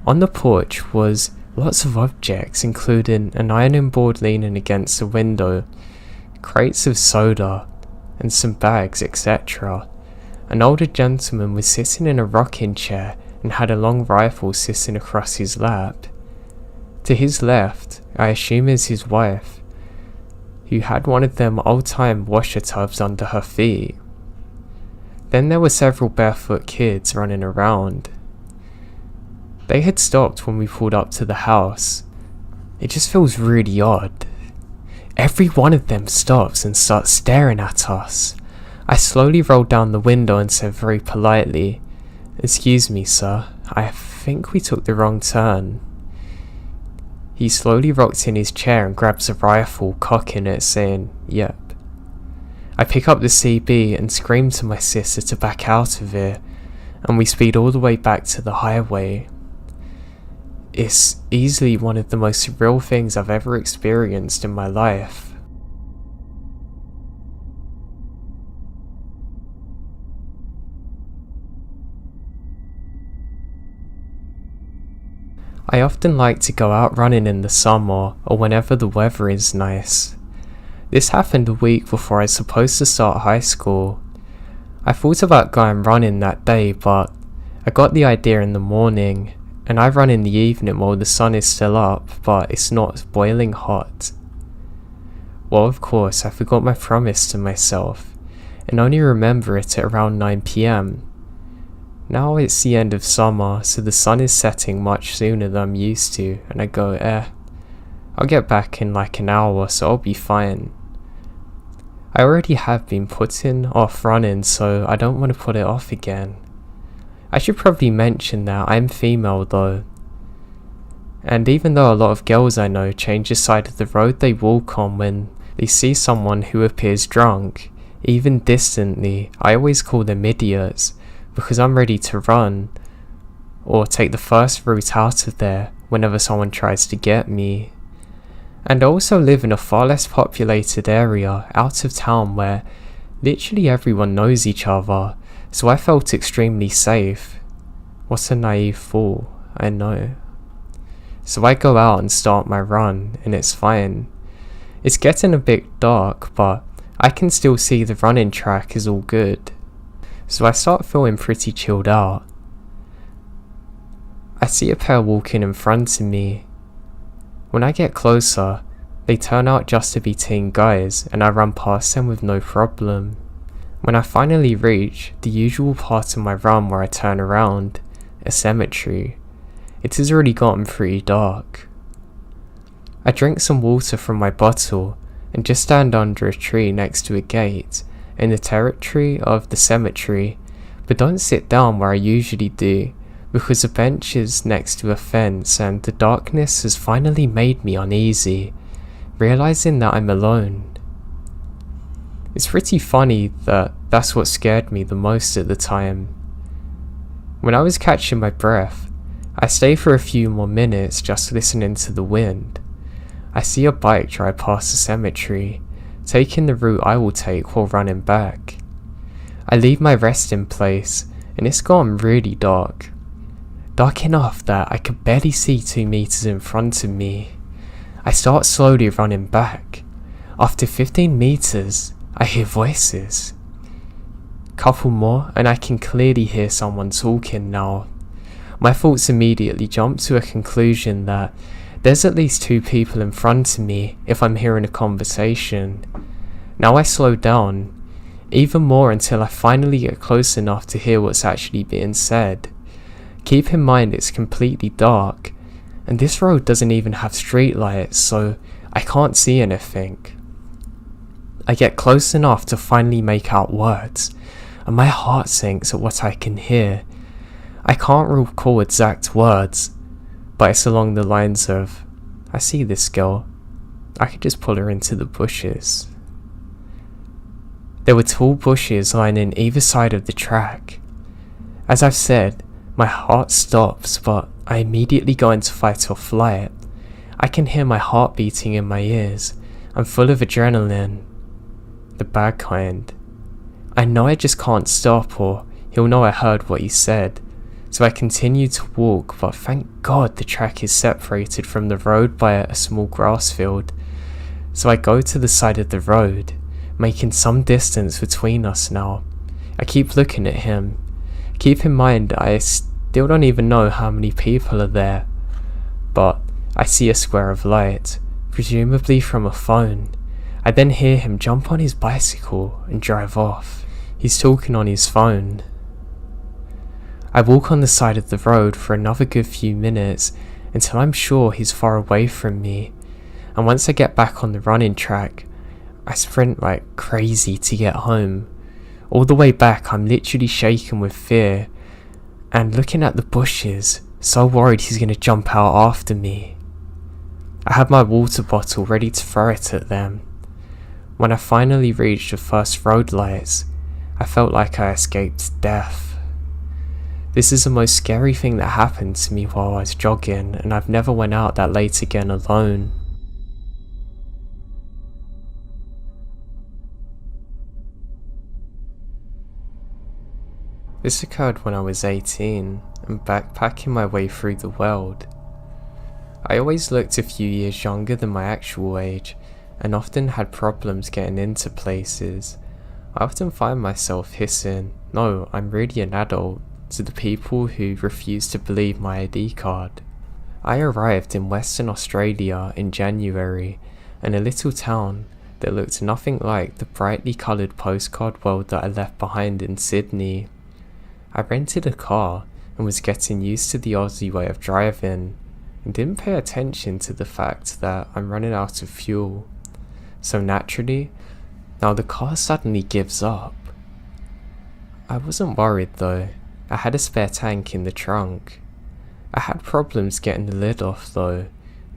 On the porch was lots of objects, including an ironing board leaning against the window, crates of soda, and some bags, etc. An older gentleman was sitting in a rocking chair and had a long rifle sitting across his lap. To his left, I assume is his wife, who had one of them old-time washer tubs under her feet. Then there were several barefoot kids running around. They had stopped when we pulled up to the house. It just feels really odd. Every one of them stops and starts staring at us. I slowly rolled down the window and said very politely, "Excuse me, sir, I think we took the wrong turn." He slowly rocked in his chair and grabs a rifle, cocking it, saying, "Yep." I pick up the CB and scream to my sister to back out of it, and we speed all the way back to the highway. It's easily one of the most surreal things I've ever experienced in my life. I often like to go out running in the summer or whenever the weather is nice. This happened a week before I was supposed to start high school. I thought about going running that day, but I got the idea in the morning, and I run in the evening while the sun is still up, but it's not boiling hot. Well, of course, I forgot my promise to myself, and only remember it at around 9 p.m. Now it's the end of summer, so the sun is setting much sooner than I'm used to, and I go, I'll get back in like an hour, so I'll be fine. I already have been putting off running, so I don't want to put it off again. I should probably mention that I'm female though. And even though a lot of girls I know change the side of the road they walk on when they see someone who appears drunk, even distantly, I always call them idiots, because I'm ready to run, or take the first route out of there whenever someone tries to get me. And I also live in a far less populated area out of town where literally everyone knows each other, so I felt extremely safe. What a naive fool, I know. So I go out and start my run, and it's fine. It's getting a bit dark, but I can still see the running track is all good. So I start feeling pretty chilled out. I see a pair walking in front of me. When I get closer, They turn out just to be teen guys, and I run past them with no problem. When I finally reach the usual part of my run where I turn around, a cemetery, it has already gotten pretty dark. I drink some water from my bottle and just stand under a tree next to a gate in the territory of the cemetery, but don't sit down where I usually do because the bench is next to a fence and the darkness has finally made me uneasy, realizing that I'm alone. It's pretty funny that that's what scared me the most at the time. When I was catching my breath, I stay for a few more minutes just listening to the wind. I see a bike drive past the cemetery, taking the route I will take while running back. I leave my resting place and it's gone really dark. Dark enough that I could barely see 2 meters in front of me. I start slowly running back. After 15 meters, I hear voices. Couple more and I can clearly hear someone talking now. My thoughts immediately jump to a conclusion that there's at least 2 people in front of me if I'm hearing a conversation. Now I slow down, even more until I finally get close enough to hear what's actually being said. Keep in mind it's completely dark, and this road doesn't even have street lights, so I can't see anything. I get close enough to finally make out words, and my heart sinks at what I can hear. I can't recall exact words, but it's along the lines of, I see this girl, I could just pull her into the bushes. There were tall bushes lining either side of the track. As I've said, my heart stops, but I immediately go into fight or flight. I can hear my heart beating in my ears. I'm full of adrenaline. The bad kind. I know I just can't stop or he'll know I heard what he said. So I continue to walk, but thank God the track is separated from the road by a small grass field. So I go to the side of the road, making some distance between us now. I keep looking at him. Keep in mind I still don't even know how many people are there, but I see a square of light, presumably from a phone. I then hear him jump on his bicycle and drive off. He's talking on his phone. I walk on the side of the road for another good few minutes until I'm sure he's far away from me, and once I get back on the running track, I sprint like crazy to get home. All the way back I'm literally shaking with fear and looking at the bushes, so worried he's going to jump out after me. I had my water bottle ready to throw it at them. When I finally reached the first road lights, I felt like I escaped death. This is the most scary thing that happened to me while I was jogging, and I've never went out that late again alone. This occurred when I was 18 and backpacking my way through the world. I always looked a few years younger than my actual age and often had problems getting into places. I often find myself hissing, "No, I'm really an adult," to the people who refuse to believe my ID card. I arrived in Western Australia in January in a little town that looked nothing like the brightly coloured postcard world that I left behind in Sydney. I rented a car and was getting used to the Aussie way of driving and didn't pay attention to the fact that I'm running out of fuel. So naturally, now the car suddenly gives up. I wasn't worried though. I had a spare tank in the trunk. I had problems getting the lid off though.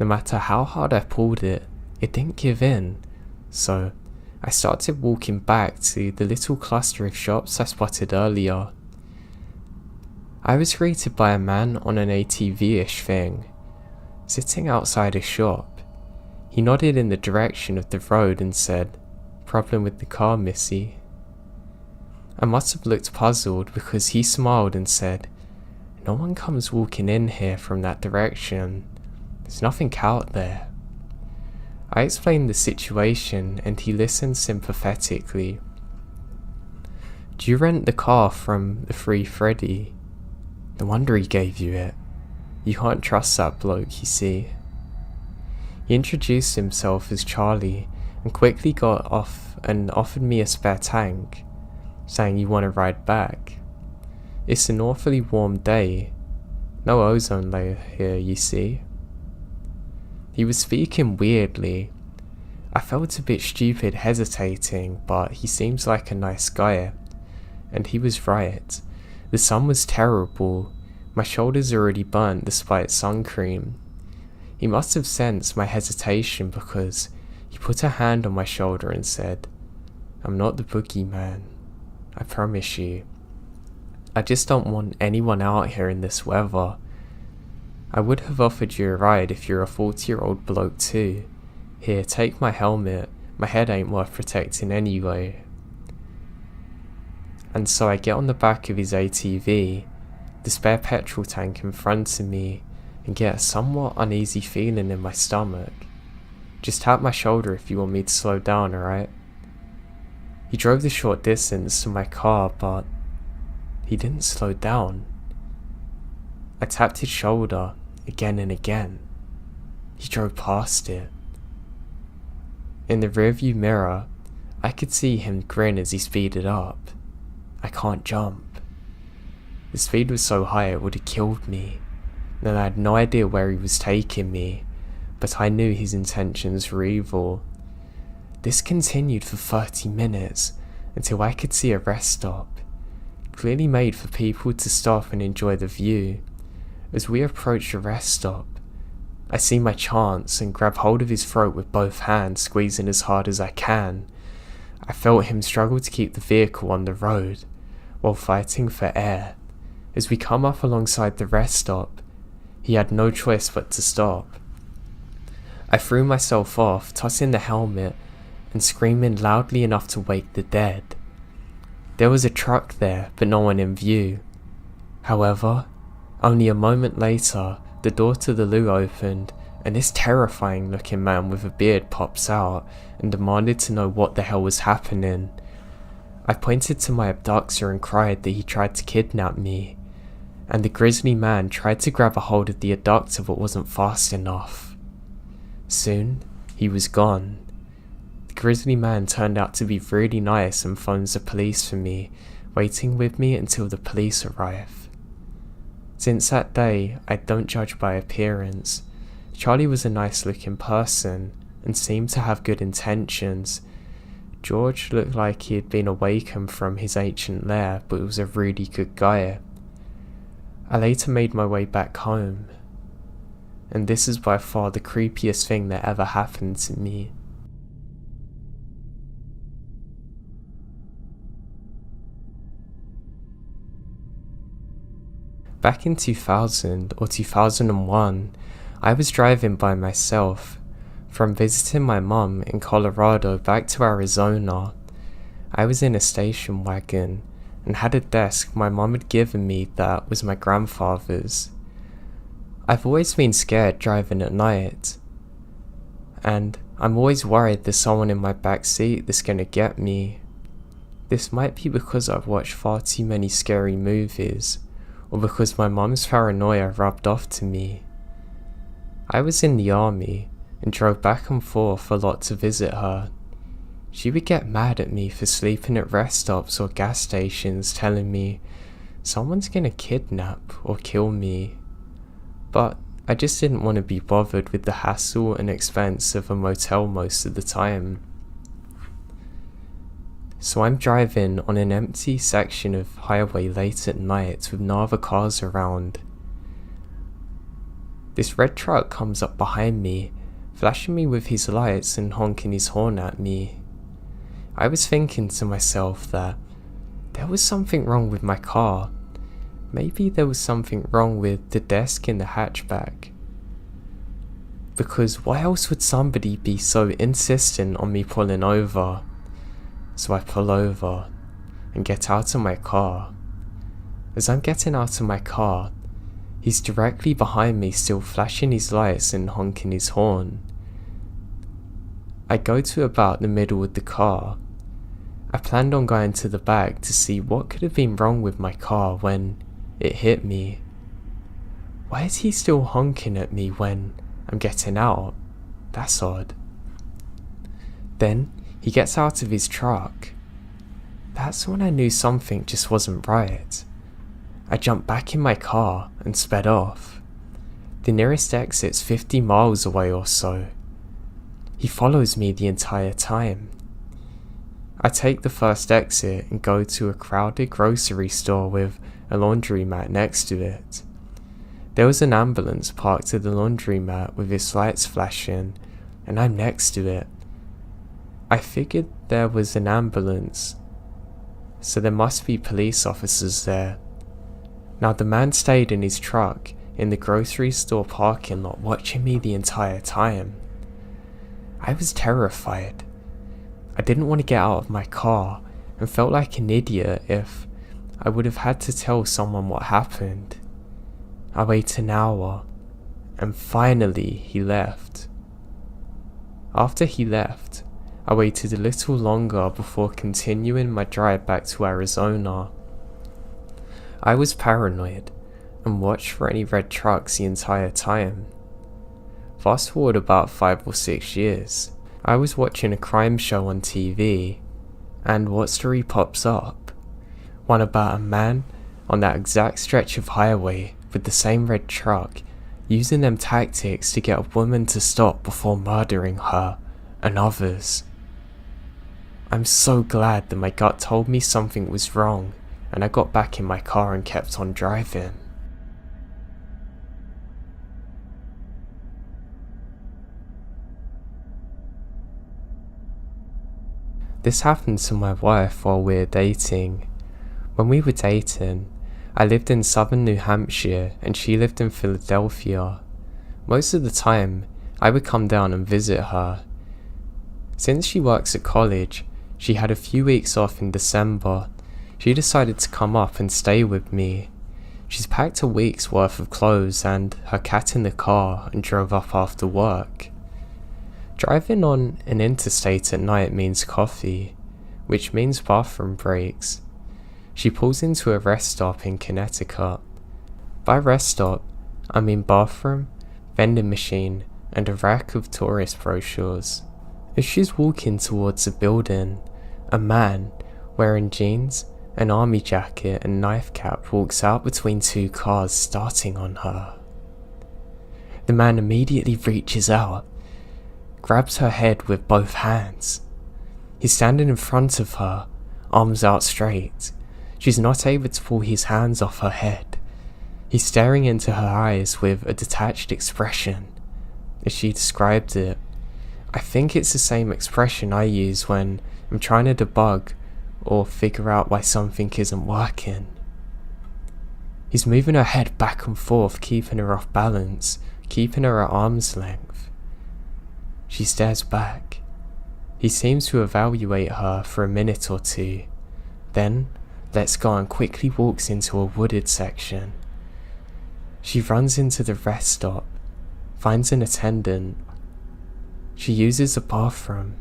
No matter how hard I pulled it, it didn't give in. So I started walking back to the little cluster of shops I spotted earlier. I was greeted by a man on an ATV-ish thing, sitting outside a shop. He nodded in the direction of the road and said, "Problem with the car, missy?" I must have looked puzzled because he smiled and said, "No one comes walking in here from that direction. There's nothing out there." I explained the situation and he listened sympathetically. "Do you rent the car from the Free Freddy? No wonder he gave you it. You can't trust that bloke, you see." He introduced himself as Charlie and quickly got off and offered me a spare tank, saying, "You want to ride back? It's an awfully warm day. No ozone layer here, you see." He was speaking weirdly. I felt a bit stupid hesitating, but he seems like a nice guy. And he was right. The sun was terrible. My shoulders already burnt despite sun cream. He must have sensed my hesitation because he put a hand on my shoulder and said, "I'm not the boogeyman. I promise you. I just don't want anyone out here in this weather. I would have offered you a ride if you're a 40-year-old bloke too. Here, take my helmet. My head ain't worth protecting anyway." And so I get on the back of his ATV, the spare petrol tank in front of me, and get a somewhat uneasy feeling in my stomach. "Just tap my shoulder if you want me to slow down, alright?" He drove the short distance to my car, but he didn't slow down. I tapped his shoulder again and again. He drove past it. In the rearview mirror, I could see him grin as he speeded up. I can't jump. The speed was so high it would have killed me, and I had no idea where he was taking me, but I knew his intentions were evil. This continued for 30 minutes until I could see a rest stop, clearly made for people to stop and enjoy the view. As we approached the rest stop, I see my chance and grab hold of his throat with both hands, squeezing as hard as I can. I felt him struggle to keep the vehicle on the road while fighting for air. As we come up alongside the rest stop, he had no choice but to stop. I threw myself off, tossing the helmet and screaming loudly enough to wake the dead. There was a truck there, but no one in view. However, only a moment later, the door to the loo opened, and this terrifying looking man with a beard pops out and demanded to know what the hell was happening. I pointed to my abductor and cried that he tried to kidnap me, and the grisly man tried to grab a hold of the abductor but wasn't fast enough. Soon, he was gone. The grisly man turned out to be really nice and phones the police for me, waiting with me until the police arrive. Since that day, I don't judge by appearance. Charlie was a nice looking person and seemed to have good intentions. George looked like he had been awakened from his ancient lair, but was a really good guy. I later made my way back home, and this is by far the creepiest thing that ever happened to me. Back in 2000 or 2001, I was driving by myself from visiting my mum in Colorado back to Arizona. I was in a station wagon and had a desk my mum had given me that was my grandfather's. I've always been scared driving at night, and I'm always worried there's someone in my back seat that's gonna get me. This might be because I've watched far too many scary movies, or because my mum's paranoia rubbed off to me. I was in the army and drove back and forth a lot to visit her. She would get mad at me for sleeping at rest stops or gas stations, telling me someone's gonna kidnap or kill me. But I just didn't want to be bothered with the hassle and expense of a motel most of the time. So I'm driving on an empty section of highway late at night with no other cars around. This red truck comes up behind me, flashing me with his lights and honking his horn at me. I was thinking to myself that there was something wrong with my car. Maybe there was something wrong with the desk in the hatchback. Because why else would somebody be so insistent on me pulling over? So I pull over and get out of my car. As I'm getting out of my car, he's directly behind me, still flashing his lights and honking his horn. I go to about the middle of the car. I planned on going to the back to see what could have been wrong with my car when it hit me. Why is he still honking at me when I'm getting out? That's odd. Then he gets out of his truck. That's when I knew something just wasn't right. I jumped back in my car and sped off. The nearest exit's 50 miles away or so. He follows me the entire time. I take the first exit and go to a crowded grocery store with a laundromat next to it. There was an ambulance parked at the laundromat with its lights flashing, and I'm next to it. I figured there was an ambulance, so there must be police officers there. Now the man stayed in his truck in the grocery store parking lot watching me the entire time. I was terrified. I didn't want to get out of my car and felt like an idiot if I would have had to tell someone what happened. I waited an hour, and finally he left. After he left, I waited a little longer before continuing my drive back to Arizona. I was paranoid and watched for any red trucks the entire time. Fast forward about 5 or 6 years, I was watching a crime show on TV, and what story pops up? One about a man on that exact stretch of highway with the same red truck, using them tactics to get a woman to stop before murdering her and others. I'm so glad that my gut told me something was wrong, and I got back in my car and kept on driving. This happened to my wife while we were dating. When we were dating, I lived in southern New Hampshire and she lived in Philadelphia. Most of the time, I would come down and visit her. Since she works at college, she had a few weeks off in December. She decided to come up and stay with me. She's packed a week's worth of clothes and her cat in the car and drove up after work. Driving on an interstate at night means coffee, which means bathroom breaks. She pulls into a rest stop in Connecticut. By rest stop, I mean bathroom, vending machine, and a rack of tourist brochures. As she's walking towards the building, a man, wearing jeans, an army jacket and knife cap walks out between two cars starting on her. The man immediately reaches out, grabs her head with both hands. He's standing in front of her, arms out straight. She's not able to pull his hands off her head. He's staring into her eyes with a detached expression. As she described it, I think it's the same expression I use when I'm trying to debug or figure out why something isn't working. He's moving her head back and forth, keeping her off balance, keeping her at arm's length. She stares back. He seems to evaluate her for a minute or two, then lets go and quickly walks into a wooded section. She runs into the rest stop, finds an attendant. She uses the bathroom,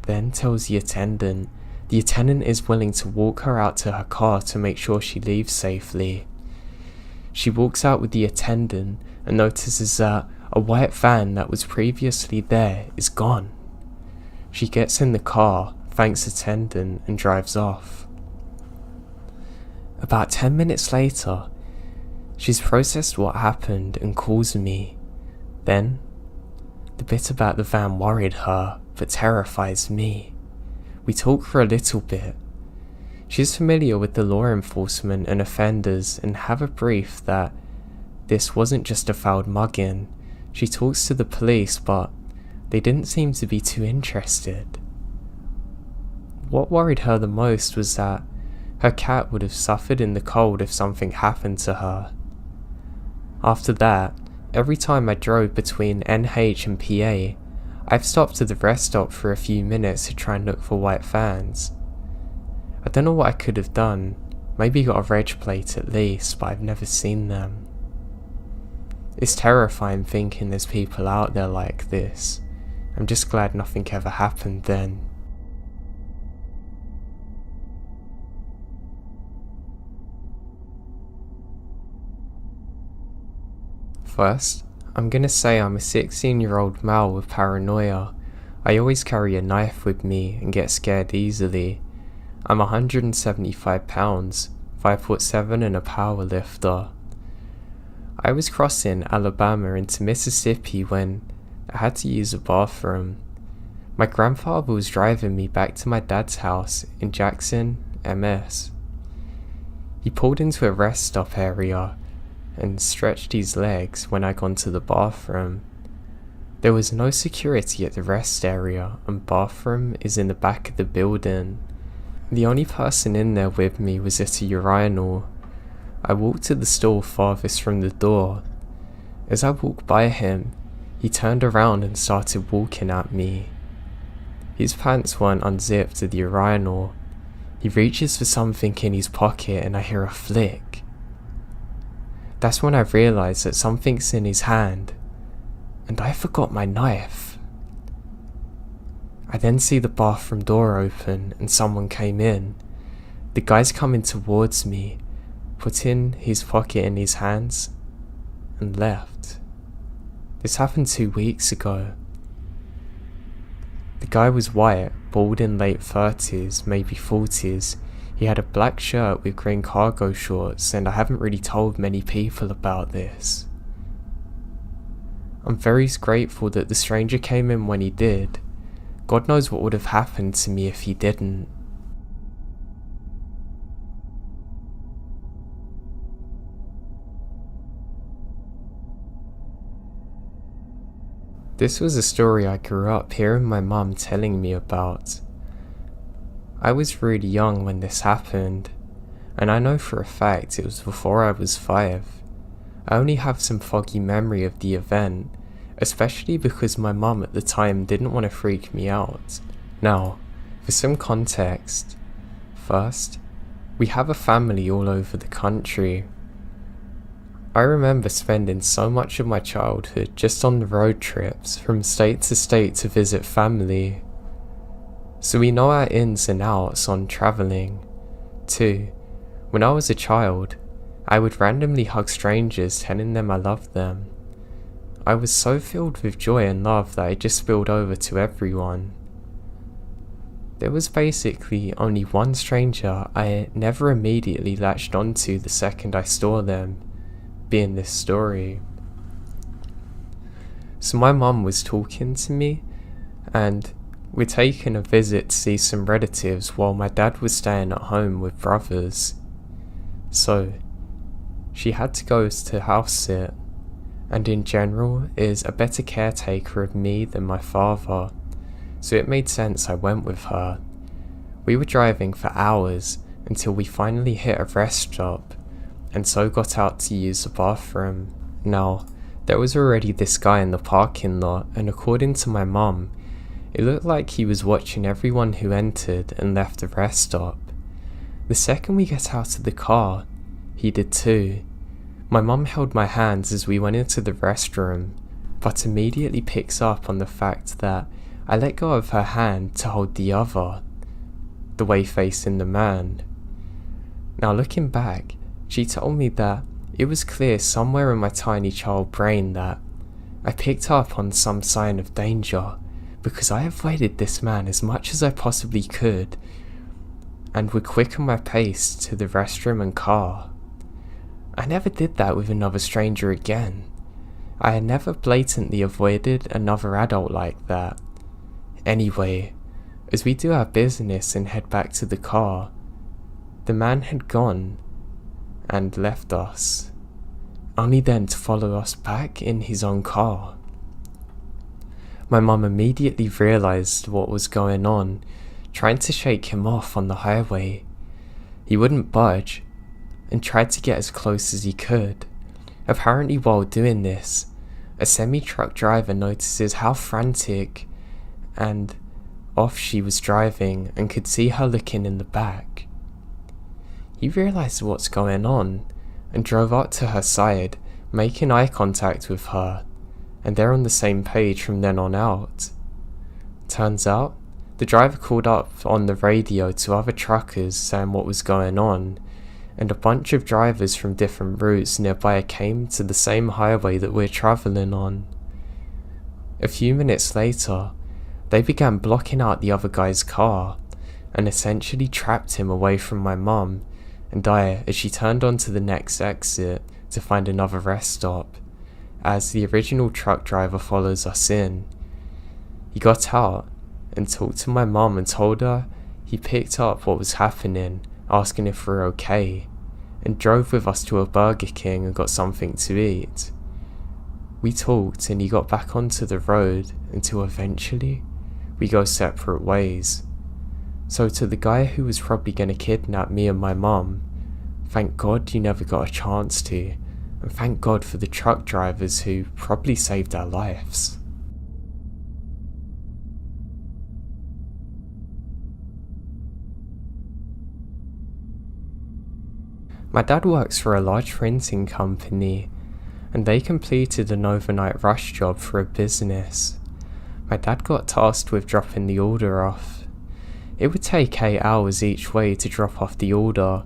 then tells the attendant is willing to walk her out to her car to make sure she leaves safely. She walks out with the attendant and notices that a white van that was previously there is gone. She gets in the car, thanks the attendant, and drives off. About 10 minutes later, she's processed what happened and calls me. Then, the bit about the van worried her, but terrifies me. We talk for a little bit. She's familiar with the law enforcement and offenders and have a brief that this wasn't just a foul mugging. She talks to the police, but they didn't seem to be too interested. What worried her the most was that her cat would have suffered in the cold if something happened to her. After that, every time I drove between NH and PA, I've stopped at the rest stop for a few minutes to try and look for white vans. I don't know what I could have done, maybe got a reg plate at least, but I've never seen them. It's terrifying thinking there's people out there like this. I'm just glad nothing ever happened then. First, I'm gonna say I'm a 16-year-old male with paranoia. I always carry a knife with me and get scared easily. I'm 175 pounds, 5'7" and a power lifter. I was crossing Alabama into Mississippi when I had to use a bathroom. My grandfather was driving me back to my dad's house in Jackson, MS. He pulled into a rest stop area and stretched his legs when I got to the bathroom. There was no security at the rest area, and bathroom is in the back of the building. The only person in there with me was at a urinal. I walked to the stall farthest from the door. As I walked by him, he turned around and started walking at me. His pants weren't unzipped at the urinal. He reaches for something in his pocket and I hear a flick. That's when I realised that something's in his hand, and I forgot my knife. I then see the bathroom door open and someone came in. The guy's coming towards me, putting his pocket in his hands, and left. This happened 2 weeks ago. The guy was white, bald in late 30s, maybe 40s. He had a black shirt with green cargo shorts, and I haven't really told many people about this. I'm very grateful that the stranger came in when he did. God knows what would have happened to me if he didn't. This was a story I grew up hearing my mum telling me about. I was really young when this happened, and I know for a fact it was before I was 5. I only have some foggy memory of the event, especially because my mum at the time didn't want to freak me out. Now, for some context, first, we have a family all over the country. I remember spending so much of my childhood just on the road trips from state to state to visit family. So we know our ins and outs on travelling. 2. When I was a child, I would randomly hug strangers telling them I loved them. I was so filled with joy and love that it just spilled over to everyone. There was basically only one stranger I never immediately latched onto the second I saw them, being this story. So my mum was talking to me, and we're taking a visit to see some relatives while my dad was staying at home with brothers. So, she had to go to house sit, and in general is a better caretaker of me than my father, so it made sense I went with her. We were driving for hours until we finally hit a rest stop, and so got out to use the bathroom. Now, there was already this guy in the parking lot, and according to my mum, it looked like he was watching everyone who entered and left the rest stop. The second we get out of the car, he did too. My mum held my hands as we went into the restroom, but immediately picks up on the fact that I let go of her hand to hold the other, the way facing the man. Now looking back, she told me that it was clear somewhere in my tiny child brain that I picked up on some sign of danger, because I avoided this man as much as I possibly could, and would quicken my pace to the restroom and car. I never did that with another stranger again. I had never blatantly avoided another adult like that. Anyway, as we do our business and head back to the car, the man had gone and left us, only then to follow us back in his own car. My mum immediately realised what was going on, trying to shake him off on the highway. He wouldn't budge, and tried to get as close as he could. Apparently while doing this, a semi-truck driver notices how frantic and off she was driving and could see her looking in the back. He realised what's going on and drove up to her side, making eye contact with her, and they're on the same page from then on out. Turns out, the driver called up on the radio to other truckers saying what was going on, and a bunch of drivers from different routes nearby came to the same highway that we're travelling on. A few minutes later, they began blocking out the other guy's car and essentially trapped him away from my mum and I as she turned onto the next exit to find another rest stop, as the original truck driver follows us in. He got out and talked to my mum and told her he picked up what was happening, asking if we're okay, and drove with us to a Burger King and got something to eat. We talked and he got back onto the road until eventually we go separate ways. So to the guy who was probably going to kidnap me and my mum, thank God you never got a chance to, and thank God for the truck drivers who probably saved our lives. My dad works for a large printing company, and they completed an overnight rush job for a business. My dad got tasked with dropping the order off. It would take 8 hours each way to drop off the order.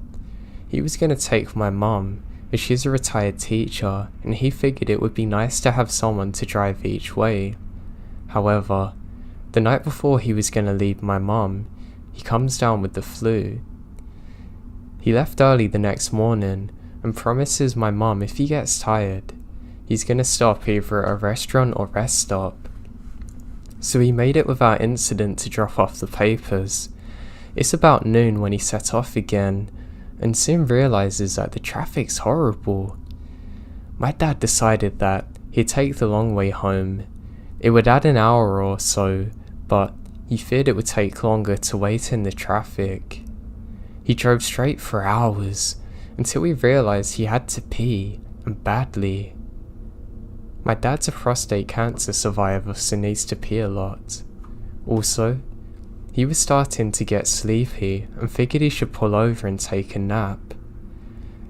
He was going to take my mum, as she's a retired teacher, and he figured it would be nice to have someone to drive each way. However, the night before he was going to leave my mum, he comes down with the flu. He left early the next morning and promises my mum if he gets tired, he's going to stop either at a restaurant or rest stop. So he made it without incident to drop off the papers. It's about noon when he set off again, and soon realises that the traffic's horrible. My dad decided that he'd take the long way home. It would add an hour or so, but he feared it would take longer to wait in the traffic. He drove straight for hours, until he realised he had to pee, and badly. My dad's a prostate cancer survivor, so needs to pee a lot. Also, he was starting to get sleepy and figured he should pull over and take a nap.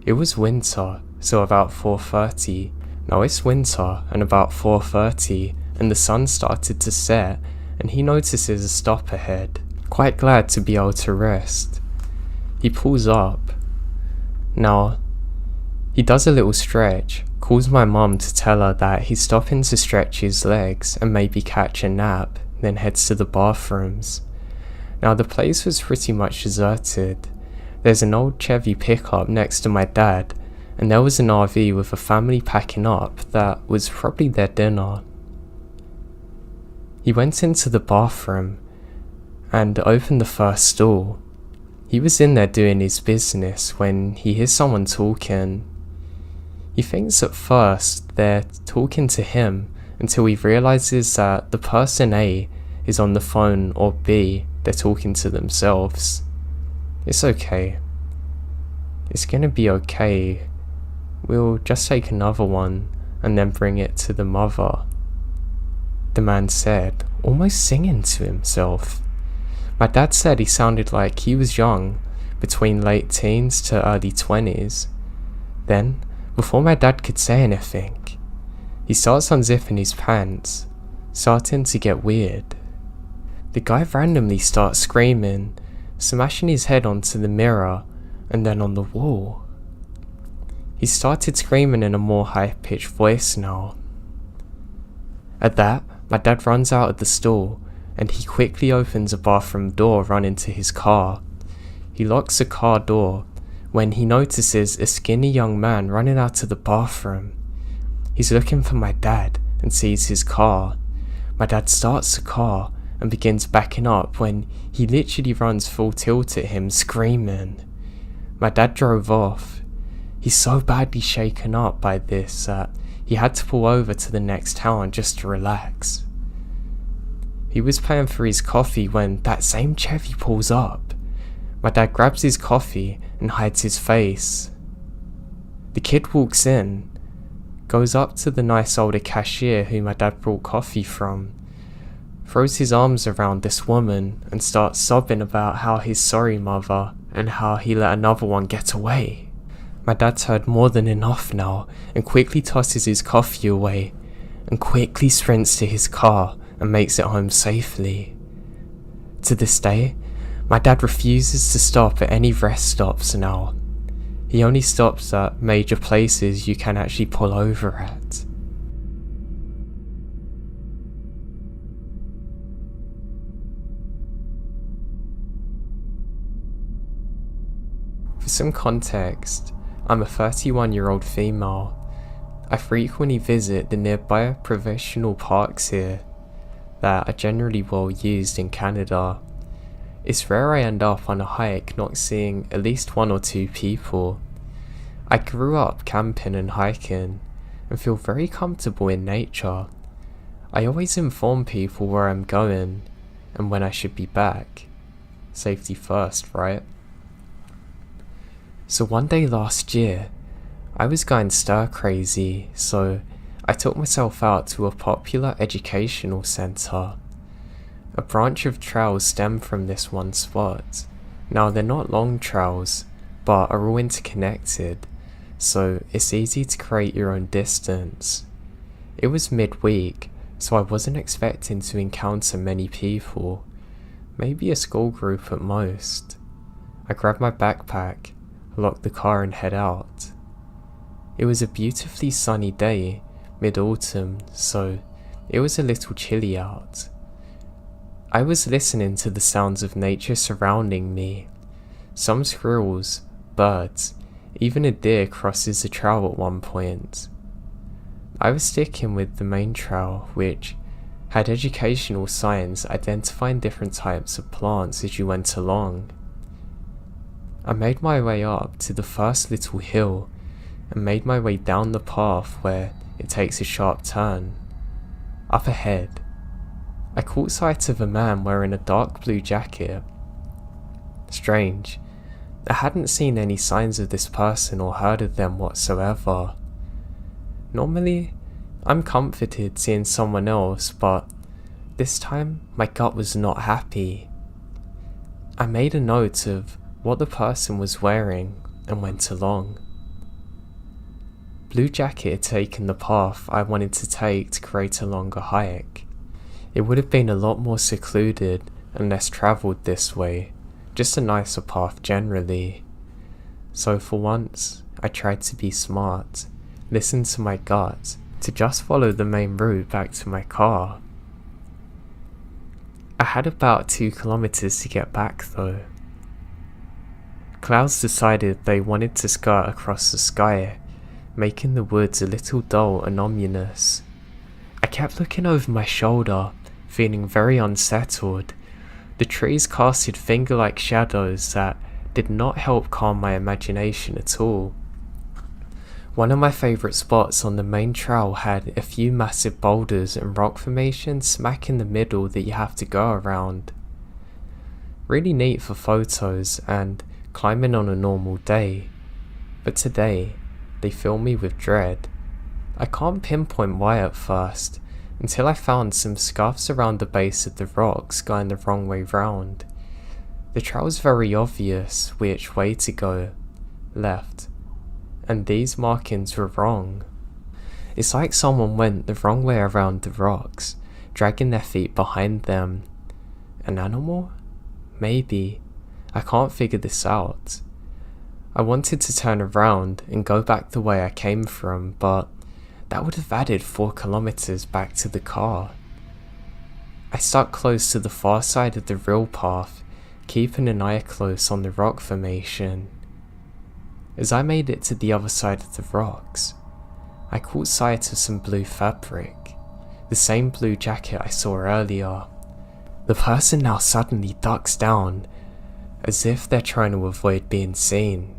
It was winter, so about 4:30. Now it's winter and about 4:30, and the sun started to set, and he notices a stop ahead, quite glad to be able to rest. He pulls up. Now, he does a little stretch, calls my mum to tell her that he's stopping to stretch his legs and maybe catch a nap, then heads to the bathrooms. Now the place was pretty much deserted. There's an old Chevy pickup next to my dad, and there was an RV with a family packing up that was probably their dinner. He went into the bathroom and opened the first stall. He was in there doing his business when he hears someone talking. He thinks at first they're talking to him until he realizes that the person A is on the phone, or B, they're talking to themselves. It's okay. It's gonna be okay. We'll just take another one and then bring it to the mother, the man said, almost singing to himself. My dad said he sounded like he was young, between late teens to early 20s. Then, before my dad could say anything, he starts unzipping his pants, starting to get weird. The guy randomly starts screaming, smashing his head onto the mirror and then on the wall. He started screaming in a more high-pitched voice now. At that, my dad runs out of the stall and he quickly opens a bathroom door running to his car. He locks the car door when he notices a skinny young man running out of the bathroom. He's looking for my dad and sees his car. My dad starts the car and begins backing up when he literally runs full tilt at him, screaming. My dad drove off. He's so badly shaken up by this that he had to pull over to the next town just to relax. He was paying for his coffee when that same Chevy pulls up. My dad grabs his coffee and hides his face. The kid walks in, goes up to the nice older cashier who my dad brought coffee from, throws his arms around this woman and starts sobbing about how he's sorry, mother, and how he let another one get away. My dad's heard more than enough now and quickly tosses his coffee away and quickly sprints to his car and makes it home safely. To this day, my dad refuses to stop at any rest stops now. He only stops at major places you can actually pull over at. For some context, I'm a 31-year-old female. I frequently visit the nearby provincial parks here that are generally well used in Canada. It's rare I end up on a hike not seeing at least one or two people. I grew up camping and hiking and feel very comfortable in nature. I always inform people where I'm going and when I should be back. Safety first, right? So one day last year, I was going stir crazy, so I took myself out to a popular educational centre. A branch of trails stem from this one spot. Now they're not long trails, but are all interconnected, so it's easy to create your own distance. It was midweek, so I wasn't expecting to encounter many people, maybe a school group at most. I grabbed my backpack, lock the car and head out. It was a beautifully sunny day, mid-autumn, so it was a little chilly out. I was listening to the sounds of nature surrounding me. Some squirrels, birds, even a deer crosses the trail at one point. I was sticking with the main trail, which had educational signs identifying different types of plants as you went along. I made my way up to the first little hill and made my way down the path where it takes a sharp turn. Up ahead, I caught sight of a man wearing a dark blue jacket. Strange, I hadn't seen any signs of this person or heard of them whatsoever. Normally, I'm comforted seeing someone else, but this time my gut was not happy. I made a note of what the person was wearing and went along. Blue Jacket had taken the path I wanted to take to create a longer hike. It would have been a lot more secluded and less travelled this way, just a nicer path generally. So for once, I tried to be smart, listen to my gut, to just follow the main route back to my car. I had about 2 kilometers to get back though. Clouds decided they wanted to skirt across the sky, making the woods a little dull and ominous. I kept looking over my shoulder, feeling very unsettled. The trees casted finger-like shadows that did not help calm my imagination at all. One of my favourite spots on the main trail had a few massive boulders and rock formations smack in the middle that you have to go around. Really neat for photos and climbing on a normal day, but today they fill me with dread. I can't pinpoint why at first, until I found some scuffs around the base of the rocks going the wrong way round. The trail's very obvious which way to go, left, and these markings were wrong. It's like someone went the wrong way around the rocks, dragging their feet behind them. An animal? Maybe. I can't figure this out. I wanted to turn around and go back the way I came from, but that would have added 4 kilometers back to the car. I stuck close to the far side of the real path, keeping an eye close on the rock formation. As I made it to the other side of the rocks, I caught sight of some blue fabric, the same blue jacket I saw earlier. The person now suddenly ducks down, as if they're trying to avoid being seen.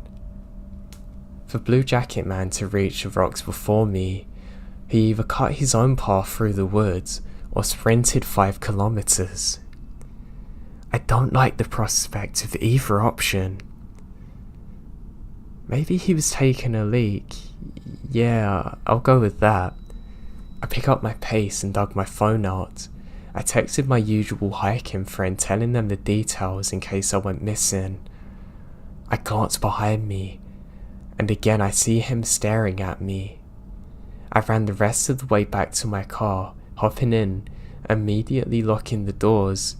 For Blue Jacket Man to reach the rocks before me, he either cut his own path through the woods or sprinted 5 kilometers. I don't like the prospect of either option. Maybe he was taking a leak. Yeah, I'll go with that. I pick up my pace and dug my phone out. I texted my usual hiking friend telling them the details in case I went missing. I glance behind me, and again I see him staring at me. I ran the rest of the way back to my car, hopping in, immediately locking the doors,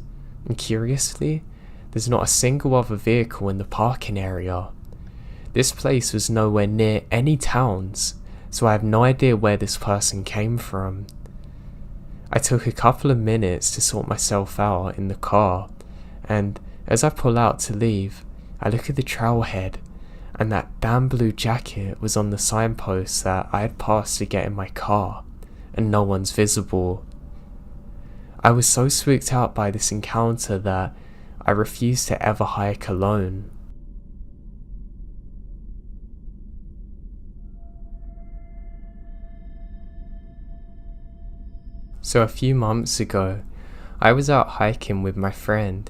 and curiously, there's not a single other vehicle in the parking area. This place was nowhere near any towns, so I have no idea where this person came from. I took a couple of minutes to sort myself out in the car, and as I pull out to leave, I look at the trailhead, and that damn blue jacket was on the signpost that I had passed to get in my car, and no one's visible. I was so spooked out by this encounter that I refused to ever hike alone. So a few months ago, I was out hiking with my friend.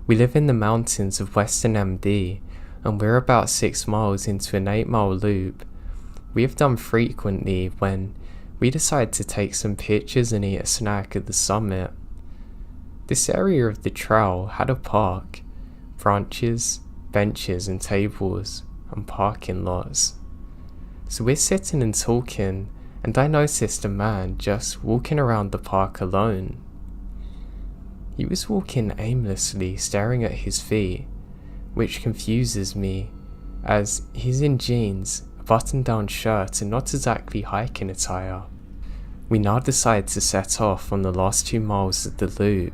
We live in the mountains of Western MD, and we're about 6 miles into an 8-mile loop we have done frequently when we decide to take some pictures and eat a snack at the summit. This area of the trail had a park, branches, benches and tables, and parking lots. So we're sitting and talking, and I noticed a man just walking around the park alone. He was walking aimlessly, staring at his feet, which confuses me, as he's in jeans, a button-down shirt and not exactly hiking attire. We now decide to set off on the last 2 miles of the loop.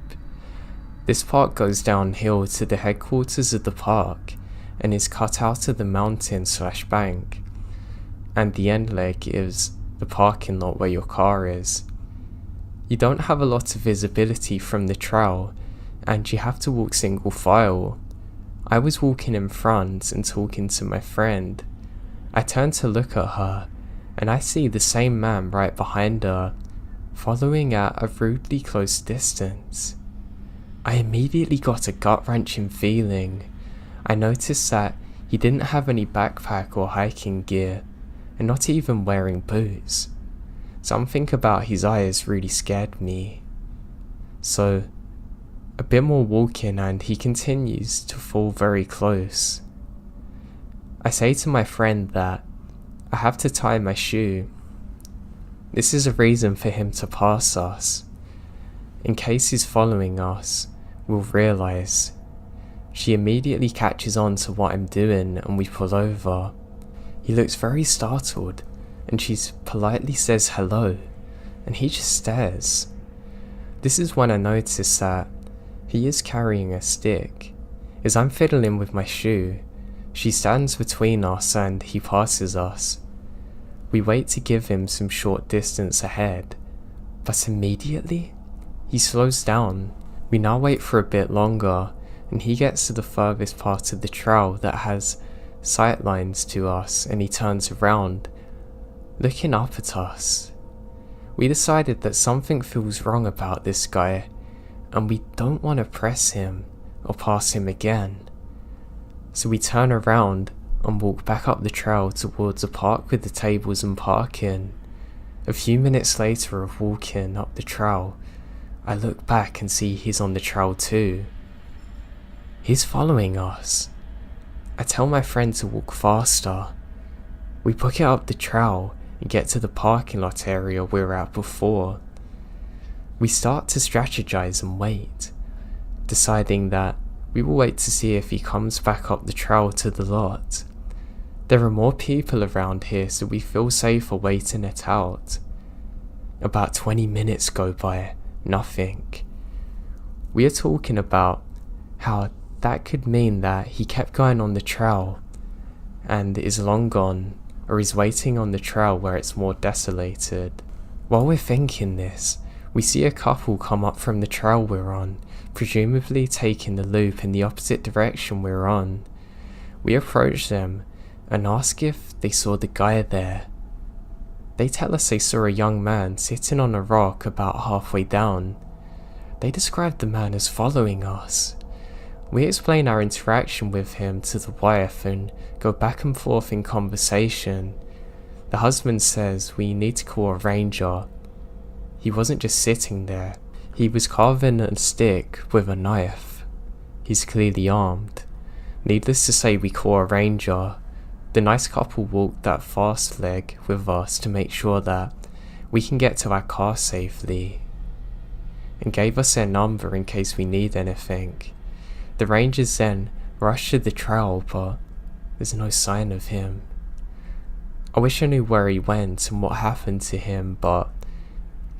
This park goes downhill to the headquarters of the park and is cut out of the mountain/bank, and the end leg is the parking lot where your car is. You don't have a lot of visibility from the trail, and you have to walk single file. I was walking in front and talking to my friend. I turn to look at her, and I see the same man right behind her, following at a rudely close distance. I immediately got a gut-wrenching feeling. I noticed that he didn't have any backpack or hiking gear, and not even wearing boots. Something about his eyes really scared me. So, a bit more walking and he continues to fall very close. I say to my friend that I have to tie my shoe. This is a reason for him to pass us. In case he's following us, we'll realise. She immediately catches on to what I'm doing and we pull over. He looks very startled, and she politely says hello, and he just stares. This is when I notice that he is carrying a stick. As I'm fiddling with my shoe, she stands between us and he passes us. We wait to give him some short distance ahead, but immediately he slows down. We now wait for a bit longer, and he gets to the furthest part of the trail that has sight lines to us, and he turns around, looking up at us. We decided that something feels wrong about this guy, and we don't want to press him or pass him again. So we turn around and walk back up the trail towards a park with the tables and parking. A few minutes later of walking up the trail, I look back and see he's on the trail too. He's following us. I tell my friend to walk faster. We book it up the trail and get to the parking lot area we were at before. We start to strategize and wait, deciding that we will wait to see if he comes back up the trail to the lot. There are more people around here, so we feel safer waiting it out. About 20 minutes go by, nothing. We are talking about how that could mean that he kept going on the trail and is long gone, or is waiting on the trail where it's more desolated. While we're thinking this, we see a couple come up from the trail we're on, presumably taking the loop in the opposite direction we're on. We approach them and ask if they saw the guy there. They tell us they saw a young man sitting on a rock about halfway down. They describe the man as following us. We explain our interaction with him to the wife and go back and forth in conversation. The husband says we need to call a ranger. He wasn't just sitting there, he was carving a stick with a knife. He's clearly armed. Needless to say, we call a ranger. The nice couple walked that fast leg with us to make sure that we can get to our car safely, and gave us their number in case we need anything. The rangers then rushed to the trail, but there's no sign of him. I wish I knew where he went and what happened to him, but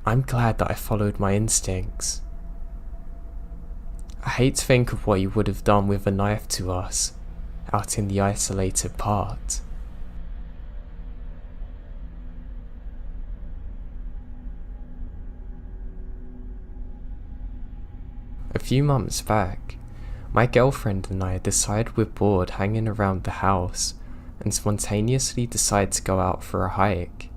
I'm glad that I followed my instincts. I hate to think of what he would have done with a knife to us, out in the isolated part. A few months back, my girlfriend and I decide we're bored hanging around the house and spontaneously decide to go out for a hike.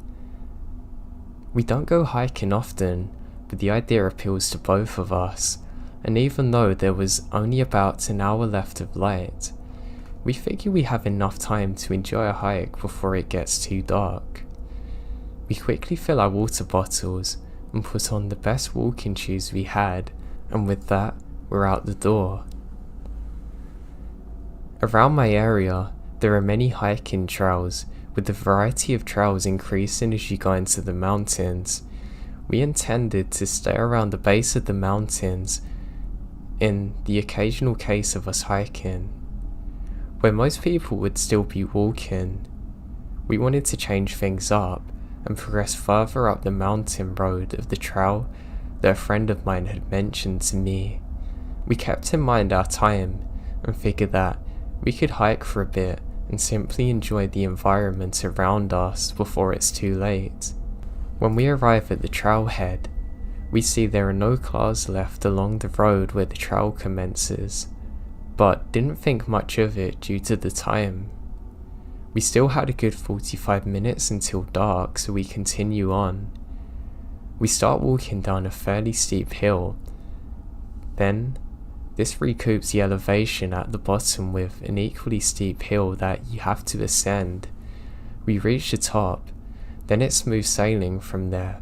We don't go hiking often, but the idea appeals to both of us, and even though there was only about an hour left of light, we figure we have enough time to enjoy a hike before it gets too dark. We quickly fill our water bottles and put on the best walking shoes we had, and with that, we're out the door. Around my area, there are many hiking trails, with the variety of trails increasing as you go into the mountains. We intended to stay around the base of the mountains in the occasional case of us hiking, where most people would still be walking. We wanted to change things up and progress further up the mountain road of the trail that a friend of mine had mentioned to me. We kept in mind our time and figured that we could hike for a bit and simply enjoy the environment around us before it's too late. When we arrive at the trailhead, we see there are no cars left along the road where the trail commences, but didn't think much of it due to the time. We still had a good 45 minutes until dark, so we continue on. We start walking down a fairly steep hill. Then, this recoups the elevation at the bottom with an equally steep hill that you have to ascend. We reach the top, then it's smooth sailing from there.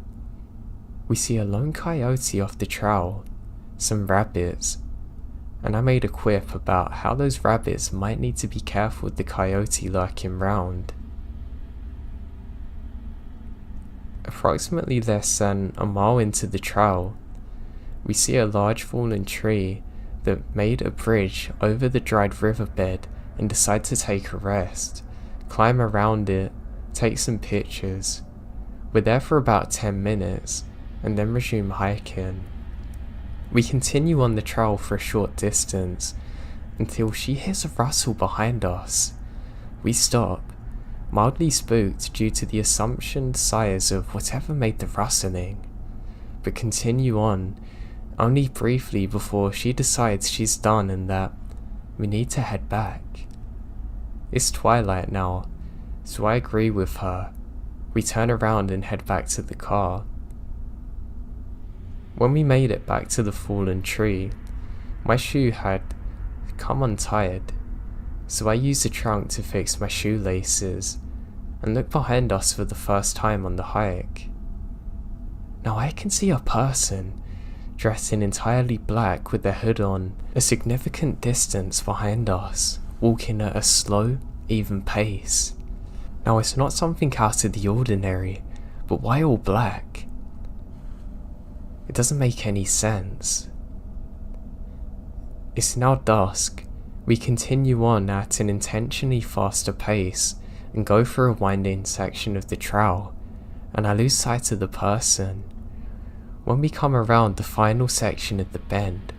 We see a lone coyote off the trail, some rabbits, and I made a quip about how those rabbits might need to be careful with the coyote lurking round. Approximately less than a mile into the trail, we see a large fallen tree that made a bridge over the dried riverbed and decide to take a rest, climb around it, take some pictures. We're there for about 10 minutes and then resume hiking. We continue on the trail for a short distance until she hears a rustle behind us. We stop, mildly spooked due to the assumption size of whatever made the rustling, but continue on only briefly before she decides she's done and that we need to head back. It's twilight now, so I agree with her. We turn around and head back to the car. When we made it back to the fallen tree, my shoe had come untied, so I used the trunk to fix my shoelaces and looked behind us for the first time on the hike. Now I can see a person dressed in entirely black with their hood on, a significant distance behind us, walking at a slow, even pace. Now it's not something out of the ordinary, but why all black? It doesn't make any sense. It's now dusk. We continue on at an intentionally faster pace and go through a winding section of the trail, and I lose sight of the person. When we come around the final section of the bend,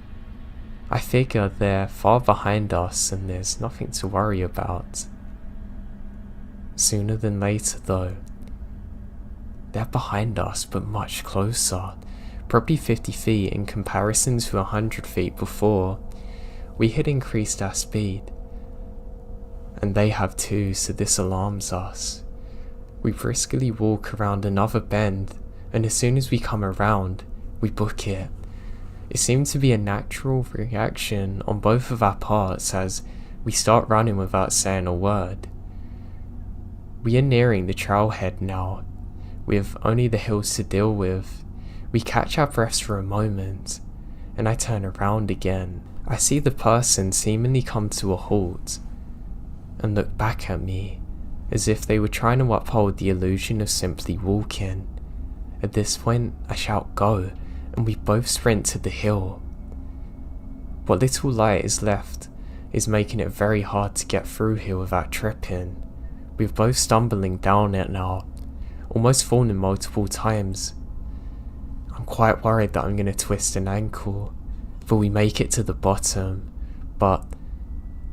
I figure they're far behind us and there's nothing to worry about. Sooner than later though, they're behind us but much closer, probably 50 feet in comparison to 100 feet before. We had increased our speed, and they have too, so this alarms us. We briskly walk around another bend, and as soon as we come around, we book it. It seemed to be a natural reaction on both of our parts as we start running without saying a word. We are nearing the trailhead now, with only the hills to deal with. We catch our breaths for a moment, and I turn around again. I see the person seemingly come to a halt and look back at me, as if they were trying to uphold the illusion of simply walking. At this point, I shout go, and we both sprint to the hill. What little light is left is making it very hard to get through here without tripping. We're both stumbling down it now, almost falling multiple times. I'm quite worried that I'm going to twist an ankle, but we make it to the bottom, but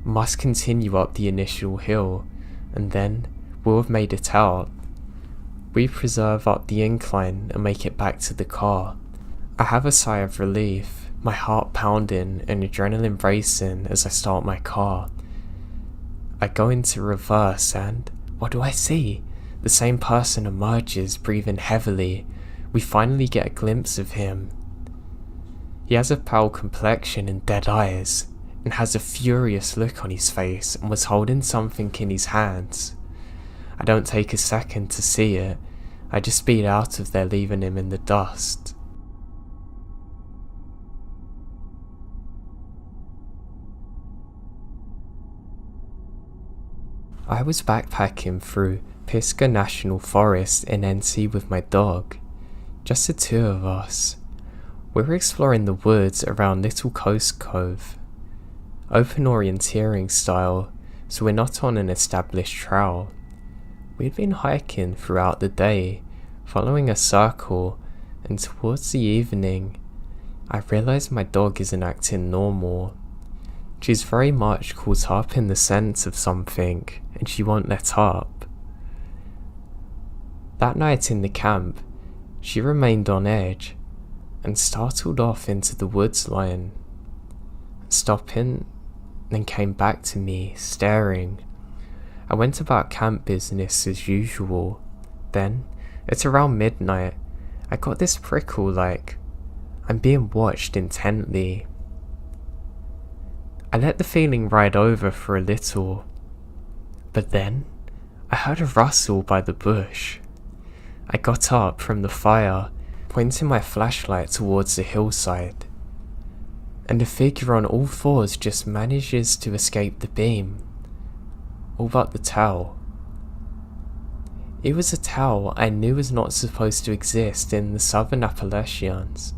must continue up the initial hill, and then we'll have made it out. We preserve up the incline and make it back to the car. I have a sigh of relief, my heart pounding and adrenaline racing as I start my car. I go into reverse and, what do I see? The same person emerges, breathing heavily. We finally get a glimpse of him. He has a pale complexion and dead eyes, and has a furious look on his face and was holding something in his hands. I don't take a second to see it, I just speed out of there, leaving him in the dust. I was backpacking through Pisgah National Forest in NC with my dog, just the two of us. We were exploring the woods around Little Coast Cove, open orienteering style, so we're not on an established trail. We'd been hiking throughout the day, following a circle, and towards the evening, I realised my dog isn't acting normal. She's very much caught up in the scent of something, and she won't let up. That night in the camp, she remained on edge, and startled off into the woods line, stopping, then came back to me, staring. I went about camp business as usual. Then, at around midnight, I got this prickle like I'm being watched intently. I let the feeling ride over for a little, but then I heard a rustle by the bush. I got up from the fire, pointing my flashlight towards the hillside, and a figure on all fours just manages to escape the beam, all but the towel. It was a towel I knew was not supposed to exist in the southern Appalachians.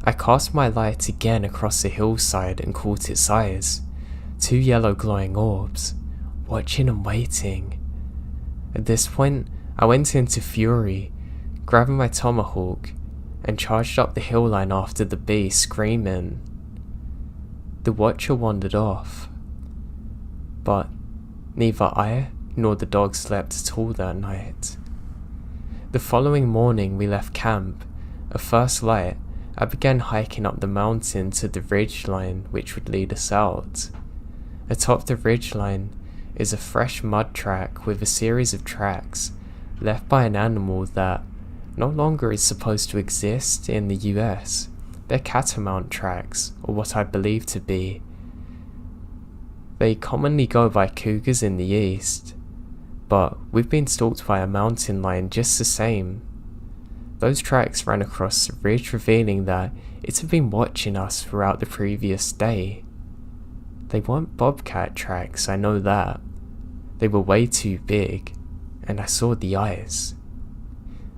I cast my light again across the hillside and caught its eyes, two yellow glowing orbs, watching and waiting. At this point, I went into fury, grabbing my tomahawk, and charged up the hill line after the beast, screaming. The watcher wandered off, but neither I nor the dog slept at all that night. The following morning we left camp. At first light, I began hiking up the mountain to the ridge line which would lead us out. Atop the ridge line is a fresh mud track with a series of tracks left by an animal that no longer is supposed to exist in the US. They're catamount tracks, or what I believe to be. They commonly go by cougars in the east, but we've been stalked by a mountain lion just the same. Those tracks ran across the ridge, revealing that it had been watching us throughout the previous day. They weren't bobcat tracks, I know that. They were way too big, and I saw the eyes.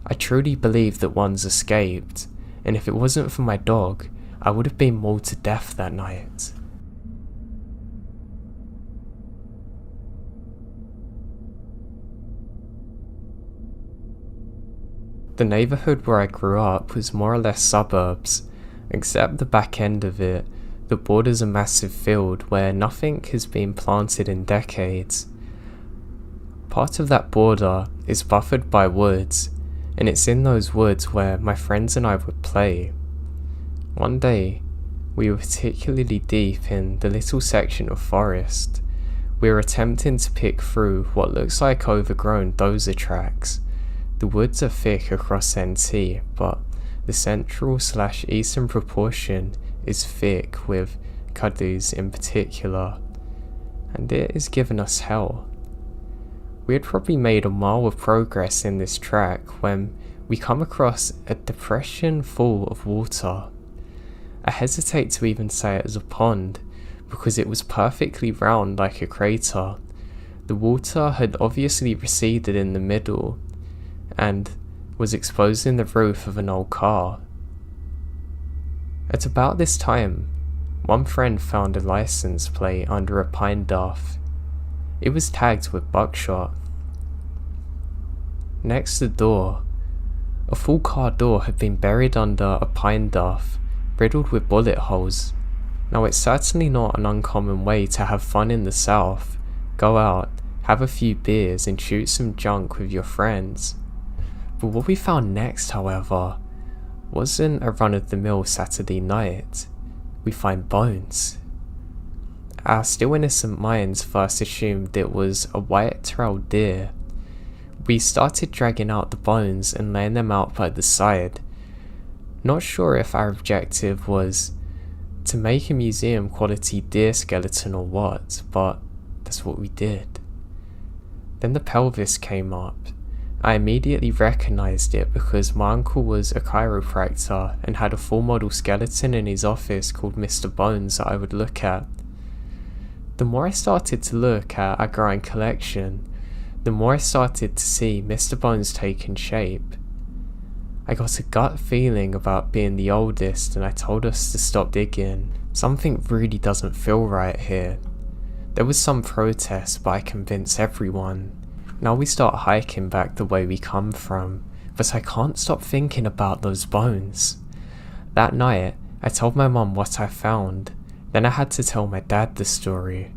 I truly believe that one's escaped, and if it wasn't for my dog, I would have been mauled to death that night. The neighbourhood where I grew up was more or less suburbs, except the back end of it that borders a massive field where nothing has been planted in decades. Part of that border is buffered by woods, and it's in those woods where my friends and I would play. One day, we were particularly deep in the little section of forest. We were attempting to pick through what looks like overgrown dozer tracks. The woods are thick across NT, but the central/eastern proportion is thick with kudos in particular, and it has given us hell. We had probably made a mile of progress in this track when we come across a depression full of water. I hesitate to even say it as a pond, because it was perfectly round like a crater. The water had obviously receded in the middle, and was exposing the roof of an old car. At about this time, One friend found a license plate under a pine duff. It was tagged with buckshot. Next to the door, a full car door had been buried under a pine duff, riddled with bullet holes. Now it's certainly not an uncommon way to have fun in the South. Go out, have a few beers and shoot some junk with your friends. But what we found next, however, wasn't a run-of-the-mill Saturday night. We find bones. Our still innocent minds first assumed it was a white-tailed deer. We started dragging out the bones and laying them out by the side. Not sure if our objective was to make a museum quality deer skeleton or what, but that's what we did. Then the pelvis came up. I immediately recognized it because my uncle was a chiropractor and had a full model skeleton in his office called Mr. Bones that I would look at. The more I started to look at our growing collection, the more I started to see Mr. Bones taking shape. I got a gut feeling about being the oldest and I told us to stop digging. Something really doesn't feel right here. There was some protest, but I convinced everyone. Now we start hiking back the way we come from, but I can't stop thinking about those bones. That night, I told my mum what I found, then I had to tell my dad the story.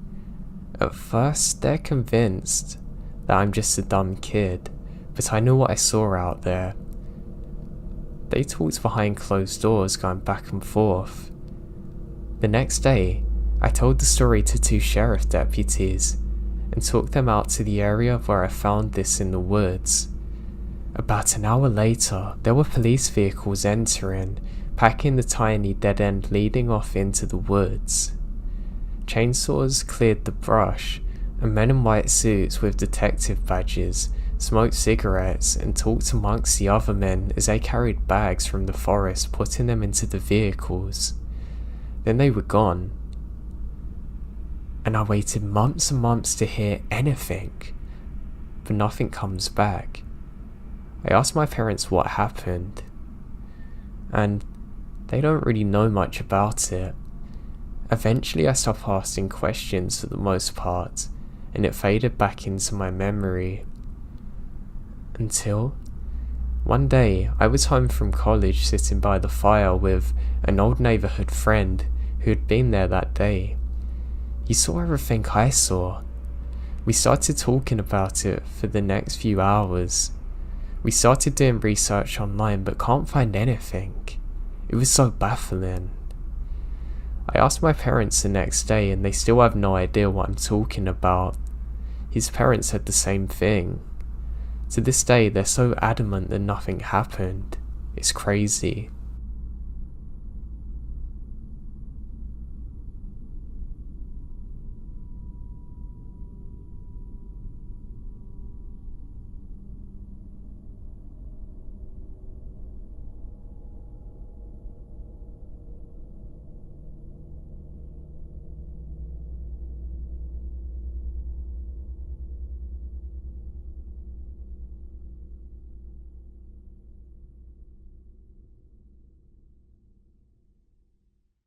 At first, they're convinced that I'm just a dumb kid, but I knew what I saw out there. They talked behind closed doors, going back and forth. The next day, I told the story to 2 sheriff deputies and took them out to the area where I found this in the woods. About an hour later, there were police vehicles entering, packing the tiny dead end leading off into the woods. Chainsaws cleared the brush, and men in white suits with detective badges smoked cigarettes and talked amongst the other men as they carried bags from the forest, putting them into the vehicles. Then they were gone. And I waited months and months to hear anything, but nothing comes back. I asked my parents what happened, and they don't really know much about it. Eventually I stopped asking questions for the most part, and it faded back into my memory. Until one day I was home from college sitting by the fire with an old neighbourhood friend who had been there that day. He saw everything I saw. We started talking about it for the next few hours. We started doing research online but can't find anything. It was so baffling. I asked my parents the next day and they still have no idea what I'm talking about. His parents said the same thing. To this day they're so adamant that nothing happened. It's crazy.